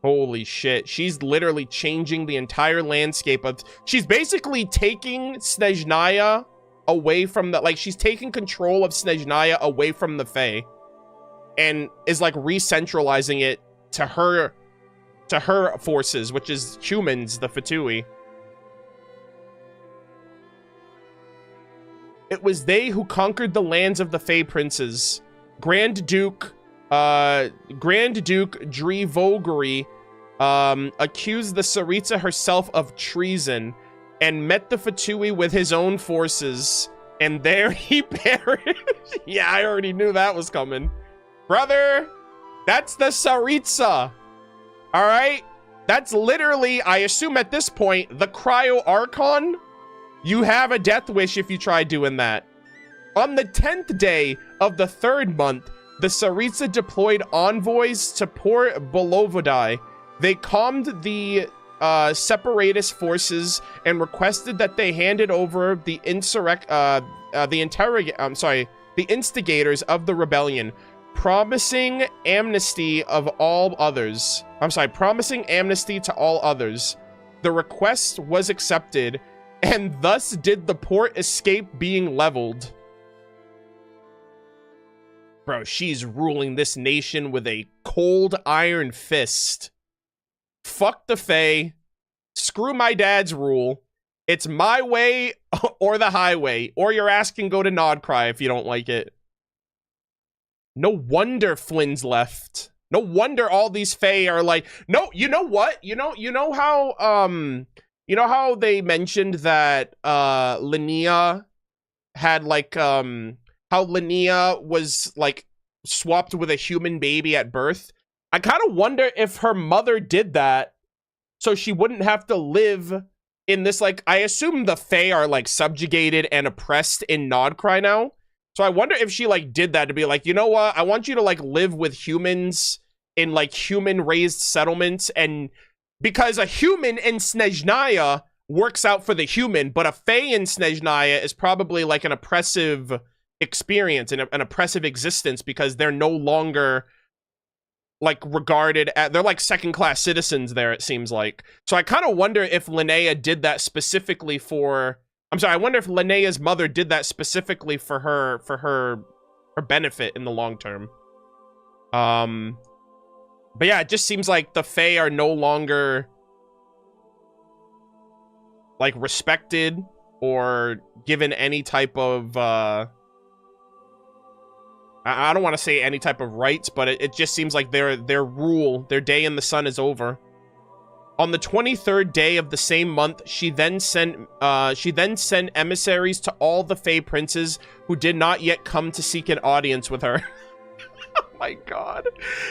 Holy shit. She's literally changing the entire landscape of... She's basically taking Snezhnaya away from the... Like, she's taking control of Snezhnaya away from the Fae. And is, like, re-centralizing it to her forces, which is humans, the Fatui. It was they who conquered the lands of the Fae princes. Grand Duke Drivoguri accused the Tsaritsa herself of treason and met the Fatui with his own forces, and there he perished. Yeah, I already knew that was coming. Brother, that's the Tsaritsa. All right? That's literally, I assume at this point, the Cryo Archon. You have a death wish if you try doing that. On the 10th day of the 3rd month, the Tsaritsa deployed envoys to Port Bolovodai. They calmed the separatist forces and requested that they handed over the instigators of the rebellion, promising amnesty of all others. Promising amnesty to all others. The request was accepted, and thus did the port escape being leveled. Bro, she's ruling this nation with a cold iron fist. Fuck the Fae. Screw my dad's rule. It's my way or the highway. Or your ass can go to Nodcry if you don't like it. No wonder Flynn's left. No wonder all these Fae are like, no, you know what? You know how they mentioned that Linnea had like how Linnea was like swapped with a human baby at birth? I kind of wonder if her mother did that so she wouldn't have to live in this, like, I assume the Fae are like subjugated and oppressed in Nodcry now. So I wonder if she like did that to be like, you know what? I want you to like live with humans in like human raised settlements, and because a human in Snezhnaya works out for the human, but a Fae in Snezhnaya is probably like an oppressive experience and an oppressive existence because they're no longer like regarded at, they're like second-class citizens there, it seems like. So I kind of wonder if Linnea did that specifically for, I wonder if Linnea's mother did that specifically for her benefit in the long term. But yeah, it just seems like the Fae are no longer like respected or given any type of I don't want to say any type of rights, but it just seems like their rule, their day in the sun is over. On the 23rd day of the same month, she then sent emissaries to all the Fae princes who did not yet come to seek an audience with her. Oh my god.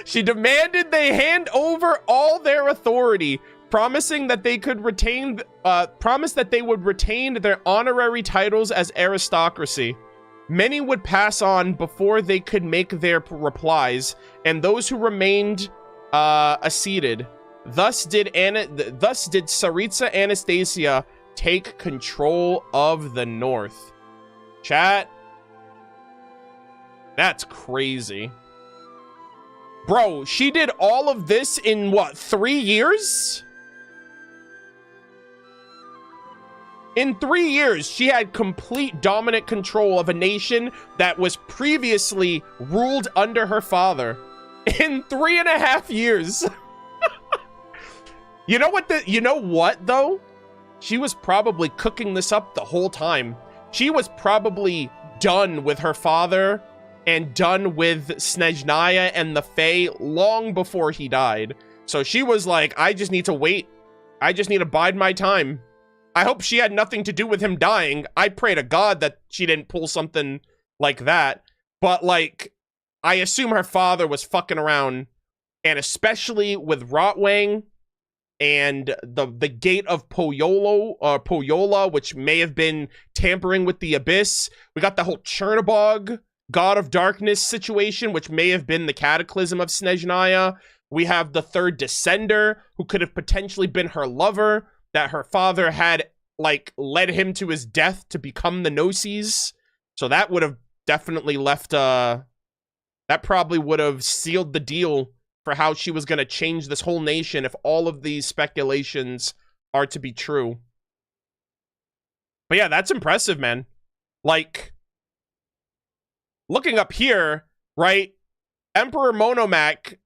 She demanded they hand over all their authority, promising that they could retain would retain their honorary titles as aristocracy. Many would pass on before they could make their replies, and those who remained acceded. Thus did Tsaritsa Anastasia take control of the North. Chat. That's crazy. Bro, she did all of this in what, 3 years? In 3 years, she had complete dominant control of a nation that was previously ruled under her father. In 3.5 years. You know what though? She was probably cooking this up the whole time. She was probably done with her father and done with Snezhnaya and the Fae long before he died. So she was like, I just need to wait. I just need to bide my time. I hope she had nothing to do with him dying. I pray to God that she didn't pull something like that. But, like, I assume her father was fucking around. And especially with Rotwang and the gate of Poyola, which may have been tampering with the Abyss. We got the whole Chernobog God of Darkness situation, which may have been the cataclysm of Snezhnaya. We have the third Descender, who could have potentially been her lover, that her father had, like, led him to his death to become the Gnosis. So that would have definitely left, that probably would have sealed the deal for how she was going to change this whole nation if all of these speculations are to be true. But yeah, that's impressive, man. Like, looking up here, right? Emperor Monomac,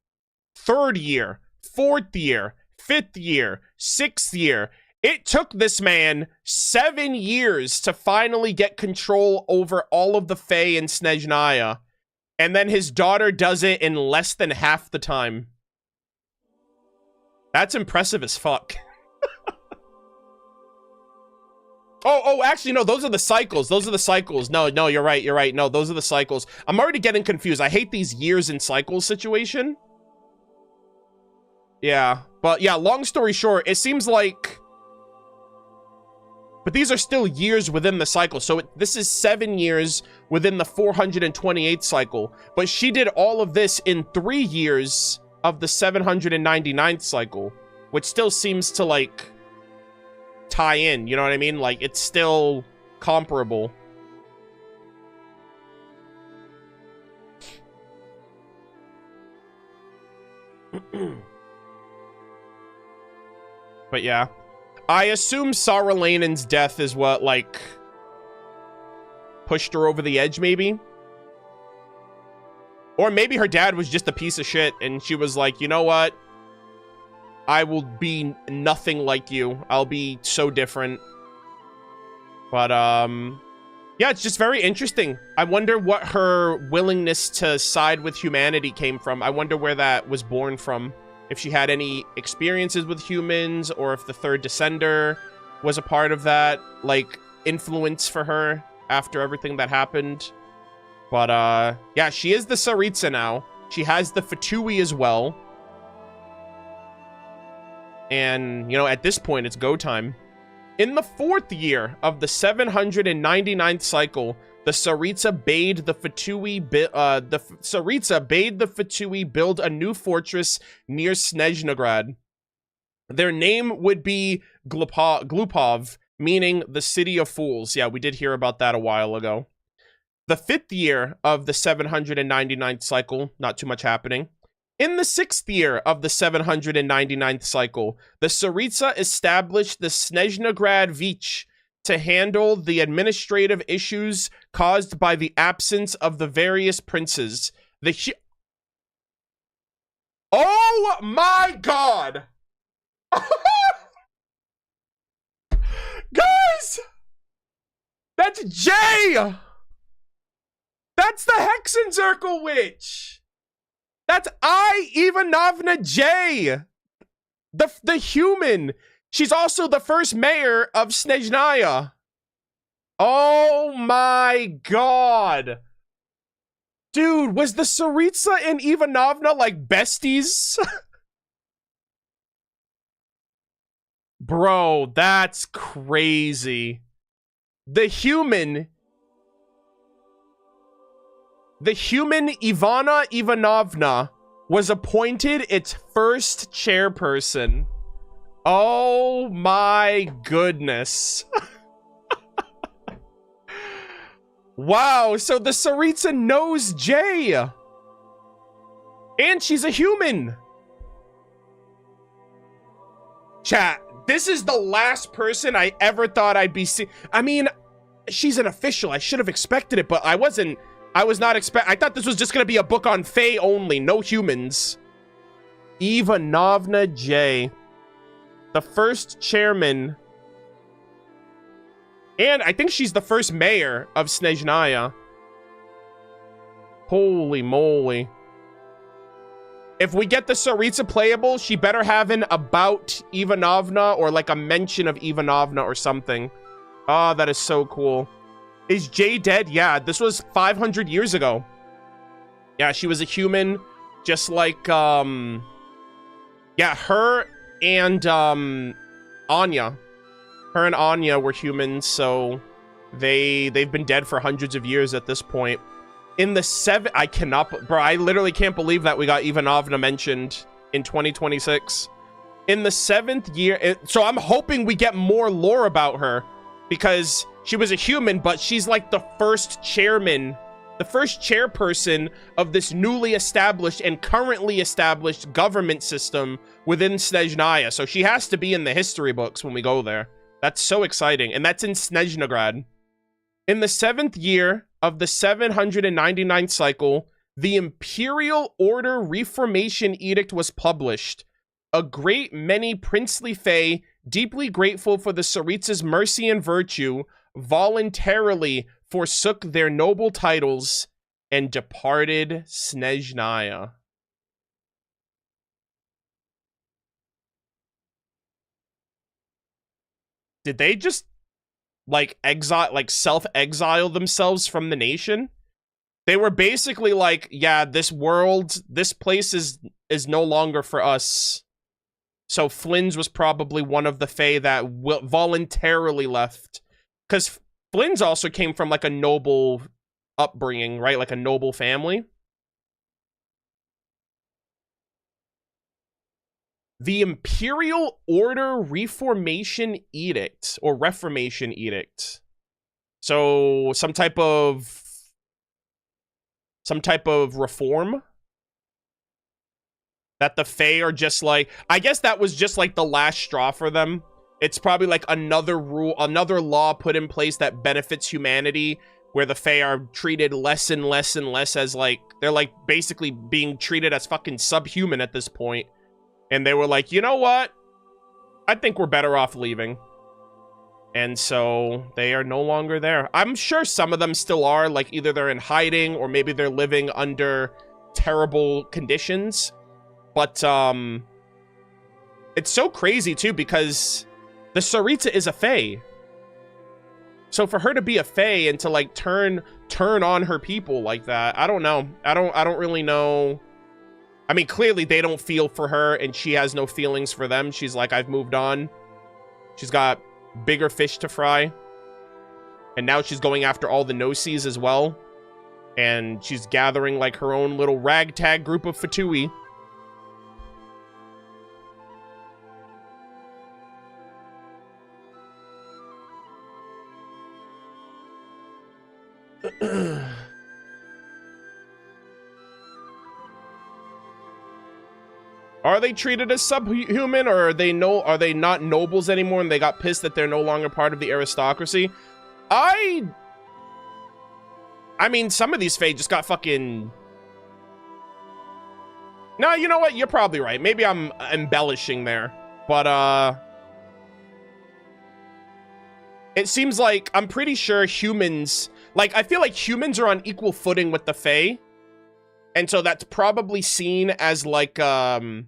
3rd year, 4th year, 5th year, 6th year. It took this man 7 years to finally get control over all of the Fae in Snezhnaya. And then his daughter does it in less than half the time. That's impressive as fuck. Oh, actually, no, those are the cycles. Those are the cycles. No, you're right. No, those are the cycles. I'm already getting confused. I hate these years in cycles situation. Yeah, but yeah, long story short, it seems like... But these are still years within the cycle. So this is 7 years within the 428th cycle. But she did all of this in 3 years of the 799th cycle. Which still seems to, like, tie in. You know what I mean? Like, it's still comparable. But yeah. I assume Sarah death is what, like, pushed her over the edge, maybe? Or maybe her dad was just a piece of shit, and she was like, you know what? I will be nothing like you. I'll be so different. But, yeah, it's just very interesting. I wonder what her willingness to side with humanity came from. I wonder where that was born from. If she had any experiences with humans, or if the third Descender was a part of that, like, influence for her after everything that happened. But, yeah, she is the Tsaritsa now. She has the Fatui as well. And, you know, at this point, it's go time. In the 4th year of the 799th cycle, the Tsaritsa bade the Fatui build a new fortress near Snezhnaya. Their name would be Glupov, meaning the City of Fools. Yeah, we did hear about that a while ago. The 5th year of the 799th cycle, not too much happening. In the 6th year of the 799th cycle, the Tsaritsa established the Snezhnaya Vich to handle the administrative issues caused by the absence of the various princes. Oh my god! Guys! That's Jay! That's the Hexen Circle Witch! That's Ivanovna J! The human! She's also the first mayor of Snezhnaya. Oh my god. Dude, was the Tsaritsa and Ivanovna like besties? Bro, that's crazy. The human Ivana Ivanovna was appointed its first chairperson. Oh my goodness. Wow, so the Tsaritsa knows Jay. And she's a human. Chat, this is the last person I ever thought I'd be seeing. I mean, she's an official. I should have expected it, but I was not I thought this was just gonna be a book on Fae only, no humans. Ivanovna J. The first chairman. And I think she's the first mayor of Snezhnaya. Holy moly. If we get the Tsaritsa playable, she better have an about Ivanovna or like a mention of Ivanovna or something. Oh, that is so cool. Is Jay dead? Yeah, this was 500 years ago. Yeah, she was a human, just like, yeah, her and, Anya. Her and Anya were humans, so they've been dead for hundreds of years at this point. In the I cannot, bro, I literally can't believe that we got Ivanovna mentioned in 2026. In the 7th year, so I'm hoping we get more lore about her, because she was a human, but she's like the first chairperson of this newly established and currently established government system within Snezhnaya. So she has to be in the history books when we go there. That's so exciting. And that's in Snezhnograd. In the 7th year of the 799th cycle, the Imperial Order Reformation Edict was published. A great many princely fae, deeply grateful for the Tsaritsa's mercy and virtue, voluntarily forsook their noble titles and departed Snezhnaya. Did they just like self-exile themselves from the nation? They were basically like, yeah, this place is no longer for us. So Flynn's was probably one of the fae that voluntarily left. Because Flynn's also came from like a noble upbringing, right? Like a noble family. The Imperial Order Reformation Edict, or Reformation Edict. So some type of reform that the fae are just like, I guess that was just like the last straw for them. It's probably like another rule, another law put in place that benefits humanity, where the fae are treated less and less and less as like, they're like basically being treated as fucking subhuman at this point. And they were like, you know what? I think we're better off leaving. And so they are no longer there. I'm sure some of them still are, like either they're in hiding or maybe they're living under terrible conditions. But it's so crazy too, because the Tsaritsa is a fae. So for her to be a fae and to like turn on her people like that, I don't know. I don't really know. I mean, clearly they don't feel for her and she has no feelings for them. She's like, I've moved on. She's got bigger fish to fry. And now she's going after all the Gnosis as well. And she's gathering like her own little ragtag group of Fatui. Are they treated as subhuman, or are they not nobles anymore and they got pissed that they're no longer part of the aristocracy? I mean, some of these fae just got fucking... No, you know what? You're probably right. Maybe I'm embellishing there. But, it seems like, I'm pretty sure humans... Like, I feel like humans are on equal footing with the fae. And so that's probably seen as like damn,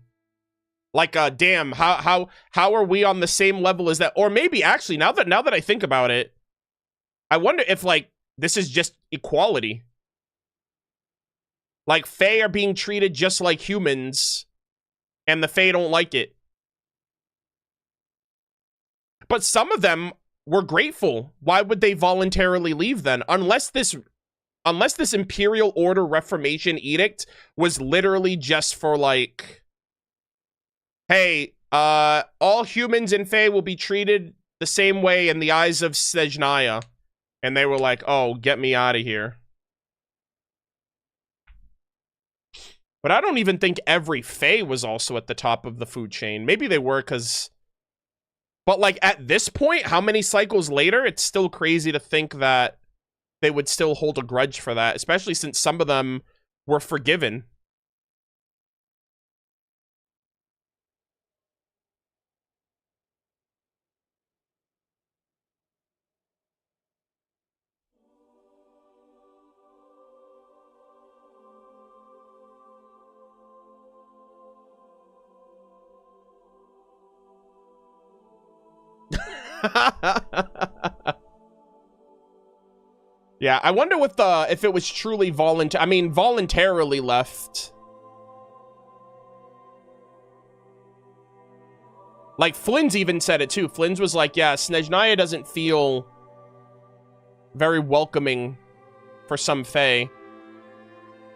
how are we on the same level as that? Or maybe actually, now that I think about it, I wonder if like this is just equality. Like fae are being treated just like humans, and the fae don't like it. But some of them were grateful. Why would they voluntarily leave then? Unless this Imperial Order Reformation Edict was literally just for like, hey, all humans and fae will be treated the same way in the eyes of Snezhnaya. And they were like, oh, get me out of here. But I don't even think every fae was also at the top of the food chain. Maybe they were, because... But like at this point, how many cycles later, it's still crazy to think that they would still hold a grudge for that, especially since some of them were forgiven. Yeah, I wonder what if it was truly voluntarily left. Like, Flynn's even said it too. Flynn's was like, yeah, Snezhnaya doesn't feel very welcoming for some fae.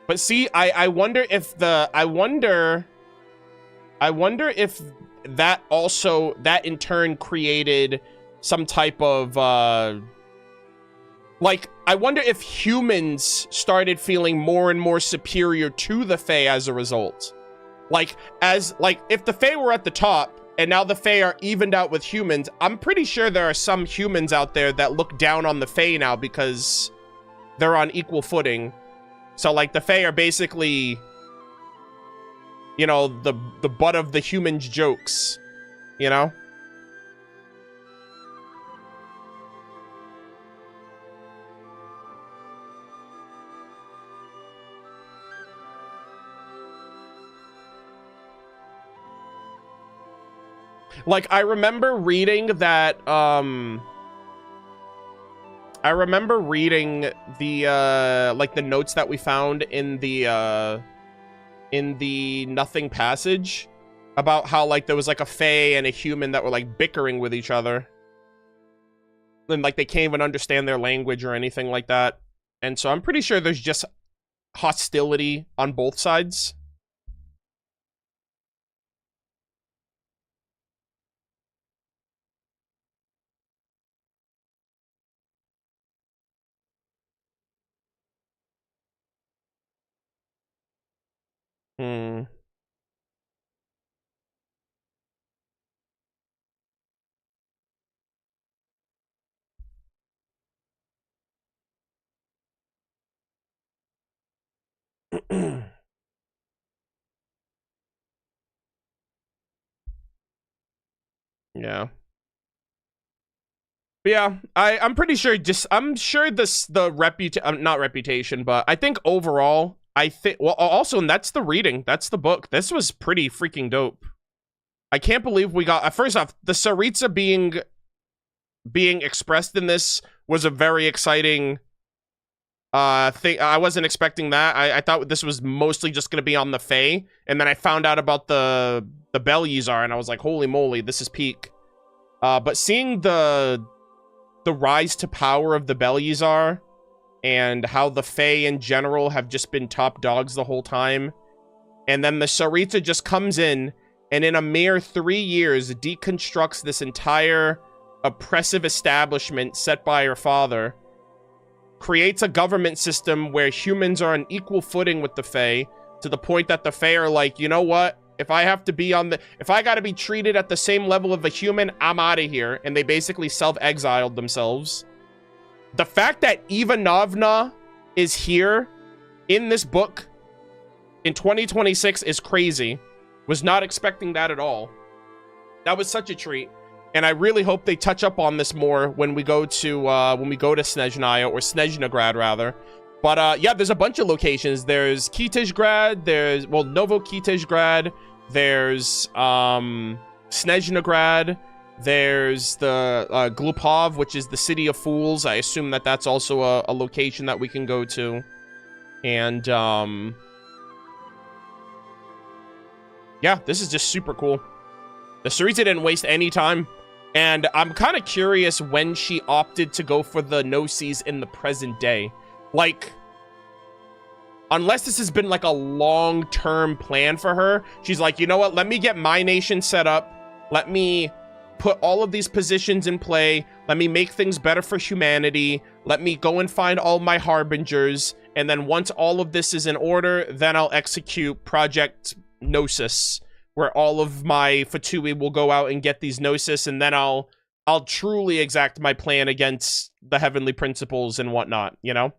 But see, I wonder if I wonder if that also, that in turn created some type of, like, I wonder if humans started feeling more and more superior to the Fae as a result. Like, if the Fae were at the top, and now the Fae are evened out with humans, I'm pretty sure there are some humans out there that look down on the Fae now because they're on equal footing. So, like, the Fae are basically, you know, the butt of the humans' jokes, you know? Like, I remember reading that, I remember reading the, like, the notes that we found in the Nothing passage about how, like, there was, like, a Fae and a human that were, like, bickering with each other. And, like, they can't even understand their language or anything like that. And so I'm pretty sure there's just hostility on both sides. Hmm. Yeah. But yeah, I'm pretty sure I'm sure not reputation, but I think overall, I think, well, also, and that's the reading, that's the book. This was pretty freaking dope. I can't believe we got, first off, the Tsaritsa being expressed in this was a very exciting thing. I wasn't expecting that. I thought this was mostly just going to be on the Fae, and then I found out about the Belyazar, and I was like, holy moly, this is peak. But seeing the rise to power of the Belyazar and how the Fae in general have just been top dogs the whole time, and then the Tsaritsa just comes in and in a mere 3 years deconstructs this entire oppressive establishment set by her father, creates a government system where humans are on equal footing with the Fae, to the point that the Fae are like, you know what? If I have to be if I gotta be treated at the same level of a human, I'm out of here. And they basically self-exiled themselves. The fact that Ivanovna is here in this book in 2026 is crazy. Was not expecting that at all. That was such a treat. And I really hope they touch up on this more when we go to Snezhnaya, or Snezhnograd rather. But yeah, there's a bunch of locations. There's Kitezhgrad, there's, well, Novokitezhgrad, there's Snezhnograd, there's the Glupov, which is the City of Fools. I assume that that's also a location that we can go to. And yeah, this is just super cool. The Tsaritsa didn't waste any time. And I'm kind of curious when she opted to go for the Gnosis in the present day. Like, unless this has been like a long-term plan for her, she's like, you know what, let me get my nation set up. Let me put all of these positions in play. Let me make things better for humanity. Let me go and find all my harbingers. And then once all of this is in order, then I'll execute Project Gnosis, where all of my Fatui will go out and get these Gnosis, and then I'll truly exact my plan against the heavenly principles and whatnot, you know?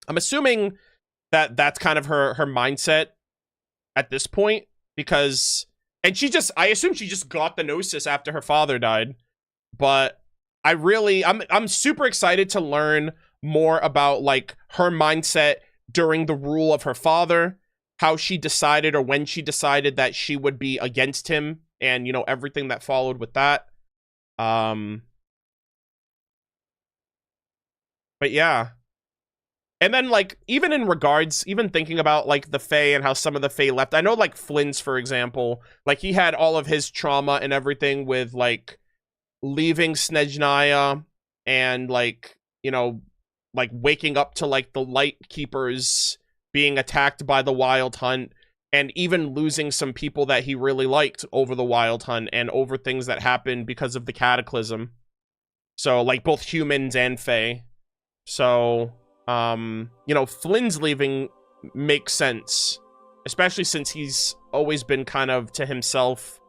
I'm assuming that that's kind of her mindset at this point, because, and I assume she just got the Gnosis after her father died. But I'm super excited to learn more about, like, her mindset during the rule of her father, how she decided, or when she decided that she would be against him, and, you know, everything that followed with that. But yeah. And then, like, even thinking about, like, the Fae and how some of the Fae left. I know, like, Flynn's, for example, like, he had all of his trauma and everything with, like, leaving Snezhnaya and, like, you know, like, waking up to, like, the Light Keepers being attacked by the Wild Hunt, and even losing some people that he really liked over the Wild Hunt and over things that happened because of the Cataclysm. So, like, both humans and Fae. So, you know, Flynn's leaving makes sense, especially since he's always been kind of to himself.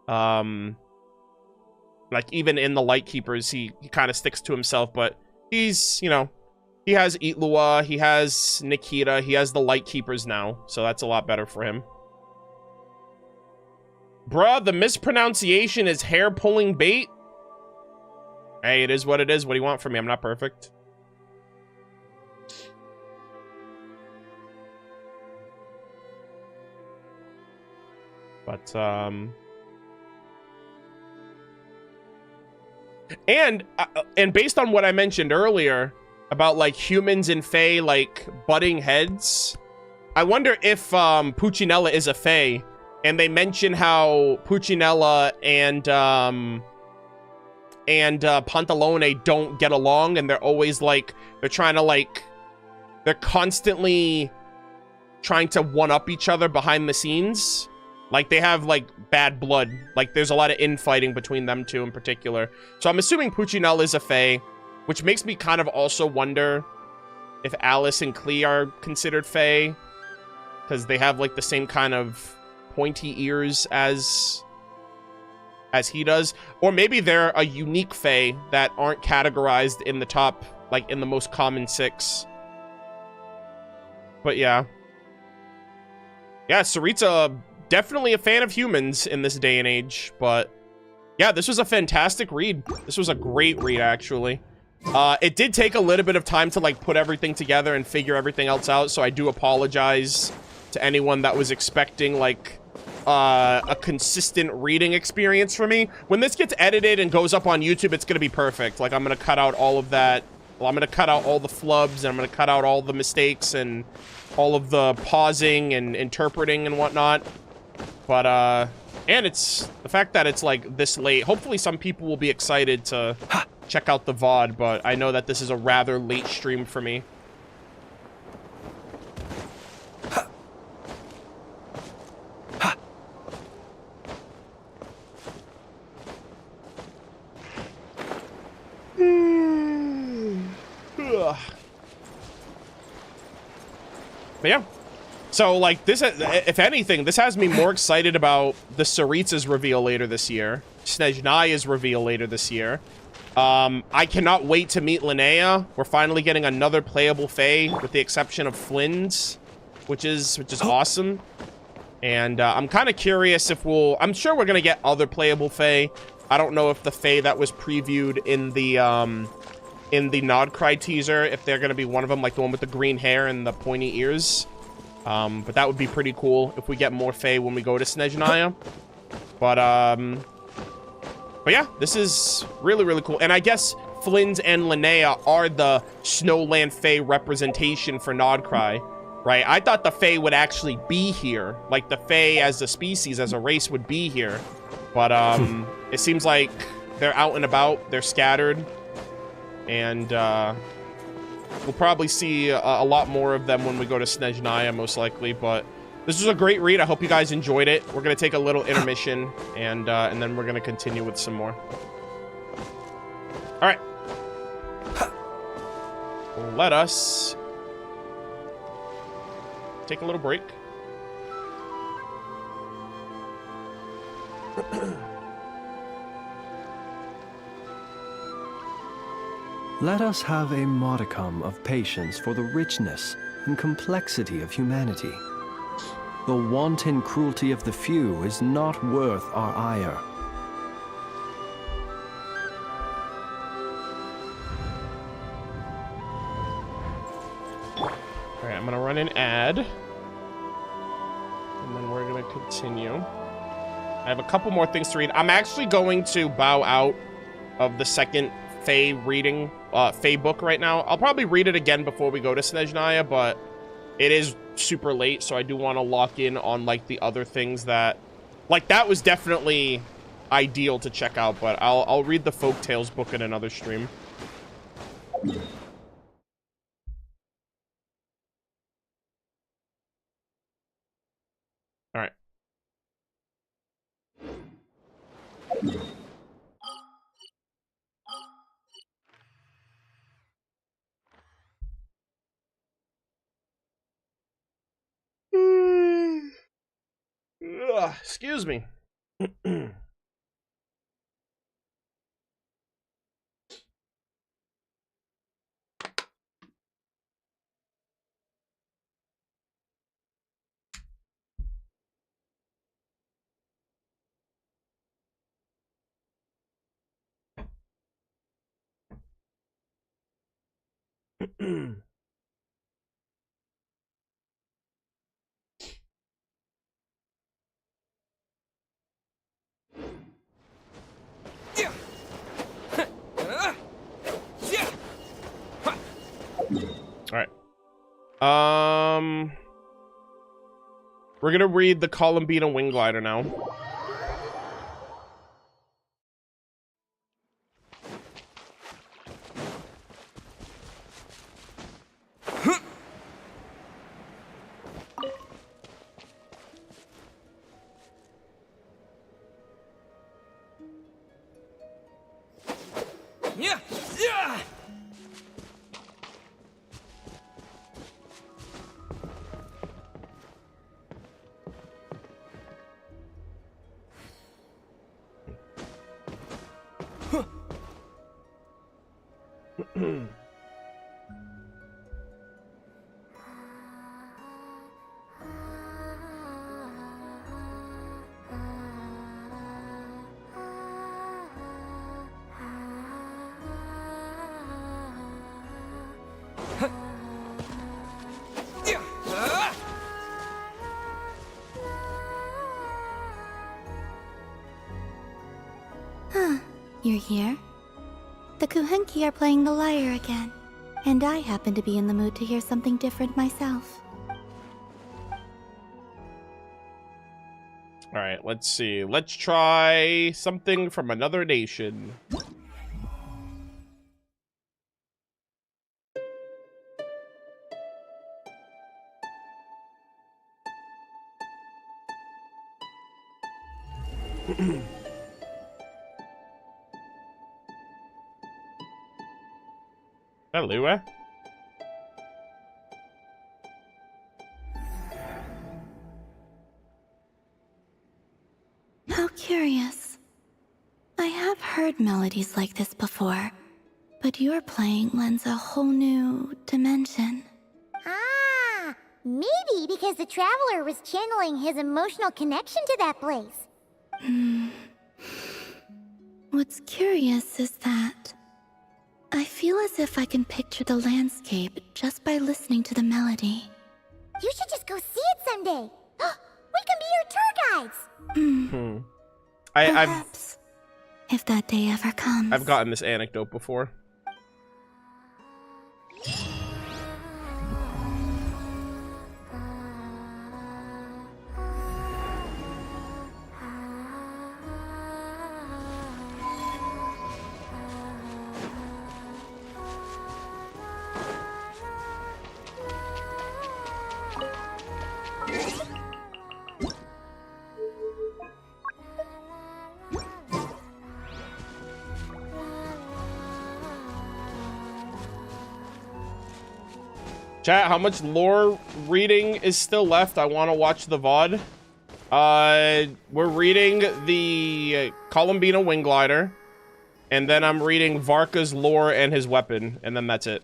Like, even in the Lightkeepers, he kind of sticks to himself, but he's, you know, he has Itlua, he has Nikita, he has the Lightkeepers now, so that's a lot better for him. Bruh, the mispronunciation is hair-pulling bait? Hey, it is what it is. What do you want from me? I'm not perfect. But, and based on what I mentioned earlier about, like, humans and Fae, like, butting heads, I wonder if, Puccinella is a Fae, and they mention how Puccinella and Pantalone don't get along, and they're always, like, they're trying to, like, they're constantly trying to one-up each other behind the scenes. Like, they have, like, bad blood. Like, there's a lot of infighting between them two in particular. So I'm assuming Puccinella is a Fae, which makes me kind of also wonder if Alice and Klee are considered Fae, because they have, like, the same kind of pointy ears as he does. Or maybe they're a unique Fae that aren't categorized in the top, like, in the most common 6. But yeah. Yeah, Saritsa, definitely a fan of humans in this day and age, but yeah, this was a fantastic read. This was a great read, actually. It did take a little bit of time to, like, put everything together and figure everything else out, so I do apologize to anyone that was expecting, like, a consistent reading experience for me. When this gets edited and goes up on YouTube, it's gonna be perfect. Like, I'm gonna cut out all of that. Well, I'm gonna cut out all the flubs, and I'm gonna cut out all the mistakes and all of the pausing and interpreting and whatnot. But, and it's the fact that it's, like, this late. Hopefully some people will be excited to check out the VOD, but I know that this is a rather late stream for me. But yeah. So, like, this, if anything, this has me more excited about the Saritsa's reveal later this year. Snezhnaya's reveal later this year. I cannot wait to meet Linnea. We're finally getting another playable Fae, with the exception of Flynn's, which is awesome. And I'm kind of curious if I'm sure we're gonna get other playable Fae. I don't know if the Fae that was previewed in the Nodcry teaser, if they're gonna be one of them, like the one with the green hair and the pointy ears. But that would be pretty cool if we get more Fae when we go to Snezhnaya. But yeah, this is really, really cool. And I guess Flynn's and Linnea are the Snowland Fae representation for Nodcry, right? I thought the Fae would actually be here. Like, the Fae as a species, as a race, would be here. But, it seems like they're out and about. They're scattered. And, we'll probably see a lot more of them when we go to Snezhnaya, most likely. But this was a great read. I hope you guys enjoyed it. We're going to take a little intermission, and then we're going to continue with some more. All right. Let us take a little break. Let us have a modicum of patience for the richness and complexity of humanity. The wanton cruelty of the few is not worth our ire. Alright, I'm gonna run an ad. And then we're gonna continue. I have a couple more things to read. I'm actually going to bow out of the second Fae reading, Fae book right now. I'll probably read it again before we go to Snezhnaya, but it is super late, so I do want to lock in on, like, the other things that... Like, that was definitely ideal to check out, but I'll read the Folktales book in another stream. Ugh, excuse me. All right. We're gonna read the Colombina wing glider now. You're here? The Kuhenki are playing the lyre again, and I happen to be in the mood to hear something different myself. All right, let's see. Let's try something from another nation. Hello. How curious. I have heard melodies like this before, but your playing lends a whole new dimension. Ah, maybe because the Traveler was channeling his emotional connection to that place. What's curious is that I feel as if I can picture the landscape just by listening to the melody. You should just go see it someday. We can be your tour guides. Perhaps, if that day ever comes. I've gotten this anecdote before. Chat, how much lore reading is still left? I want to watch the VOD. We're reading the Colombina wing glider, and then I'm reading Varca's lore and his weapon, and then that's it.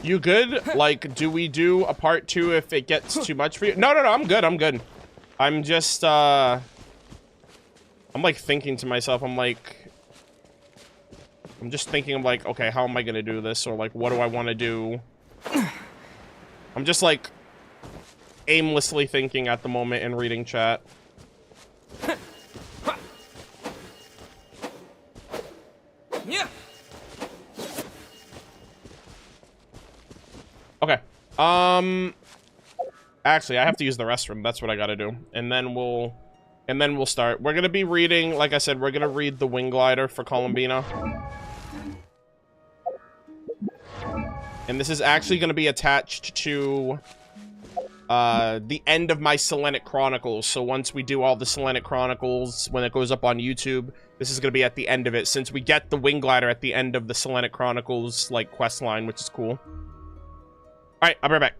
You good? Like, do we do a part 2 if it gets too much for you? No, I'm good, I'm good. I'm just, I'm like thinking to myself, I'm just thinking of like, okay, how am I gonna do this? Or like, what do I want to do? I'm just like aimlessly thinking at the moment and reading chat. Okay. Actually, I have to use the restroom. That's what I gotta do. And then we'll start. We're gonna be reading, like I said, we're gonna read the Wing Glider for Colombina. And this is actually gonna be attached to the end of my Selenic Chronicles. So once we do all the Selenic Chronicles, when it goes up on YouTube, this is gonna be at the end of it, since we get the Wing Glider at the end of the Selenic Chronicles, like, quest line, which is cool. Alright, I'll be right back.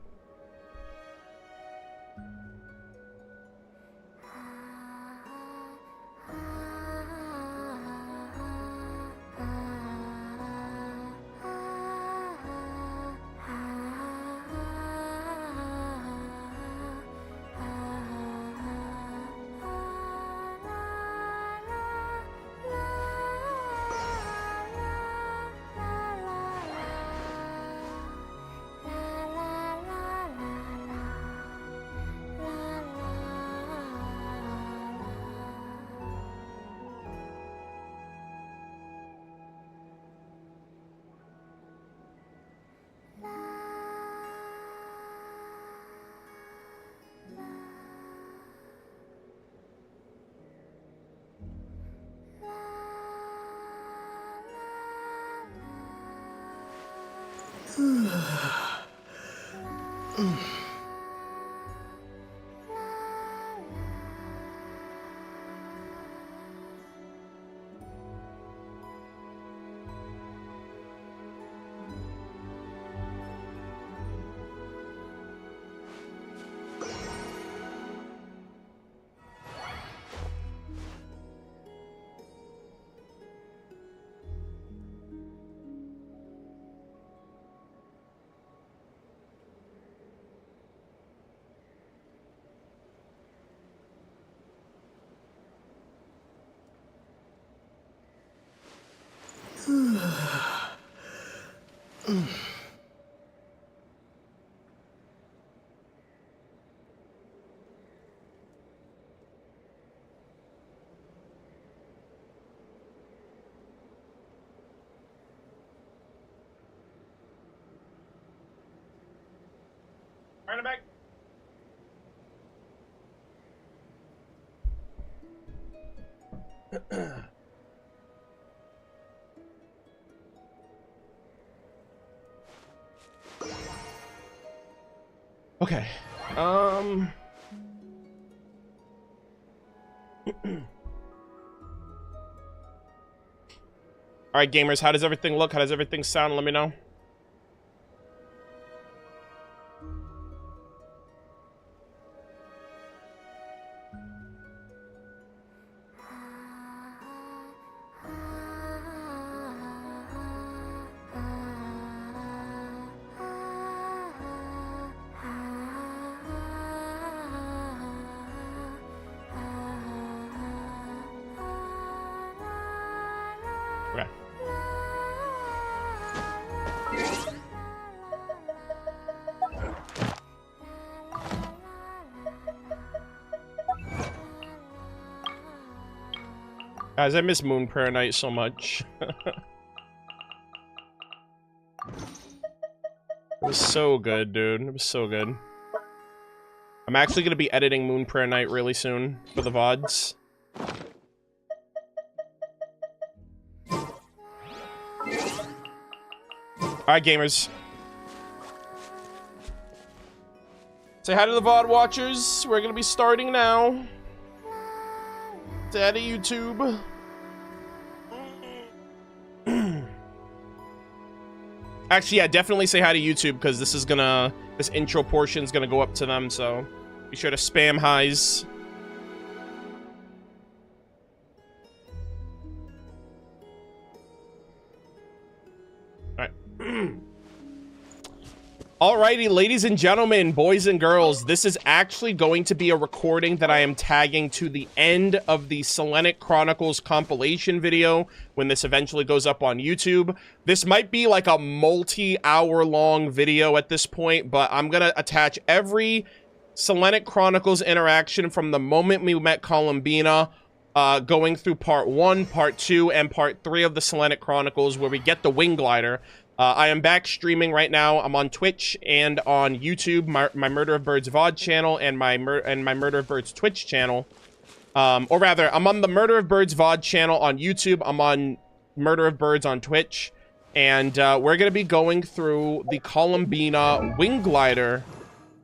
Alright, I'm back. Okay. Alright, gamers, how does everything look? How does everything sound? Let me know. Okay. Guys, I miss Moon Prayer Night so much. It was so good, dude. It was so good. I'm actually gonna be editing Moon Prayer Night really soon for the VODs. Alright, gamers. Say hi to the VOD watchers. We're gonna be starting now. Say hi to YouTube. Actually, yeah, definitely say hi to YouTube, because this intro portion is gonna go up to them, so be sure to spam highs. Alrighty, ladies and gentlemen, boys and girls, this is actually going to be a recording that I am tagging to the end of the Selenic Chronicles compilation video when this eventually goes up on YouTube. This might be like a multi-hour long video at this point, but I'm gonna attach every Selenic Chronicles interaction from the moment we met Colombina going through part 1, part 2, and part 3 of the Selenic Chronicles, where we get the wing glider. I am back streaming right now. I'm on Twitch and on YouTube, my Murder of Birds VOD channel, and my Murder of Birds Twitch channel. Or rather, I'm on the Murder of Birds VOD channel on YouTube. I'm on Murder of Birds on Twitch. And we're going to be going through the Colombina wing glider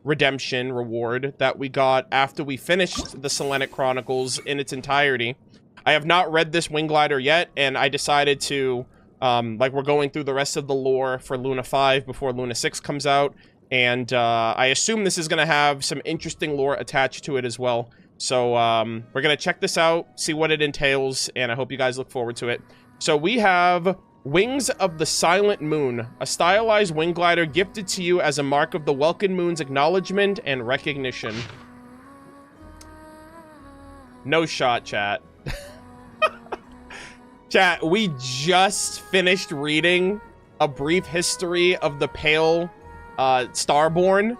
redemption reward that we got after we finished the Selenic Chronicles in its entirety. I have not read this wing glider yet, and I decided to... like, we're going through the rest of the lore for Luna 5 before Luna 6 comes out, and I assume this is going to have some interesting lore attached to it as well. So we're going to check this out, see what it entails, and I hope you guys look forward to it. So we have Wings of the Silent Moon, a stylized wing glider gifted to you as a mark of the Welkin Moon's acknowledgement and recognition. No shot, chat. Chat, we just finished reading A Brief History of the Pale Starborn,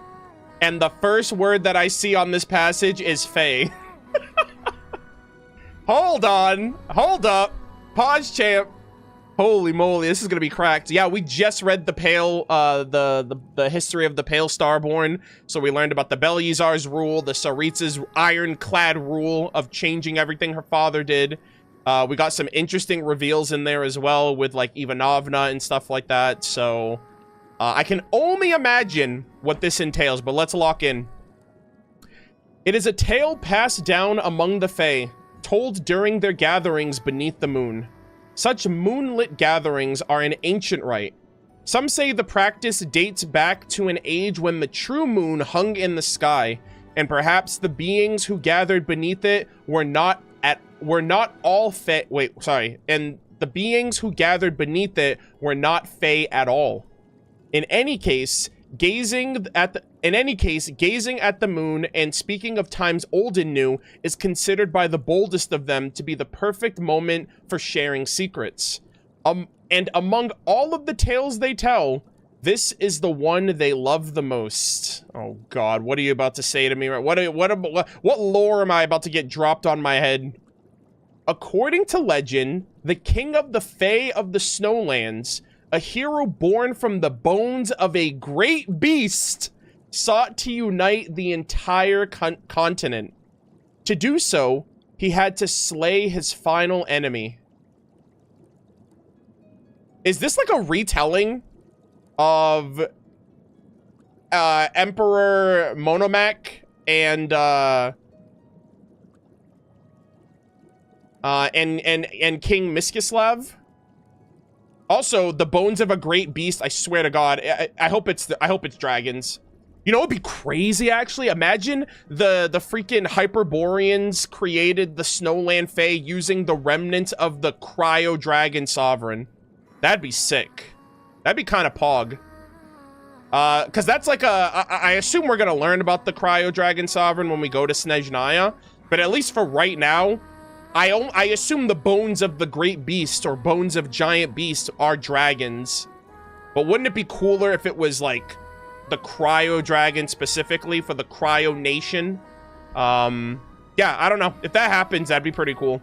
and the first word that I see on this passage is Fae. Hold on. Hold up. Pause, champ. Holy moly, this is gonna be cracked. Yeah, we just read the Pale, the history of the Pale Starborn, so we learned about the Belyazar's rule, the Saritsa's ironclad rule of changing everything her father did. We got some interesting reveals in there as well with, like, Ivanovna and stuff like that, so... I can only imagine what this entails, but let's lock in. It is a tale passed down among the Fae, told during their gatherings beneath the moon. Such moonlit gatherings are an ancient rite. Some say the practice dates back to an age when the true moon hung in the sky, and perhaps the beings who gathered beneath it were not all Fae. Wait, sorry. And the beings who gathered beneath it were not Fae at all. In any case, gazing at the moon and speaking of times old and new is considered by the boldest of them to be the perfect moment for sharing secrets. And among all of the tales they tell, this is the one they love the most. Oh God, what are you about to say to me? What lore am I about to get dropped on my head? According to legend, the king of the Fae of the Snowlands, a hero born from the bones of a great beast, sought to unite the entire continent. To do so, he had to slay his final enemy. Is this like a retelling of Emperor Monomac and King Miskislav? Also, the bones of a great beast, I swear to God, I hope it's dragons. You know, it'd be crazy, actually. Imagine the freaking Hyperboreans created the Snowland Fae using the remnants of the Cryo Dragon Sovereign. That'd be sick. That'd be kind of pog. Because that's like I assume we're going to learn about the Cryo Dragon Sovereign when we go to Snezhnaya. But at least for right now, I assume the bones of the great beast or bones of giant beasts are dragons. But wouldn't it be cooler if it was like the Cryo Dragon specifically for the Cryo Nation? Yeah, I don't know. If that happens, that'd be pretty cool.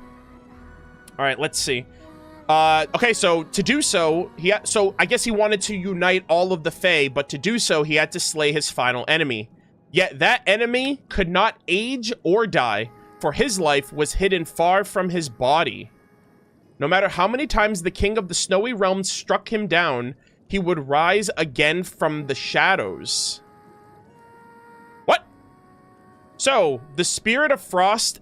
All right, let's see. Okay, so to do so, so I guess he wanted to unite all of the Fae, but to do so, he had to slay his final enemy. Yet that enemy could not age or die, for his life was hidden far from his body. No matter how many times the king of the snowy realms struck him down, he would rise again from the shadows. What? So, the spirit of frost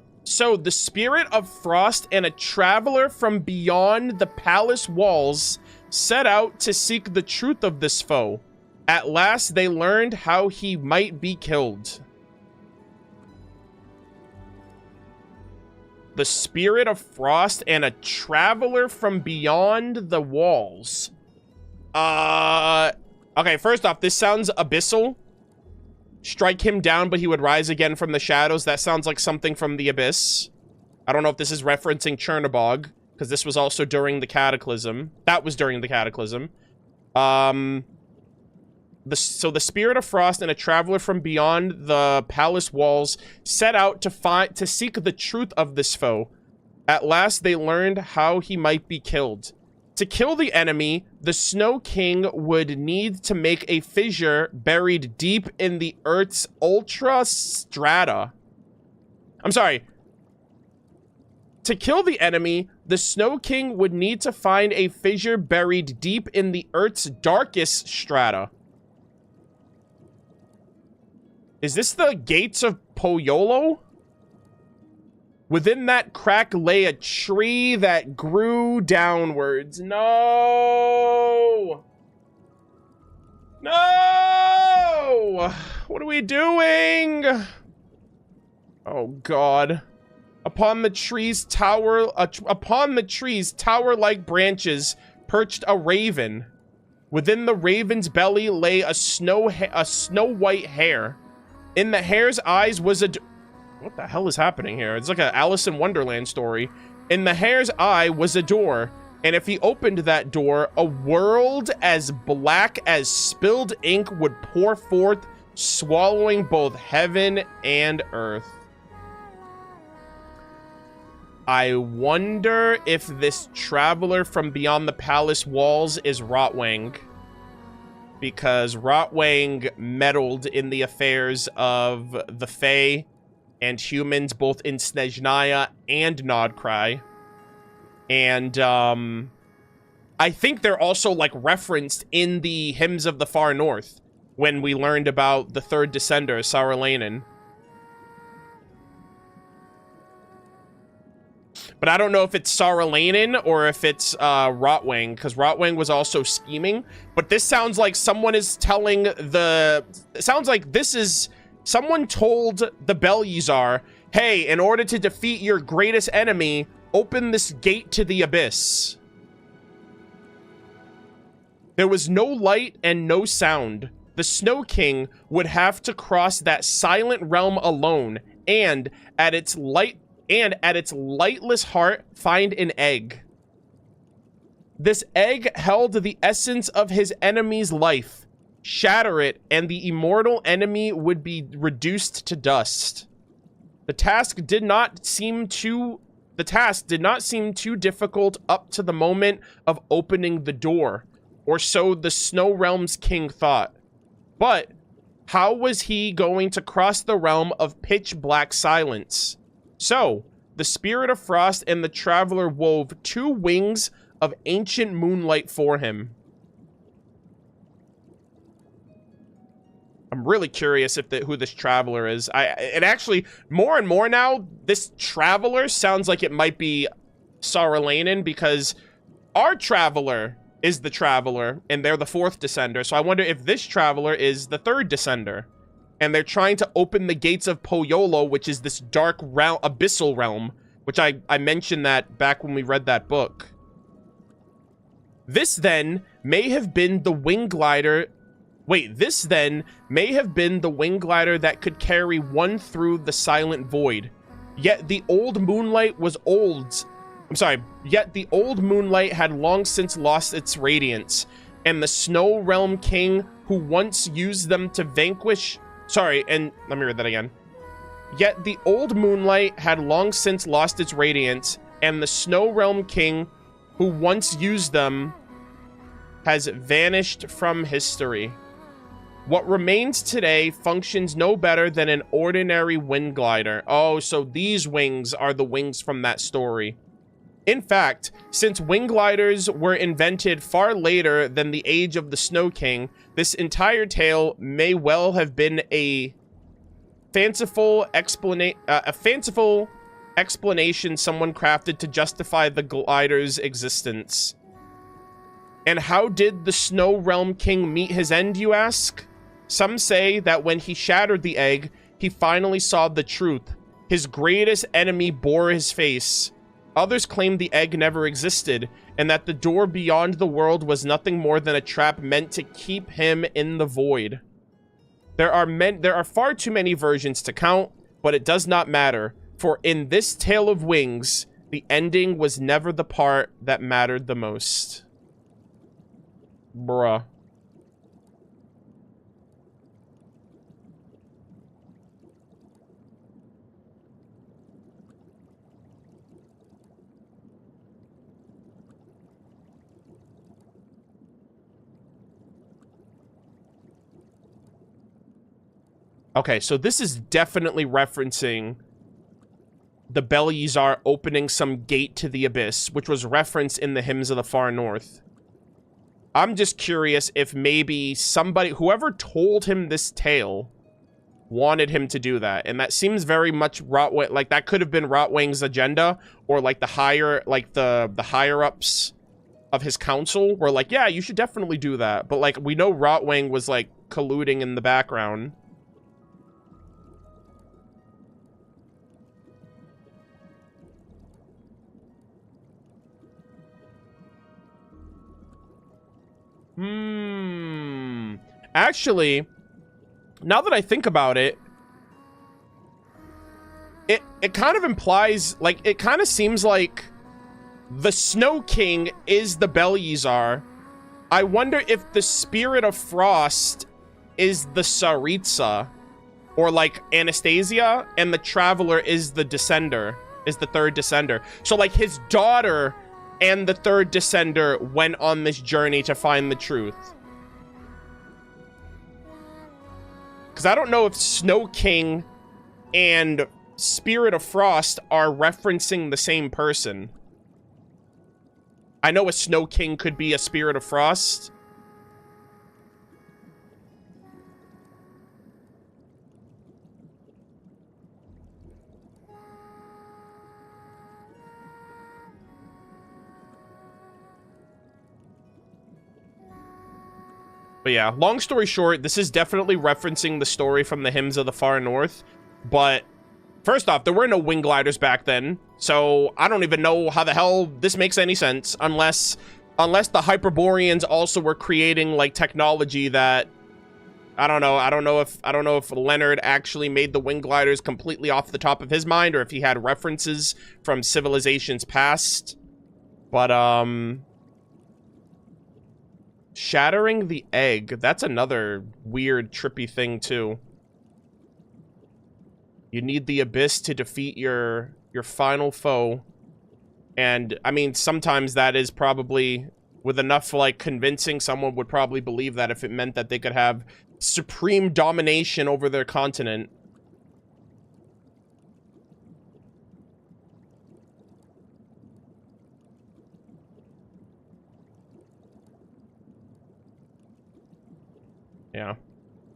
and a traveler from beyond the palace walls set out to seek the truth of this foe. At last, they learned how he might be killed. The spirit of frost and a traveler from beyond the walls. Okay, first off, this sounds abyssal. Strike him down, but he would rise again from the shadows. That sounds like something from the Abyss. I don't know if this is referencing Chernobog, because this was also during the Cataclysm. That was during the Cataclysm. So the spirit of frost and a traveler from beyond the palace walls set out to seek the truth of this foe. At last they learned how he might be killed. To kill the enemy, the Snow King would need to make a fissure buried deep in the Earth's ultra strata. I'm sorry. To kill the enemy, the Snow King would need to find a fissure buried deep in the Earth's darkest strata. Is this the gates of Poyolo? Within that crack lay a tree that grew downwards. No! No! What are we doing? Oh, God. Upon the tree's tower-like branches perched a raven. Within the raven's belly lay a snow-white hare. In the hare's eyes was a... What the hell is happening here? It's like an Alice in Wonderland story. In the hare's eye was a door, and if he opened that door, a world as black as spilled ink would pour forth, swallowing both heaven and earth. I wonder if this traveler from beyond the palace walls is Rotwang. Because Rotwang meddled in the affairs of the Fae and humans, both in Snezhnaya and Nodcry. And, I think they're also, like, referenced in the Hymns of the Far North when we learned about the third descender, Saralainen. But I don't know if it's Saralainen or if it's, Rotwang, because Rotwang was also scheming. But this sounds like someone is telling the... It sounds like this is... Someone told the Belyazar, hey, in order to defeat your greatest enemy, open this gate to the abyss. There was no light and no sound. The Snow King would have to cross that silent realm alone, and at its lightless heart find an egg. This egg held the essence of his enemy's life. Shatter it, and the immortal enemy would be reduced to dust. The task did not seem too difficult up to the moment of opening the door, or so the Snow Realm's king thought. But how was he going to cross the realm of pitch black silence? So, the Spirit of Frost and the Traveler wove 2 wings of ancient moonlight for him. I'm really curious if who this Traveler is. And actually, more and more now, this Traveler sounds like it might be Saralainen, because our Traveler is the Traveler, and they're the 4th Descender. So I wonder if this Traveler is the 3rd Descender. And they're trying to open the gates of Poyolo, which is this dark realm, abyssal realm, which I mentioned that back when we read that book. This then may have been the wing glider. Wait, this then may have been the wing glider that could carry one through the silent void. Yet the old moonlight was old. Yet the old moonlight had long since lost its radiance, and the Snow Realm King who once used them to vanquish... and let me read that again. Yet the old moonlight had long since lost its radiance, and the Snow Realm King who once used them has vanished from history. What remains today functions no better than an ordinary wind glider. Oh, so these wings are the wings from that story. In fact, since wing gliders were invented far later than the age of the Snow King, this entire tale may well have been a fanciful explanation someone crafted to justify the glider's existence. And how did the Snow Realm King meet his end, you ask? Some say that when he shattered the egg, he finally saw the truth. His greatest enemy bore his face. Others claim the egg never existed, and that the door beyond the world was nothing more than a trap meant to keep him in the void. There are far too many versions to count, but it does not matter, for in this tale of wings, the ending was never the part that mattered the most. Bruh. Okay, so this is definitely referencing the Bel-Yizar opening some gate to the abyss, which was referenced in the Hymns of the Far North. I'm just curious if maybe somebody, whoever told him this tale, wanted him to do that. And that seems very much Rotwang, like that could have been Rotwang's agenda, or like the higher, like the higher-ups of his council were like, yeah, you should definitely do that. But like, we know Rotwang was like colluding in the background. Actually, now that I think about it, it kind of implies, like, it kind of seems like the Snow King is the Bel-Yizar. I wonder if the Spirit of Frost is the Tsaritsa, or like Anastasia, and the Traveler is the Descender, is the third Descender. So like his daughter and the third Descender went on this journey to find the truth. Because I don't know if Snow King and Spirit of Frost are referencing the same person. I know a Snow King could be a Spirit of Frost. But yeah, long story short, this is definitely referencing the story from the Hymns of the Far North. But first off, there were no wing gliders back then, so I don't even know how the hell this makes any sense, unless the Hyperboreans also were creating like technology that I don't know if Leonard actually made the wing gliders completely off the top of his mind, or if he had references from civilizations past. But shattering the egg, that's another weird, trippy thing, too. You need the abyss to defeat your final foe. And, I mean, sometimes that is probably, with enough, like, convincing, someone would probably believe that if it meant that they could have supreme domination over their continent. Yeah.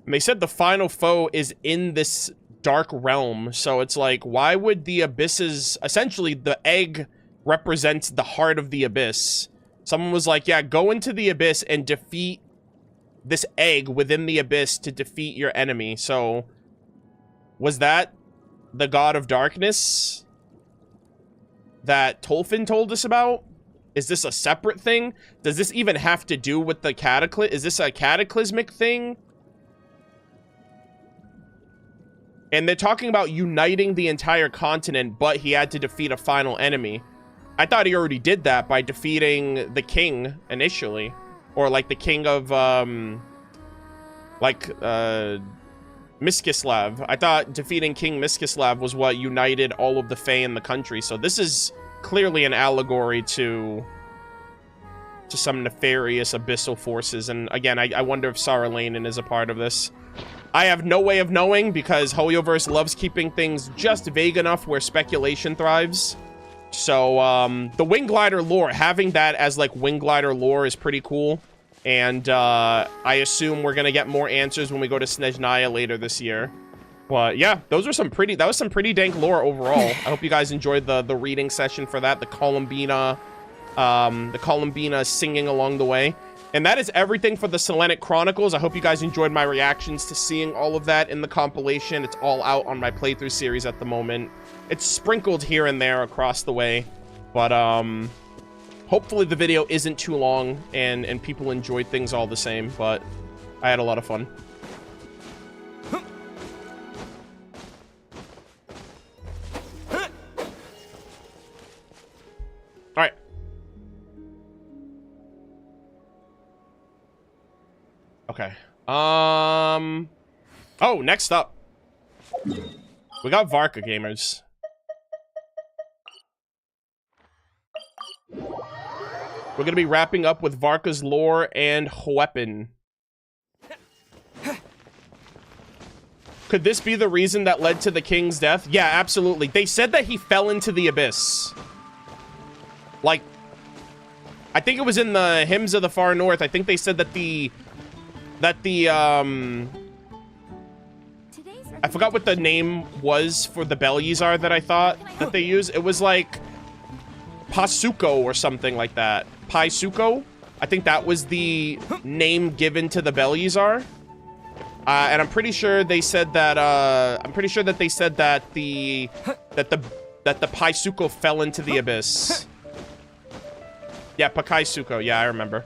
And they said the final foe is in this dark realm, so it's like, why would the abysses... Essentially, the egg represents the heart of the abyss. Someone was like, yeah, go into the abyss and defeat this egg within the abyss to defeat your enemy. So, was that the god of darkness that Tolfin told us about? Is this a separate thing? Does this even have to do with the cataclysm? Is this a cataclysmic thing? And they're talking about uniting the entire continent, but he had to defeat a final enemy. I thought he already did that by defeating the king initially. Or like the king of, Miskislav. I thought defeating King Miskislav was what united all of the Fae in the country. So this is clearly an allegory to some nefarious abyssal forces. And again, I wonder if Saralainen is a part of this. I have no way of knowing, because Hoyoverse loves keeping things just vague enough where speculation thrives. So, the Wing Glider lore, having that as, like, Wing Glider lore is pretty cool. And, I assume we're gonna get more answers when we go to Snezhnaya later this year. But, yeah, that was some pretty dank lore overall. I hope you guys enjoyed the reading session for that, the Colombina singing along the way. And that is everything for the Selenic Chronicles. I hope you guys enjoyed my reactions to seeing all of that in the compilation. It's all out on my playthrough series at the moment. It's sprinkled here and there across the way. But, hopefully the video isn't too long and people enjoyed things all the same. But I had a lot of fun. Alright. Okay. Oh, next up. We got Varca gamers. We're gonna be wrapping up with Varca's lore and weapon. Could this be the reason that led to the king's death? Yeah, absolutely. They said that he fell into the abyss. Like, I think it was in the Hymns of the Far North. I think they said that I forgot what the name was for the Belyazar that I thought that they used. It was like Pasuko or something like that. Paisuko? I think that was the name given to the Belyazar. And I'm pretty sure they said that the Paisuko fell into the abyss. Yeah, Pakaisuko. Yeah, I remember.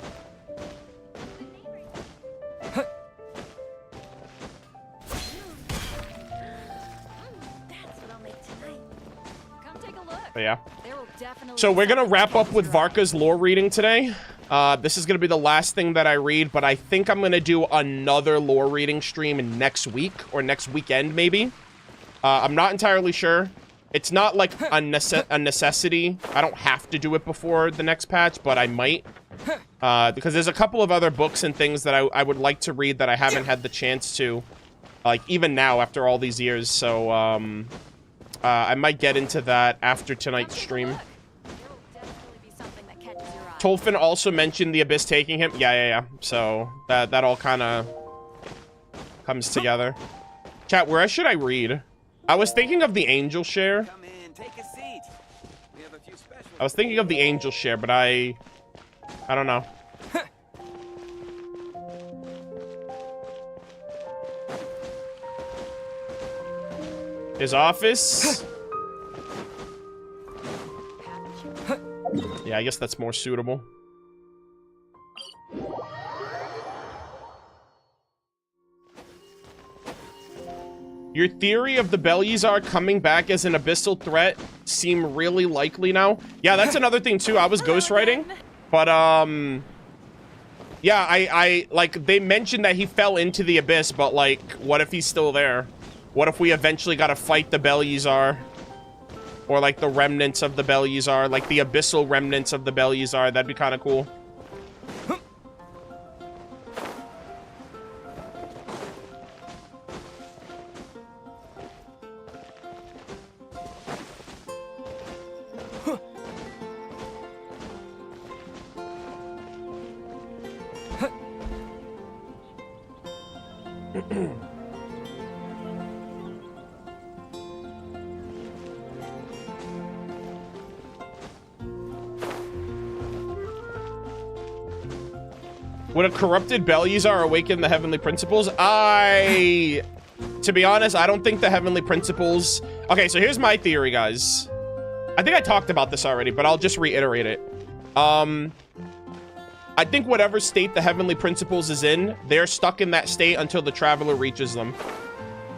But yeah. So we're gonna wrap up with Varca's lore reading today. This is gonna be the last thing that I read, but I think I'm gonna do another lore reading stream next week or next weekend, maybe. I'm not entirely sure. It's not like a necessity. I don't have to do it before the next patch, but I might. Because there's a couple of other books and things that I would like to read that I haven't had the chance to, like, even now after all these years. So, I might get into that after tonight's stream. Tolfin also mentioned the Abyss taking him. Yeah. So, that all kind of comes together. Chat, where should I read? I was thinking of the Angel Share. Come in, take a seat. We have a few special. I was thinking of the Angel Share, but I don't know. His office. Yeah, I guess that's more suitable. Your theory of the Belyazar coming back as an abyssal threat seem really likely now. Yeah, that's another thing too. I was ghostwriting, but yeah, I like they mentioned that he fell into the abyss, but like, what if he's still there? What if we eventually got to fight the Belyazar, or like the remnants of the Belyazar, like the abyssal remnants of the Belyazar? That'd be kind of cool. Would a corrupted Belyazar awaken the Heavenly Principles? To be honest, I don't think the Heavenly Principles... Okay, so here's my theory, guys. I think I talked about this already, but I'll just reiterate it. I think whatever state the Heavenly Principles is in, they're stuck in that state until the Traveler reaches them.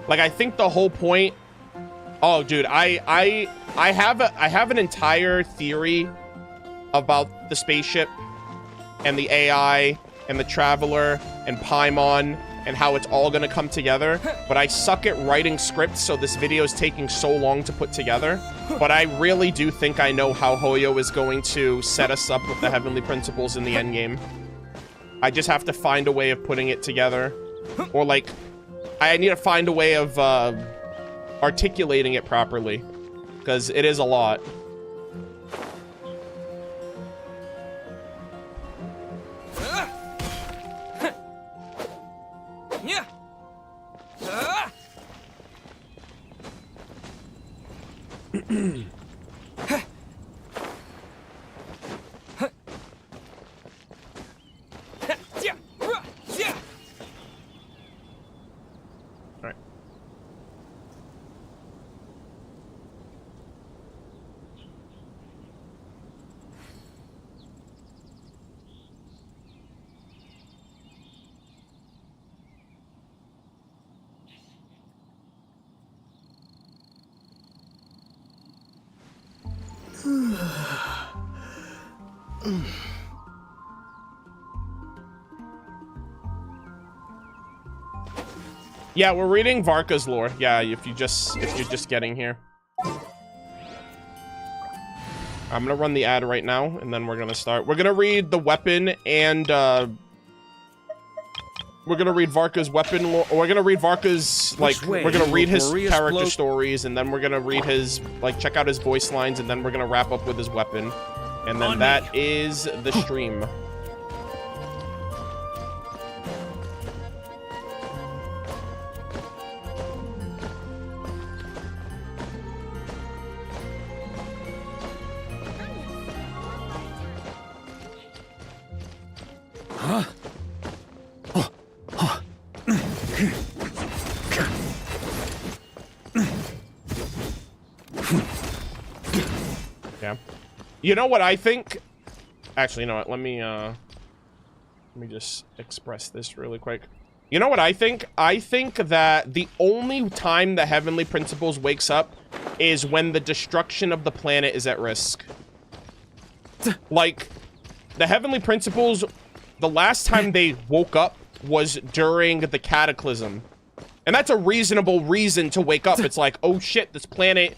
Like, I think the whole point... Oh, dude, I have an entire theory about the spaceship and the AI and the Traveler and Paimon and how it's all gonna come together, but I suck at writing scripts, so this video is taking so long to put together. But I really do think I know how Hoyo is going to set us up with the Heavenly Principles in the endgame. I just have to find a way of putting it together. Or like, I need to find a way of articulating it properly, because it is a lot. Alright. Yeah, we're reading Varca's lore. Yeah, if you're just getting here. I'm gonna run the ad right now, and then we're gonna start. We're gonna read the weapon and We're gonna read Varca's weapon lore. We're gonna read Varca's, like, we're gonna read his character stories, and then we're gonna read his, like, check out his voice lines, and then we're gonna wrap up with his weapon. And then that is the stream. Yeah. You know what I think? Actually, you know what? Let me just express this really quick. You know what I think? I think that the only time the Heavenly Principles wakes up is when the destruction of the planet is at risk. Like, the Heavenly Principles, the last time they woke up was during the Cataclysm. And that's a reasonable reason to wake up. It's like, oh shit, this planet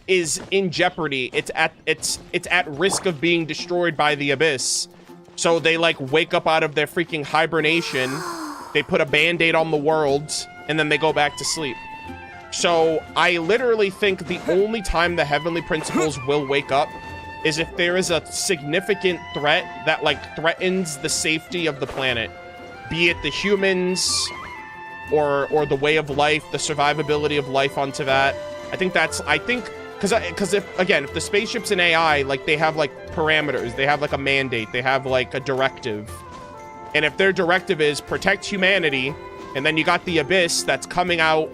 is in jeopardy. It's at risk of being destroyed by the Abyss. So they, like, wake up out of their freaking hibernation. They put a band-aid on the world, and then they go back to sleep. So I literally think the only time the Heavenly Principles will wake up is if there is a significant threat that, like, threatens the safety of the planet. Be it the humans, or the way of life, the survivability of life onto that. I think, because if the spaceship's an AI, like, they have, like, parameters, they have, like, a mandate, they have, like, a directive. And if their directive is protect humanity, and then you got the Abyss that's coming out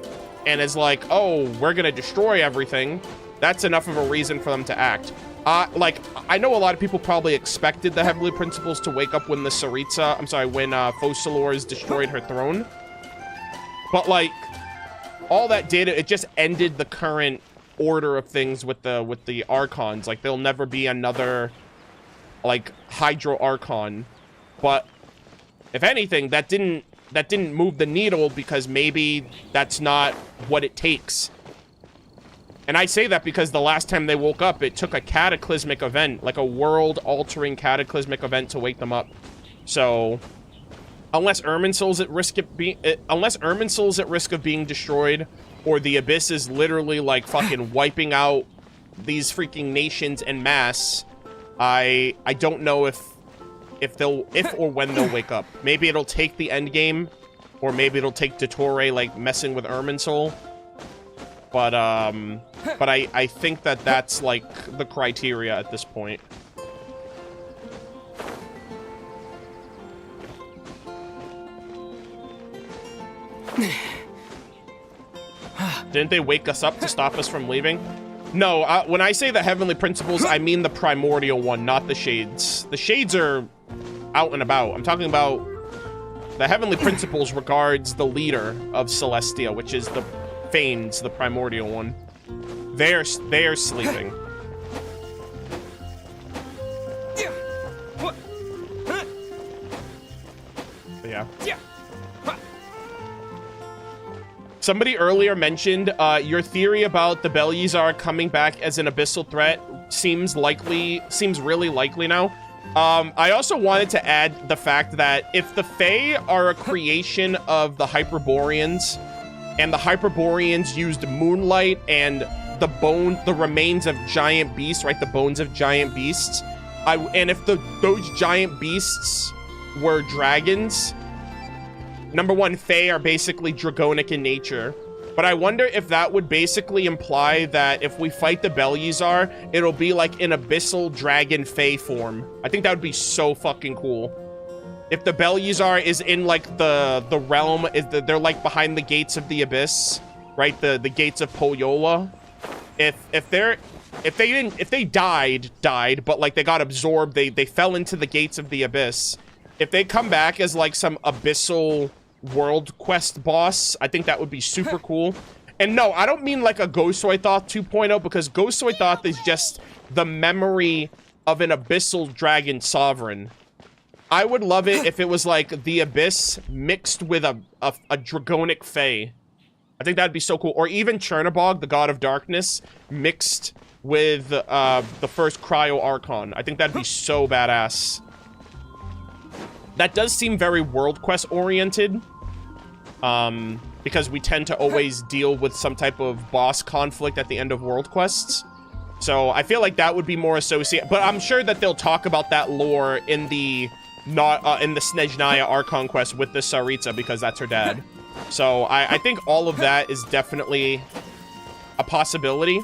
and is like, oh, we're gonna destroy everything, that's enough of a reason for them to act. Like, I know a lot of people probably expected the Heavenly Principles to wake up when the when Focalors destroyed her throne. But, like, all that did, it just ended the current order of things with the Archons. Like, there'll never be another, like, Hydro Archon. But if anything, that didn't move the needle, because maybe that's not what it takes. And I say that because the last time they woke up, it took a cataclysmic event, like a world-altering cataclysmic event, to wake them up. So, unless Irminsul's at risk of being destroyed, or the Abyss is literally, like, fucking wiping out these freaking nations en masse, I don't know if or when they'll wake up. Maybe it'll take the end game, or maybe it'll take Dottore, like, messing with Irminsul. But I think that that's, like, the criteria at this point. Didn't they wake us up to stop us from leaving? No, when I say the Heavenly Principles, I mean the primordial one, not the Shades. The Shades are out and about. I'm talking about the Heavenly Principles regards the leader of Celestia, which is the Fanes, the primordial one. They're sleeping. But yeah. Somebody earlier mentioned your theory about the Belyazar coming back as an abyssal threat seems really likely now. I also wanted to add the fact that if the Fae are a creation of the Hyperboreans, and the Hyperboreans used moonlight and the remains of giant beasts, right? The bones of giant beasts. And if those giant beasts were dragons, number one, Fae are basically dragonic in nature. But I wonder if that would basically imply that if we fight the Belyazar, it'll be like an abyssal dragon Fae form. I think that would be so fucking cool. If the Belyazar is in, like, the realm, they're, like, behind the gates of the Abyss, right? The gates of Polyola. If they died, but, like, they got absorbed, they fell into the gates of the Abyss. If they come back as, like, some abyssal world quest boss, I think that would be super cool. And no, I don't mean like a Ghostoid 2.0, because Ghostoid is just the memory of an abyssal dragon sovereign. I would love it if it was like the Abyss mixed with a dragonic Fae. I think that'd be so cool. Or even Chernobog, the god of darkness, mixed with the first Cryo Archon. I think that'd be so badass. That does seem very World Quest oriented, because we tend to always deal with some type of boss conflict at the end of world quests. So I feel like that would be more associated, but I'm sure that they'll talk about that lore in the Snezhnaya Archon quest with the Tsaritsa, because that's her dad. So I think all of that is definitely a possibility.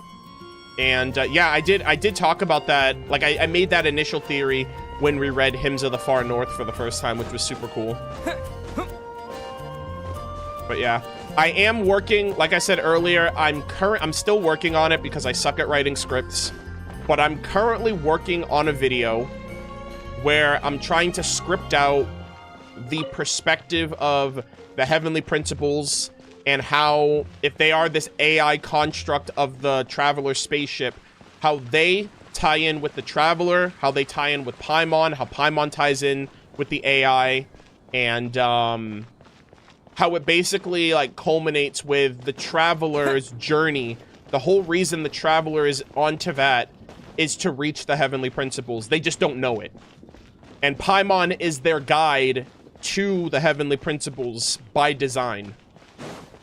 And yeah, I did talk about that. Like I made that initial theory when we read Hymns of the Far North for the first time, which was super cool. But yeah, I am working, like I said earlier, I'm still working on it because I suck at writing scripts, but I'm currently working on a video where I'm trying to script out the perspective of the Heavenly Principles and how, if they are this AI construct of the Traveler spaceship, how they tie in with the Traveler, how they tie in with Paimon, how Paimon ties in with the AI, and how it basically like culminates with the Traveler's journey. The whole reason the Traveler is on Teyvat is to reach the Heavenly Principles. They just don't know it. And Paimon is their guide to the Heavenly Principles by design.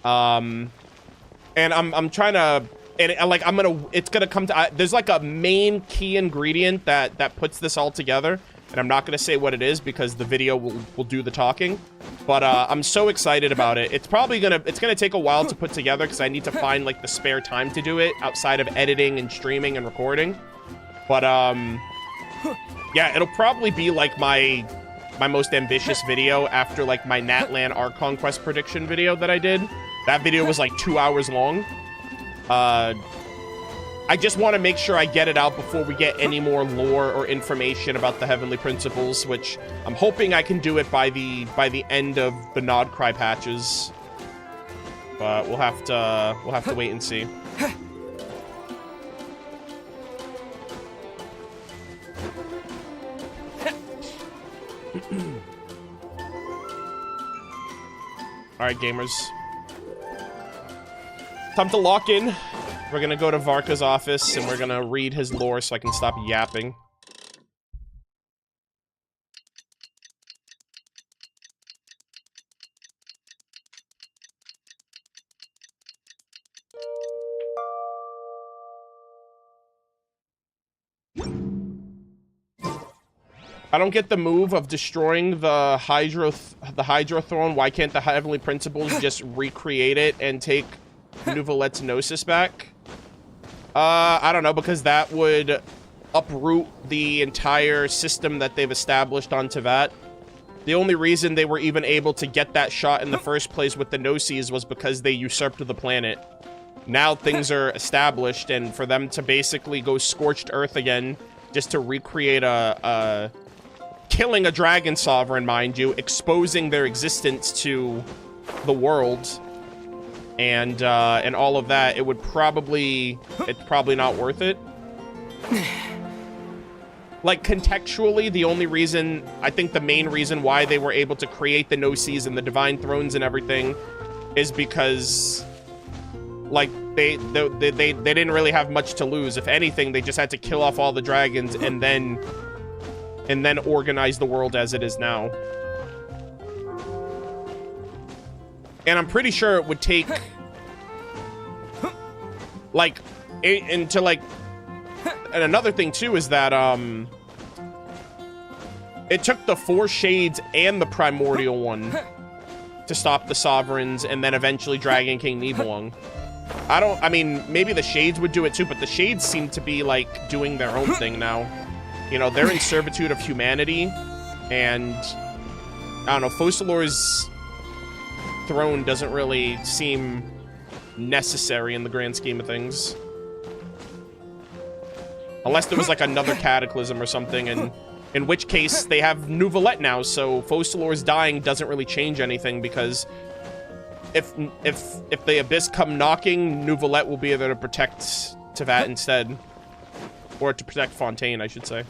And I'm trying to, and like it's gonna come to, there's like a main key ingredient that puts this all together, and I'm not gonna say what it is because the video will do the talking, but I'm so excited about it. It's gonna take a while to put together because I need to find like the spare time to do it outside of editing and streaming and recording. But yeah, it'll probably be like my most ambitious video after like my Natlan Archon Quest prediction video that I did. That video was like 2 hours long. I just want to make sure I get it out before we get any more lore or information about the Heavenly Principles, which I'm hoping I can do it by the end of the Nod Cry patches. But we'll have to wait and see. Alright, gamers. Time to lock in. We're gonna go to Varca's office, and we're gonna read his lore so I can stop yapping. I don't get the move of destroying the Hydro Throne. Why can't the Heavenly Principles just recreate it and take Neuvillette's Gnosis back? I don't know, because that would uproot the entire system that they've established on Teyvat. The only reason they were even able to get that shot in the first place with the Gnosis was because they usurped the planet. Now things are established, and for them to basically go scorched earth again, just to recreate killing a dragon sovereign, mind you, exposing their existence to the world, and all of that, it's probably not worth it. Like, contextually, the only reason, I think the main reason why they were able to create the Gnosis and the Divine Thrones and everything is because, like, they didn't really have much to lose. If anything, they just had to kill off all the dragons and then organize the world as it is now. And I'm pretty sure it would take, like, and another thing too is that, it took the Four Shades and the Primordial one to stop the Sovereigns and then eventually Dragon King Nibelung. I mean, maybe the Shades would do it too, but the Shades seem to be, like, doing their own thing now. You know, they're in servitude of humanity, and, I don't know, Focalor's throne doesn't really seem necessary in the grand scheme of things. Unless there was, like, another cataclysm or something, and in which case they have Neuvillette now, so Focalor's dying doesn't really change anything, because if the Abyss come knocking, Neuvillette will be there to protect Teyvat instead. Or to protect Fontaine, I should say.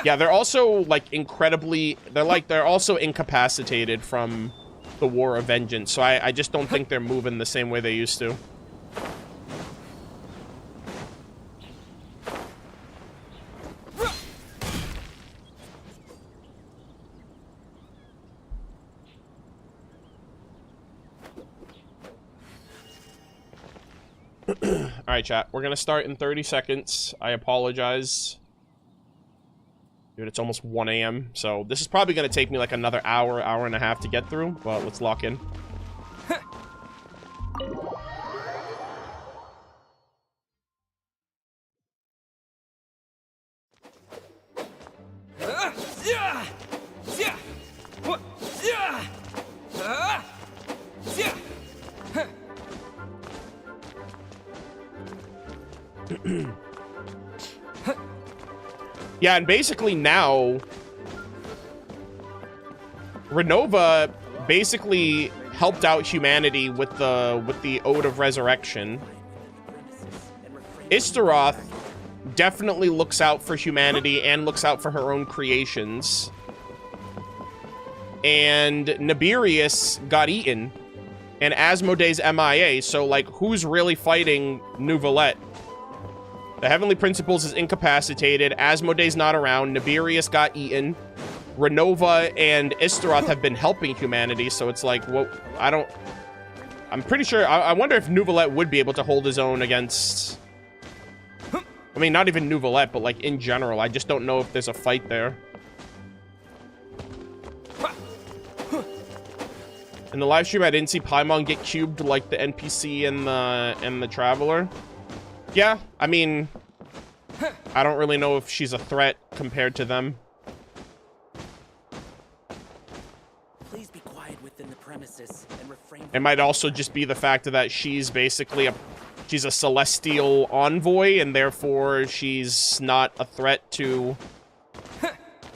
Yeah, they're also, like, they're also incapacitated from the War of Vengeance, so I just don't think they're moving the same way they used to. Alright, chat. We're gonna start in 30 seconds. I apologize. Dude, it's almost 1 a.m. So this is probably gonna take me like another hour, hour and a half to get through. But let's lock in. Yeah, and basically now, Renova basically helped out humanity with the Ode of Resurrection. Istaroth definitely looks out for humanity and looks out for her own creations. And Nibirius got eaten. And Asmodee's MIA, so, like, who's really fighting Neuvillette? The Heavenly Principles is incapacitated, Asmodee's not around, Nibirius got eaten, Renova and Istaroth have been helping humanity, so it's like, well, I'm pretty sure, I wonder if Neuvillette would be able to hold his own against... I mean, not even Neuvillette, but, like, in general, I just don't know if there's a fight there. In the live stream, I didn't see Paimon get cubed like the NPC and the Traveler. Yeah, I mean, I don't really know if she's a threat compared to them. Please be quiet within the premises and refrain. It might also just be the fact that she's basically she's a celestial envoy, and therefore she's not a threat to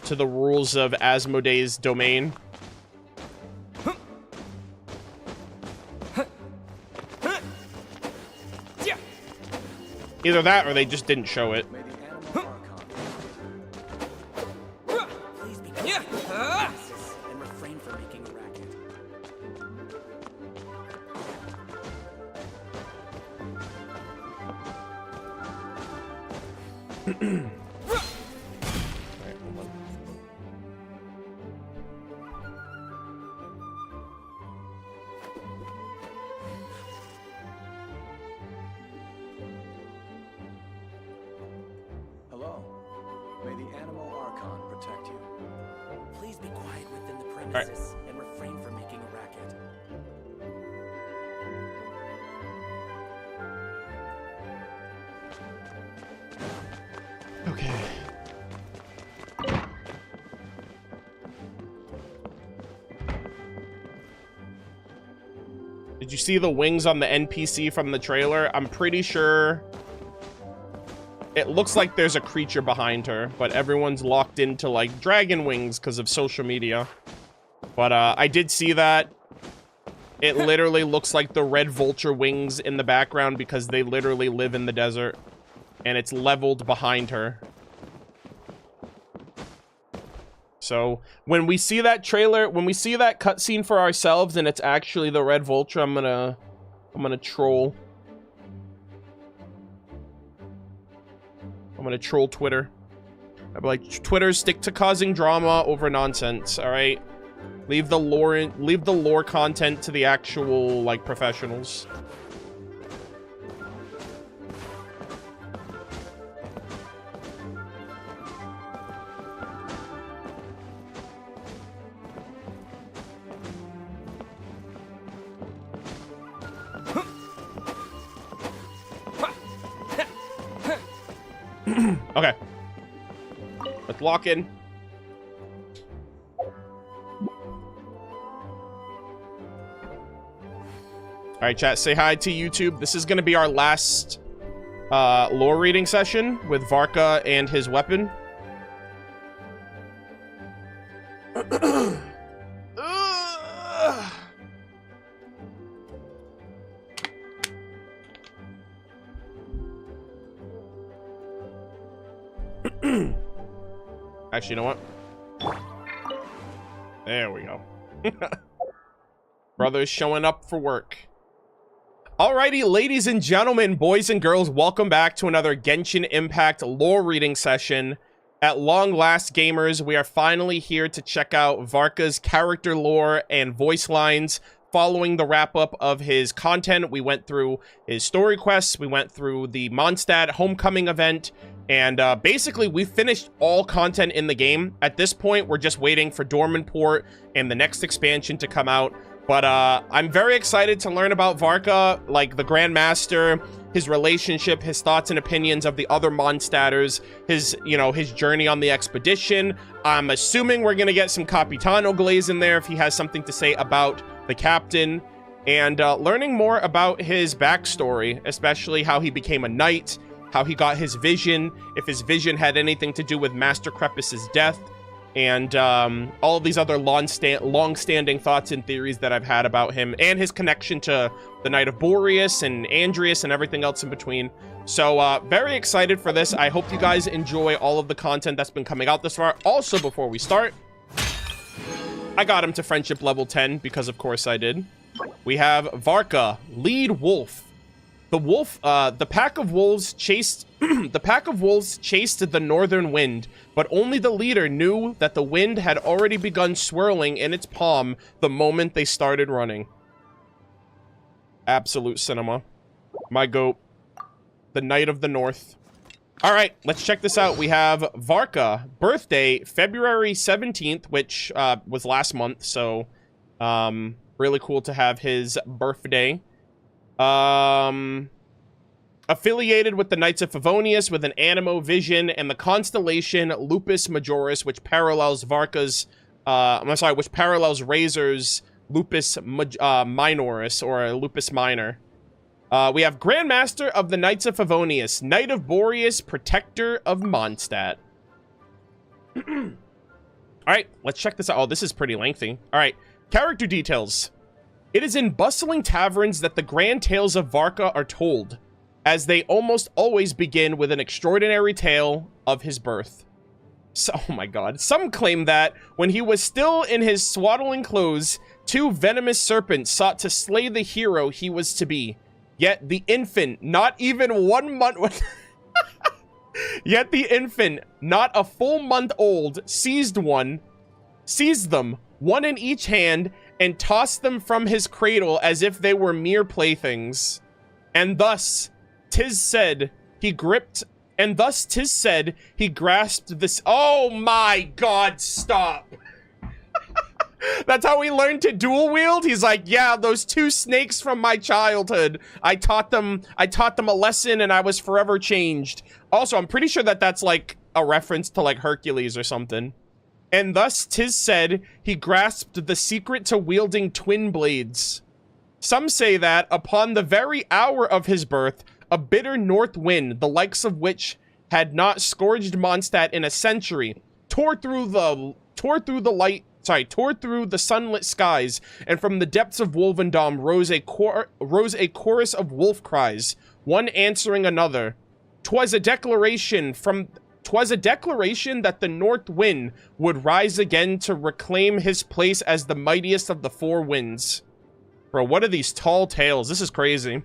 the rules of Asmodee's domain. Either that or they just didn't show it. Please be quiet within the premises and refrain from making a racket. Hello. May the animal Archon protect you. Please be quiet within the premises and refrain from making a racket. Okay. Did you see the wings on the NPC from the trailer? I'm pretty sure it looks like there's a creature behind her, but everyone's locked into like dragon wings because of social media. But I did see that. It literally looks like the red vulture wings in the background because they literally live in the desert. And it's leveled behind her. So when we see that trailer, when we see that cutscene for ourselves and it's actually the red vulture, I'm gonna troll. I'm gonna troll Twitter. I'll be like, Twitter, stick to causing drama over nonsense, alright? Leave the lore content to the actual, like, professionals. Okay. Let's lock in. Alright, chat, say hi to YouTube. This is going to be our last lore reading session with Varca and his weapon. Actually, you know what? There we go. Brothers showing up for work. Alrighty, ladies and gentlemen, boys and girls, welcome back to another Genshin Impact lore reading session. At long last, gamers, we are finally here to check out Varca's character lore and voice lines following the wrap-up of his content. We went through his story quests, we went through the Mondstadt homecoming event, and basically we finished all content in the game. At this point, we're just waiting for Dormanport and the next expansion to come out. But I'm very excited to learn about Varca, like the Grandmaster, his relationship, his thoughts and opinions of the other Mondstadters, his, you know, his journey on the expedition. I'm assuming we're gonna get some Capitano Glaze in there if he has something to say about the captain, and learning more about his backstory, especially how he became a knight, how he got his vision, if his vision had anything to do with Master Crepus's death, and all of these other long-standing thoughts and theories that I've had about him, and his connection to the Knight of Boreas and Andreas and everything else in between. So very excited for this. I hope you guys enjoy all of the content that's been coming out this far. Also, before we start, I got him to friendship level 10 because of course I did. We have Varca, lead wolf. The pack of wolves chased the northern wind, but only the leader knew that the wind had already begun swirling in its palm the moment they started running. Absolute cinema. My goat. The Knight of the North. All right, let's check this out. We have Varca, birthday February 17th, which was last month, so really cool to have his birthday. Affiliated with the Knights of Favonius with an animo vision and the constellation Lupus Majoris, which parallels which parallels Razor's Lupus Minoris, or Lupus Minor. We have Grandmaster of the Knights of Favonius, Knight of Boreas, Protector of Mondstadt. Alright, let's check this out. Oh, this is pretty lengthy. Alright, character details. It is in bustling taverns that the grand tales of Varca are told, as they almost always begin with an extraordinary tale of his birth. So, oh my god. Some claim that, when he was still in his swaddling clothes, two venomous serpents sought to slay the hero he was to be. Yet the infant, not even 1 month... Yet the infant, not a full month old, seized them, one in each hand, and tossed them from his cradle as if they were mere playthings. And thus, 'tis said, he grasped this... Oh my god, stop! That's how he learned to dual wield? He's like, yeah, those two snakes from my childhood. I taught them a lesson and I was forever changed. Also, I'm pretty sure that that's like a reference to like Hercules or something. And thus, 'tis said, he grasped the secret to wielding twin blades. Some say that, upon the very hour of his birth, a bitter north wind, the likes of which had not scourged Mondstadt in a century, tore through the sunlit skies, and from the depths of Wolvendom rose a chorus of wolf cries, one answering another. 'Twas a declaration that the north wind would rise again to reclaim his place as the mightiest of the four winds. Bro, what are these tall tales? This is crazy.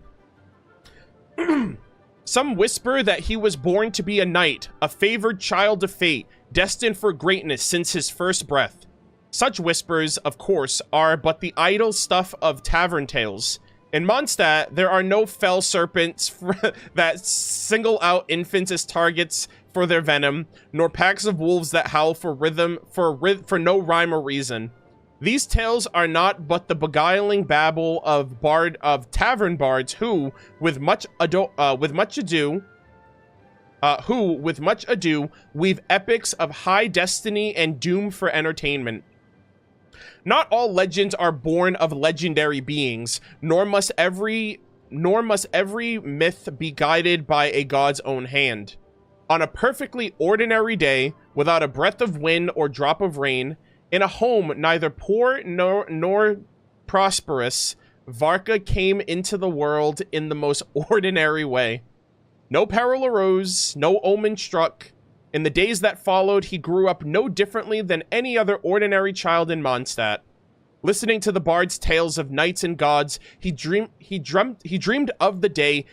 Some whisper that he was born to be a knight, a favored child of fate, destined for greatness since his first breath. Such whispers, of course, are but the idle stuff of tavern tales. In Mondstadt, there are no fell serpents that single out infants as targets for their venom, nor packs of wolves that howl for no rhyme or reason. These tales are not but the beguiling babble of tavern bards who, with much ado, weave epics of high destiny and doom for entertainment. Not all legends are born of legendary beings, nor must every myth be guided by a god's own hand. On a perfectly ordinary day, without a breath of wind or drop of rain, in a home neither poor nor prosperous, Varca came into the world in the most ordinary way. No peril arose, no omen struck. In the days that followed, he grew up no differently than any other ordinary child in Mondstadt. Listening to the bard's tales of knights and gods, he dreamed of the day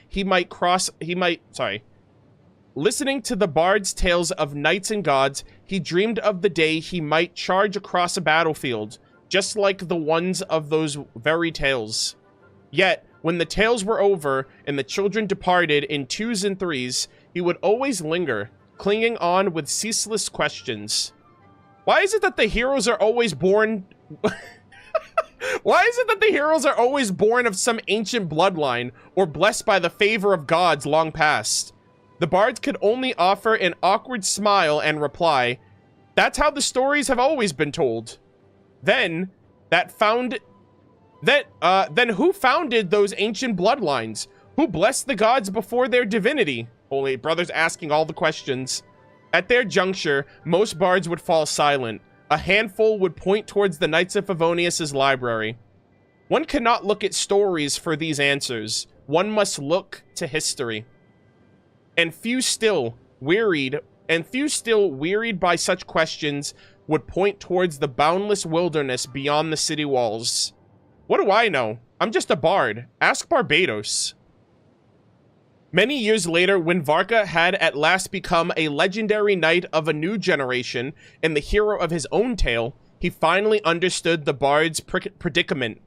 Listening to the bard's tales of knights and gods, he dreamed of the day he might charge across a battlefield, just like the ones of those very tales. Yet, when the tales were over and the children departed in 2s and 3s, he would always linger, clinging on with ceaseless questions. Why is it that the heroes are always born... Why is it that the heroes are always born of some ancient bloodline or blessed by the favor of gods long past? The bards could only offer an awkward smile and reply, "That's how the stories have always been told." Then who founded those ancient bloodlines? Who blessed the gods before their divinity? Holy Brother's asking all the questions. At their juncture, most bards would fall silent. A handful would point towards the Knights of Favonius' library. One cannot look at stories for these answers. One must look to history. And few still, wearied by such questions, would point towards the boundless wilderness beyond the city walls. What do I know? I'm just a bard. Ask Barbados. Many years later, when Varca had at last become a legendary knight of a new generation and the hero of his own tale, he finally understood the bard's predicament.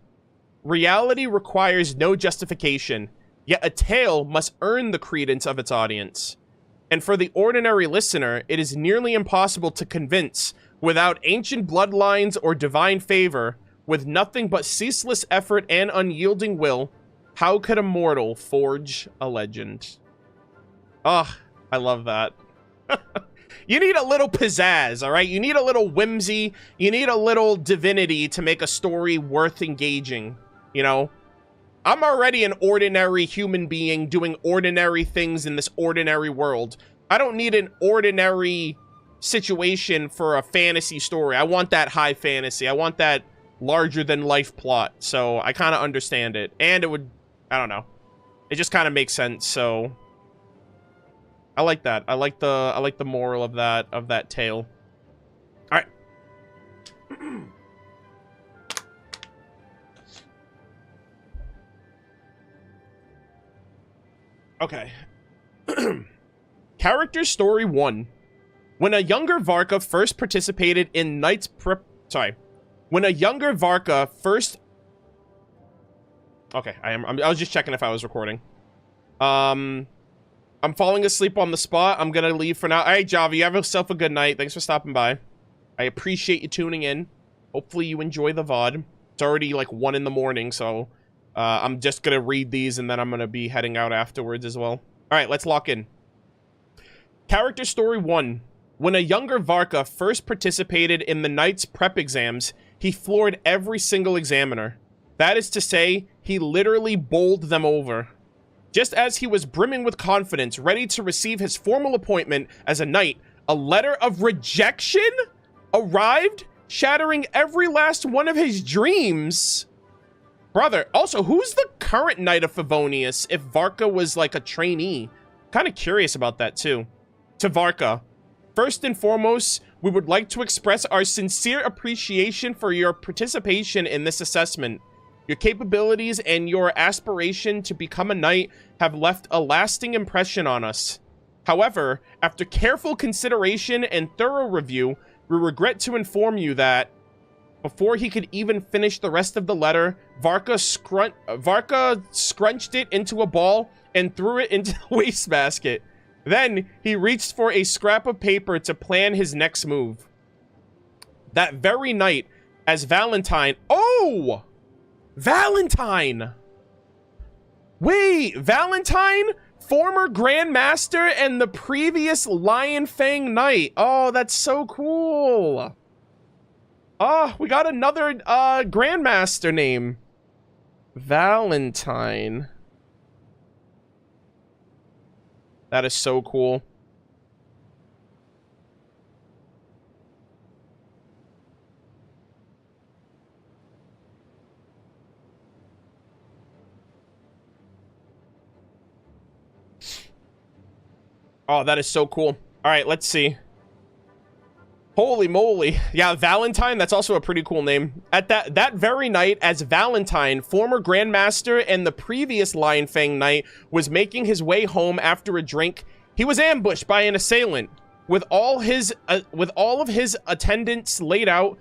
Reality requires no justification, yet a tale must earn the credence of its audience. And for the ordinary listener, it is nearly impossible to convince, without ancient bloodlines or divine favor, with nothing but ceaseless effort and unyielding will, how could a mortal forge a legend? Ah, I love that. You need a little pizzazz, all right? You need a little whimsy. You need a little divinity to make a story worth engaging, you know? I'm already an ordinary human being doing ordinary things in this ordinary world. I don't need an ordinary situation for a fantasy story. I want that high fantasy. I want that larger-than-life plot, so I kind of understand it. And it would... I don't know. It just kind of makes sense, so I like that. I like the moral of that tale. All right. Okay. Character story 1. When a younger Varca first participated in When a younger Varca first... Okay, I was just checking if I was recording. I'm falling asleep on the spot. I'm gonna leave for now. All right, Java, you have yourself a good night. Thanks for stopping by. I appreciate you tuning in. Hopefully you enjoy the VOD. It's already like 1 in the morning, so I'm just gonna read these and then I'm gonna be heading out afterwards as well. All right, let's lock in. Character story 1. When a younger Varca first participated in the Knight's prep exams, he floored every single examiner. That is to say, he literally bowled them over. Just as he was brimming with confidence, ready to receive his formal appointment as a knight, a letter of rejection arrived, shattering every last one of his dreams. Brother, also, who's the current Knight of Favonius if Varca was like a trainee? Kind of curious about that too. To Varca, first and foremost, we would like to express our sincere appreciation for your participation in this assessment. Your capabilities and your aspiration to become a knight have left a lasting impression on us. However, after careful consideration and thorough review, we regret to inform you that before he could even finish the rest of the letter, Varca scrunched it into a ball and threw it into the wastebasket. Then, he reached for a scrap of paper to plan his next move. That very night, as Valentine... Oh! Valentine! Wait, Valentine? Former Grandmaster and the previous Lion Fang Knight. Oh, that's so cool. Oh, we got another Grandmaster name. Valentine. That is so cool. Oh, that is so cool. All right, let's see. Holy moly. Yeah, Valentine, that's also a pretty cool name. At that very night, as Valentine, former Grandmaster and the previous Lion Fang Knight, was making his way home after a drink, he was ambushed by an assailant. With all of his attendants laid out,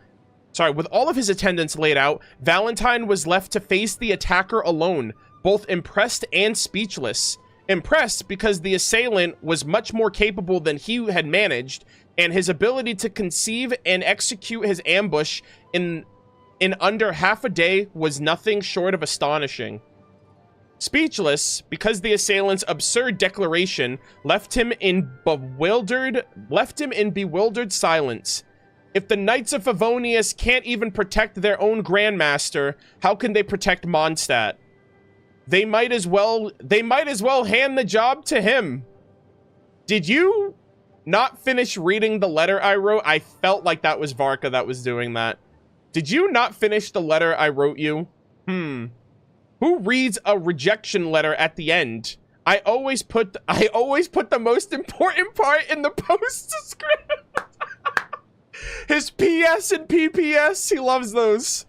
With all of his attendants laid out, Valentine was left to face the attacker alone, both impressed and speechless. Impressed because the assailant was much more capable than he had managed, and his ability to conceive and execute his ambush in under half a day was nothing short of astonishing. Speechless because the assailant's absurd declaration left him in bewildered silence. If the Knights of Favonius can't even protect their own Grandmaster, how can they protect Mondstadt? They might as well hand the job to him. Did you not finish reading the letter I wrote? I felt like that was Varca that was doing that. Did you not finish the letter I wrote you? Who reads a rejection letter at the end? I always put the most important part in the postscript. His PS and PPS, he loves those.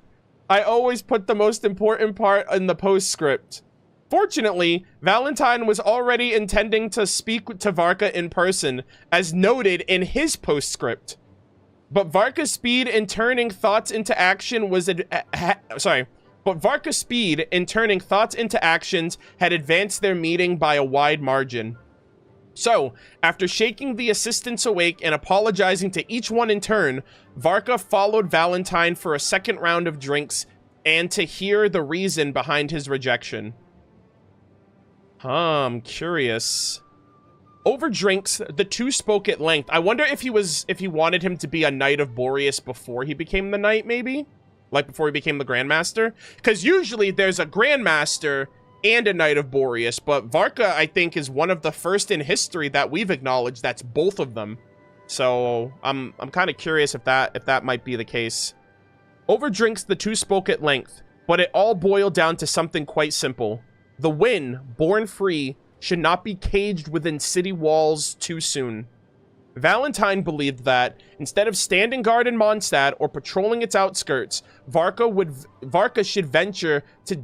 I always put the most important part in the postscript. Fortunately, Valentine was already intending to speak to Varca in person, as noted in his postscript. But Varca's speed in turning thoughts into action had advanced their meeting by a wide margin. So, after shaking the assistants awake and apologizing to each one in turn, Varca followed Valentine for a second round of drinks and to hear the reason behind his rejection. I'm curious. Over drinks, the two spoke at length. I wonder if he wanted him to be a Knight of Boreas before he became the Knight, maybe? Like before he became the Grandmaster? Because usually there's a Grandmaster and a Knight of Boreas, but Varca, I think, is one of the first in history that we've acknowledged that's both of them. So I'm kind of curious if that might be the case. Over drinks, the two spoke at length, but it all boiled down to something quite simple. The Wynn, born free, should not be caged within city walls too soon. Valentine believed that, instead of standing guard in Mondstadt or patrolling its outskirts, Varca should venture to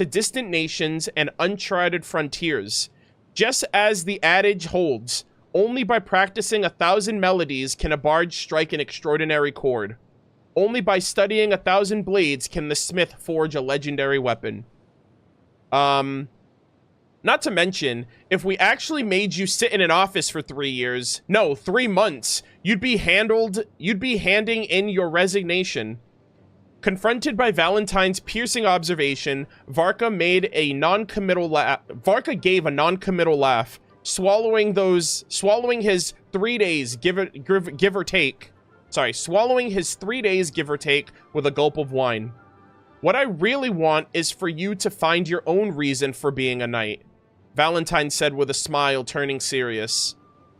distant nations and uncharted frontiers. Just as the adage holds, only by practicing 1,000 melodies can a bard strike an extraordinary chord. Only by studying 1,000 blades can the smith forge a legendary weapon. Not to mention, if we actually made you sit in an office for 3 years, no, 3 months, you'd be handing in your resignation. Confronted by Valentine's piercing observation, Varca gave a non-committal laugh, swallowing his 3 days, give or take, with a gulp of wine. What I really want is for you to find your own reason for being a knight, Valentine said with a smile, turning serious.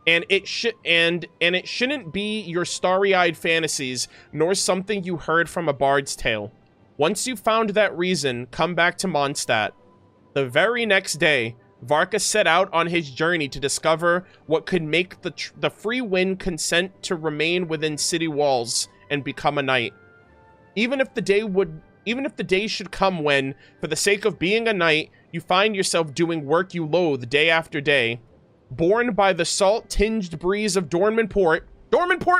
And it shouldn't be your starry-eyed fantasies, nor something you heard from a bard's tale. Once you've found that reason, come back to Mondstadt. The very next day, Varca set out on his journey to discover what could make the free Wynn consent to remain within city walls and become a knight. Even if the day should come when, for the sake of being a knight, you find yourself doing work you loathe day after day. Born by the salt-tinged breeze of Dornman Port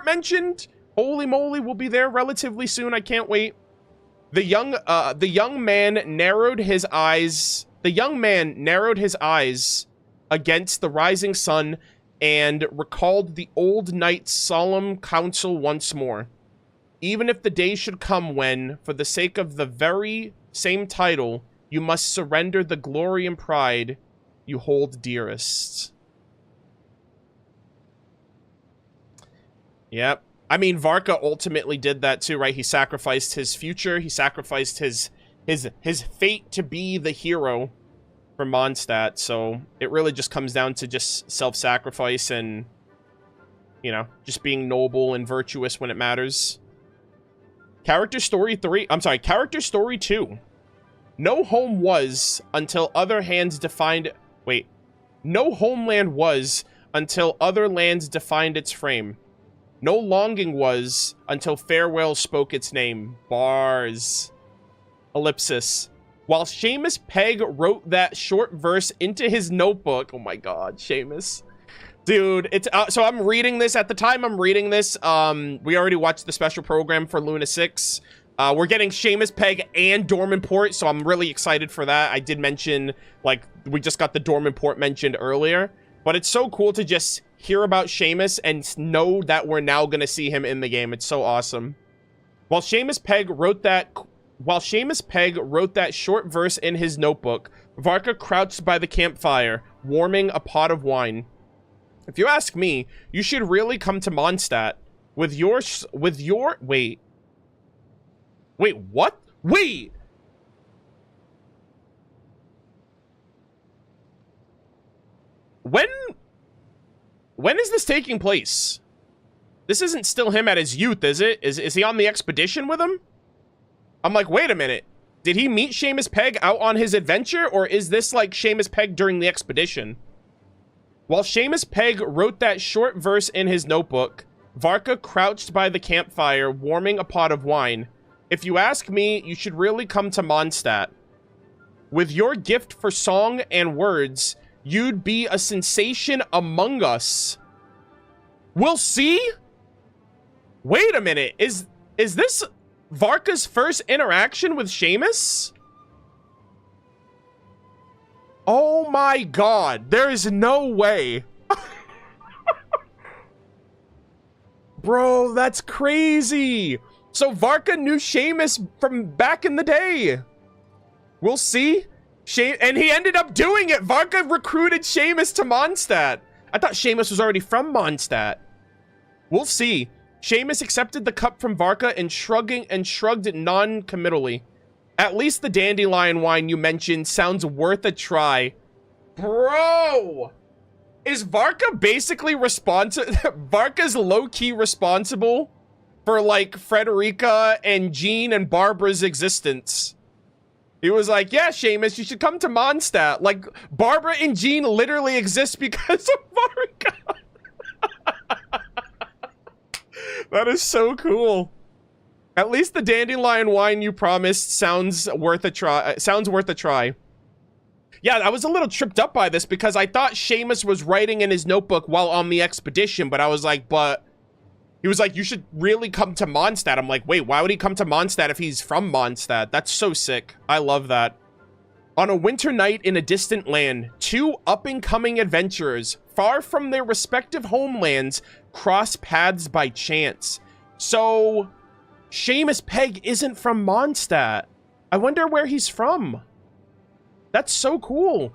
mentioned! Holy moly, we'll be there relatively soon, I can't wait. The young man narrowed his eyes against the rising sun and recalled the old knight's solemn counsel once more. Even if the day should come when, for the sake of the very same title, you must surrender the glory and pride you hold dearest. Yep. I mean, Varca ultimately did that too, right? He sacrificed his future. He sacrificed his fate to be the hero for Mondstadt. So it really just comes down to just self-sacrifice and, you know, just being noble and virtuous when it matters. Character story 2. No home was until other hands defined... Wait. No homeland was until other lands defined its frame. No longing was until farewell spoke its name. Bars. Ellipsis. While Seamus Pegg wrote that short verse into his notebook... Oh my god, Seamus. Dude, it's so I'm reading this. At the time I'm reading this, we already watched the special program for Luna 6. We're getting Seamus, Peg, and Dorman Port, so I'm really excited for that. I did mention, like, we just got the Dorman Port mentioned earlier, but it's so cool to just hear about Seamus and know that we're now gonna see him in the game. It's so awesome. While Seamus Peg wrote that short verse in his notebook, Varca crouched by the campfire, warming a pot of wine. If you ask me, you should really come to Mondstadt. Wait, what? Wait! When is this taking place? This isn't still him at his youth, is it? Is he on the expedition with him? I'm like, wait a minute. Did he meet Seamus Peg out on his adventure, or is this like Seamus Peg during the expedition? While Seamus Peg wrote that short verse in his notebook, Varca crouched by the campfire, warming a pot of wine. If you ask me, you should really come to Mondstadt. With your gift for song and words, you'd be a sensation among us. We'll see? Wait a minute. Is this Varca's first interaction with Seamus? Oh my god. There is no way. Bro, that's crazy. So Varca knew Seamus from back in the day. We'll see. And he ended up doing it. Varca recruited Seamus to Mondstadt. I thought Seamus was already from Mondstadt. We'll see. Seamus accepted the cup from Varca and shrugged non-committally. At least the dandelion wine you mentioned sounds worth a try. Bro! Is Varca basically Varca's low-key responsible for, like, Frederica and Jean and Barbara's existence? He was like, yeah, Seamus, you should come to Mondstadt. Like, Barbara and Jean literally exist because of Varca. That is so cool. At least the dandelion wine you promised sounds worth a try. Yeah, I was a little tripped up by this because I thought Seamus was writing in his notebook while on the expedition, but I was like, he was like, you should really come to Mondstadt. I'm like, wait, why would he come to Mondstadt if he's from Mondstadt? That's so sick. I love that. On a winter night in a distant land, two up-and-coming adventurers, far from their respective homelands, cross paths by chance. So, Seamus Peg isn't from Mondstadt. I wonder where he's from. That's so cool.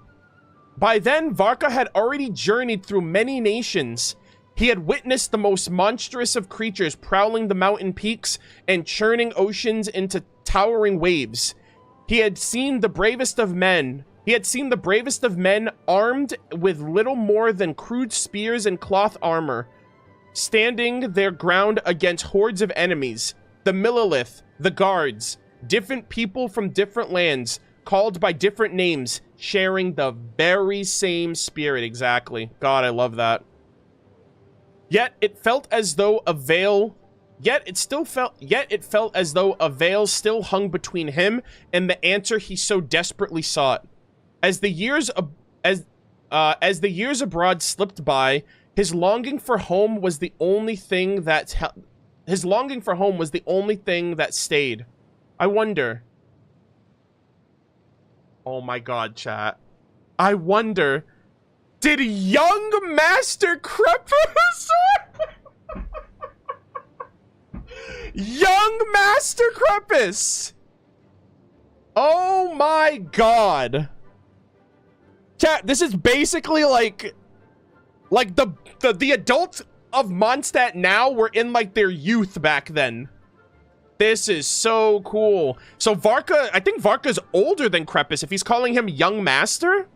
By then, Varca had already journeyed through many nations. He had witnessed the most monstrous of creatures prowling the mountain peaks and churning oceans into towering waves. He had seen the bravest of men. Armed with little more than crude spears and cloth armor, standing their ground against hordes of enemies. The Millilith, the guards, different people from different lands, called by different names, sharing the very same spirit. Exactly. God, I love that. Yet it felt as though a veil still hung between him and the answer he so desperately sought. As the years abroad slipped by, his longing for home was the only thing that stayed. I wonder. Oh my god, chat. I wonder, did young Master Crepus Young Master Crepus! Oh my god. Chat, this is basically like the adults of Mondstadt now were in like their youth back then. This is so cool. So Varca, I think Varca's older than Crepus if he's calling him Young Master.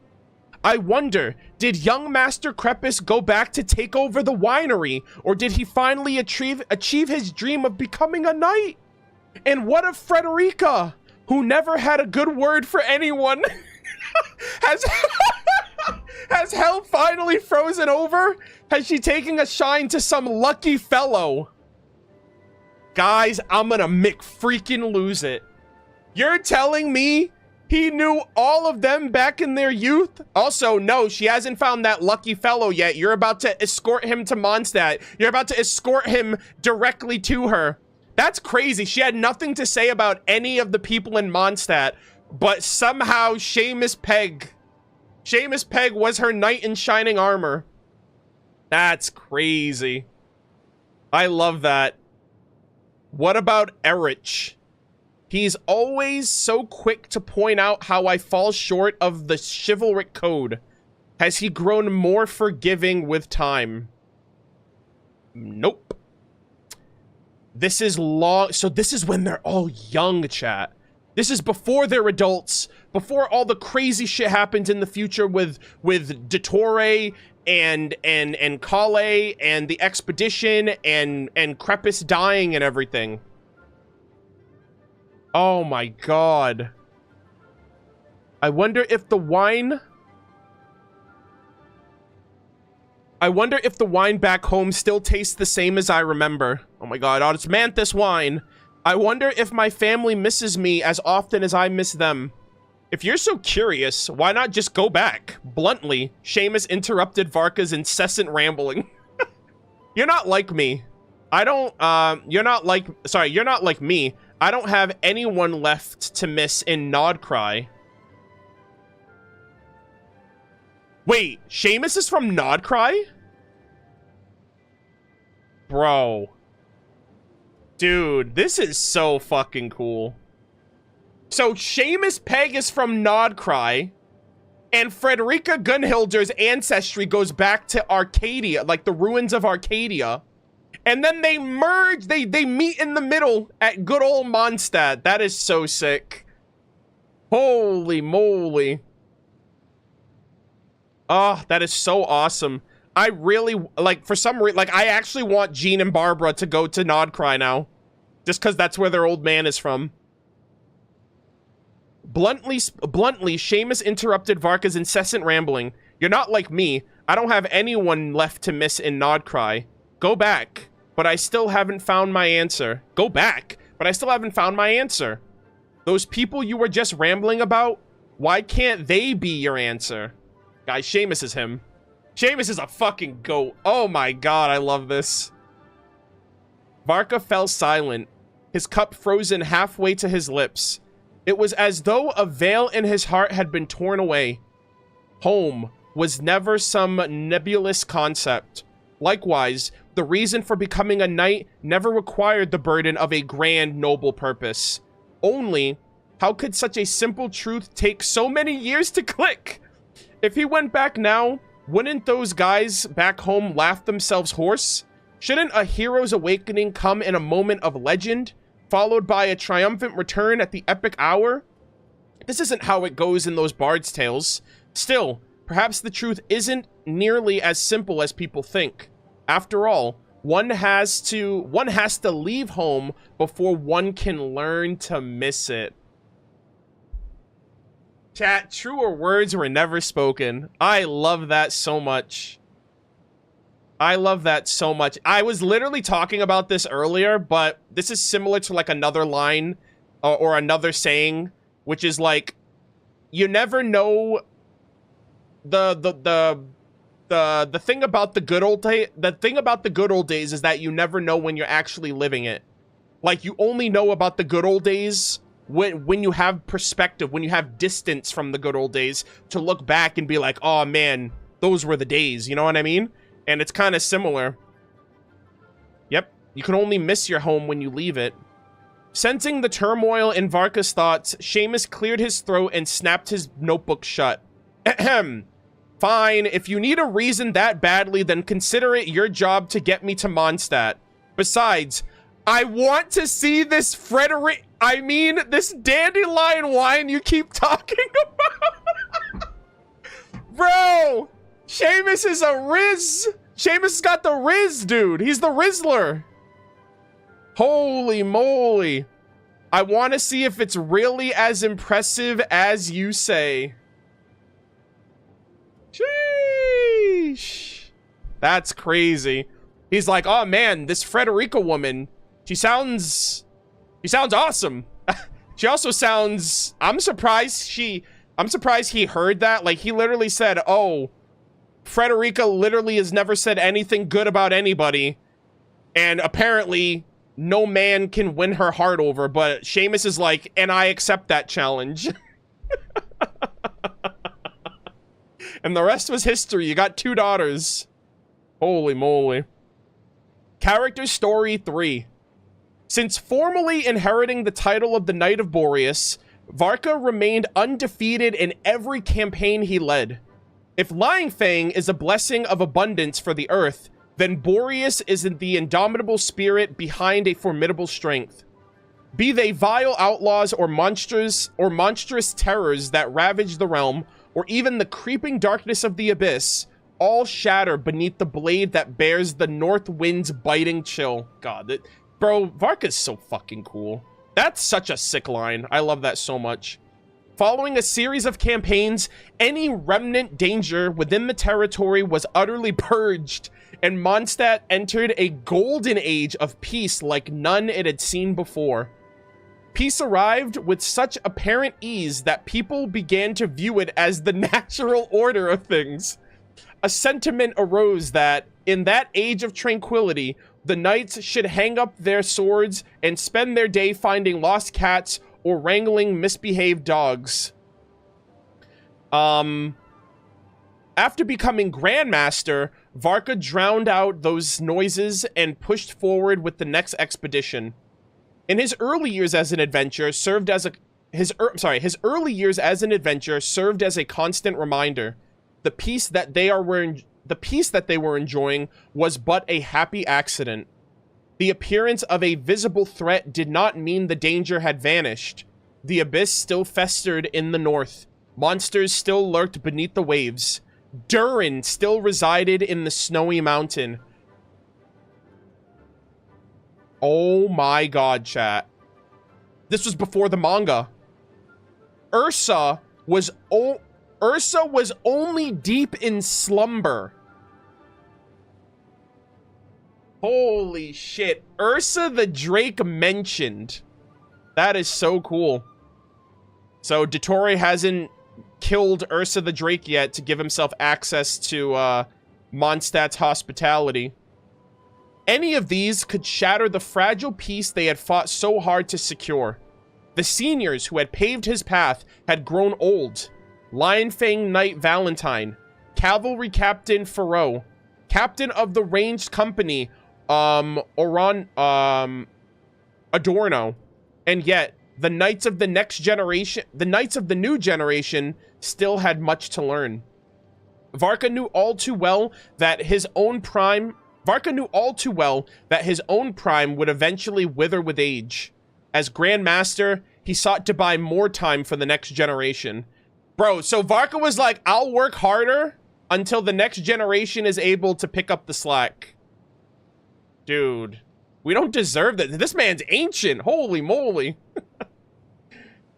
I wonder, did young Master Crepus go back to take over the winery, or did he finally achieve his dream of becoming a knight? And what of Frederica, who never had a good word for anyone? Has hell finally frozen over? Has she taken a shine to some lucky fellow? Guys, I'm gonna freaking lose it. You're telling me He knew all of them back in their youth. Also, no, she hasn't found that lucky fellow yet. You're about to escort him to Mondstadt. You're about to escort him directly to her. That's crazy. She had nothing to say about any of the people in Mondstadt, but somehow Seamus Pegg was her knight in shining armor. That's crazy. I love that. What about Erich? He's always so quick to point out how I fall short of the chivalric code. Has he grown more forgiving with time? Nope. This is long. So this is when they're all young, chat. This is before they're adults, before all the crazy shit happens in the future with Dottore and Kale and the expedition and Crepus dying and everything. Oh my god. I wonder if the wine back home still tastes the same as I remember. Oh my god, it's Manthus wine. I wonder if my family misses me as often as I miss them. If you're so curious, why not just go back? Bluntly, Seamus interrupted Varca's incessant rambling. You're not like me. You're not like me. I don't have anyone left to miss in Nodcry. Wait, Seamus is from Nodcry? Bro. Dude, this is so fucking cool. So Seamus Pegg is from Nodcry, and Frederica Gunhilder's ancestry goes back to Arcadia, like the ruins of Arcadia. And then they merge, they meet in the middle at good old Mondstadt. That is so sick. Holy moly. Oh, that is so awesome. I really, like, for some reason, like, I actually want Jean and Barbara to go to Nodcry now. Just because that's where their old man is from. Bluntly, Seamus interrupted Varca's incessant rambling. You're not like me. I don't have anyone left to miss in Nodcry. Go back. But I still haven't found my answer. Go back. But I still haven't found my answer. Those people you were just rambling about, why can't they be your answer? Guys, Seamus is him. Seamus is a fucking goat. Oh my god, I love this. Varca fell silent, his cup frozen halfway to his lips. It was as though a veil in his heart had been torn away. Home was never some nebulous concept. Likewise, the reason for becoming a knight never required the burden of a grand, noble purpose. Only, how could such a simple truth take so many years to click? If he went back now, wouldn't those guys back home laugh themselves hoarse? Shouldn't a hero's awakening come in a moment of legend, followed by a triumphant return at the epic hour? This isn't how it goes in those bard's tales. Still, perhaps the truth isn't nearly as simple as people think. After all, one has to leave home before one can learn to miss it. Chat, truer words were never spoken. I love that so much. I love that so much. I was literally talking about this earlier, but this is similar to like another line or another saying, which is like, you never know the thing about the good old day. The thing about the good old days is that you never know when you're actually living it. Like, you only know about the good old days when you have perspective, when you have distance from the good old days to look back and be like, oh man, those were the days. You know what I mean? And it's kind of similar. Yep, you can only miss your home when you leave it. Sensing the turmoil in Varca's thoughts, Seamus cleared his throat and snapped his notebook shut. Ahem. Fine, if you need a reason that badly, then consider it your job to get me to Mondstadt. Besides, I want to see this this dandelion wine you keep talking about. Bro, Seamus is a Riz. Seamus got the Riz, dude. He's the Rizzler. Holy moly. I want to see if it's really as impressive as you say. Sheesh. That's crazy. He's like, oh man, this Frederica woman, she sounds awesome. She also sounds... I'm surprised he heard that. Like, he literally said, oh, Frederica literally has never said anything good about anybody. And apparently, no man can win her heart over. But Seamus is like, and I accept that challenge. And the rest was history. You got 2 daughters. Holy moly. Character Story 3. Since formally inheriting the title of the Knight of Boreas, Varca remained undefeated in every campaign he led. If Lying Fang is a blessing of abundance for the Earth, then Boreas is the indomitable spirit behind a formidable strength. Be they vile outlaws or monstrous terrors that ravage the realm, or even the creeping darkness of the abyss, all shatter beneath the blade that bears the north wind's biting chill. God, bro, Varca's so fucking cool. That's such a sick line. I love that so much. Following a series of campaigns, any remnant danger within the territory was utterly purged, and Mondstadt entered a golden age of peace like none it had seen before. Peace arrived with such apparent ease that people began to view it as the natural order of things. A sentiment arose that, in that age of tranquility, the knights should hang up their swords and spend their day finding lost cats or wrangling misbehaved dogs. After becoming Grandmaster, Varca drowned out those noises and pushed forward with the next expedition. In his early years as an adventurer served as a constant reminder. The peace that they were enjoying was but a happy accident. The appearance of a visible threat did not mean the danger had vanished. The abyss still festered in the north. Monsters still lurked beneath the waves. Durin still resided in the snowy mountain. Oh my god, chat. This was before the manga. Ursa was only deep in slumber. Holy shit. Ursa the Drake mentioned. That is so cool. So Dottore hasn't killed Ursa the Drake yet to give himself access to Mondstadt's hospitality. Any of these could shatter the fragile peace they had fought so hard to secure. The seniors who had paved his path had grown old. Lion Fang Knight Valentine, Cavalry Captain Faro, Captain of the Ranged Company, Adorno, and yet the Knights of the new generation still had much to learn. Varca knew all too well that his own prime would eventually wither with age. As Grandmaster, he sought to buy more time for the next generation. Bro, so Varca was like, I'll work harder until the next generation is able to pick up the slack. Dude, we don't deserve that. This man's ancient. Holy moly.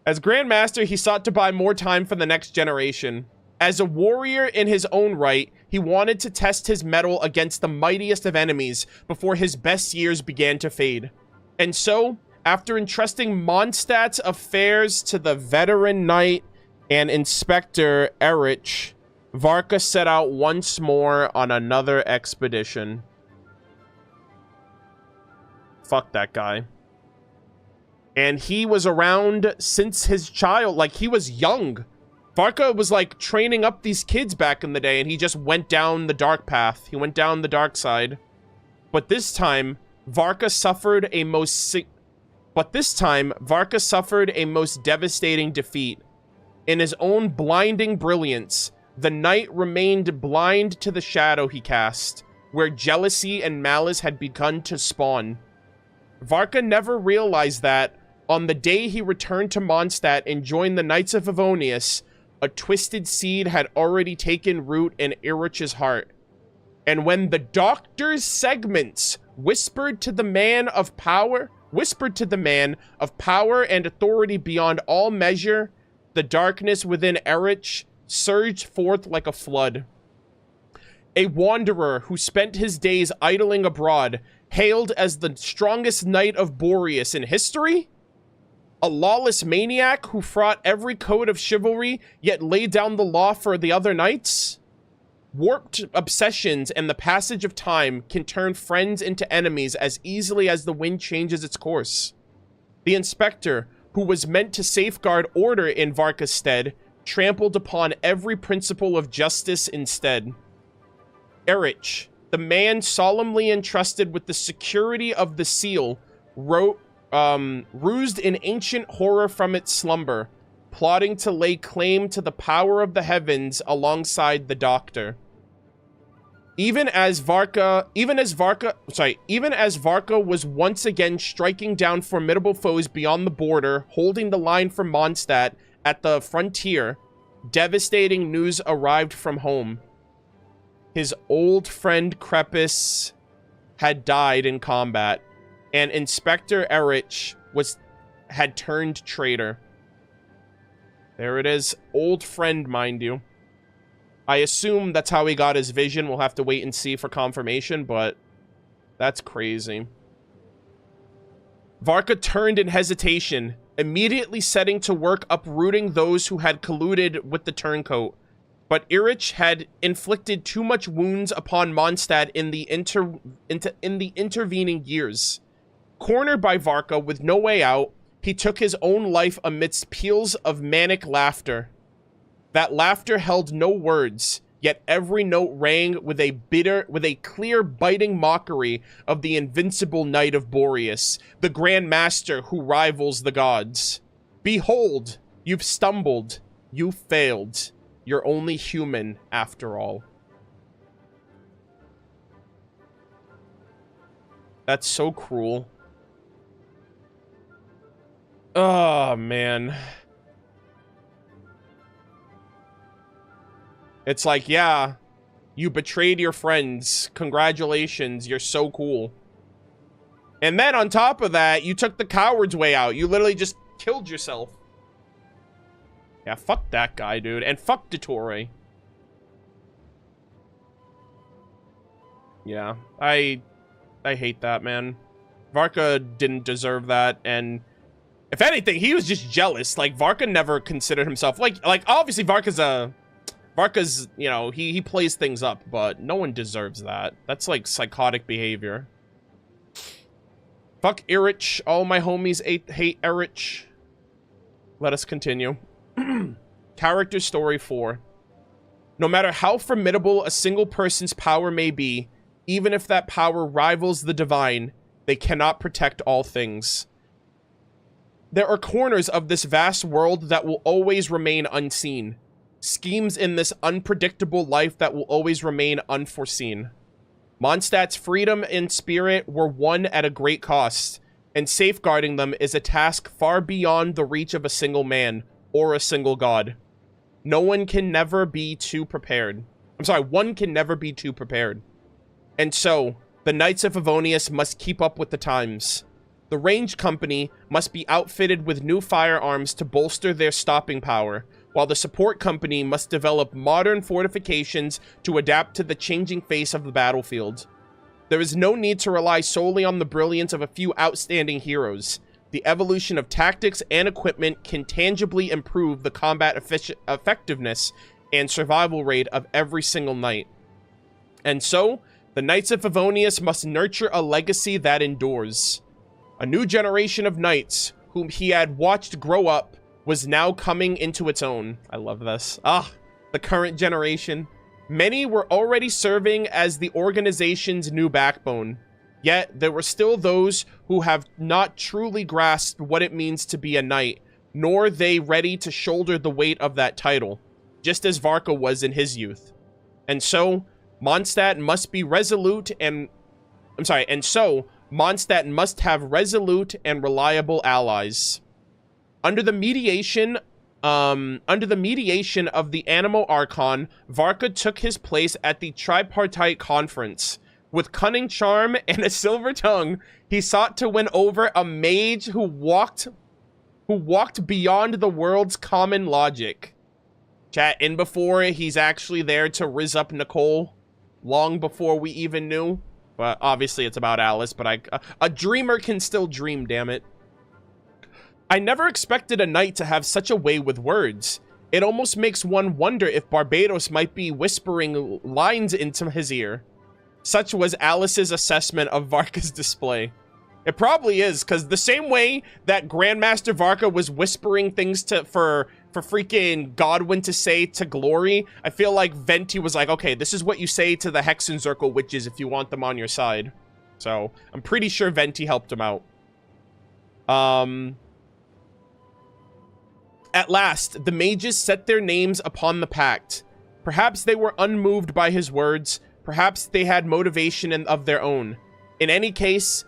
As Grandmaster, he sought to buy more time for the next generation. As a warrior in his own right, he wanted to test his mettle against the mightiest of enemies before his best years began to fade. And so, after entrusting Mondstadt's affairs to the veteran knight and Inspector Erich, Varca set out once more on another expedition. Fuck that guy. And he was around since his child, like he was young. Varca was like training up these kids back in the day, and he just went down the dark path. He went down the dark side. But this time, Varca suffered a most devastating defeat. In his own blinding brilliance, the knight remained blind to the shadow he cast, where jealousy and malice had begun to spawn. Varca never realized that, on the day he returned to Mondstadt and joined the Knights of Favonius, a twisted seed had already taken root in Erich's heart. And when the doctor's segments whispered to the man of power and authority beyond all measure, the darkness within Erich surged forth like a flood. A wanderer who spent his days idling abroad, hailed as the strongest knight of Boreas in history? A lawless maniac who fraught every code of chivalry, yet laid down the law for the other knights? Warped obsessions and the passage of time can turn friends into enemies as easily as the wind changes its course. The inspector, who was meant to safeguard order in Varca's stead, trampled upon every principle of justice instead. Erich, the man solemnly entrusted with the security of the seal, roused in ancient horror from its slumber, plotting to lay claim to the power of the heavens alongside the Doctor. Even as Varca was once again striking down formidable foes beyond the border, holding the line for Mondstadt at the frontier, devastating news arrived from home. His old friend Krepis had died in combat, and Inspector Erich had turned traitor. There it is. Old friend, mind you. I assume that's how he got his vision. We'll have to wait and see for confirmation, but that's crazy. Varca turned in hesitation, immediately setting to work uprooting those who had colluded with the turncoat. But Erich had inflicted too much wounds upon Mondstadt in the intervening years. Cornered by Varca with no way out, he took his own life amidst peals of manic laughter. That laughter held no words, yet every note rang with a clear, biting mockery of the invincible Knight of Boreas, the Grand Master who rivals the gods. Behold, you've stumbled, you failed. You're only human, after all. That's so cruel. Oh, man. It's like, yeah, you betrayed your friends. Congratulations, you're so cool. And then on top of that, you took the coward's way out. You literally just killed yourself. Yeah, fuck that guy, dude. And fuck Dottore. Yeah, I hate that, man. Varca didn't deserve that, and if anything, he was just jealous. Like, Varca never considered himself... Like obviously, Varca's, you know, he plays things up, but no one deserves that. That's, like, psychotic behavior. Fuck Erich. All my homies hate Erich. Let us continue. Character story 4. No matter how formidable a single person's power may be, even if that power rivals the divine, they cannot protect all things. There are corners of this vast world that will always remain unseen. Schemes in this unpredictable life that will always remain unforeseen. Mondstadt's freedom and spirit were won at a great cost, and safeguarding them is a task far beyond the reach of a single man or a single god. One can never be too prepared. And so, the Knights of Favonius must keep up with the times. The Range Company must be outfitted with new firearms to bolster their stopping power, while the Support Company must develop modern fortifications to adapt to the changing face of the battlefield. There is no need to rely solely on the brilliance of a few outstanding heroes. The evolution of tactics and equipment can tangibly improve the combat effectiveness and survival rate of every single knight. And so, the Knights of Favonius must nurture a legacy that endures. A new generation of knights, whom he had watched grow up, was now coming into its own. I love this. The current generation. Many were already serving as the organization's new backbone. Yet, there were still those who have not truly grasped what it means to be a knight, nor they ready to shoulder the weight of that title, just as Varca was in his youth. And so, Mondstadt must be resolute and... Mondstadt must have resolute and reliable allies. Under the mediation of the Animo Archon, Varca took his place at the tripartite conference. With cunning charm and a silver tongue, he sought to win over a mage who walked beyond the world's common logic. Chat, in before he's actually there to rizz up Nicole, long before we even knew. But obviously it's about Alice, but a dreamer can still dream, damn it. I never expected a knight to have such a way with words. It almost makes one wonder if Barbados might be whispering lines into his ear. Such was Alice's assessment of Varca's display. It probably is, because the same way that Grandmaster Varca was whispering things for freaking Godwin to say to Glory, I feel like Venti was like, okay, this is what you say to the Hexen Zirkel witches if you want them on your side. So, I'm pretty sure Venti helped him out. At last, the mages set their names upon the pact. Perhaps they were unmoved by his words. Perhaps they had motivation of their own. In any case,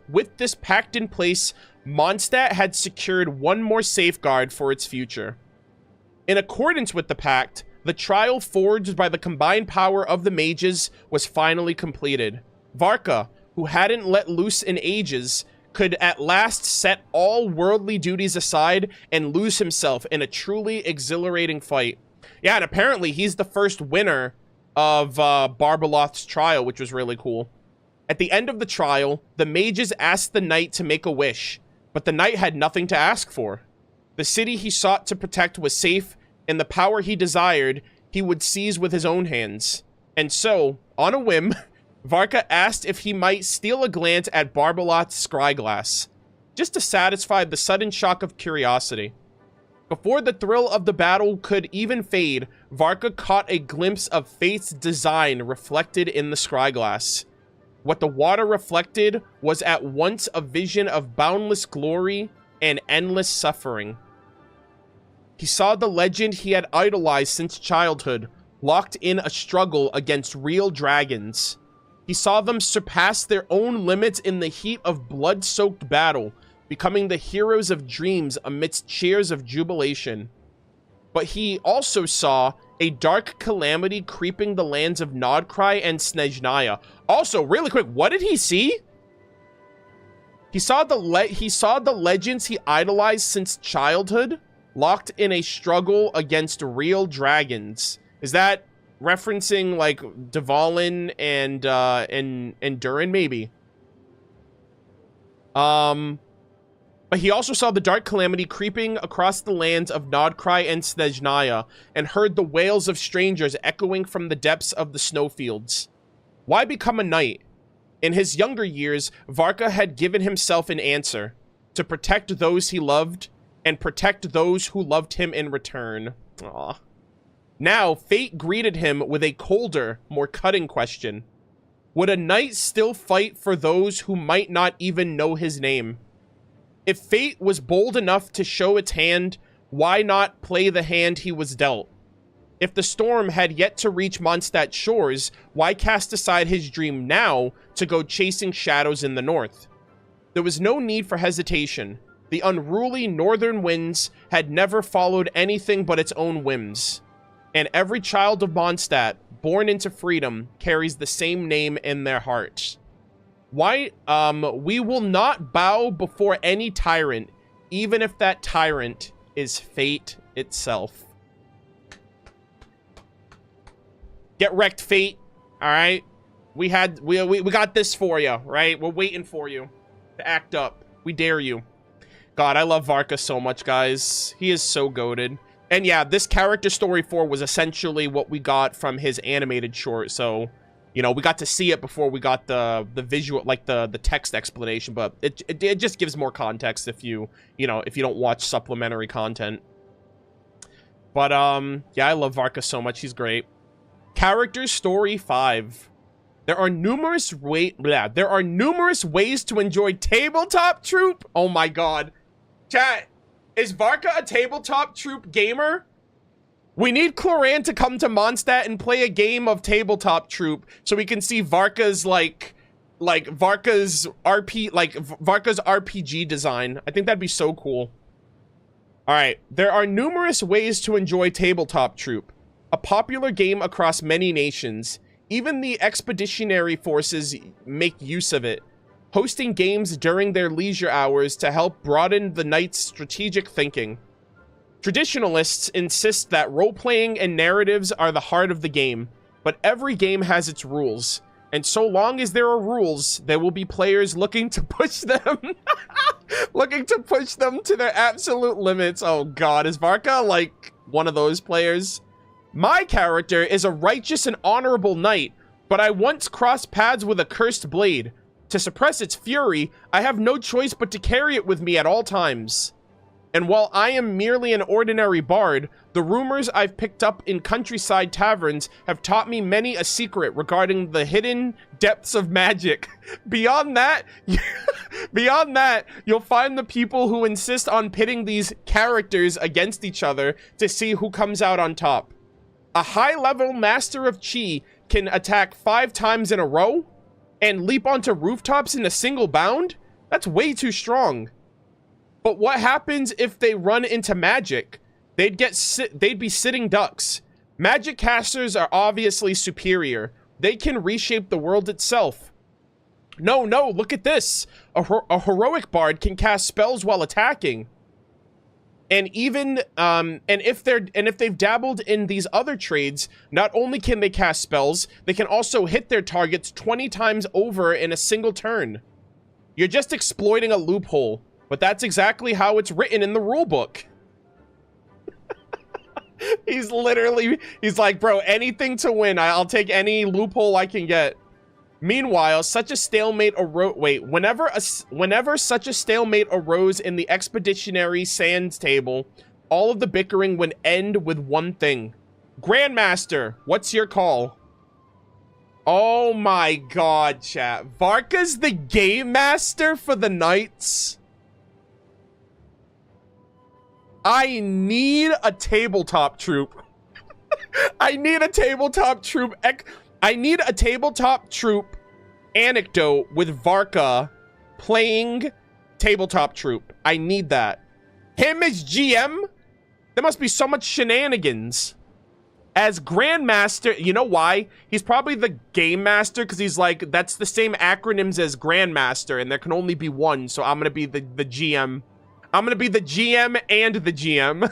with this pact in place, Mondstadt had secured one more safeguard for its future. In accordance with the pact, the trial forged by the combined power of the mages was finally completed. Varca, who hadn't let loose in ages, could at last set all worldly duties aside and lose himself in a truly exhilarating fight. Yeah, and apparently he's the first winner of Barbalot's trial, which was really cool. At the end of the trial, the mages asked the knight to make a wish, but the knight had nothing to ask for. The city he sought to protect was safe, and the power he desired he would seize with his own hands. And so, on a whim, Varca asked if he might steal a glance at Barbalot's scryglass, just to satisfy the sudden shock of curiosity. Before the thrill of the battle could even fade, Varca caught a glimpse of fate's design reflected in the scryglass. What the water reflected was at once a vision of boundless glory and endless suffering. He saw the legend he had idolized since childhood, locked in a struggle against real dragons. He saw them surpass their own limits in the heat of blood-soaked battle, becoming the heroes of dreams amidst cheers of jubilation. But he also saw a dark calamity creeping the lands of Nodcry and Snezhnaya. Also, really quick, what did he see? He saw the legends he idolized since childhood, locked in a struggle against real dragons. Is that referencing like Dvalin and Durin, maybe? But he also saw the dark calamity creeping across the lands of Nodcry and Snezhnaya, and heard the wails of strangers echoing from the depths of the snowfields. Why become a knight? In his younger years, Varca had given himself an answer: to protect those he loved, and protect those who loved him in return. Aww. Now, fate greeted him with a colder, more cutting question. Would a knight still fight for those who might not even know his name? If fate was bold enough to show its hand, why not play the hand he was dealt? If the storm had yet to reach Mondstadt's shores, why cast aside his dream now to go chasing shadows in the north? There was no need for hesitation. The unruly northern winds had never followed anything but its own whims. And every child of Mondstadt, born into freedom, carries the same name in their hearts. Why, we will not bow before any tyrant, even if that tyrant is fate itself. Get wrecked, fate. All right, we got this for you, right? We're waiting for you to act up. We dare you. God, I love Varca so much, guys. He is so goated. And yeah, this character story 4 was essentially what we got from his animated short. So, you know, we got to see it before we got the visual, like the text explanation. But it just gives more context if you don't watch supplementary content. But yeah, I love Varca so much. He's great. Character story 5. There are numerous ways to enjoy tabletop troop. Oh my god. Chat, is Varca a tabletop troop gamer? We need Cloran to come to Mondstadt and play a game of tabletop troop so we can see Varca's Varca's RPG design. I think that'd be so cool. All right, there are numerous ways to enjoy tabletop troop, a popular game across many nations. Even the expeditionary forces make use of it, hosting games during their leisure hours to help broaden the knight's strategic thinking. Traditionalists insist that role-playing and narratives are the heart of the game, but every game has its rules, And so long as there are rules, there will be players looking to push them. Looking to push them to their absolute limits. Oh god, is Varca like one of those players? My character is a righteous and honorable knight, but I once crossed paths with a cursed blade. To suppress its fury, I have no choice but to carry it with me at all times. And while I am merely an ordinary bard, the rumors I've picked up in countryside taverns have taught me many a secret regarding the hidden depths of magic. Beyond that, you'll find the people who insist on pitting these characters against each other to see who comes out on top. A high-level master of chi can attack 5 times in a row and leap onto rooftops in a single bound? That's way too strong. But what happens if they run into magic? They'd be sitting ducks. Magic casters are obviously superior. They can reshape the world itself. No, look at this. A heroic bard can cast spells while attacking. And even and if they've dabbled in these other trades, not only can they cast spells, they can also hit their targets 20 times over in a single turn. You're just exploiting a loophole. But that's exactly how it's written in the rulebook. He's like, bro, anything to win. I'll take any loophole I can get. Meanwhile, such a stalemate whenever such a stalemate arose in the expeditionary sands table, all of the bickering would end with one thing. Grandmaster, what's your call? Oh my god, chat. Varca's the game master for the knights? I need a tabletop troop. I need a tabletop troop. I need a tabletop troop anecdote with Varca playing tabletop troop. I need that. Him as GM? There must be so much shenanigans. As Grandmaster, you know why? He's probably the Game Master because he's like, that's the same acronyms as Grandmaster and there can only be one, so I'm going to be the GM. I'm gonna be the GM and the GM.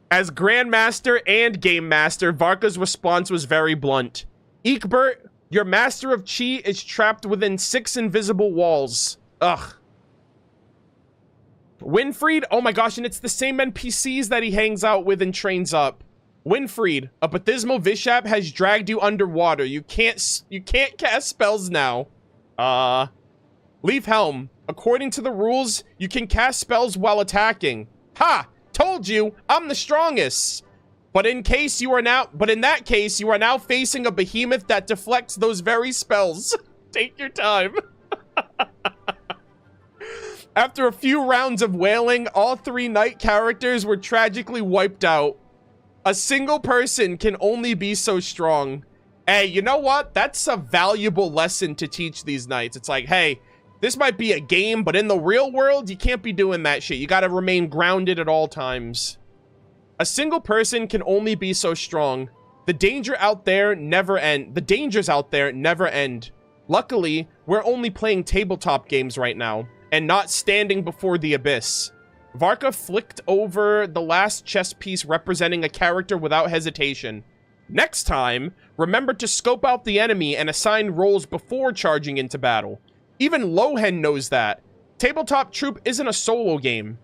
As Grandmaster and Game Master, Varca's response was very blunt. Egbert, your Master of Chi is trapped within 6 invisible walls. Ugh. Winfried, oh my gosh, and it's the same NPCs that he hangs out with and trains up. Winfried, a Bathismal Vishap has dragged you underwater. You can't cast spells now. Leaf Helm. According to the rules, you can cast spells while attacking. Ha! Told you, I'm the strongest. But in that case, you are now facing a behemoth that deflects those very spells. Take your time. After a few rounds of wailing, all 3 knight characters were tragically wiped out. A single person can only be so strong. Hey, you know what? That's a valuable lesson to teach these knights. It's like, hey, this might be a game, but in the real world, you can't be doing that shit. You gotta remain grounded at all times. A single person can only be so strong. The dangers out there never end. Luckily, we're only playing tabletop games right now, and not standing before the abyss. Varca flicked over the last chess piece representing a character without hesitation. Next time, remember to scope out the enemy and assign roles before charging into battle. Even Lohen knows that. Tabletop Troop isn't a solo game.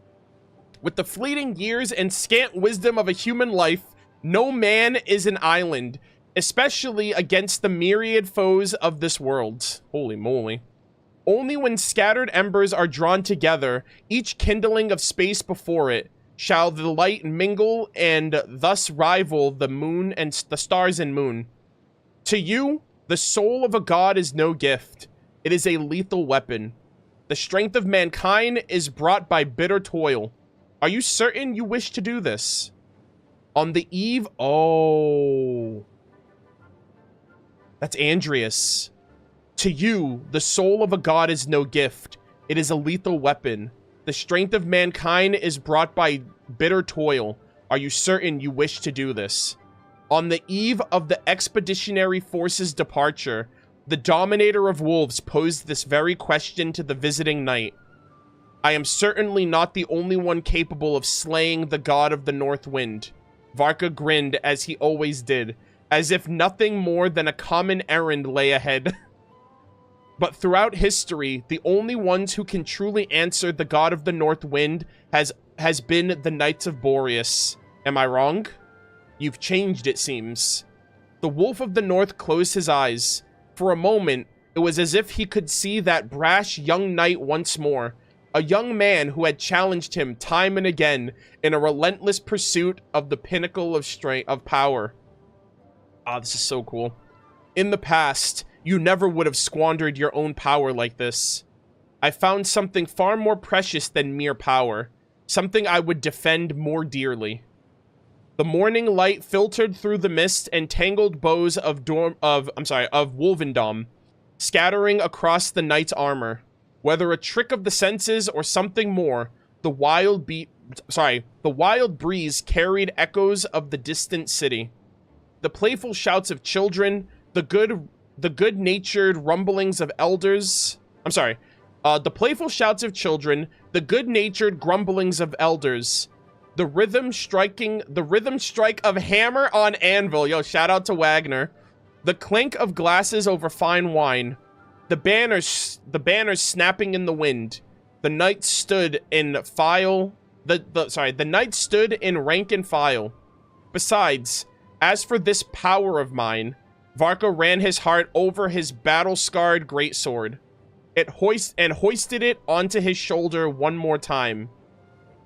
With the fleeting years and scant wisdom of a human life, no man is an island, especially against the myriad foes of this world. Holy moly. Only when scattered embers are drawn together, each kindling of space before it, shall the light mingle and thus rival the moon and the stars and moon. To you, the soul of a god is no gift. It is a lethal weapon. The strength of mankind is brought by bitter toil. Are you certain you wish to do this? On the eve... Oh. That's Andreas. To you, the soul of a god is no gift. It is a lethal weapon. The strength of mankind is brought by bitter toil. Are you certain you wish to do this? On the eve of the expeditionary force's departure, the Dominator of Wolves posed this very question to the visiting knight. I am certainly not the only one capable of slaying the god of the North Wind. Varca grinned as he always did. as if nothing more than a common errand lay ahead. But throughout history, the only ones who can truly answer the god of the North Wind has been the Knights of Boreas. Am I wrong? You've changed, it seems. The Wolf of the North closed his eyes. For a moment, it was as if he could see that brash young knight once more. A young man who had challenged him time and again in a relentless pursuit of the pinnacle of strength, of power. Ah, this is so cool. In the past, you never would have squandered your own power like this. I found something far more precious than mere power. Something I would defend more dearly. The morning light filtered through the mist and tangled bows of Wolvendom, scattering across the knight's armor. Whether a trick of the senses or something more, the wild breeze carried echoes of the distant city. The playful shouts of children, the good-natured rumblings of elders. The playful shouts of children, the good-natured grumblings of elders, the rhythm strike of hammer on anvil. Yo, shout out to Wagner. The clink of glasses over fine wine. The banners snapping in the wind. The knight stood in file. The knight stood in rank and file. Besides, as for this power of mine, Varca ran his heart over his battle-scarred greatsword. Hoisted it onto his shoulder one more time.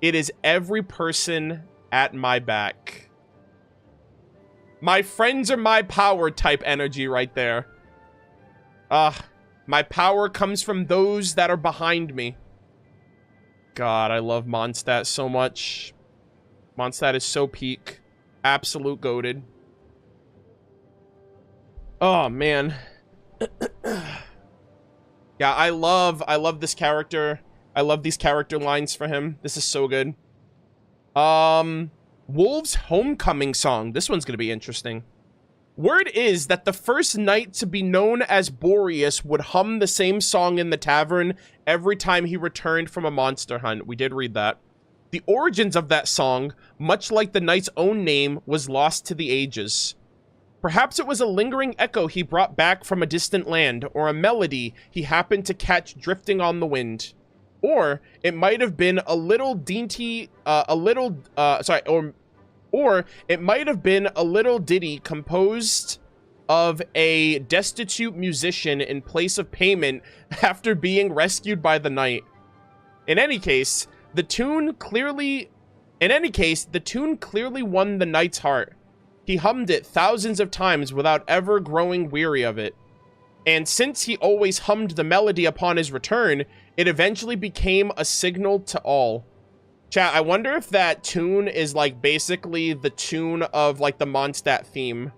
It is every person at my back. My friends are my power type energy right there. My power comes from those that are behind me. God, I love Mondstadt so much. Mondstadt is so peak. Absolute goated. Oh, man. Yeah, I love this character. I love these character lines for him. This is so good. Wolf's homecoming song. This one's gonna be interesting. Word is that the first knight to be known as Boreas would hum the same song in the tavern every time he returned from a monster hunt. We did read that. The origins of that song, much like the knight's own name, was lost to the ages. Perhaps it was a lingering echo he brought back from a distant land, or a melody he happened to catch drifting on the wind. Or it might have been a little ditty composed of a destitute musician in place of payment after being rescued by the knight. In any case, the tune clearly won the knight's heart. He hummed it thousands of times without ever growing weary of it. And since he always hummed the melody upon his return, it eventually became a signal to all. Chat, I wonder if that tune is, like, basically the tune of, like, the Mondstadt theme.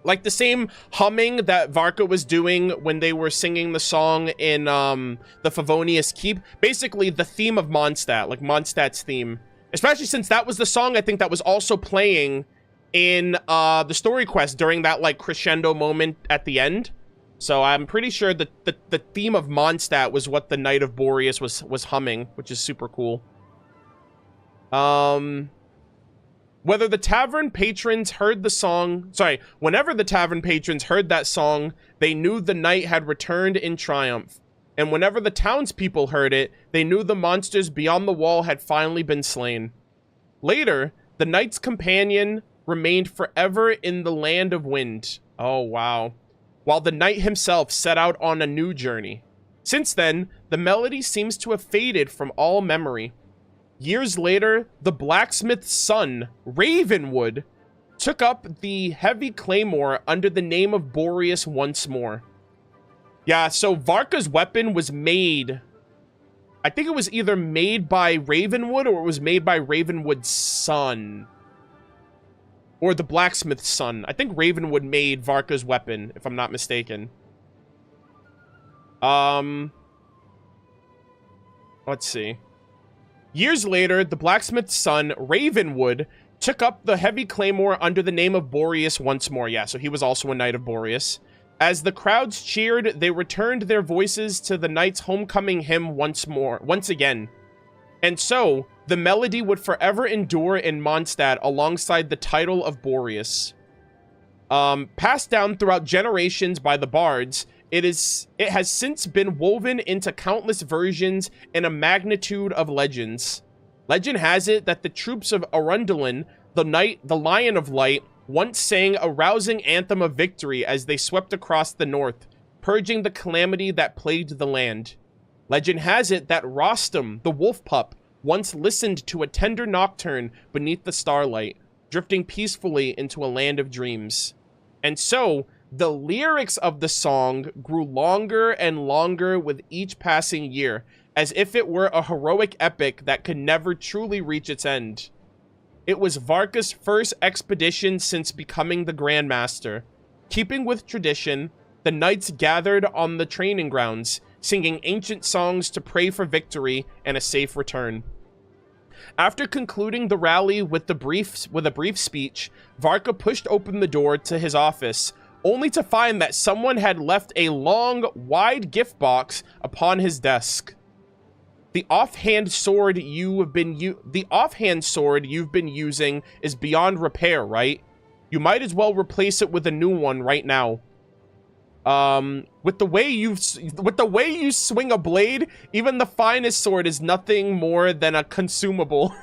Like, the same humming that Varca was doing when they were singing the song in, the Favonius Keep. Basically, the theme of Mondstadt, like, Mondstadt's theme. Especially since that was the song, I think, that was also playing in, the story quest during that, like, crescendo moment at the end. So I'm pretty sure that the theme of Mondstadt was what the Knight of Boreas was humming, which is super cool. Whether the tavern patrons heard the song... whenever the tavern patrons heard that song, they knew the knight had returned in triumph. And whenever the townspeople heard it, they knew the monsters beyond the wall had finally been slain. Later, the knight's companion remained forever in the land of wind. Oh, wow. While the knight himself set out on a new journey. Since then, the melody seems to have faded from all memory. Years later, the blacksmith's son, Ravenwood, took up the heavy claymore under the name of Boreas once more. Yeah, so Varca's weapon was made... I think it was either made by Ravenwood or it was made by Ravenwood's son. Or the blacksmith's son. I think Ravenwood made Varca's weapon, if I'm not mistaken. Let's see. Years later, the blacksmith's son, Ravenwood, took up the heavy claymore under the name of Boreas once more. Yeah, so he was also a knight of Boreas. As the crowds cheered, they returned their voices to the knight's homecoming hymn once again. And so, the melody would forever endure in Mondstadt alongside the title of Boreas. Passed down throughout generations by the bards, it has since been woven into countless versions in a magnitude of legends. Legend has it that the troops of Arundelen, the Lion of Light, once sang a rousing anthem of victory as they swept across the north, purging the calamity that plagued the land. Legend has it that Rostam, the wolf pup, once listened to a tender nocturne beneath the starlight, drifting peacefully into a land of dreams. And so, the lyrics of the song grew longer and longer with each passing year, as if it were a heroic epic that could never truly reach its end. It was Varca's first expedition since becoming the Grandmaster. Keeping with tradition, the knights gathered on the training grounds, singing ancient songs to pray for victory and a safe return. After concluding the rally with a brief speech, Varca pushed open the door to his office, only to find that someone had left a long, wide gift box upon his desk. The offhand sword you've been using is beyond repair, right? You might as well replace it with a new one right now. With the way you swing a blade, even the finest sword is nothing more than a consumable.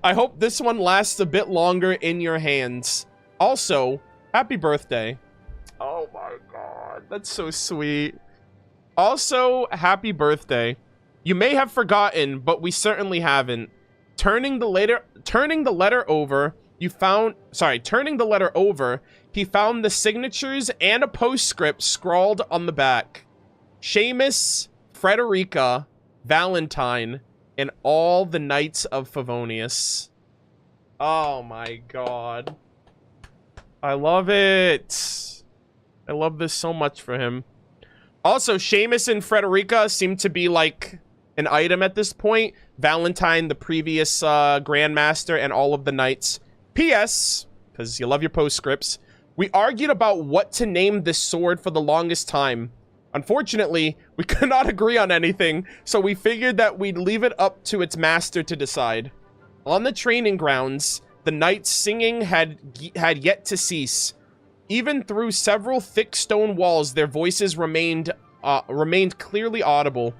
I hope this one lasts a bit longer in your hands. Also, happy birthday. Oh my god, that's so sweet. Also, happy birthday. You may have forgotten, but we certainly haven't. Turning the letter over, he found the signatures and a postscript scrawled on the back. Seamus, Frederica, Valentine, and all the Knights of Favonius. Oh my god. I love it. I love this so much for him. Also, Seamus and Frederica seem to be like an item at this point. Valentine, the previous Grandmaster, and all of the Knights. P.S., because you love your postscripts, we argued about what to name this sword for the longest time. Unfortunately, we could not agree on anything, so we figured that we'd leave it up to its master to decide. On the training grounds, the knights' singing had yet to cease. Even through several thick stone walls, their voices remained clearly audible.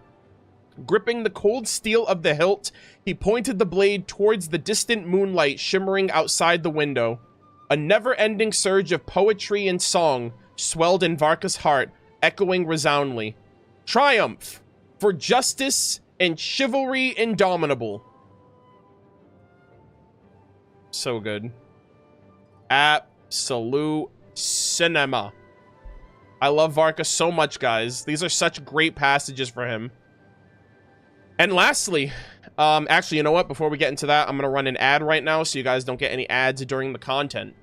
Gripping the cold steel of the hilt, he pointed the blade towards the distant moonlight shimmering outside the window. A never-ending surge of poetry and song swelled in Varca's heart, echoing resoundingly. Triumph! For justice and chivalry indomitable. So good. Absolute cinema. I love Varca so much, guys. These are such great passages for him. And lastly, actually, you know what? Before we get into that, I'm going to run an ad right now so you guys don't get any ads during the content.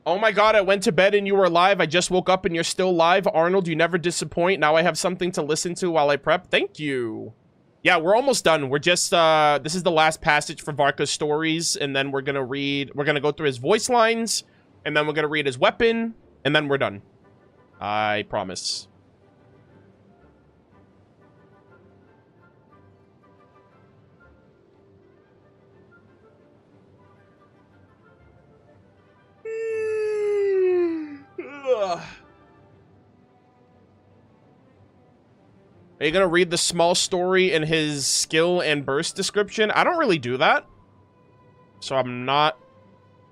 Oh my god, I went to bed and you were live. I just woke up and you're still live. Arnold, you never disappoint. Now I have something to listen to while I prep. Thank you. Yeah, we're almost done. We're just, this is the last passage for Varca's stories, and then we're gonna go through his voice lines, and then we're gonna read his weapon, and then we're done. I promise. Are you gonna read the small story in his skill and burst description? I don't really do that. So I'm not...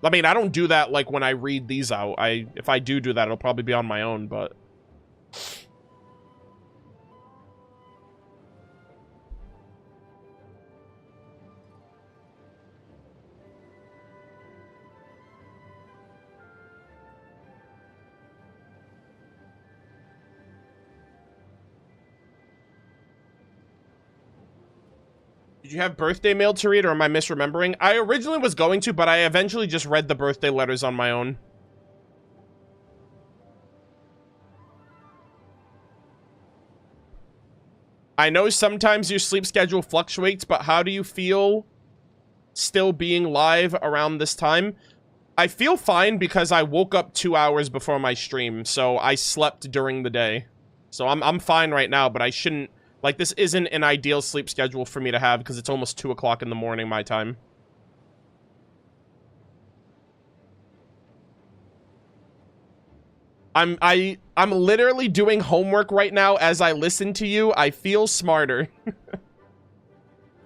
I mean, I don't do that, like, when I read these out. If I do that, it'll probably be on my own, but... Did you have birthday mail to read, or am I misremembering? I originally was going to, but I eventually just read the birthday letters on my own. I know sometimes your sleep schedule fluctuates, but how do you feel still being live around this time? I feel fine because I woke up 2 hours before my stream, so I slept during the day. So I'm fine right now, but I shouldn't... Like, this isn't an ideal sleep schedule for me to have because it's almost 2 o'clock in the morning my time. I'm literally doing homework right now as I listen to you. I feel smarter.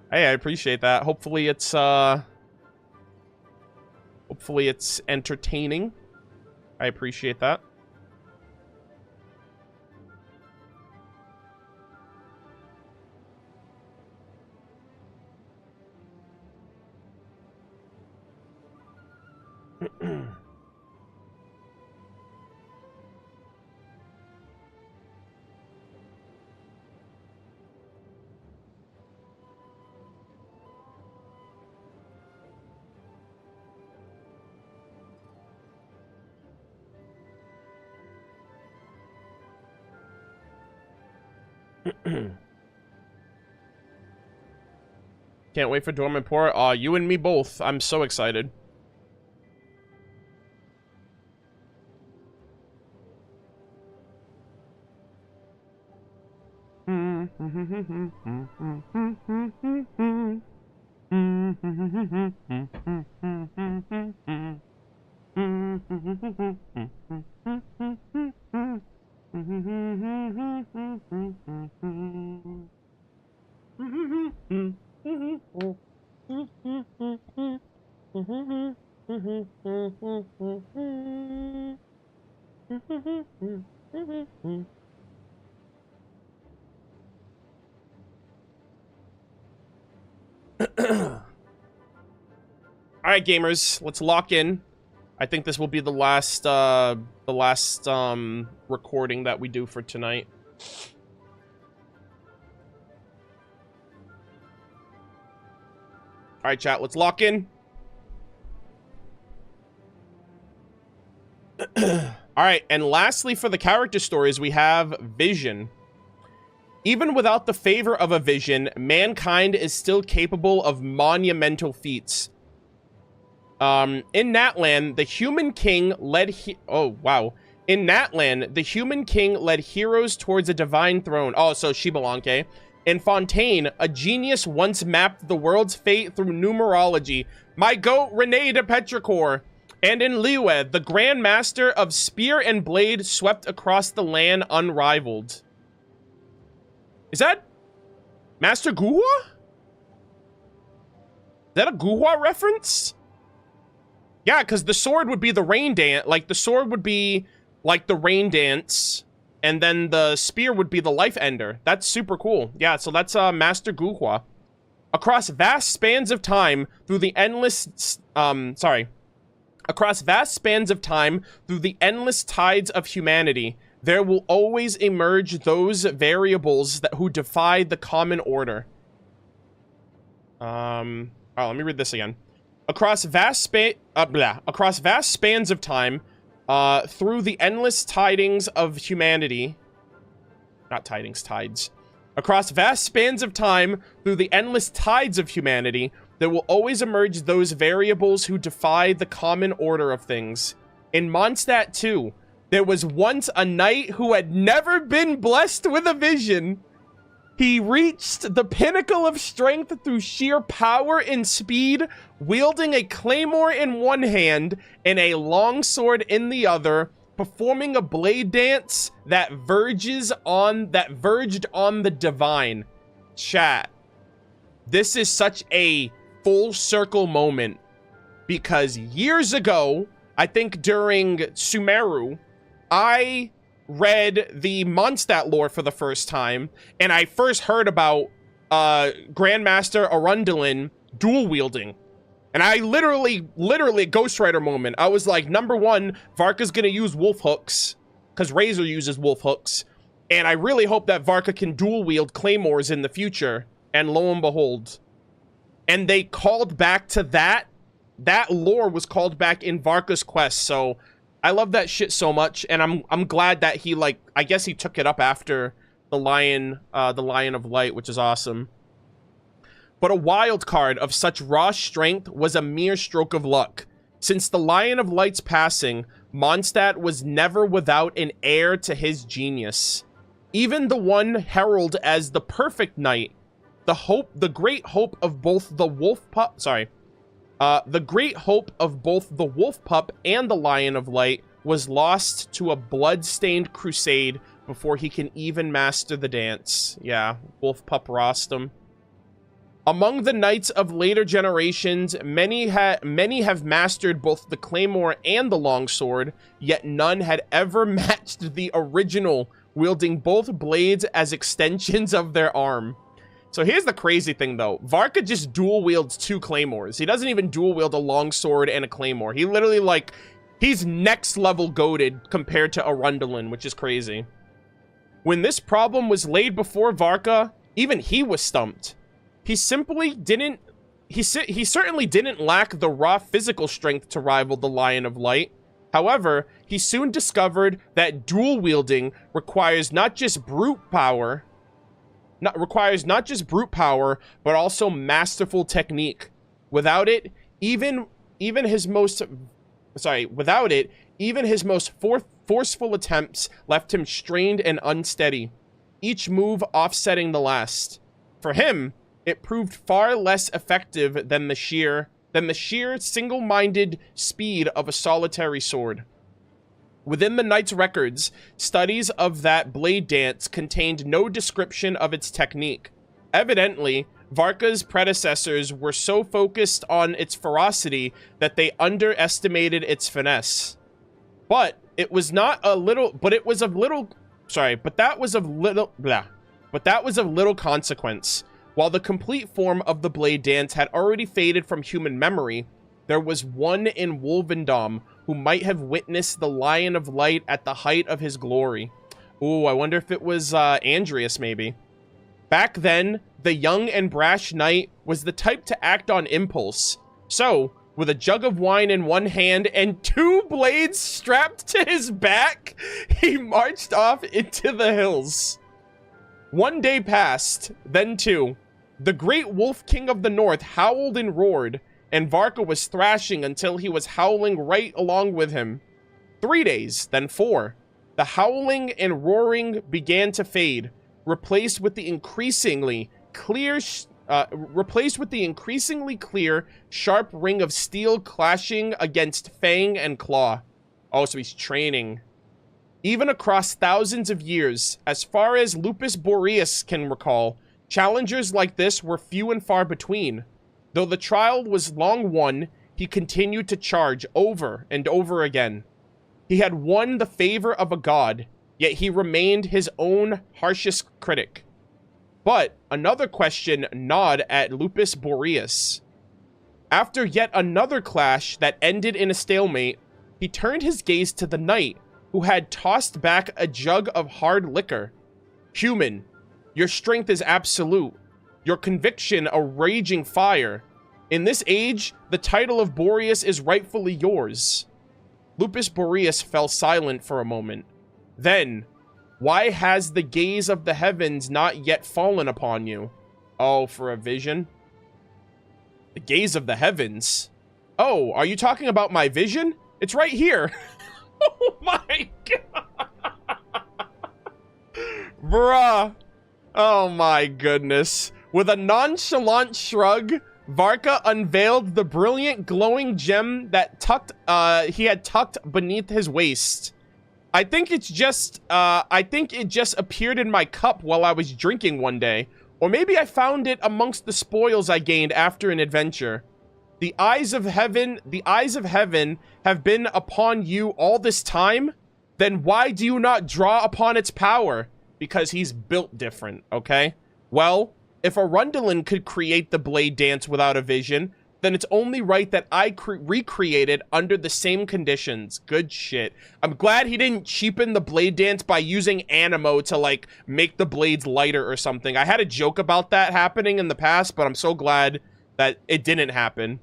Hey, I appreciate that. Hopefully it's entertaining. I appreciate that. Can't wait for Dormant Port. Aw, you and me both. I'm so excited. Alright, gamers, let's lock in. I think this will be the last recording that we do for tonight. Alright, chat, let's lock in. Alright, and lastly for the character stories, we have Vision. Even without the favor of a vision, mankind is still capable of monumental feats. In Natlan, the human king led In Natlan, the human king led heroes towards a divine throne. Oh, so Simulanka. In Fontaine, a genius once mapped the world's fate through numerology. My goat, René de Petrichor. And in Liyue, the Grand Master of Spear and Blade swept across the land unrivaled. Is that Master Guhua? Is that a Guhua reference? Yeah, because the sword would be the rain dance. Like, the sword would be, like, the rain dance. And then the spear would be the life ender. That's super cool. Yeah, so that's Master Guhua. Across vast spans of time, through the endless... Across vast spans of time, through the endless tides of humanity, there will always emerge those variables who defy the common order. Oh, let me read this again. Across vast spans of time, through the endless tidings of humanity... Not tidings, tides. Across vast spans of time, through the endless tides of humanity, there will always emerge those variables who defy the common order of things. In Mondstadt 2, there was once a knight who had never been blessed with a vision. He reached the pinnacle of strength through sheer power and speed, wielding a claymore in one hand and a longsword in the other, performing a blade dance that verged on the divine. Chat. This is such a full circle moment because years ago, I think during Sumeru, I read the Mondstadt lore for the first time, and I first heard about Grandmaster Arundel dual wielding. And I literally Ghost Rider moment. I was like, number one, Varca's gonna use wolf hooks, because Razor uses wolf hooks. And I really hope that Varca can dual wield claymores in the future. And lo and behold. And they called back to that. That lore was called back in Varca's quest, so I love that shit so much, and I'm glad that he, like, I guess he took it up after the Lion of Light, which is awesome. But a wild card of such raw strength was a mere stroke of luck. Since the Lion of Light's passing, Mondstadt was never without an heir to his genius. Even the one heralded as the perfect knight, the great hope of both the wolf pup and the Lion of Light was lost to a blood-stained crusade before he can even master the dance. Yeah, wolf pup Rostam. Among the knights of later generations, many have mastered both the claymore and the longsword, yet none had ever matched the original, wielding both blades as extensions of their arm. So here's the crazy thing, though. Varca just dual wields 2 claymores. He doesn't even dual wield a longsword and a claymore. He literally, like, he's next level goated compared to Arundelen, which is crazy. When this problem was laid before Varca, even he was stumped. He simply didn't... He certainly didn't lack the raw physical strength to rival the Lion of Light. However, he soon discovered that dual wielding requires not just brute power, but also masterful technique. Without it, even his most forceful attempts left him strained and unsteady, each move offsetting the last. For him, it proved far less effective than the sheer single-minded speed of a solitary sword. Within the knight's records, studies of that blade dance contained no description of its technique. Evidently, Varca's predecessors were so focused on its ferocity that they underestimated its finesse. But that was of little consequence. While the complete form of the blade dance had already faded from human memory, there was one in Wolvendom who might have witnessed the Lion of Light at the height of his glory. Ooh, I wonder if it was Andreas, maybe. Back then, the young and brash knight was the type to act on impulse. So, with a jug of wine in one hand and 2 blades strapped to his back, he marched off into the hills. 1 day passed, then 2. The great Wolf King of the North howled and roared, and Varca was thrashing until he was howling right along with him. 3 days, then 4. The howling and roaring began to fade, replaced with the increasingly clear, sharp ring of steel clashing against fang and claw. Oh, so he's training. Even across thousands of years, as far as Lupus Boreas can recall, challengers like this were few and far between. Though the trial was long won, he continued to charge over and over again. He had won the favor of a god, yet he remained his own harshest critic. But another question gnawed at Lupus Boreas. After yet another clash that ended in a stalemate, he turned his gaze to the knight, who had tossed back a jug of hard liquor. Human, your strength is absolute, your conviction a raging fire. In this age, the title of Boreas is rightfully yours. Lupus Boreas fell silent for a moment. Then, why has the gaze of the heavens not yet fallen upon you? Oh, for a vision? The gaze of the heavens? Oh, are you talking about my vision? It's right here. Oh my god. Bruh. Oh my goodness. With a nonchalant shrug, Varca unveiled the brilliant glowing gem that he had tucked beneath his waist. I think it just appeared in my cup while I was drinking one day. Or maybe I found it amongst the spoils I gained after an adventure. The eyes of heaven have been upon you all this time? Then why do you not draw upon its power? Because he's built different, okay? Well, if Arundelen could create the blade dance without a vision, then it's only right that I recreate it under the same conditions. Good shit. I'm glad he didn't cheapen the blade dance by using Animo to, like, make the blades lighter or something. I had a joke about that happening in the past, but I'm so glad that it didn't happen.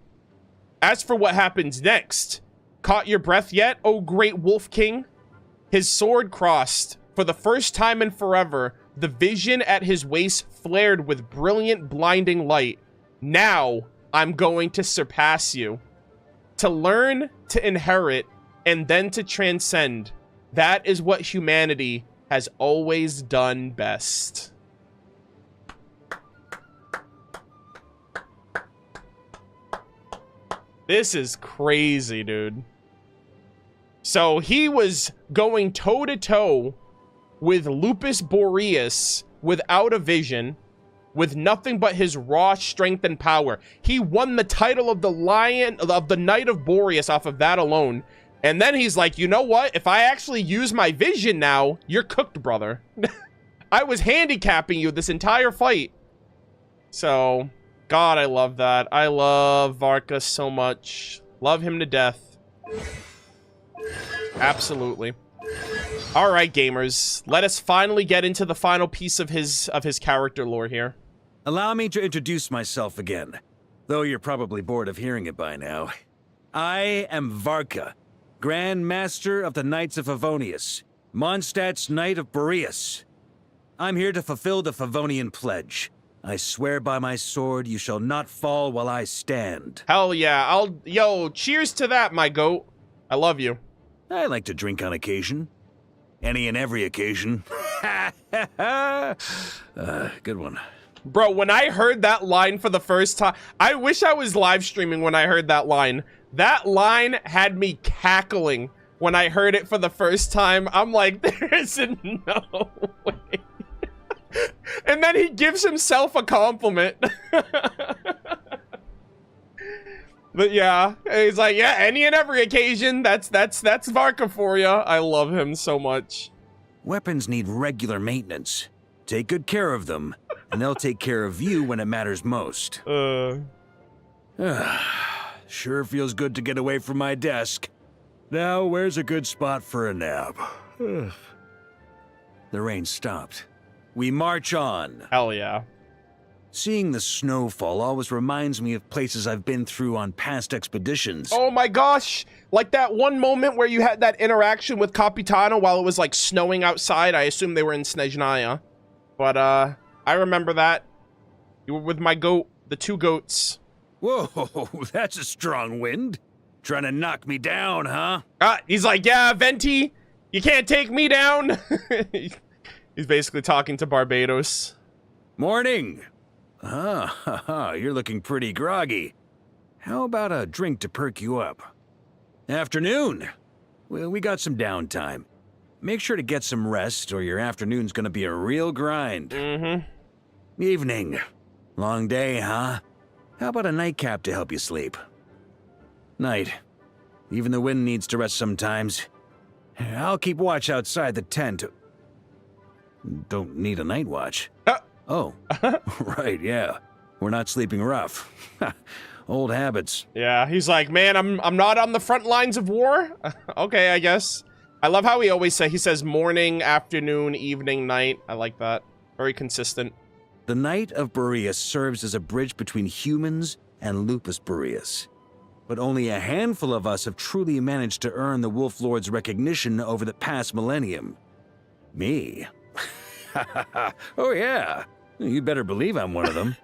As for what happens next, caught your breath yet, O great Wolf King? His sword crossed. For the first time in forever, The vision at his waist flared with brilliant, blinding light. Now, I'm going to surpass you. To learn, to inherit, and then to transcend. That is what humanity has always done best. This is crazy, dude. So he was going toe-to-toe with Lupus Boreas without a vision, with nothing but his raw strength and power. He won the title of the Knight of Boreas off of that alone. And then he's like, you know what? If I actually use my vision now, you're cooked, brother. I was handicapping you this entire fight. So, God, I love that. I love Varca so much. Love him to death. Absolutely. All right, gamers. Let us finally get into the final piece of his character lore here. Allow me to introduce myself again, though you're probably bored of hearing it by now. I am Varca, Grand Master of the Knights of Favonius, Mondstadt's Knight of Boreas. I'm here to fulfill the Favonian pledge. I swear by my sword, you shall not fall while I stand. Hell yeah. Yo, cheers to that, my goat. I love you. I like to drink on occasion. Any and every occasion. Good one. Bro, when I heard that line for the first time, I wish I was live streaming when I heard that line. That line had me cackling when I heard it for the first time. I'm like, there's no way. And then he gives himself a compliment. But yeah, he's like, yeah, any and every occasion. That's Varca for you. I love him so much. Weapons need regular maintenance. Take good care of them, and they'll take care of you when it matters most. Sure feels good to get away from my desk. Now, where's a good spot for a nap? The rain stopped. We march on. Hell yeah. Seeing the snowfall always reminds me of places I've been through on past expeditions. Oh my gosh! Like that one moment where you had that interaction with Capitano while it was like snowing outside. I assume they were in Snezhnaya. But I remember that. You were with my goat, the two goats. Whoa, that's a strong wind. Trying to knock me down, huh? He's like, yeah, Venti, you can't take me down. He's basically talking to Barbados. Morning. You're looking pretty groggy. How about a drink to perk you up? Afternoon. Well, we got some downtime. Make sure to get some rest, or your afternoon's gonna be a real grind. Evening. Long day, huh? How about a nightcap to help you sleep? Night. Even the wind needs to rest sometimes. I'll keep watch outside the tent. Don't need a night watch. Oh, right, yeah. We're not sleeping rough. Old habits. Yeah, he's like, man, I'm not on the front lines of war. Okay, I guess. I love how he always he says morning, afternoon, evening, night. I like that. Very consistent. The Knight of Boreas serves as a bridge between humans and Lupus Boreas. But only a handful of us have truly managed to earn the Wolf Lord's recognition over the past millennium. Me. Oh yeah. You better believe I'm one of them.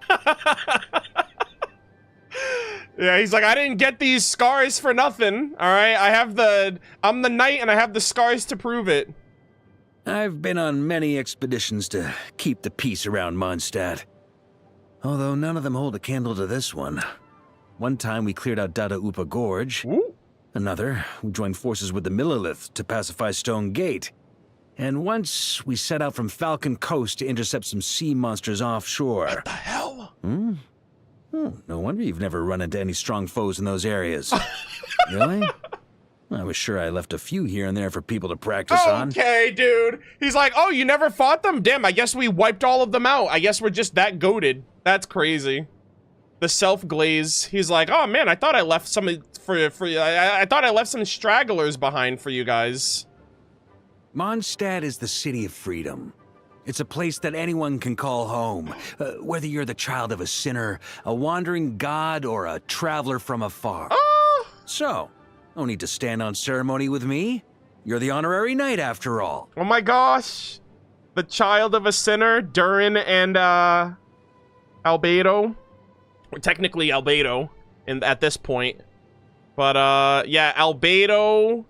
Yeah, he's like, I didn't get these scars for nothing, all right? I'm the knight and I have the scars to prove it. I've been on many expeditions to keep the peace around Mondstadt. Although none of them hold a candle to this one. One time we cleared out Dada Upa Gorge. Ooh. Another, we joined forces with the Millelith to pacify Stone Gate. And once, we set out from Falcon Coast to intercept some sea monsters offshore. What the hell? No wonder you've never run into any strong foes in those areas. Really? I was sure I left a few here and there for people to practice on. Okay, dude. He's like, oh, you never fought them? Damn, I guess we wiped all of them out. I guess we're just that goated. That's crazy. The self-glaze. He's like, oh man, I thought I left some I thought I left some stragglers behind for you guys. Mondstadt is the city of freedom. It's a place that anyone can call home, whether you're the child of a sinner, a wandering god, or a traveler from afar. So, no need to stand on ceremony with me. You're the honorary knight after all. Oh my gosh. The child of a sinner, Durin and Albedo. Or technically Albedo at this point. But yeah, Albedo,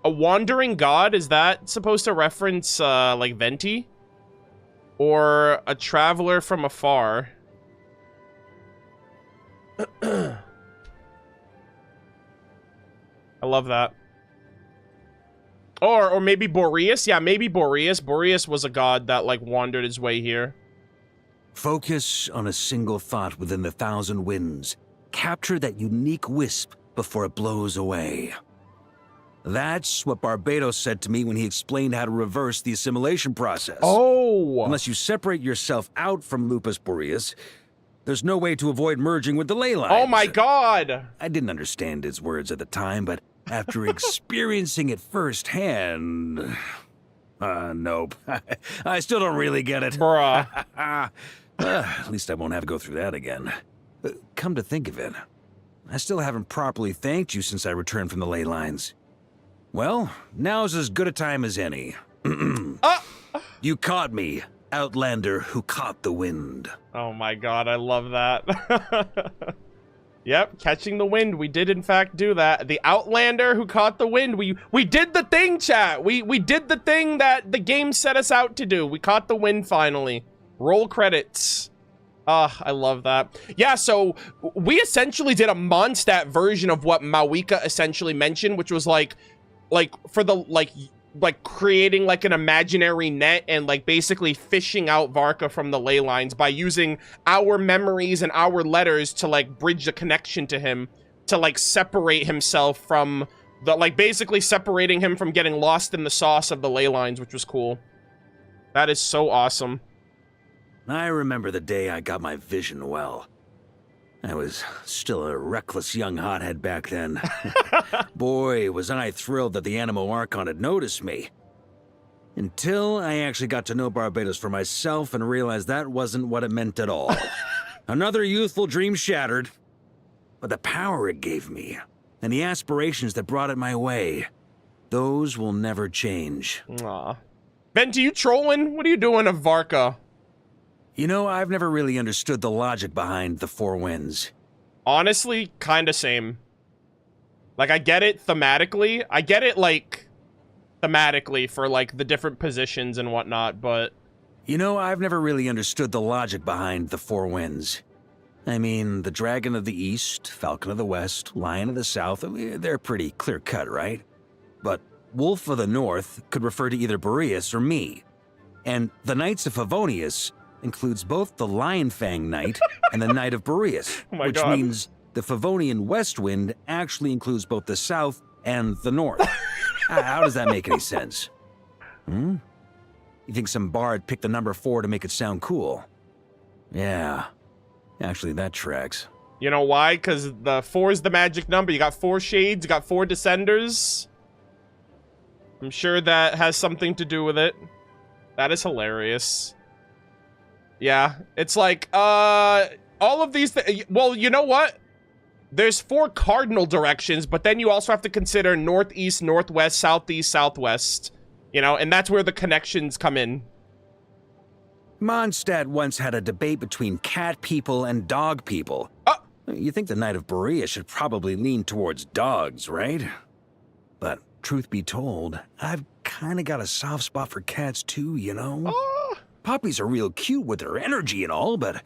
a wandering god, is that supposed to reference like Venti? Or a traveler from afar? I love that. Or maybe Boreas? Yeah, maybe Boreas. Boreas was a god that, like, wandered his way here. Focus on a single thought within the 1,000 winds. Capture that unique wisp before it blows away. That's what Barbados said to me when he explained how to reverse the assimilation process. Oh! Unless you separate yourself out from Lupus Boreas, there's no way to avoid merging with the ley lines. Oh my god! I didn't understand his words at the time, but after experiencing it firsthand... nope. I still don't really get it. Bruh. At least I won't have to go through that again. Come to think of it, I still haven't properly thanked you since I returned from the ley lines. Well, now's as good a time as any. You caught me, Outlander who caught the wind. Oh my god, I love that. Yep, catching the wind. We did in fact do that. The Outlander who caught the wind. We did the thing, chat. We did the thing that the game set us out to do. We caught the wind finally. Roll credits. I love that. Yeah, so we essentially did a Mondstadt version of what Mawika essentially mentioned, which was like for the like creating like an imaginary net and like basically fishing out Varca from the ley lines by using our memories and our letters to like bridge the connection to him, to like separate himself from the, like basically separating him from getting lost in the sauce of the ley lines, which was cool. That is so awesome. I remember the day I got my vision well. I was still a reckless young hothead back then. Boy, was I thrilled that the Animo Archon had noticed me. Until I actually got to know Barbados for myself and realized that wasn't what it meant at all. Another youthful dream shattered. But the power it gave me, and the aspirations that brought it my way, those will never change. Aw. Venti, you trolling? What are you doing of Varca? You know, I've never really understood the logic behind the Four Winds. Honestly, kinda same. Like, I get it thematically. I get it, like, thematically for, like, the different positions and whatnot, but... You know, I've never really understood the logic behind the Four Winds. I mean, the Dragon of the East, Falcon of the West, Lion of the South, they're pretty clear-cut, right? But Wolf of the North could refer to either Boreas or me. And the Knights of Favonius includes both the Lion Fang Knight and the Knight of Boreas, which means the Favonian West Wind actually includes both the South and the North. How does that make any sense? You think some bard picked the number 4 to make it sound cool? Yeah, actually that tracks. You know why? Because the 4 is the magic number. You got 4 shades, you got 4 descenders. I'm sure that has something to do with it. That is hilarious. Yeah, it's like, all of these well, you know what? There's 4 cardinal directions, but then you also have to consider northeast, northwest, southeast, southwest. You know, and that's where the connections come in. Mondstadt once had a debate between cat people and dog people. You think the Knight of Boreas should probably lean towards dogs, right? But truth be told, I've kind of got a soft spot for cats too, you know? Puppies are real cute with their energy and all, but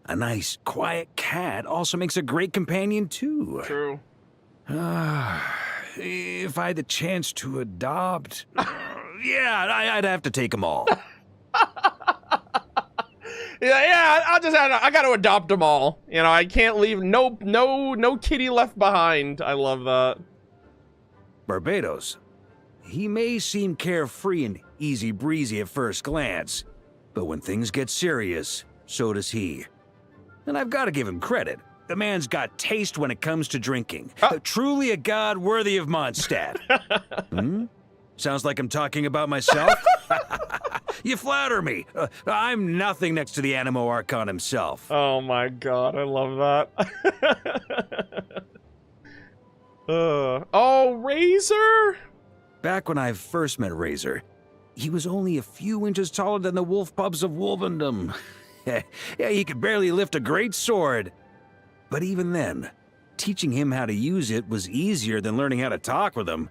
a nice, quiet cat also makes a great companion too. True. If I had the chance to adopt... yeah, I'd have to take them all. Yeah, I gotta adopt them all. You know, I can't leave, no kitty left behind. I love that. Barbados. He may seem carefree and easy breezy at first glance, but when things get serious, so does he. And I've got to give him credit. The man's got taste when it comes to drinking. Truly a god worthy of Mondstadt. Sounds like I'm talking about myself? You flatter me. I'm nothing next to the Animo Archon himself. Oh my god, I love that. Oh, Razor? Back when I first met Razor, he was only a few inches taller than the wolf pups of Wolvendom. Yeah, he could barely lift a great sword. But even then, teaching him how to use it was easier than learning how to talk with him.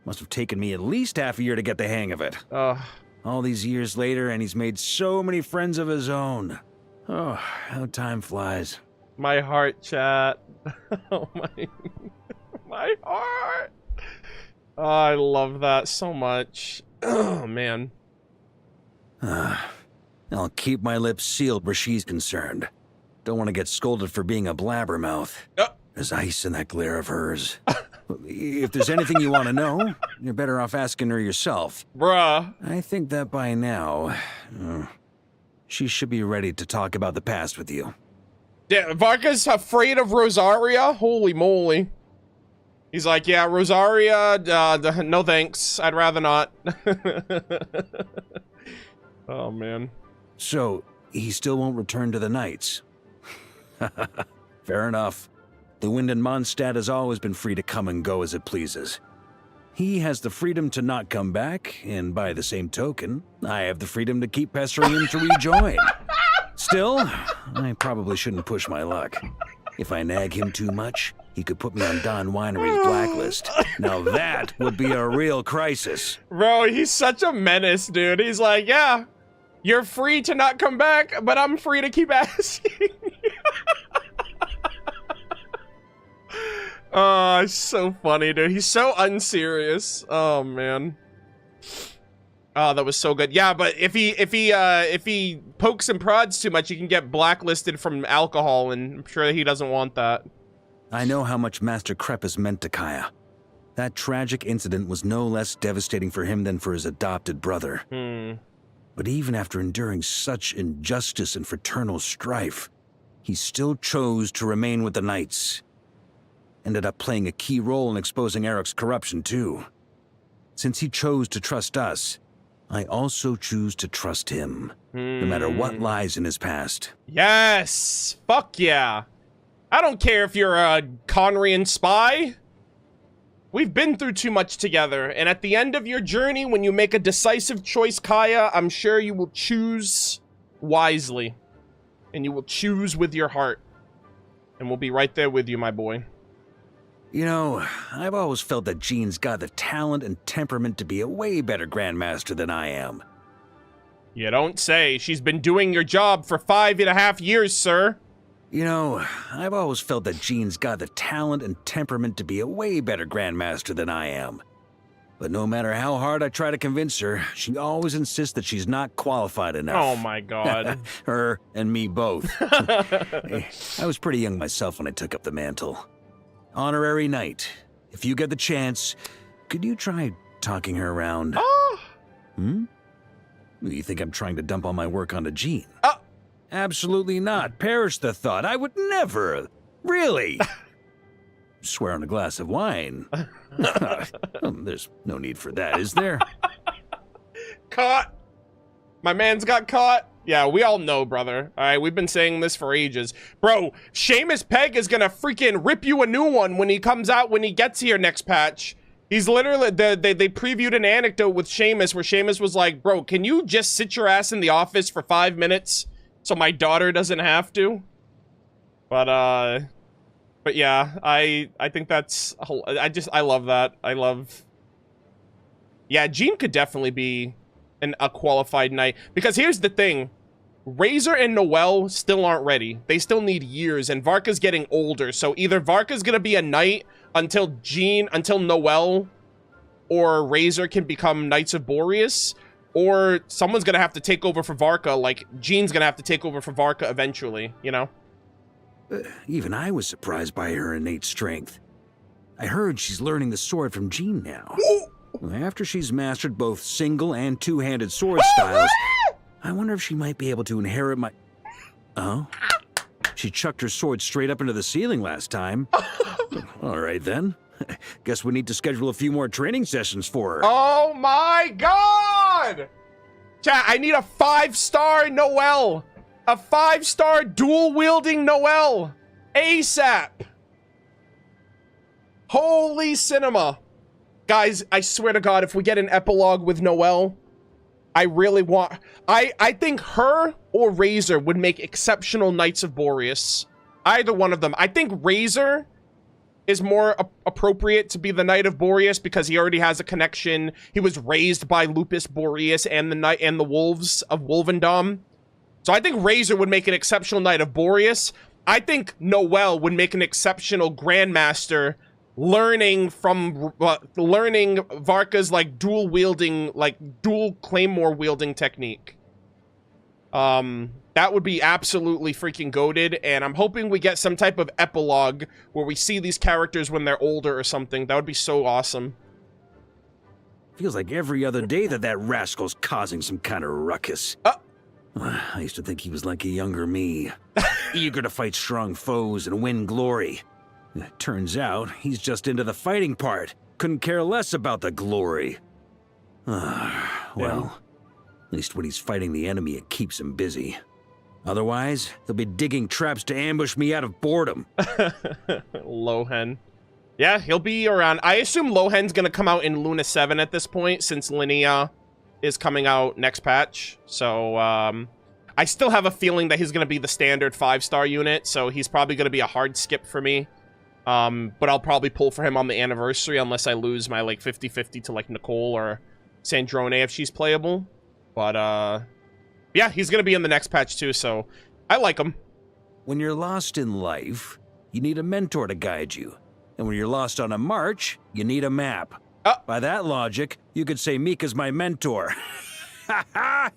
Must have taken me at least half a year to get the hang of it. All these years later, and he's made so many friends of his own. Oh, how time flies. My heart, chat. Oh my heart. Oh, I love that so much. Oh, man. I'll keep my lips sealed where she's concerned. Don't want to get scolded for being a blabbermouth. There's ice in that glare of hers. If there's anything you want to know, you're better off asking her yourself. Bruh. I think that by now, she should be ready to talk about the past with you. Yeah, Varca's afraid of Rosaria? Holy moly. He's like, yeah, Rosaria, no thanks. I'd rather not. Oh, man. So, he still won't return to the Knights. Fair enough. The Wind in Mondstadt has always been free to come and go as it pleases. He has the freedom to not come back, and by the same token, I have the freedom to keep pestering him to rejoin. Still, I probably shouldn't push my luck. If I nag him too much, he could put me on Don Winery's blacklist. Now that would be a real crisis. Bro, he's such a menace, dude. He's like, yeah, you're free to not come back, but I'm free to keep asking. Oh, it's so funny, dude. He's so unserious. Oh, man. Oh, that was so good. Yeah, but if he pokes and prods too much, he can get blacklisted from alcohol, and I'm sure he doesn't want that. I know how much Master Krepis meant to Kaya. That tragic incident was no less devastating for him than for his adopted brother. But even after enduring such injustice and fraternal strife, he still chose to remain with the Knights. Ended up playing a key role in exposing Eric's corruption, too. Since he chose to trust us, I also choose to trust him, no matter what lies in his past. Yes! Fuck yeah! I don't care if you're a Conrian spy. We've been through too much together, and at the end of your journey, when you make a decisive choice, Kaya, I'm sure you will choose wisely. And you will choose with your heart. And we'll be right there with you, my boy. You know, I've always felt that Jean's got the talent and temperament to be a way better Grandmaster than I am. You don't say. She's been doing your job for 5.5 years, sir. You know, I've always felt that Jean's got the talent and temperament to be a way better Grandmaster than I am. But no matter how hard I try to convince her, she always insists that she's not qualified enough. Oh my god. Her and me both. I was pretty young myself when I took up the mantle. Honorary Knight, if you get the chance, could you try talking her around? You think I'm trying to dump all my work onto Jean? Absolutely not. Perish the thought. I would never. Really. Swear on a glass of wine. There's no need for that, is there? Caught. My man's got caught. Yeah, we all know, brother. All right, we've been saying this for ages. Bro, Seamus Pegg is gonna freaking rip you a new one when he comes out, when he gets here next patch. He's literally, they previewed an anecdote with Seamus where Seamus was like, bro, can you just sit your ass in the office for 5 minutes so my daughter doesn't have to? But yeah, I think that's, I love that. Yeah, Jean could definitely be a qualified knight. Because here's the thing. Razor and Noelle still aren't ready. They still need years, and Varca's getting older. So either Varca's gonna be a knight until Noelle or Razor can become Knights of Boreas, or someone's gonna have to take over for Varca, like Jean's gonna have to take over for Varca eventually, you know? Even I was surprised by her innate strength. I heard she's learning the sword from Jean now. After she's mastered both single and two-handed sword styles, I wonder if she might be able to inherit my... Oh? She chucked her sword straight up into the ceiling last time. All right, then. Guess we need to schedule a few more training sessions for her. Oh my god! Chat, I need a 5-star Noelle. A 5-star dual-wielding Noelle. ASAP. Holy cinema. Guys, I swear to God, if we get an epilogue with Noelle, I really want... I think her or Razor would make exceptional Knights of Boreas. Either one of them. I think Razor is more appropriate to be the Knight of Boreas because he already has a connection. He was raised by Lupus Boreas and the Wolves of Wolvendom. So I think Razor would make an exceptional Knight of Boreas. I think Noelle would make an exceptional Grandmaster, learning Varca's like dual claymore wielding technique. That would be absolutely freaking goated, and I'm hoping we get some type of epilogue where we see these characters when they're older or something. That would be so awesome. Feels like every other day that rascal's causing some kind of ruckus. I used to think he was like a younger me, eager to fight strong foes and win glory. Turns out, he's just into the fighting part. Couldn't care less about the glory. Well, at least when he's fighting the enemy, it keeps him busy. Otherwise, he'll be digging traps to ambush me out of boredom. Lohen. Yeah, he'll be around. I assume Lohen's gonna come out in Luna 7 at this point, since Linnea is coming out next patch. So, I still have a feeling that he's gonna be the standard 5-star unit, so he's probably gonna be a hard skip for me. But I'll probably pull for him on the anniversary unless I lose my, like, 50-50 to, like, Nicole or Sandrone if she's playable. But, yeah, he's gonna be in the next patch too, so I like him. When you're lost in life, you need a mentor to guide you. And when you're lost on a march, you need a map. By that logic, you could say Mika's my mentor. I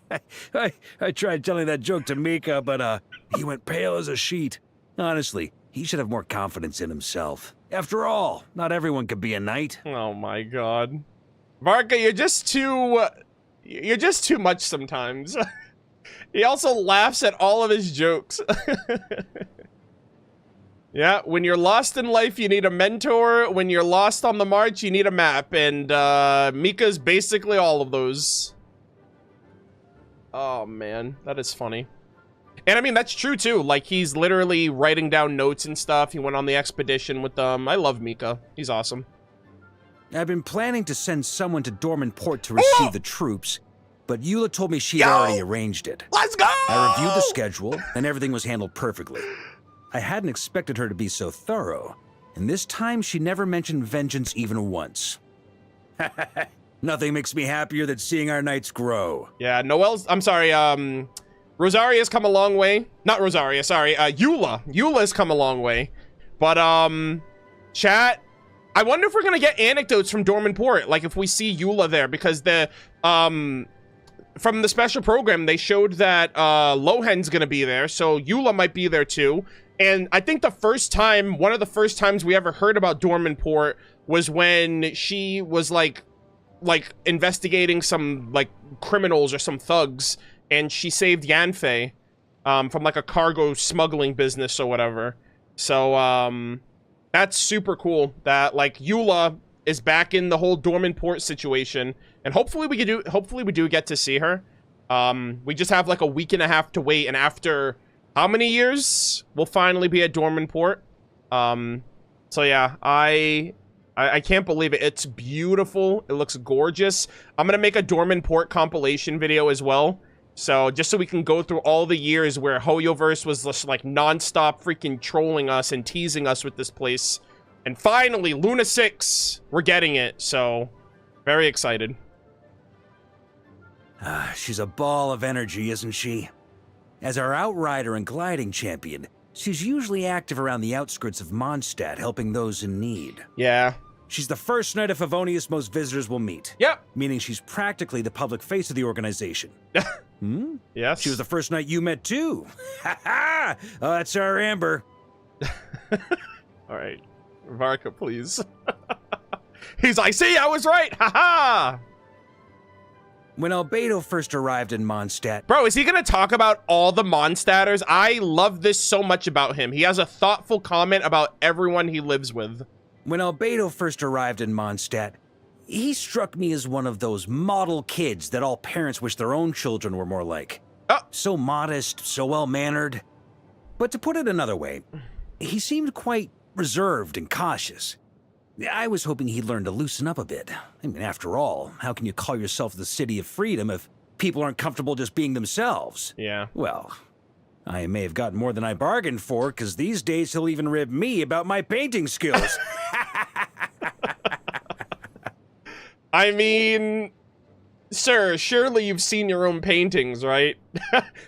tried telling that joke to Mika, but he went pale as a sheet. Honestly, he should have more confidence in himself. After all, not everyone could be a knight. Oh my god. Varca, you're just too much sometimes. He also laughs at all of his jokes. Yeah, when you're lost in life, you need a mentor. When you're lost on the march, you need a map. And Mika's basically all of those. Oh man, that is funny. And I mean, that's true too. Like, he's literally writing down notes and stuff. He went on the expedition with them. I love Mika. He's awesome. I've been planning to send someone to Dorman Port to receive the troops, but Eula told me she'd already arranged it. Let's go! I reviewed the schedule, and everything was handled perfectly. I hadn't expected her to be so thorough, and this time she never mentioned vengeance even once. Nothing makes me happier than seeing our knights grow. Yeah, I'm sorry, Rosaria's come a long way. Not Rosaria, sorry, Eula. Eula's come a long way. But, chat, I wonder if we're gonna get anecdotes from Dorman Port, like if we see Eula there, because from the special program, they showed that, Lohen's gonna be there, so Eula might be there too. And I think one of the first times we ever heard about Dorman Port was when she was, like investigating some, like, criminals or some thugs, and she saved Yanfei, from, like, a cargo smuggling business or whatever. So, that's super cool that, like, Eula is back in the whole Dorman Port situation, and hopefully we do get to see her. We just have, like, a week and a half to wait, and after how many years we'll finally be at Dorman Port. So yeah, I can't believe it. It's beautiful. It looks gorgeous. I'm gonna make a Dorman Port compilation video as well. So just so we can go through all the years where Hoyoverse was just like non-stop freaking trolling us and teasing us with this place. And finally, Luna 6, we're getting it. So very excited. She's a ball of energy, isn't she? As our outrider and gliding champion, she's usually active around the outskirts of Mondstadt, helping those in need. Yeah. She's the first knight of Favonius most visitors will meet. Yep. Meaning she's practically the public face of the organization. Yes. She was the first knight you met too. Ha ha! Oh, that's our Amber. All right. Varca, please. He's like, see, I was right. Ha ha! When Albedo first arrived in Mondstadt... Bro, is he gonna talk about all the Mondstadters? I love this so much about him. He has a thoughtful comment about everyone he lives with. When Albedo first arrived in Mondstadt, he struck me as one of those model kids that all parents wish their own children were more like. So modest, so well-mannered. But to put it another way, he seemed quite reserved and cautious. I was hoping he'd learn to loosen up a bit. I mean, after all, how can you call yourself the City of Freedom if people aren't comfortable just being themselves. Yeah. Well, I may have gotten more than I bargained for, because these days he'll even rib me about my painting skills. I mean, sir, surely you've seen your own paintings, right?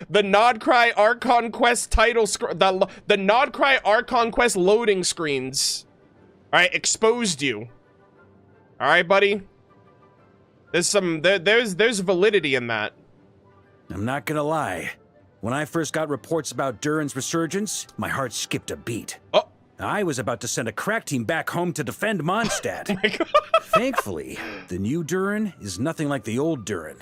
The Nodcry Archon Quest title the Nodcry Archon Quest loading screens, all right, exposed you. All right, buddy. There's there's validity in that. I'm not gonna lie. When I first got reports about Durin's resurgence, my heart skipped a beat. Oh. I was about to send a crack team back home to defend Mondstadt. Oh my God. Thankfully, the new Durin is nothing like the old Durin.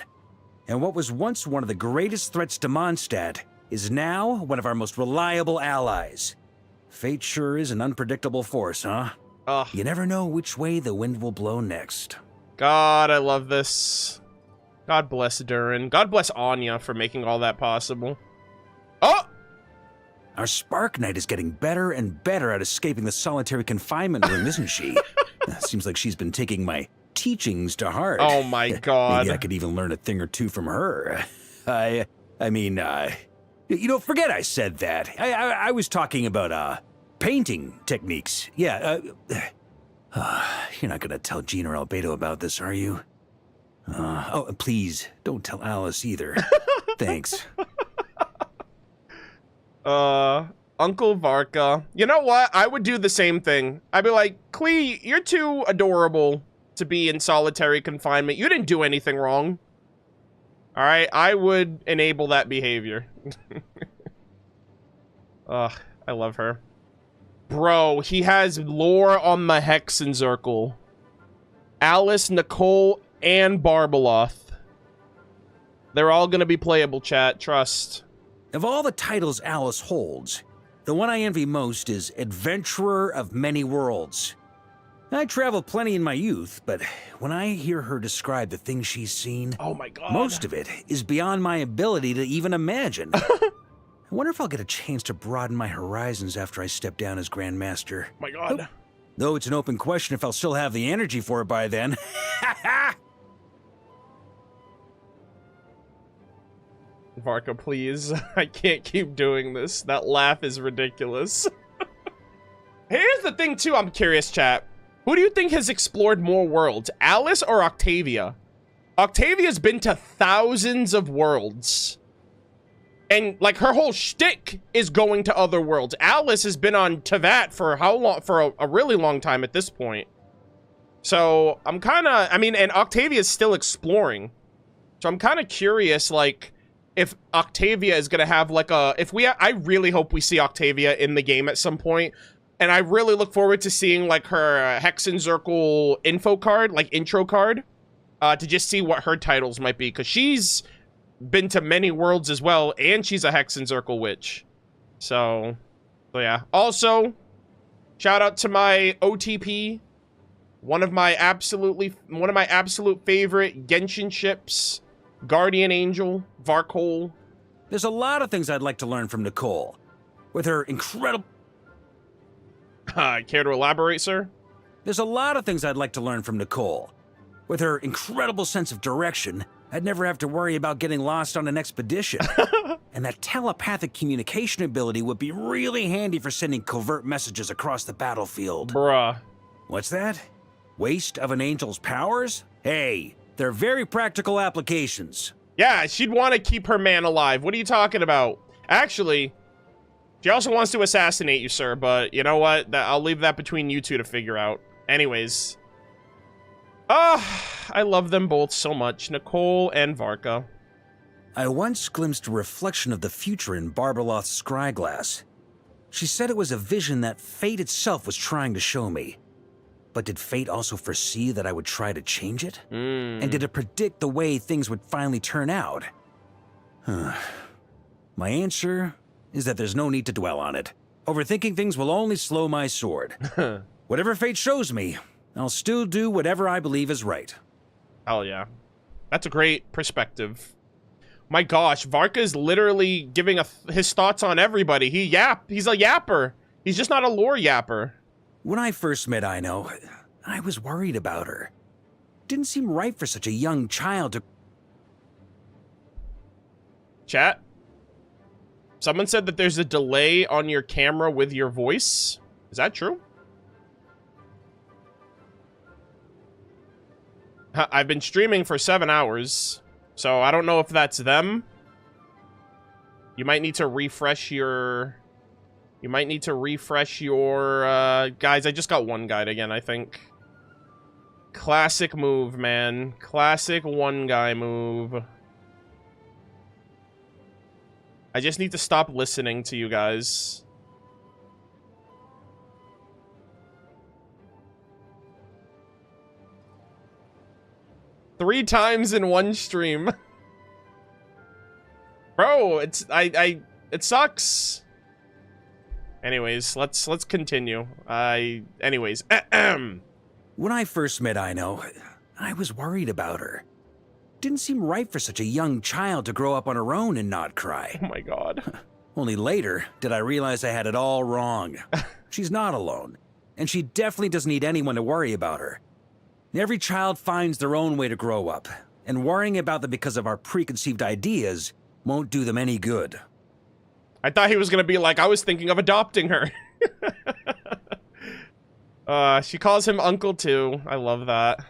And what was once one of the greatest threats to Mondstadt is now one of our most reliable allies. Fate sure is an unpredictable force, huh? Ugh. You never know which way the wind will blow next. God, I love this. God bless Durin. God bless Anya for making all that possible. Oh! Our Spark Knight is getting better and better at escaping the solitary confinement room, isn't she? Seems like she's been taking my teachings to heart. Oh my God. Maybe I could even learn a thing or two from her. I mean, you know, forget I said that. I was talking about, painting techniques. Yeah, you're not gonna tell Jean or Albedo about this, are you? Oh, please, don't tell Alice either. Thanks. Uncle Varca. You know what? I would do the same thing. I'd be like, Klee, you're too adorable to be in solitary confinement. You didn't do anything wrong. All right, I would enable that behavior. Ugh, I love her. Bro, he has lore on the Hexen Circle. Alice, Nicole, and Barbeloth. They're all gonna be playable, chat. Trust. Of all the titles Alice holds, the one I envy most is Adventurer of Many Worlds. I traveled plenty in my youth, but when I hear her describe the things she's seen, oh my God, most of it is beyond my ability to even imagine. I wonder if I'll get a chance to broaden my horizons after I step down as Grandmaster. Oh my God. Though it's an open question if I'll still have the energy for it by then. Varca, please. I can't keep doing this. That laugh is ridiculous. Here's the thing, too. I'm curious, chat. Who do you think has explored more worlds, Alice or Octavia? Octavia's been to thousands of worlds. And, like, her whole shtick is going to other worlds. Alice has been on Tevat for how long? For a really long time at this point. So, I'm kind of... I mean, and Octavia's still exploring. So, I'm kind of curious, like... if Octavia is gonna have like a, I really hope we see Octavia in the game at some point, and I really look forward to seeing like her Hexen Circle info card, like intro card, to just see what her titles might be, because she's been to many worlds as well, and she's a Hexen Circle witch. So yeah. Also, shout out to my OTP, one of my absolute favorite Genshin ships. Guardian Angel, Varcol. There's a lot of things I'd like to learn from Nicole. With her incredible... Care to elaborate, sir? There's a lot of things I'd like to learn from Nicole. With her incredible sense of direction, I'd never have to worry about getting lost on an expedition. And that telepathic communication ability would be really handy for sending covert messages across the battlefield. Bruh. What's that? Waste of an angel's powers? Hey... they're very practical applications. Yeah, she'd want to keep her man alive. What are you talking about? Actually, she also wants to assassinate you, sir, but you know what? I'll leave that between you two to figure out. Anyways. I love them both so much, Nicole and Varca. I once glimpsed a reflection of the future in Barbeloth's scryglass. She said it was a vision that fate itself was trying to show me. But did fate also foresee that I would try to change it? And did it predict the way things would finally turn out? My answer is that there's no need to dwell on it. Overthinking things will only slow my sword. Whatever fate shows me, I'll still do whatever I believe is right. Hell yeah. That's a great perspective. My gosh, Varca is literally giving his thoughts on everybody. He's a yapper. He's just not a lore yapper. When I first met Aino, I was worried about her. Didn't seem right for such a young child to... Chat? Someone said that there's a delay on your camera with your voice. Is that true? I've been streaming for 7 hours, so I don't know if that's them. You might need to refresh your... guys, I just got one guide again, I think. Classic move, man. Classic one guy move. I just need to stop listening to you guys. Three times in one stream. Bro, it sucks. Anyways, let's continue. Anyways. When I first met Aino, I was worried about her. Didn't seem right for such a young child to grow up on her own and not cry. Oh my god. Only later did I realize I had it all wrong. She's not alone, and she definitely doesn't need anyone to worry about her. Every child finds their own way to grow up, and worrying about them because of our preconceived ideas won't do them any good. I thought he was gonna be like, I was thinking of adopting her. She calls him uncle too. I love that.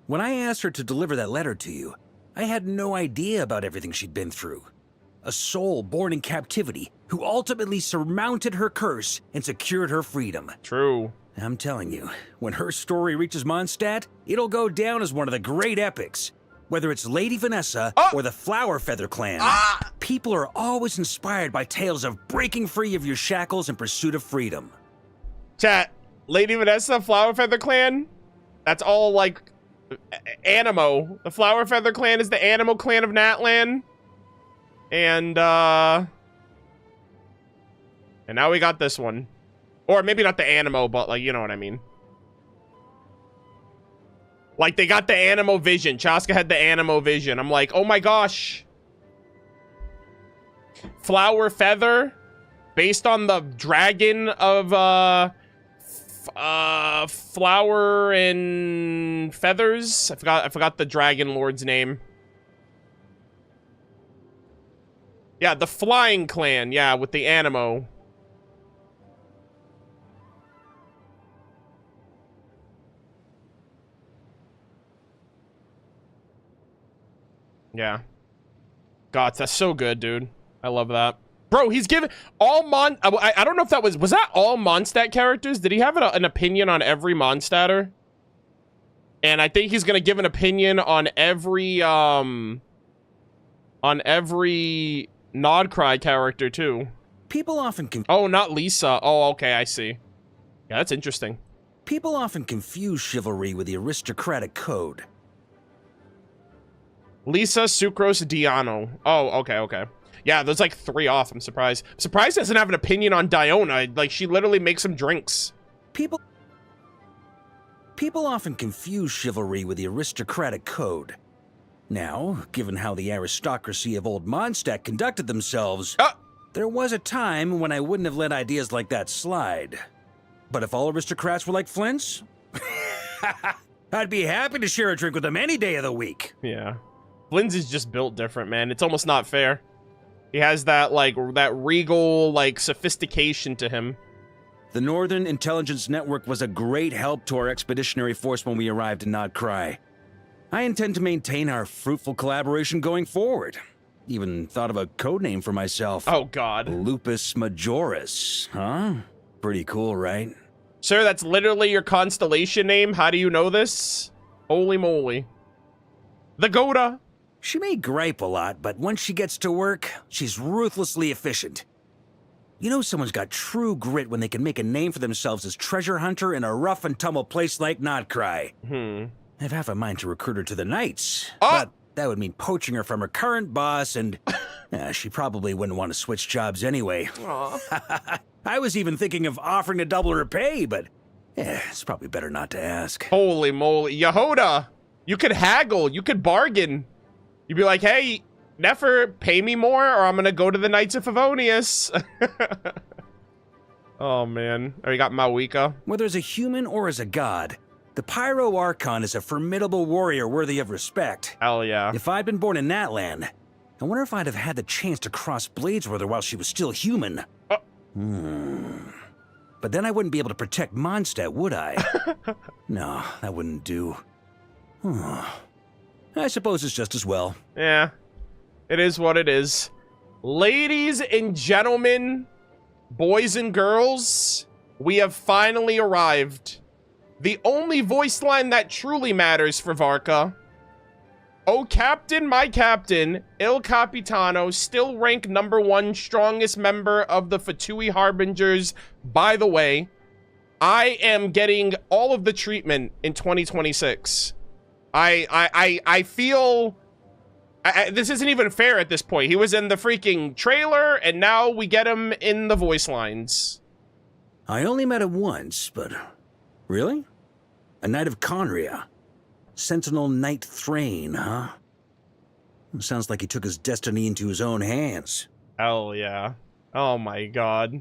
When I asked her to deliver that letter to you, I had no idea about everything she'd been through. A soul born in captivity who ultimately surmounted her curse and secured her freedom. True. I'm telling you, when her story reaches Mondstadt, it'll go down as one of the great epics. Whether it's Lady Vanessa or the Flower Feather Clan, people are always inspired by tales of breaking free of your shackles in pursuit of freedom. Chat, Lady Vanessa, Flower Feather Clan? That's all, like, Animo. The Flower Feather Clan is the Animo clan of Natlan. And now we got this one. Or maybe not the Animo, but, like, you know what I mean. Like, they got the Animo vision. Chaska had the Animo vision. I'm like, oh my gosh. Flower Feather, based on the dragon of, Flower and Feathers. I forgot the Dragon Lord's name. Yeah, the Flying Clan. Yeah, with the Animo. Yeah. God, that's so good, dude. I love that. Bro, he's given all I don't know if that was that all Mondstadt characters? Did he have an opinion on every Mondstadter? And I think he's gonna give an opinion on every Nodcry character too. People often Oh, not Lisa. Oh, okay, I see. Yeah, that's interesting. People often confuse chivalry with the aristocratic code. Lisa, Sucrose, Diano. Oh, okay. Yeah, there's like 3 off. I'm surprised. Surprised he doesn't have an opinion on Diona. Like, she literally makes some drinks. People often confuse chivalry with the aristocratic code. Now, given how the aristocracy of Old Mondstadt conducted themselves, there was a time when I wouldn't have let ideas like that slide. But if all aristocrats were like Flints, I'd be happy to share a drink with them any day of the week. Yeah. Flynn's is just built different, man. It's almost not fair. He has that, like, that regal, like, sophistication to him. The Northern Intelligence Network was a great help to our expeditionary force when we arrived in Nodcry. I intend to maintain our fruitful collaboration going forward. Even thought of a codename for myself. Oh, God. Lupus Majoris, huh? Pretty cool, right? Sir, that's literally your constellation name? How do you know this? Holy moly. The Goda. She may gripe a lot, but once she gets to work, she's ruthlessly efficient. You know someone's got true grit when they can make a name for themselves as treasure hunter in a rough and tumble place like Nodcry. I have half a mind to recruit her to the Knights, but that would mean poaching her from her current boss, and she probably wouldn't want to switch jobs anyway. I was even thinking of offering to double her pay, but it's probably better not to ask. Holy moly. Yehoda, you could haggle, you could bargain. You'd be like, hey, Nefer, pay me more, or I'm gonna go to the Knights of Favonius. Oh, man. Oh, you got Mawika. Whether as a human or as a god, the Pyro Archon is a formidable warrior worthy of respect. Hell yeah. If I'd been born in Natlan, I wonder if I'd have had the chance to cross blades with her while she was still human. But then I wouldn't be able to protect Mondstadt, would I? No, that wouldn't do. I suppose it's just as well. Yeah, it is what it is. Ladies and gentlemen, boys and girls, we have finally arrived. The only voice line that truly matters for Varca. Oh, Captain, my Captain, Il Capitano, still ranked #1 strongest member of the Fatui Harbingers. By the way, I am getting all of the treatment in 2026. I feel... this isn't even fair at this point. He was in the freaking trailer, and now we get him in the voice lines. I only met him once, but... Really? A Knight of Conria. Sentinel Knight Thrain, huh? Sounds like he took his destiny into his own hands. Hell yeah. Oh my god.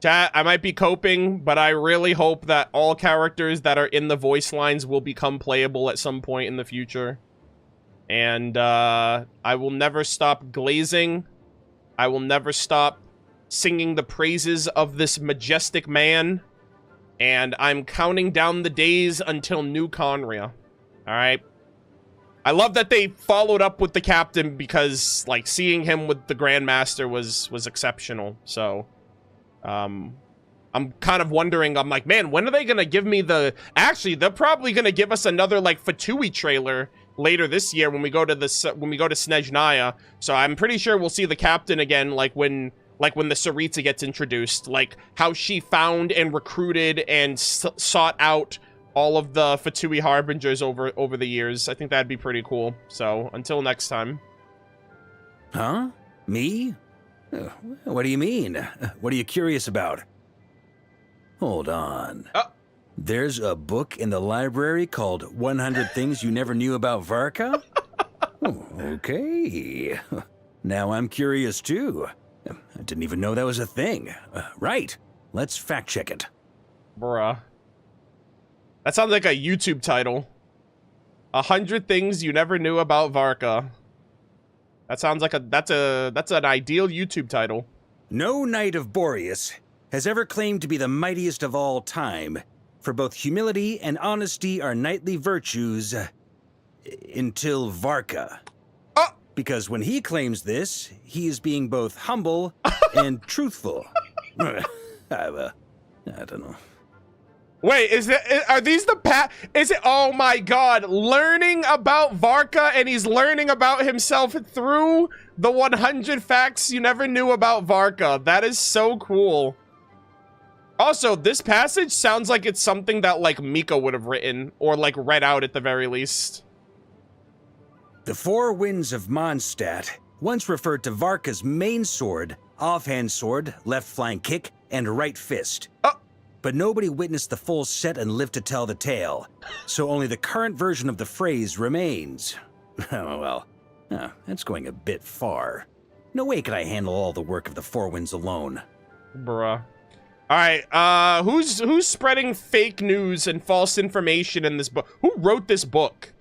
Chat, I might be coping, but I really hope that all characters that are in the voice lines will become playable at some point in the future. And I will never stop glazing. I will never stop singing the praises of this majestic man. And I'm counting down the days until New Conria. Alright? I love that they followed up with the captain because, like, seeing him with the Grandmaster was exceptional. So, I'm kind of wondering, I'm like, man, when are they gonna give me the... Actually, they're probably gonna give us another, like, Fatui trailer later this year when we go to Snezhnaya. So I'm pretty sure we'll see the captain again, like when the Saritsa gets introduced, like how she found and recruited and sought out all of the Fatui Harbingers over the years. I think that'd be pretty cool. So until next time. Huh? Me? What do you mean? What are you curious about? Hold on. There's a book in the library called 100 Things You Never Knew About Varca? Okay. Now I'm curious too. I didn't even know that was a thing. Right. Let's fact check it. Bruh. That sounds like a YouTube title. 100 Things You Never Knew About Varca. That sounds like that's an ideal YouTube title. No Knight of Boreas has ever claimed to be the mightiest of all time, for both humility and honesty are knightly virtues until Varca. Because when he claims this, he is being both humble and truthful. I don't know. Wait, are these the is it, oh my god, learning about Varca, and he's learning about himself through the 100 facts you never knew about Varca. That is so cool. Also, this passage sounds like it's something that, like, Mika would have written, or, like, read out at the very least. The four winds of Mondstadt once referred to Varca's main sword, offhand sword, left flying kick, and right fist. But nobody witnessed the full set and lived to tell the tale, so only the current version of the phrase remains. Oh, well, that's going a bit far. No way could I handle all the work of the four winds alone. Bruh. Alright, who's spreading fake news and false information in this book? Who wrote this book?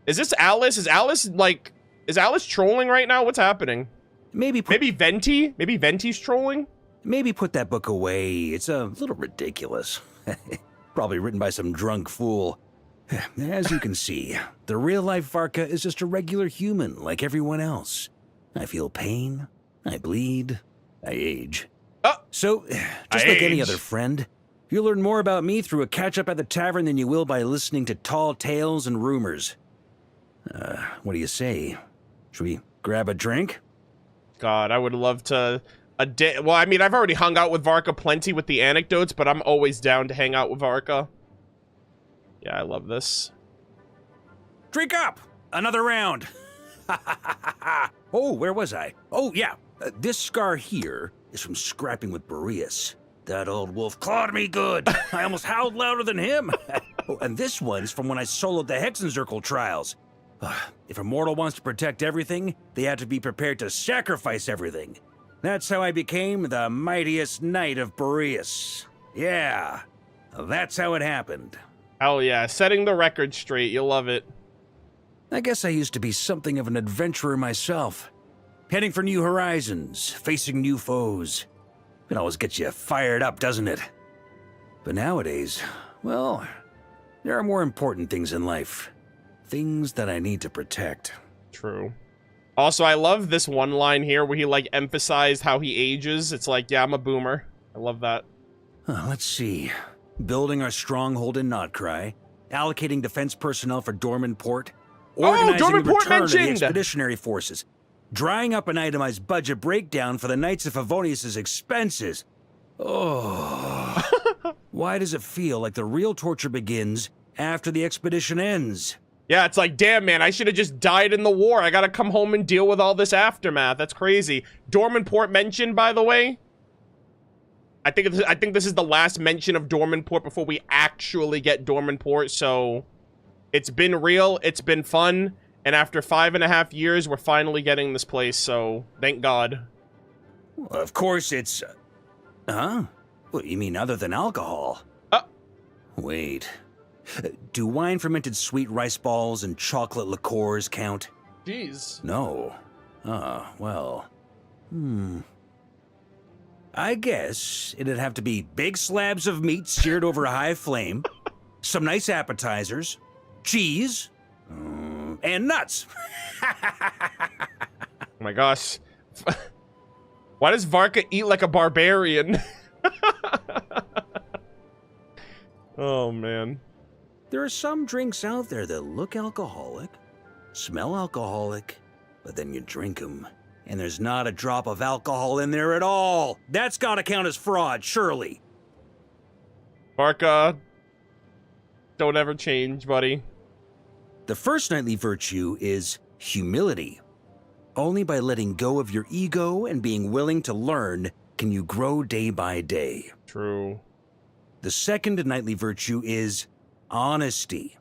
Is this Alice? Is Alice trolling right now? What's happening? Maybe Venti? Maybe Venti's trolling? Maybe put that book away. It's a little ridiculous. Probably written by some drunk fool. As you can see, the real-life Varca is just a regular human like everyone else. I feel pain, I bleed, I age. So, just like any other friend, you'll learn more about me through a catch-up at the tavern than you will by listening to tall tales and rumors. What do you say? Should we grab a drink? God, I would love to... Well, I mean, I've already hung out with Varca plenty with the anecdotes, but I'm always down to hang out with Varca. Yeah, I love this. Drink up! Another round! Oh, where was I? Oh, yeah. This scar here is from scrapping with Boreas. That old wolf clawed me good. I almost howled louder than him. Oh, and this one's from when I soloed the Hexen Circle trials. If a mortal wants to protect everything, they have to be prepared to sacrifice everything. That's how I became the mightiest knight of Boreas. Yeah, that's how it happened. Hell yeah, setting the record straight. You'll love it. I guess I used to be something of an adventurer myself. Heading for new horizons, facing new foes. It always gets you fired up, doesn't it? But nowadays, well, there are more important things in life. Things that I need to protect. True. Also, I love this one line here where he, like, emphasized how he ages. It's like, yeah, I'm a boomer. I love that. Let's see. Building our stronghold in Notcry, allocating defense personnel for Dorman Port, organizing Dorman the Port return of the mentioned! expeditionary forces, drawing up an itemized budget breakdown for the Knights of Favonius' expenses. Oh. Why does it feel like the real torture begins after the expedition ends? Yeah, it's like, damn, man, I should have just died in the war. I gotta come home and deal with all this aftermath. That's crazy. Dorman Port mentioned, by the way. I think this is the last mention of Dorman Port before we actually get Dorman Port, so it's been real, it's been fun, and after 5.5 years, we're finally getting this place, so thank God. Of course, it's... Huh? What, you mean other than alcohol? Wait. Do wine-fermented sweet rice balls and chocolate liqueurs count? Jeez. No. Well... I guess it'd have to be big slabs of meat seared over a high flame, some nice appetizers, cheese, and nuts. Oh my gosh. Why does Varca eat like a barbarian? Oh, man. There are some drinks out there that look alcoholic, smell alcoholic, but then you drink them, and there's not a drop of alcohol in there at all. That's gotta count as fraud, surely. Varca, don't ever change, buddy. The first knightly virtue is humility. Only by letting go of your ego and being willing to learn can you grow day by day. True. The second knightly virtue is honesty.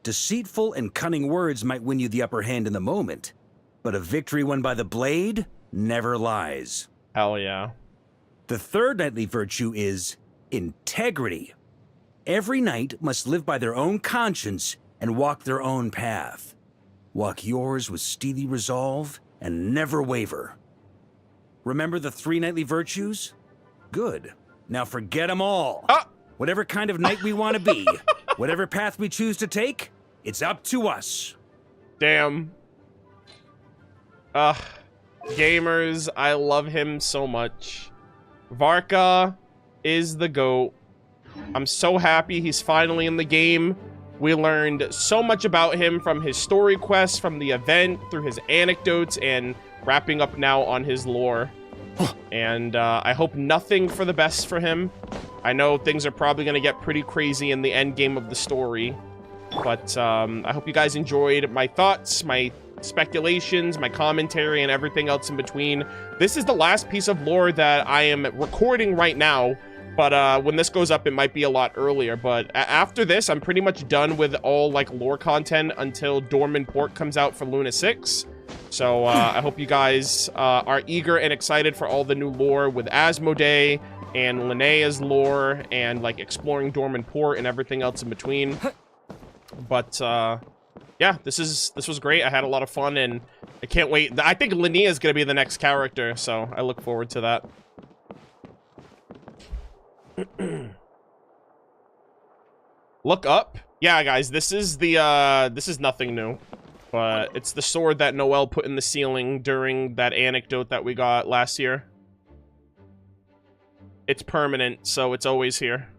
Deceitful and cunning words might win you the upper hand in the moment, but a victory won by the blade never lies. Hell yeah. The third knightly virtue is integrity. Every knight must live by their own conscience and walk their own path. Walk yours with steely resolve and never waver. Remember the 3 knightly virtues? Good. Now forget them all. Whatever kind of knight we want to be, whatever path we choose to take, it's up to us. Damn. Gamers, I love him so much. Varca is the GOAT. I'm so happy he's finally in the game. We learned so much about him from his story quests, from the event, through his anecdotes, and wrapping up now on his lore. And I hope nothing for the best for him. I know things are probably going to get pretty crazy in the end game of the story. But I hope you guys enjoyed my thoughts, my speculations, my commentary, and everything else in between. This is the last piece of lore that I am recording right now. But when this goes up, it might be a lot earlier. But after this, I'm pretty much done with all, like, lore content until Dorman Port comes out for Luna 6. So I hope you guys are eager and excited for all the new lore with Asmodee and Linnea's lore and, like, exploring Dorman Port and everything else in between. But yeah, this was great. I had a lot of fun, and I can't wait. I think Linnea is gonna be the next character, so I look forward to that. Look up. Yeah, guys, this is nothing new, but it's the sword that Noelle put in the ceiling during that anecdote that we got last year. It's permanent, so it's always here.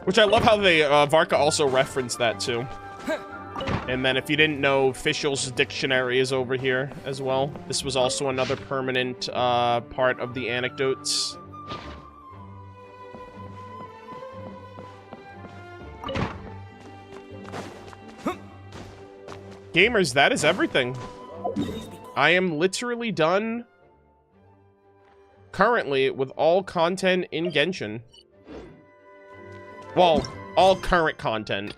Which I love how they, Varca also referenced that, too. And then if you didn't know, Fischl's dictionary is over here as well. This was also another permanent, part of the anecdotes. Gamers, that is everything. I am literally done currently with all content in Genshin. Well, all current content.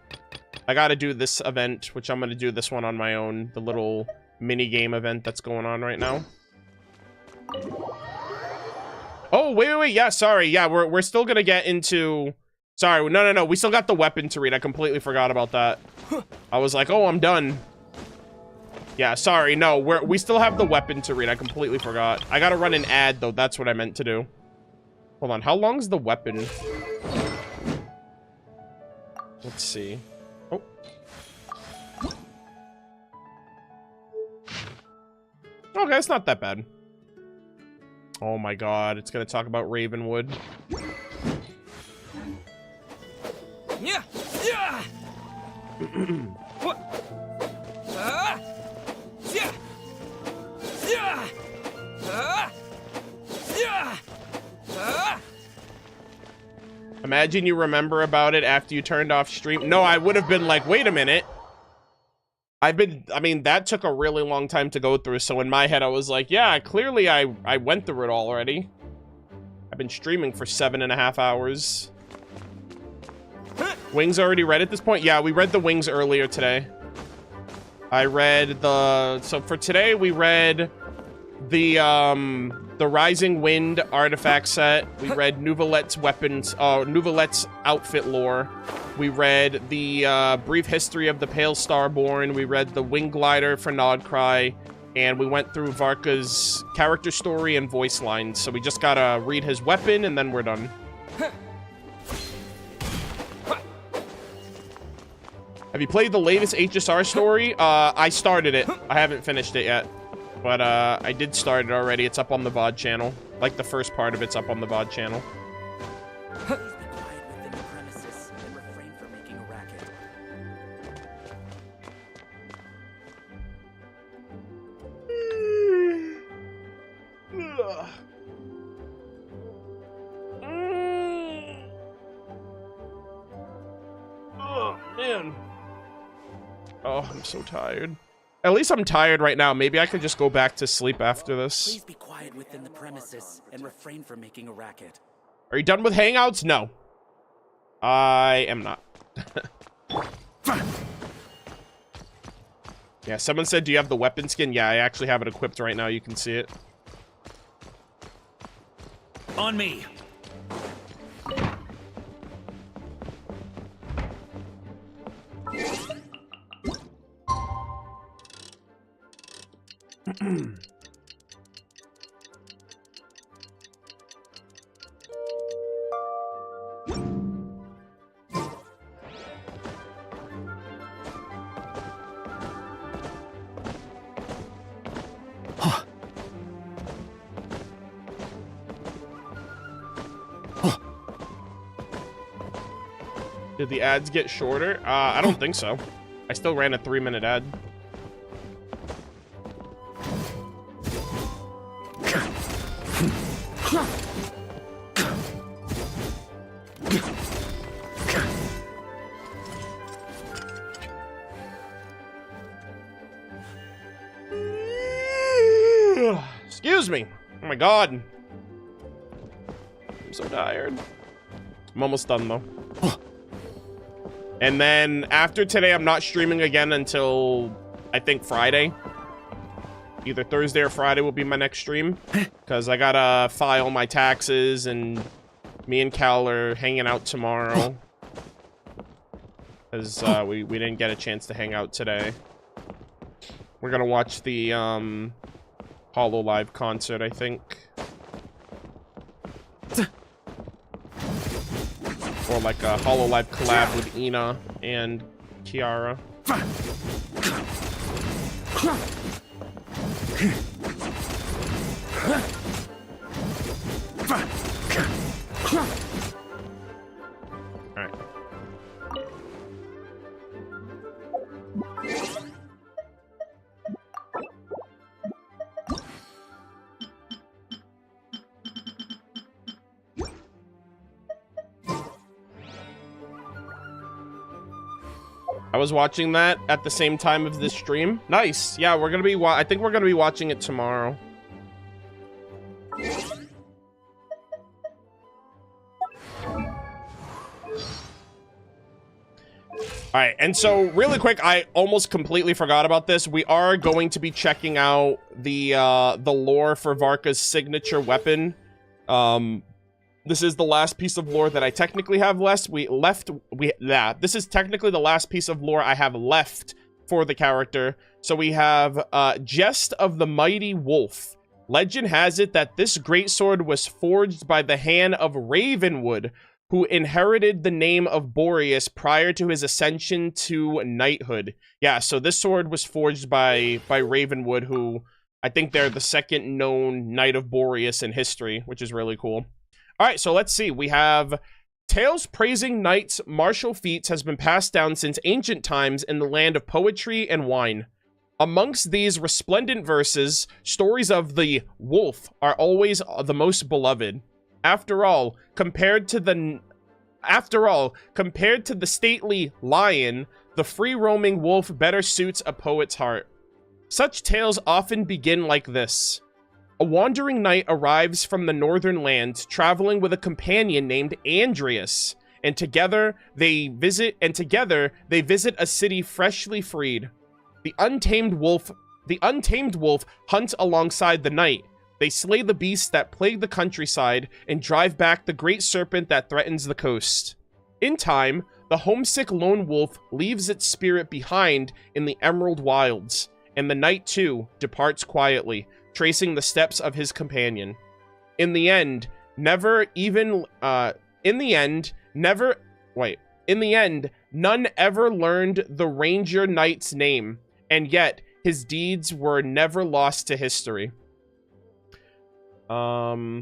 I gotta do this event, which I'm gonna do this one on my own. The little mini-game event that's going on right now. Oh, wait. Yeah, sorry. Yeah, we're still gonna get into... Sorry, no. We still got the weapon to read. I completely forgot about that. I was like, oh, I'm done. Yeah, sorry. No, we still have the weapon to read. I completely forgot. I gotta run an ad, though. That's what I meant to do. Hold on. How long's the weapon? Let's see. Oh. Okay, it's not that bad. Oh my god, it's gonna talk about Ravenwood. Yeah. Yeah. What? Yeah. Yeah. Yeah. Imagine you remember about it after you turned off stream. No, I would have been like, wait a minute. I mean, that took a really long time to go through, so in my head I was like, yeah, clearly I went through it all already. I've been streaming for 7.5 hours. Wings already read at this point? Yeah, we read the Wings earlier today. I read the... So for today, we read the Rising Wind artifact set. We read Neuvillette's weapons, Neuvillette's outfit lore. We read the brief history of the Pale Starborn. We read the Wing Glider for Nodcry. And we went through Varca's character story and voice lines. So we just gotta read his weapon and then we're done. Have you played the latest HSR story? I started it. I haven't finished it yet. But I did start it already. It's up on the VOD channel. Like the first part of it's up on the VOD channel. Oh, man. Oh, I'm so tired. At least I'm tired right now. Maybe I could just go back to sleep after this. Please be quiet within the premises and refrain from making a racket. Are you done with Hangouts? No. I am not. Yeah, someone said, do you have the weapon skin? Yeah, I actually have it equipped right now. You can see it. On me. Did the ads get shorter? I don't think so. I still ran a 3-minute ad. Excuse me. Oh my god. I'm so tired. I'm almost done though. And then after today, I'm not streaming again until I think Friday. Either Thursday or Friday will be my next stream. Because I gotta file my taxes and me and Cal are hanging out tomorrow. Because we didn't get a chance to hang out today. We're gonna watch the HoloLive concert, I think. Or like a HoloLive collab with Ina and Kiara. Alright. I was watching that at the same time of this stream. Nice. Yeah, we're gonna be I think we're gonna be watching it tomorrow. All right, and so really quick, I almost completely forgot about this. We are going to be checking out the lore for Varca's signature weapon. This is the last piece of lore that I technically have left. This is technically the last piece of lore I have left for the character. So we have Jest of the Mighty Wolf. Legend has it that this greatsword was forged by the hand of Ravenwood, who inherited the name of Boreas prior to his ascension to knighthood. Yeah, so this sword was forged by Ravenwood, who I think they're the second known Knight of Boreas in history, which is really cool. All right, so let's see. We have tales praising knights' martial feats has been passed down since ancient times in the land of poetry and wine. Amongst these resplendent verses, stories of the wolf are always the most beloved. After all, compared to the stately lion, the free-roaming wolf better suits a poet's heart. Such tales often begin like this. A wandering knight arrives from the northern lands, traveling with a companion named Andreas, and together they visit a city freshly freed. The untamed wolf hunts alongside the knight. They slay the beasts that plague the countryside and drive back the great serpent that threatens the coast. In time, the homesick lone wolf leaves its spirit behind in the emerald wilds, and the knight too departs quietly, tracing the steps of his companion. In the end, none ever learned the ranger knight's name, and yet his deeds were never lost to history. Okay.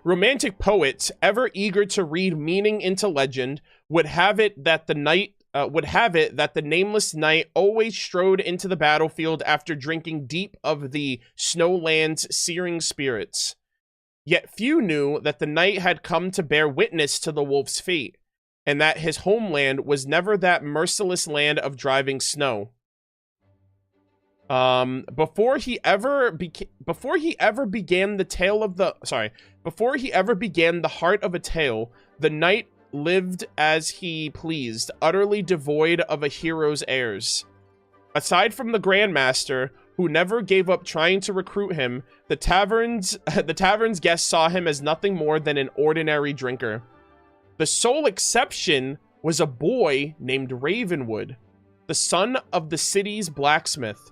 Romantic poets, ever eager to read meaning into legend, would have it that the nameless knight always strode into the battlefield after drinking deep of the snowland's searing spirits. Yet few knew that the knight had come to bear witness to the wolf's fate, and that his homeland was never that merciless land of driving snow. Before he ever began the heart of a tale, the knight lived as he pleased, utterly devoid of a hero's airs. Aside from the Grandmaster, who never gave up trying to recruit him, the tavern's guests saw him as nothing more than an ordinary drinker. The sole exception was a boy named Ravenwood, the son of the city's blacksmith.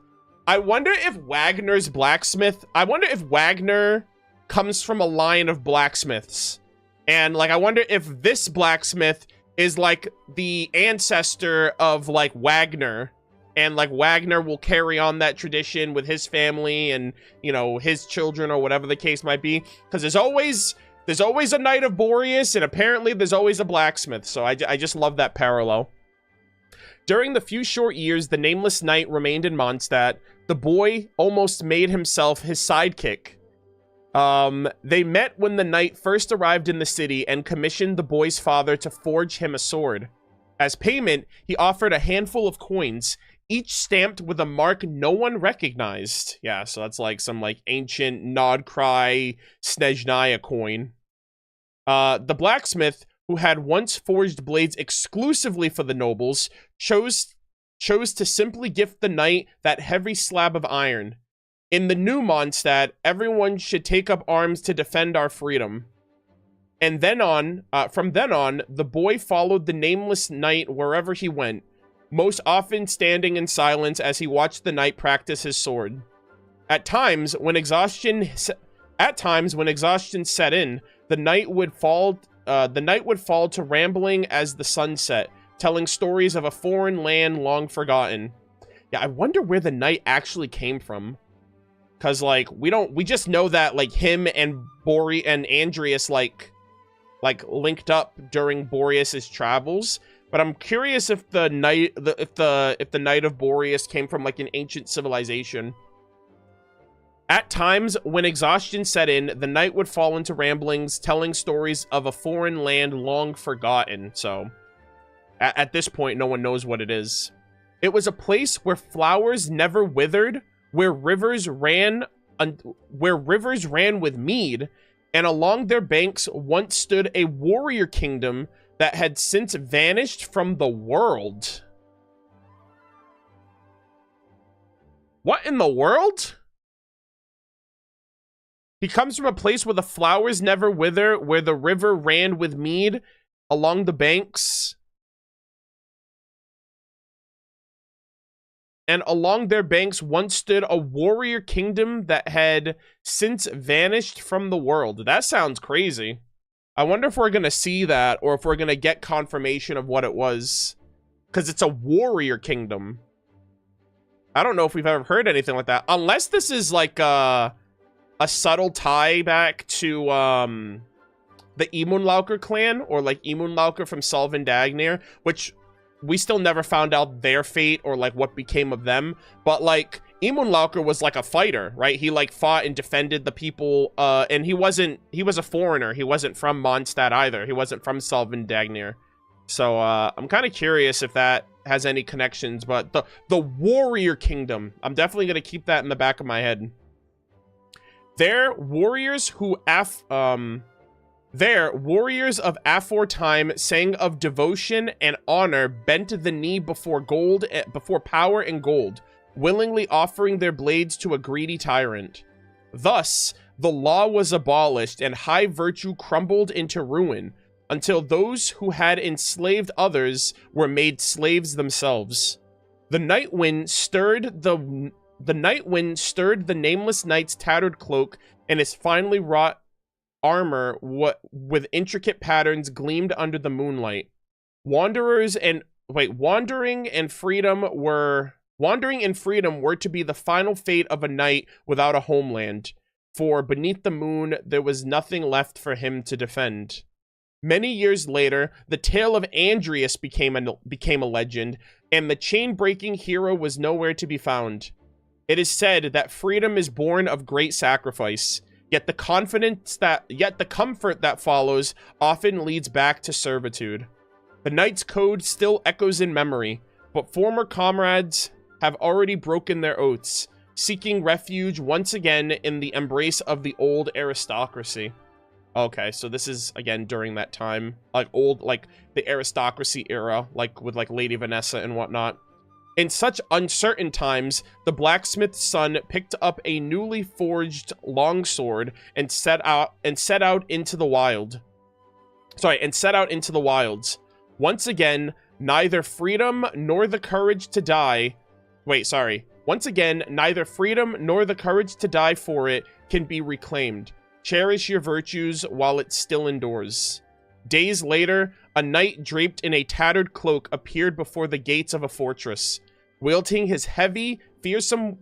I wonder if Wagner comes from a line of blacksmiths. And, like, I wonder if this blacksmith is, like, the ancestor of, like, Wagner. And, like, Wagner will carry on that tradition with his family and, you know, his children or whatever the case might be. Because there's always a Knight of Boreas, and apparently there's always a blacksmith. So I just love that parallel. During the few short years the nameless knight remained in Mondstadt, the boy almost made himself his sidekick. They met when the knight first arrived in the city and commissioned the boy's father to forge him a sword. As payment, he offered a handful of coins, each stamped with a mark no one recognized. Yeah, so that's like some like ancient Nodcry Snezhnaya coin. The blacksmith, who had once forged blades exclusively for the nobles, chose to simply gift the knight that heavy slab of iron. In the new Mondstadt, everyone should take up arms to defend our freedom. And from then on, the boy followed the nameless knight wherever he went, most often standing in silence as he watched the knight practice his sword. At times, when exhaustion set in, the knight would fall to rambling as the sun set, telling stories of a foreign land long forgotten. Yeah, I wonder where the knight actually came from. Cause like we just know that like him and Andreas like linked up during Boreas's travels, but I'm curious if the Knight of Boreas came from like an ancient civilization. At times, when exhaustion set in, the knight would fall into ramblings, telling stories of a foreign land long forgotten. So, at this point, no one knows what it is. It was a place where flowers never withered, where rivers ran with mead, and along their banks once stood a warrior kingdom that had since vanished from the world. What in the world? He comes from a place where the flowers never wither, where the river ran with mead along the banks. And along their banks once stood a warrior kingdom that had since vanished from the world. That sounds crazy. I wonder if we're going to see that, or if we're going to get confirmation of what it was. Because it's a warrior kingdom. I don't know if we've ever heard anything like that. Unless this is like a subtle tie back to the Emunlauker clan, or like Emunlauker from Selvin Dagnir, which we still never found out their fate or like what became of them. But like Emunlauker was like a fighter, right? He like fought and defended the people, and he was a foreigner. He wasn't from Mondstadt either. He wasn't from Selvin Dagnir. So I'm kind of curious if that has any connections. But the warrior kingdom, I'm definitely gonna keep that in the back of my head. Their warriors of aforetime sang of devotion and honor, bent the knee before power and gold, willingly offering their blades to a greedy tyrant. Thus, the law was abolished and high virtue crumbled into ruin, until those who had enslaved others were made slaves themselves. The night wind stirred the nameless knight's tattered cloak, and his finely wrought armor with intricate patterns gleamed under the moonlight. Wandering and freedom were to be the final fate of a knight without a homeland, for beneath the moon there was nothing left for him to defend. Many years later, the tale of Andreas became a legend, and the chain-breaking hero was nowhere to be found. It is said that freedom is born of great sacrifice, yet the comfort that follows often leads back to servitude. The knight's code still echoes in memory, but former comrades have already broken their oaths, seeking refuge once again in the embrace of the old aristocracy. Okay, so this is, again, during that time, like the aristocracy era, like with like Lady Vanessa and whatnot. In such uncertain times, the blacksmith's son picked up a newly forged longsword and set out into the wilds. Once again, neither freedom nor the courage to die. Once again, neither freedom nor the courage to die for it can be reclaimed. Cherish your virtues while it still endures. Days later, a knight draped in a tattered cloak appeared before the gates of a fortress. Wielding his heavy, fearsome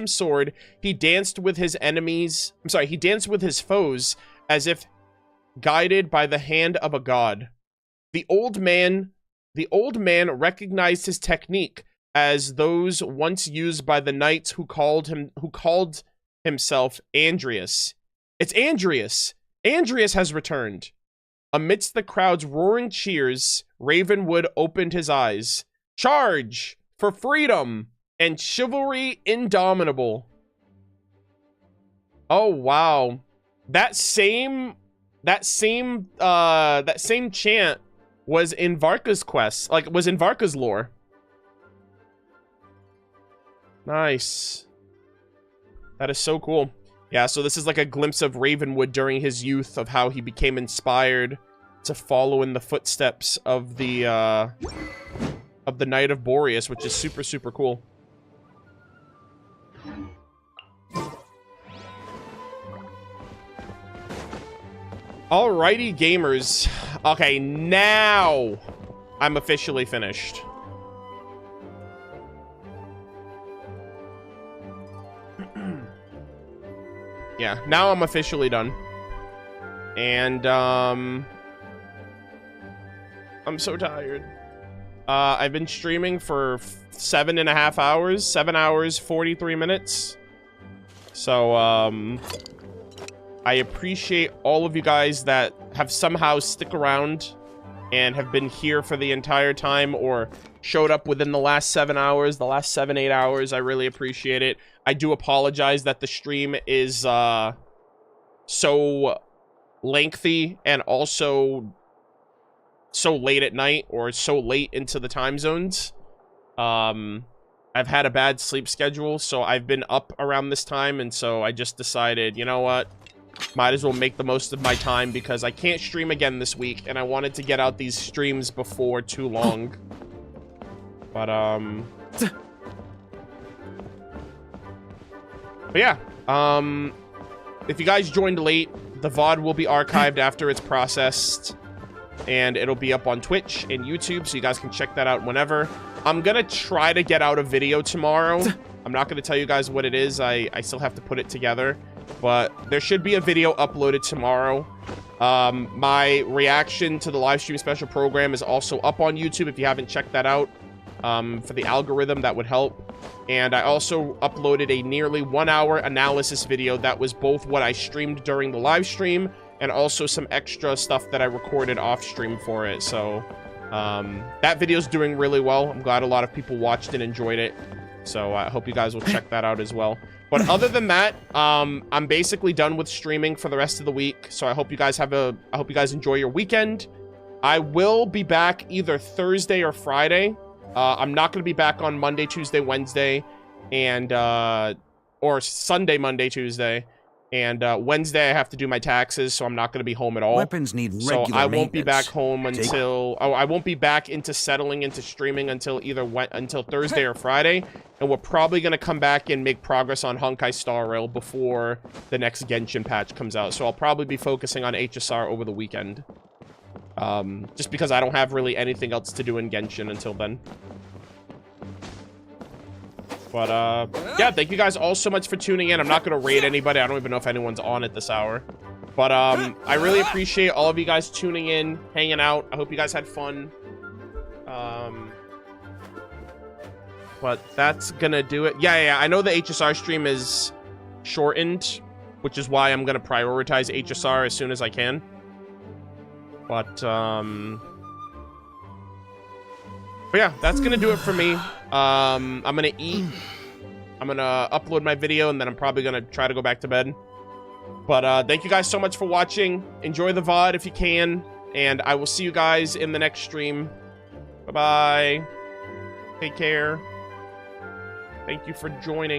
sword, he danced with his foes as if guided by the hand of a god. The old man recognized his technique as those once used by the knights who called himself Andreas. It's Andreas! Andreas has returned. Amidst the crowd's roaring cheers, Ravenwood opened his eyes. Charge for freedom and chivalry indomitable. Oh wow. That same chant was in Varca's quest, was in Varca's lore. Nice. That is so cool. Yeah, so this is like a glimpse of Ravenwood during his youth, of how he became inspired to follow in the footsteps of the Knight of Boreas, which is super, super cool. Alrighty, gamers. Okay, now I'm officially finished. Yeah, now I'm officially done. And, I'm so tired. I've been streaming for 7.5 hours. 7 hours, 43 minutes. So, I appreciate all of you guys that have somehow stick around and have been here for the entire time, or showed up within the last 7 hours, the last 7-8 hours. I really appreciate it. I do apologize that the stream is so lengthy and also so late at night or so late into the time zones. I've had a bad sleep schedule, so I've been up around this time, and so I just decided, you know what? Might as well make the most of my time because I can't stream again this week, and I wanted to get out these streams before too long. But yeah, if you guys joined late, the VOD will be archived after it's processed, and it'll be up on Twitch and YouTube, so you guys can check that out whenever. I'm gonna try to get out a video tomorrow. I'm not gonna tell you guys what it is. I still have to put it together, but there should be a video uploaded tomorrow. My reaction to the live stream special program is also up on YouTube if you haven't checked that out. For the algorithm, that would help. And I also uploaded a nearly 1 hour analysis video that was both what I streamed during the live stream and also some extra stuff that I recorded off stream for it. So that video's doing really well. I'm glad a lot of people watched and enjoyed it. So I hope you guys will check that out as well. But other than that, I'm basically done with streaming for the rest of the week. So I hope you guys enjoy your weekend. I will be back either Thursday or Friday. I'm not going to be back on Monday, Tuesday, Wednesday, and or Sunday, Monday, Tuesday, and Wednesday I have to do my taxes, so I'm not going to be home at all. Weapons need regular so I won't be back maintenance. home until I won't be back into settling into streaming until until Thursday or Friday, and we're probably going to come back and make progress on Honkai Star Rail before the next Genshin patch comes out. So I'll probably be focusing on HSR over the weekend. Just because I don't have really anything else to do in Genshin until then. But, yeah, thank you guys all so much for tuning in. I'm not going to raid anybody. I don't even know if anyone's on at this hour. But, I really appreciate all of you guys tuning in, hanging out. I hope you guys had fun. But that's gonna do it. Yeah, I know the HSR stream is shortened, which is why I'm gonna prioritize HSR as soon as I can. But yeah, that's gonna do it for me. I'm gonna eat. I'm gonna upload my video, and then I'm probably gonna try to go back to bed. But thank you guys so much for watching. Enjoy the VOD if you can, and I will see you guys in the next stream. Bye-bye. Take care. Thank you for joining.